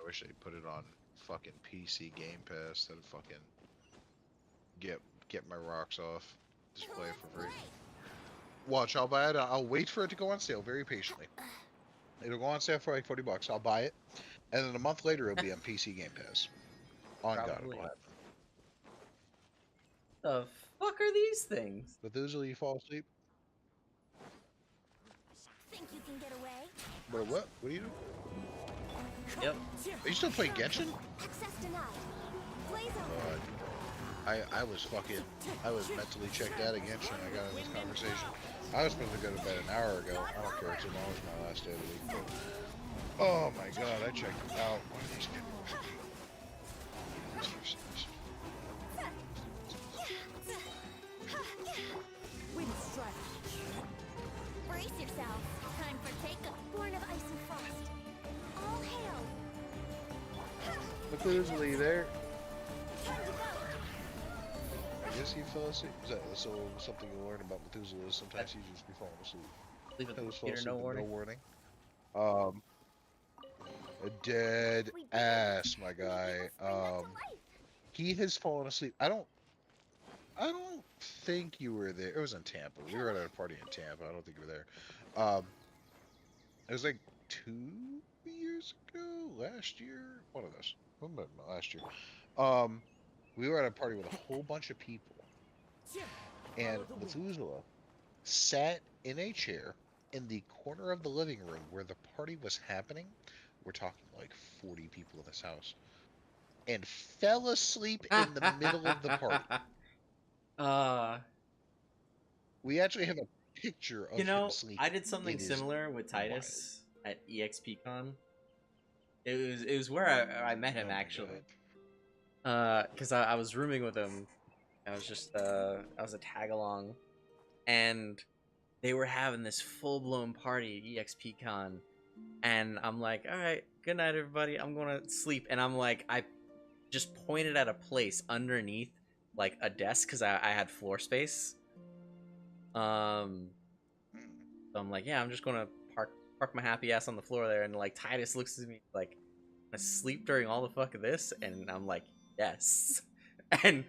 I wish they put it on fucking PC Game Pass. That'd fucking get my rocks off. Just play it for free. Watch, I'll buy it. I'll wait for it to go on sale very patiently. It'll go on sale for like $40. I'll buy it, and then a month later it'll be on PC Game Pass. On God, it will happen. The fuck are these things? But those will you fall asleep. Think you can get away? But what? What are you doing? Yep. Are you still playing Genshin? Access denied. Blaze over. I was mentally checked out of Genshin. I got in this conversation. I was supposed to go to bed an hour ago. I don't care. Tomorrow's my last day of the week. But, oh my god, I checked it out. What are these people? Wind strike. Brace yourself. Time for takeoff. Born of ice and frost. All hail. Look who's there. Time to go. I guess he fell asleep. Is that something you learn about Methuselah? Sometimes he just be falling asleep. Leave it computer, no warning. A dead ass, my guy. He has fallen asleep. I don't think you were there. It was in Tampa. We were at a party in Tampa. I don't think you were there. It was like 2 years ago, last year. One of those. Last year. Um, we were at a party with a whole bunch of people, and Methuselah sat in a chair in the corner of the living room where the party was happening. We're talking like 40 people in this house, and fell asleep in the middle of the party. uh, We actually have a picture you of him know, I sleeping. did something It is similar with wild. Titus at EXPCon. It was where I met him Oh my actually. god. Because I was rooming with him. I was just I was a tag along, and they were having this full blown party at EXPCon, and I'm like, all right, good night everybody. I'm gonna sleep, and I'm like, I just pointed at a place underneath like a desk because I had floor space. Um, so I'm like, yeah, I'm just gonna park my happy ass on the floor there, and like Titus looks at me like, asleep during all the fuck of this, and I'm like, yes, and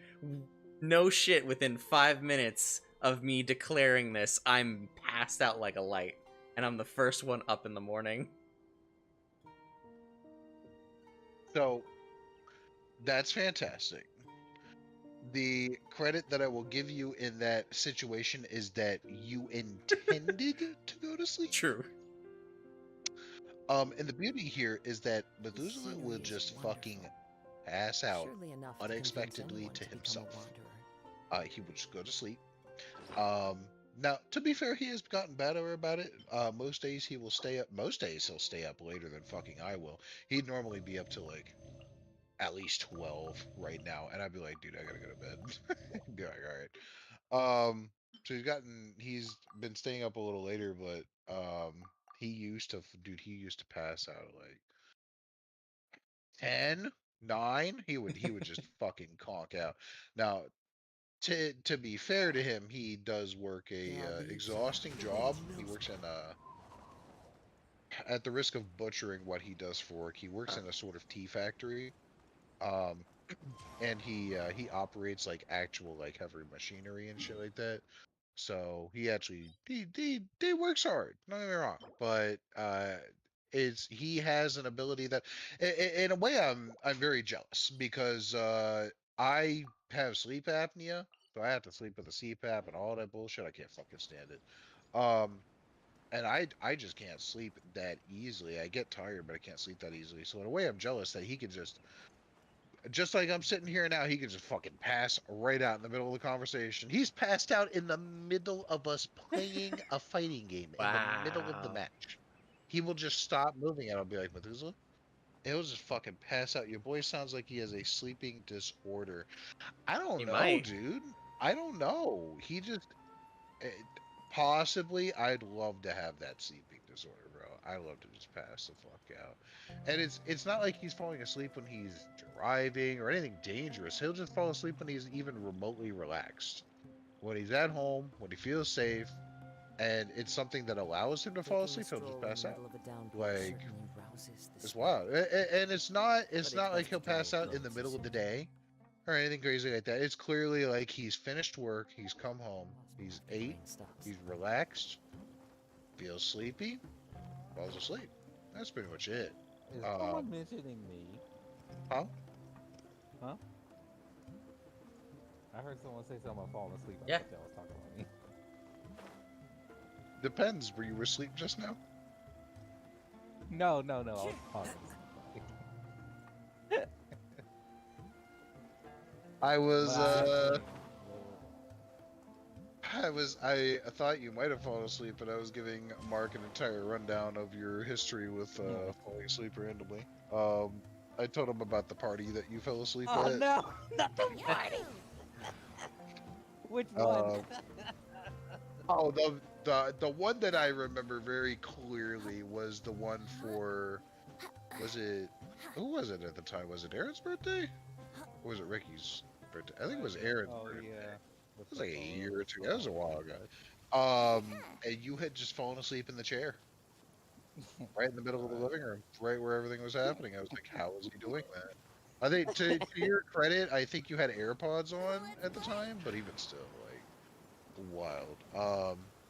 no shit, within 5 minutes of me declaring this, I'm passed out like a light, and I'm the first one up in the morning. So that's fantastic. The credit that I will give you in that situation is that you intended to go to sleep. True. And the beauty here is that This Methuselah will scenery is just fucking wonderful. pass out Surely enough to convince unexpectedly anyone to to become a himself. wanderer. He will just go to sleep. Now, to be fair, he has gotten better about it. Most days he will stay up. Most days he'll stay up later than fucking I will. He'd normally be up to like at least 12 right now, and I'd be like, dude, I gotta go to bed. He'd be like, all right. So he's been staying up a little later, but he used to pass out at like 10, 9. He would just fucking conk out. Now, to be fair to him, he does work There a are these exhausting strange job. He mills. works in at the risk of butchering what he does for work, he works in a sort of tea factory. Um, and he operates like actual like heavy machinery and shit like that. So he actually he works hard. Don't get me wrong, but is he has an ability that, in a way, I'm very jealous because I have sleep apnea, so I have to sleep with a CPAP and all that bullshit. I can't fucking stand it. Um, and I just can't sleep that easily. I get tired, but I can't sleep that easily. So in a way, I'm jealous that he can just like I'm sitting here now, he can just fucking pass right out in the middle of the conversation. He's passed out in the middle of us playing a fighting game, in the middle of the Wow. match. He will just stop moving and I'll be like, Methuselah? He'll just fucking pass out. Your boy sounds like he has a sleeping disorder. I don't He know, might. dude. I don't know. He just eh, possibly, I'd love to have that sleeping disorder, bro. I love to just pass the fuck out. And it's not like he's falling asleep when he's driving or anything dangerous. He'll just fall asleep when he's even remotely relaxed. When he's at home, when he feels safe, and it's something that allows him to fall Taking a asleep, he'll just stroll in the pass out. middle of a downpour Like certainly rouses the it's spirit. wild. And it's But it's not like best he'll to dry pass your out in the clothes as middle of the soon. day or anything crazy like that. It's clearly like he's finished work, he's come home, he's The ate, rain stops. he's relaxed, feels sleepy, falls asleep. That's pretty much it. Is Um, someone mentioning me? huh? Huh? I heard someone say something about falling asleep. I Yeah. thought y'all was talking about me. Depends. Were you asleep just now? No, no, no. I was talking. I was, But I thought you might have fallen asleep, but I was giving Mark an entire rundown of your history with falling asleep randomly. I told him about the party that you fell asleep oh at. no, not the party. Which one? Oh, the one that I remember very clearly was the one for, was it, who was it at the time? Was it Aaron's birthday? Or was it Ricky's birthday? I think it was Aaron's Oh birthday. yeah. It was like a year or two. That was a while ago. And you had just fallen asleep in the chair, right in the middle of the living room, right where everything was happening. I was like, how is he doing that? I think to your credit, I think you had AirPods on at the time, but even still, like, wild.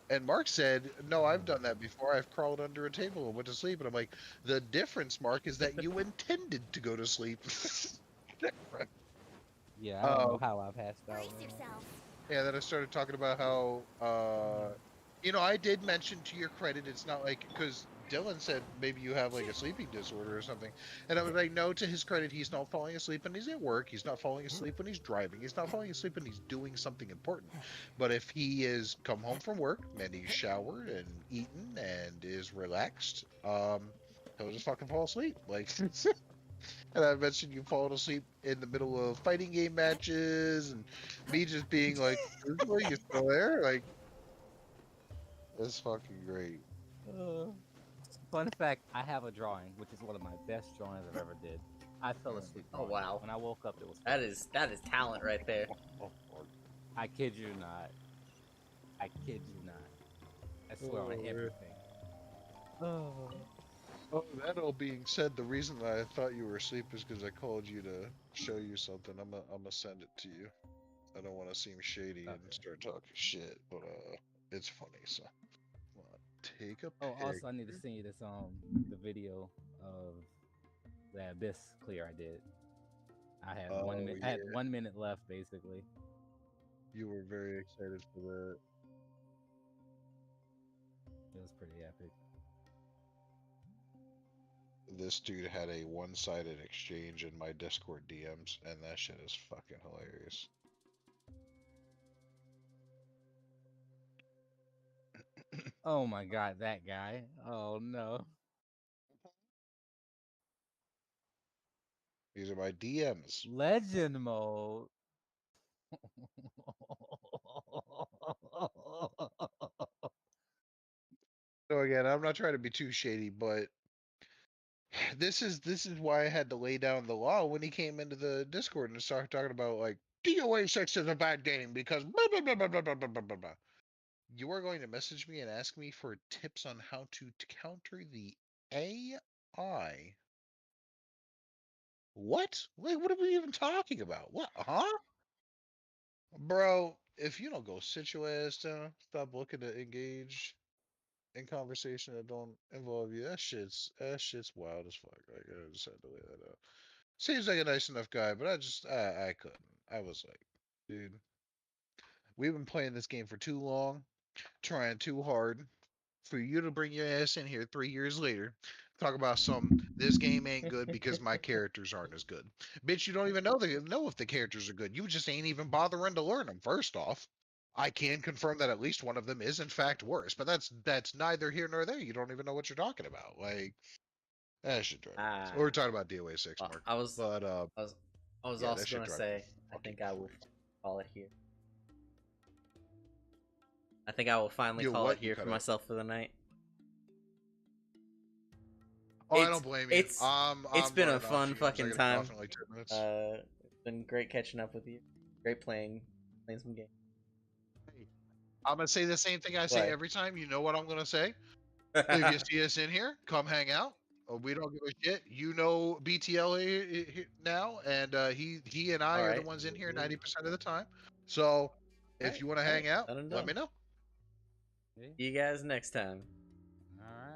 And Mark said, no, I've done that before. I've crawled under a table and went to sleep. And I'm like, the difference, Mark, is that you intended to go to sleep. Yeah, I don't know how I passed out. Brace Man. yourself. Yeah, then I started talking about how, I did mention to your credit, it's not like, because Dylan said maybe you have like a sleeping disorder or something. And I was like, no, to his credit, he's not falling asleep when he's at work. He's not falling asleep when he's driving. He's not falling asleep when he's doing something important. But if he is come home from work and he's showered and eaten and is relaxed, he'll just fucking fall asleep. Like, and I mentioned you falling asleep in the middle of fighting game matches, and me just being like, "Are you still there?" Like, that's fucking great. Fun fact: I have a drawing, which is one of my best drawings I've ever did. I fell asleep. Oh wow! When I woke up, it was that is talent right there. I kid you not. I kid you not. I swear on everything. Oh, that all being said, the reason that I thought you were asleep is because I called you to show you something. I'm gonna send it to you. I don't want to seem shady and start talking shit, but it's funny. So, come on, take a Oh, pic. also, I need to send you this the video of the abyss clear I did. I had Oh, 1 minute. I had 1 minute left, basically. You were very excited for that. It was pretty epic. This dude had a one-sided exchange in my Discord DMs, and that shit is fucking hilarious. Oh my god, that guy. Oh no. These are my DMs. Legend mode. So again, I'm not trying to be too shady, but this is why I had to lay down the law when he came into the Discord and started talking about like DOA 6 is a bad game because blah, blah, blah, blah, blah, blah, blah, blah, blah. You are going to message me and ask me for tips on how to counter the AI. What? Wait, what are we even talking about? What? Huh? Bro, if you don't go sit your ass down, stop looking to engage in conversation that don't involve you, that shit's wild as fuck. Like, I just had to lay that out. Seems like a nice enough guy, but I couldn't. I was like, dude, we've been playing this game for too long, trying too hard for you to bring your ass in here 3 years later, talk about this game ain't good because my characters aren't as good. Bitch, you don't even know if the characters are good. You just ain't even bothering to learn them. First off, I can confirm that at least one of them is in fact worse, but that's neither here nor there. You don't even know what you're talking about. Like that should drive me nuts. We're talking about DOA 6, Well, Mark. I was But yeah, also that should gonna drive me say I fucking think I will crazy. call it here. I think I will finally You call it what? You here cut for out. myself for the night. Oh, I don't blame you. It's I'm been a running off fun too because I fucking gotta get time. off in like 10 minutes. It's been great catching up with you. Great playing some games. Hey, I'm gonna say the same thing I say What? every time. You know what I'm gonna say? If you see us in here, come hang out. We don't give a shit. You know BTL now, and he and I All are the right. ones in here 90% of the time. So if you want to hang out, Done and let done. me know. See you guys next time.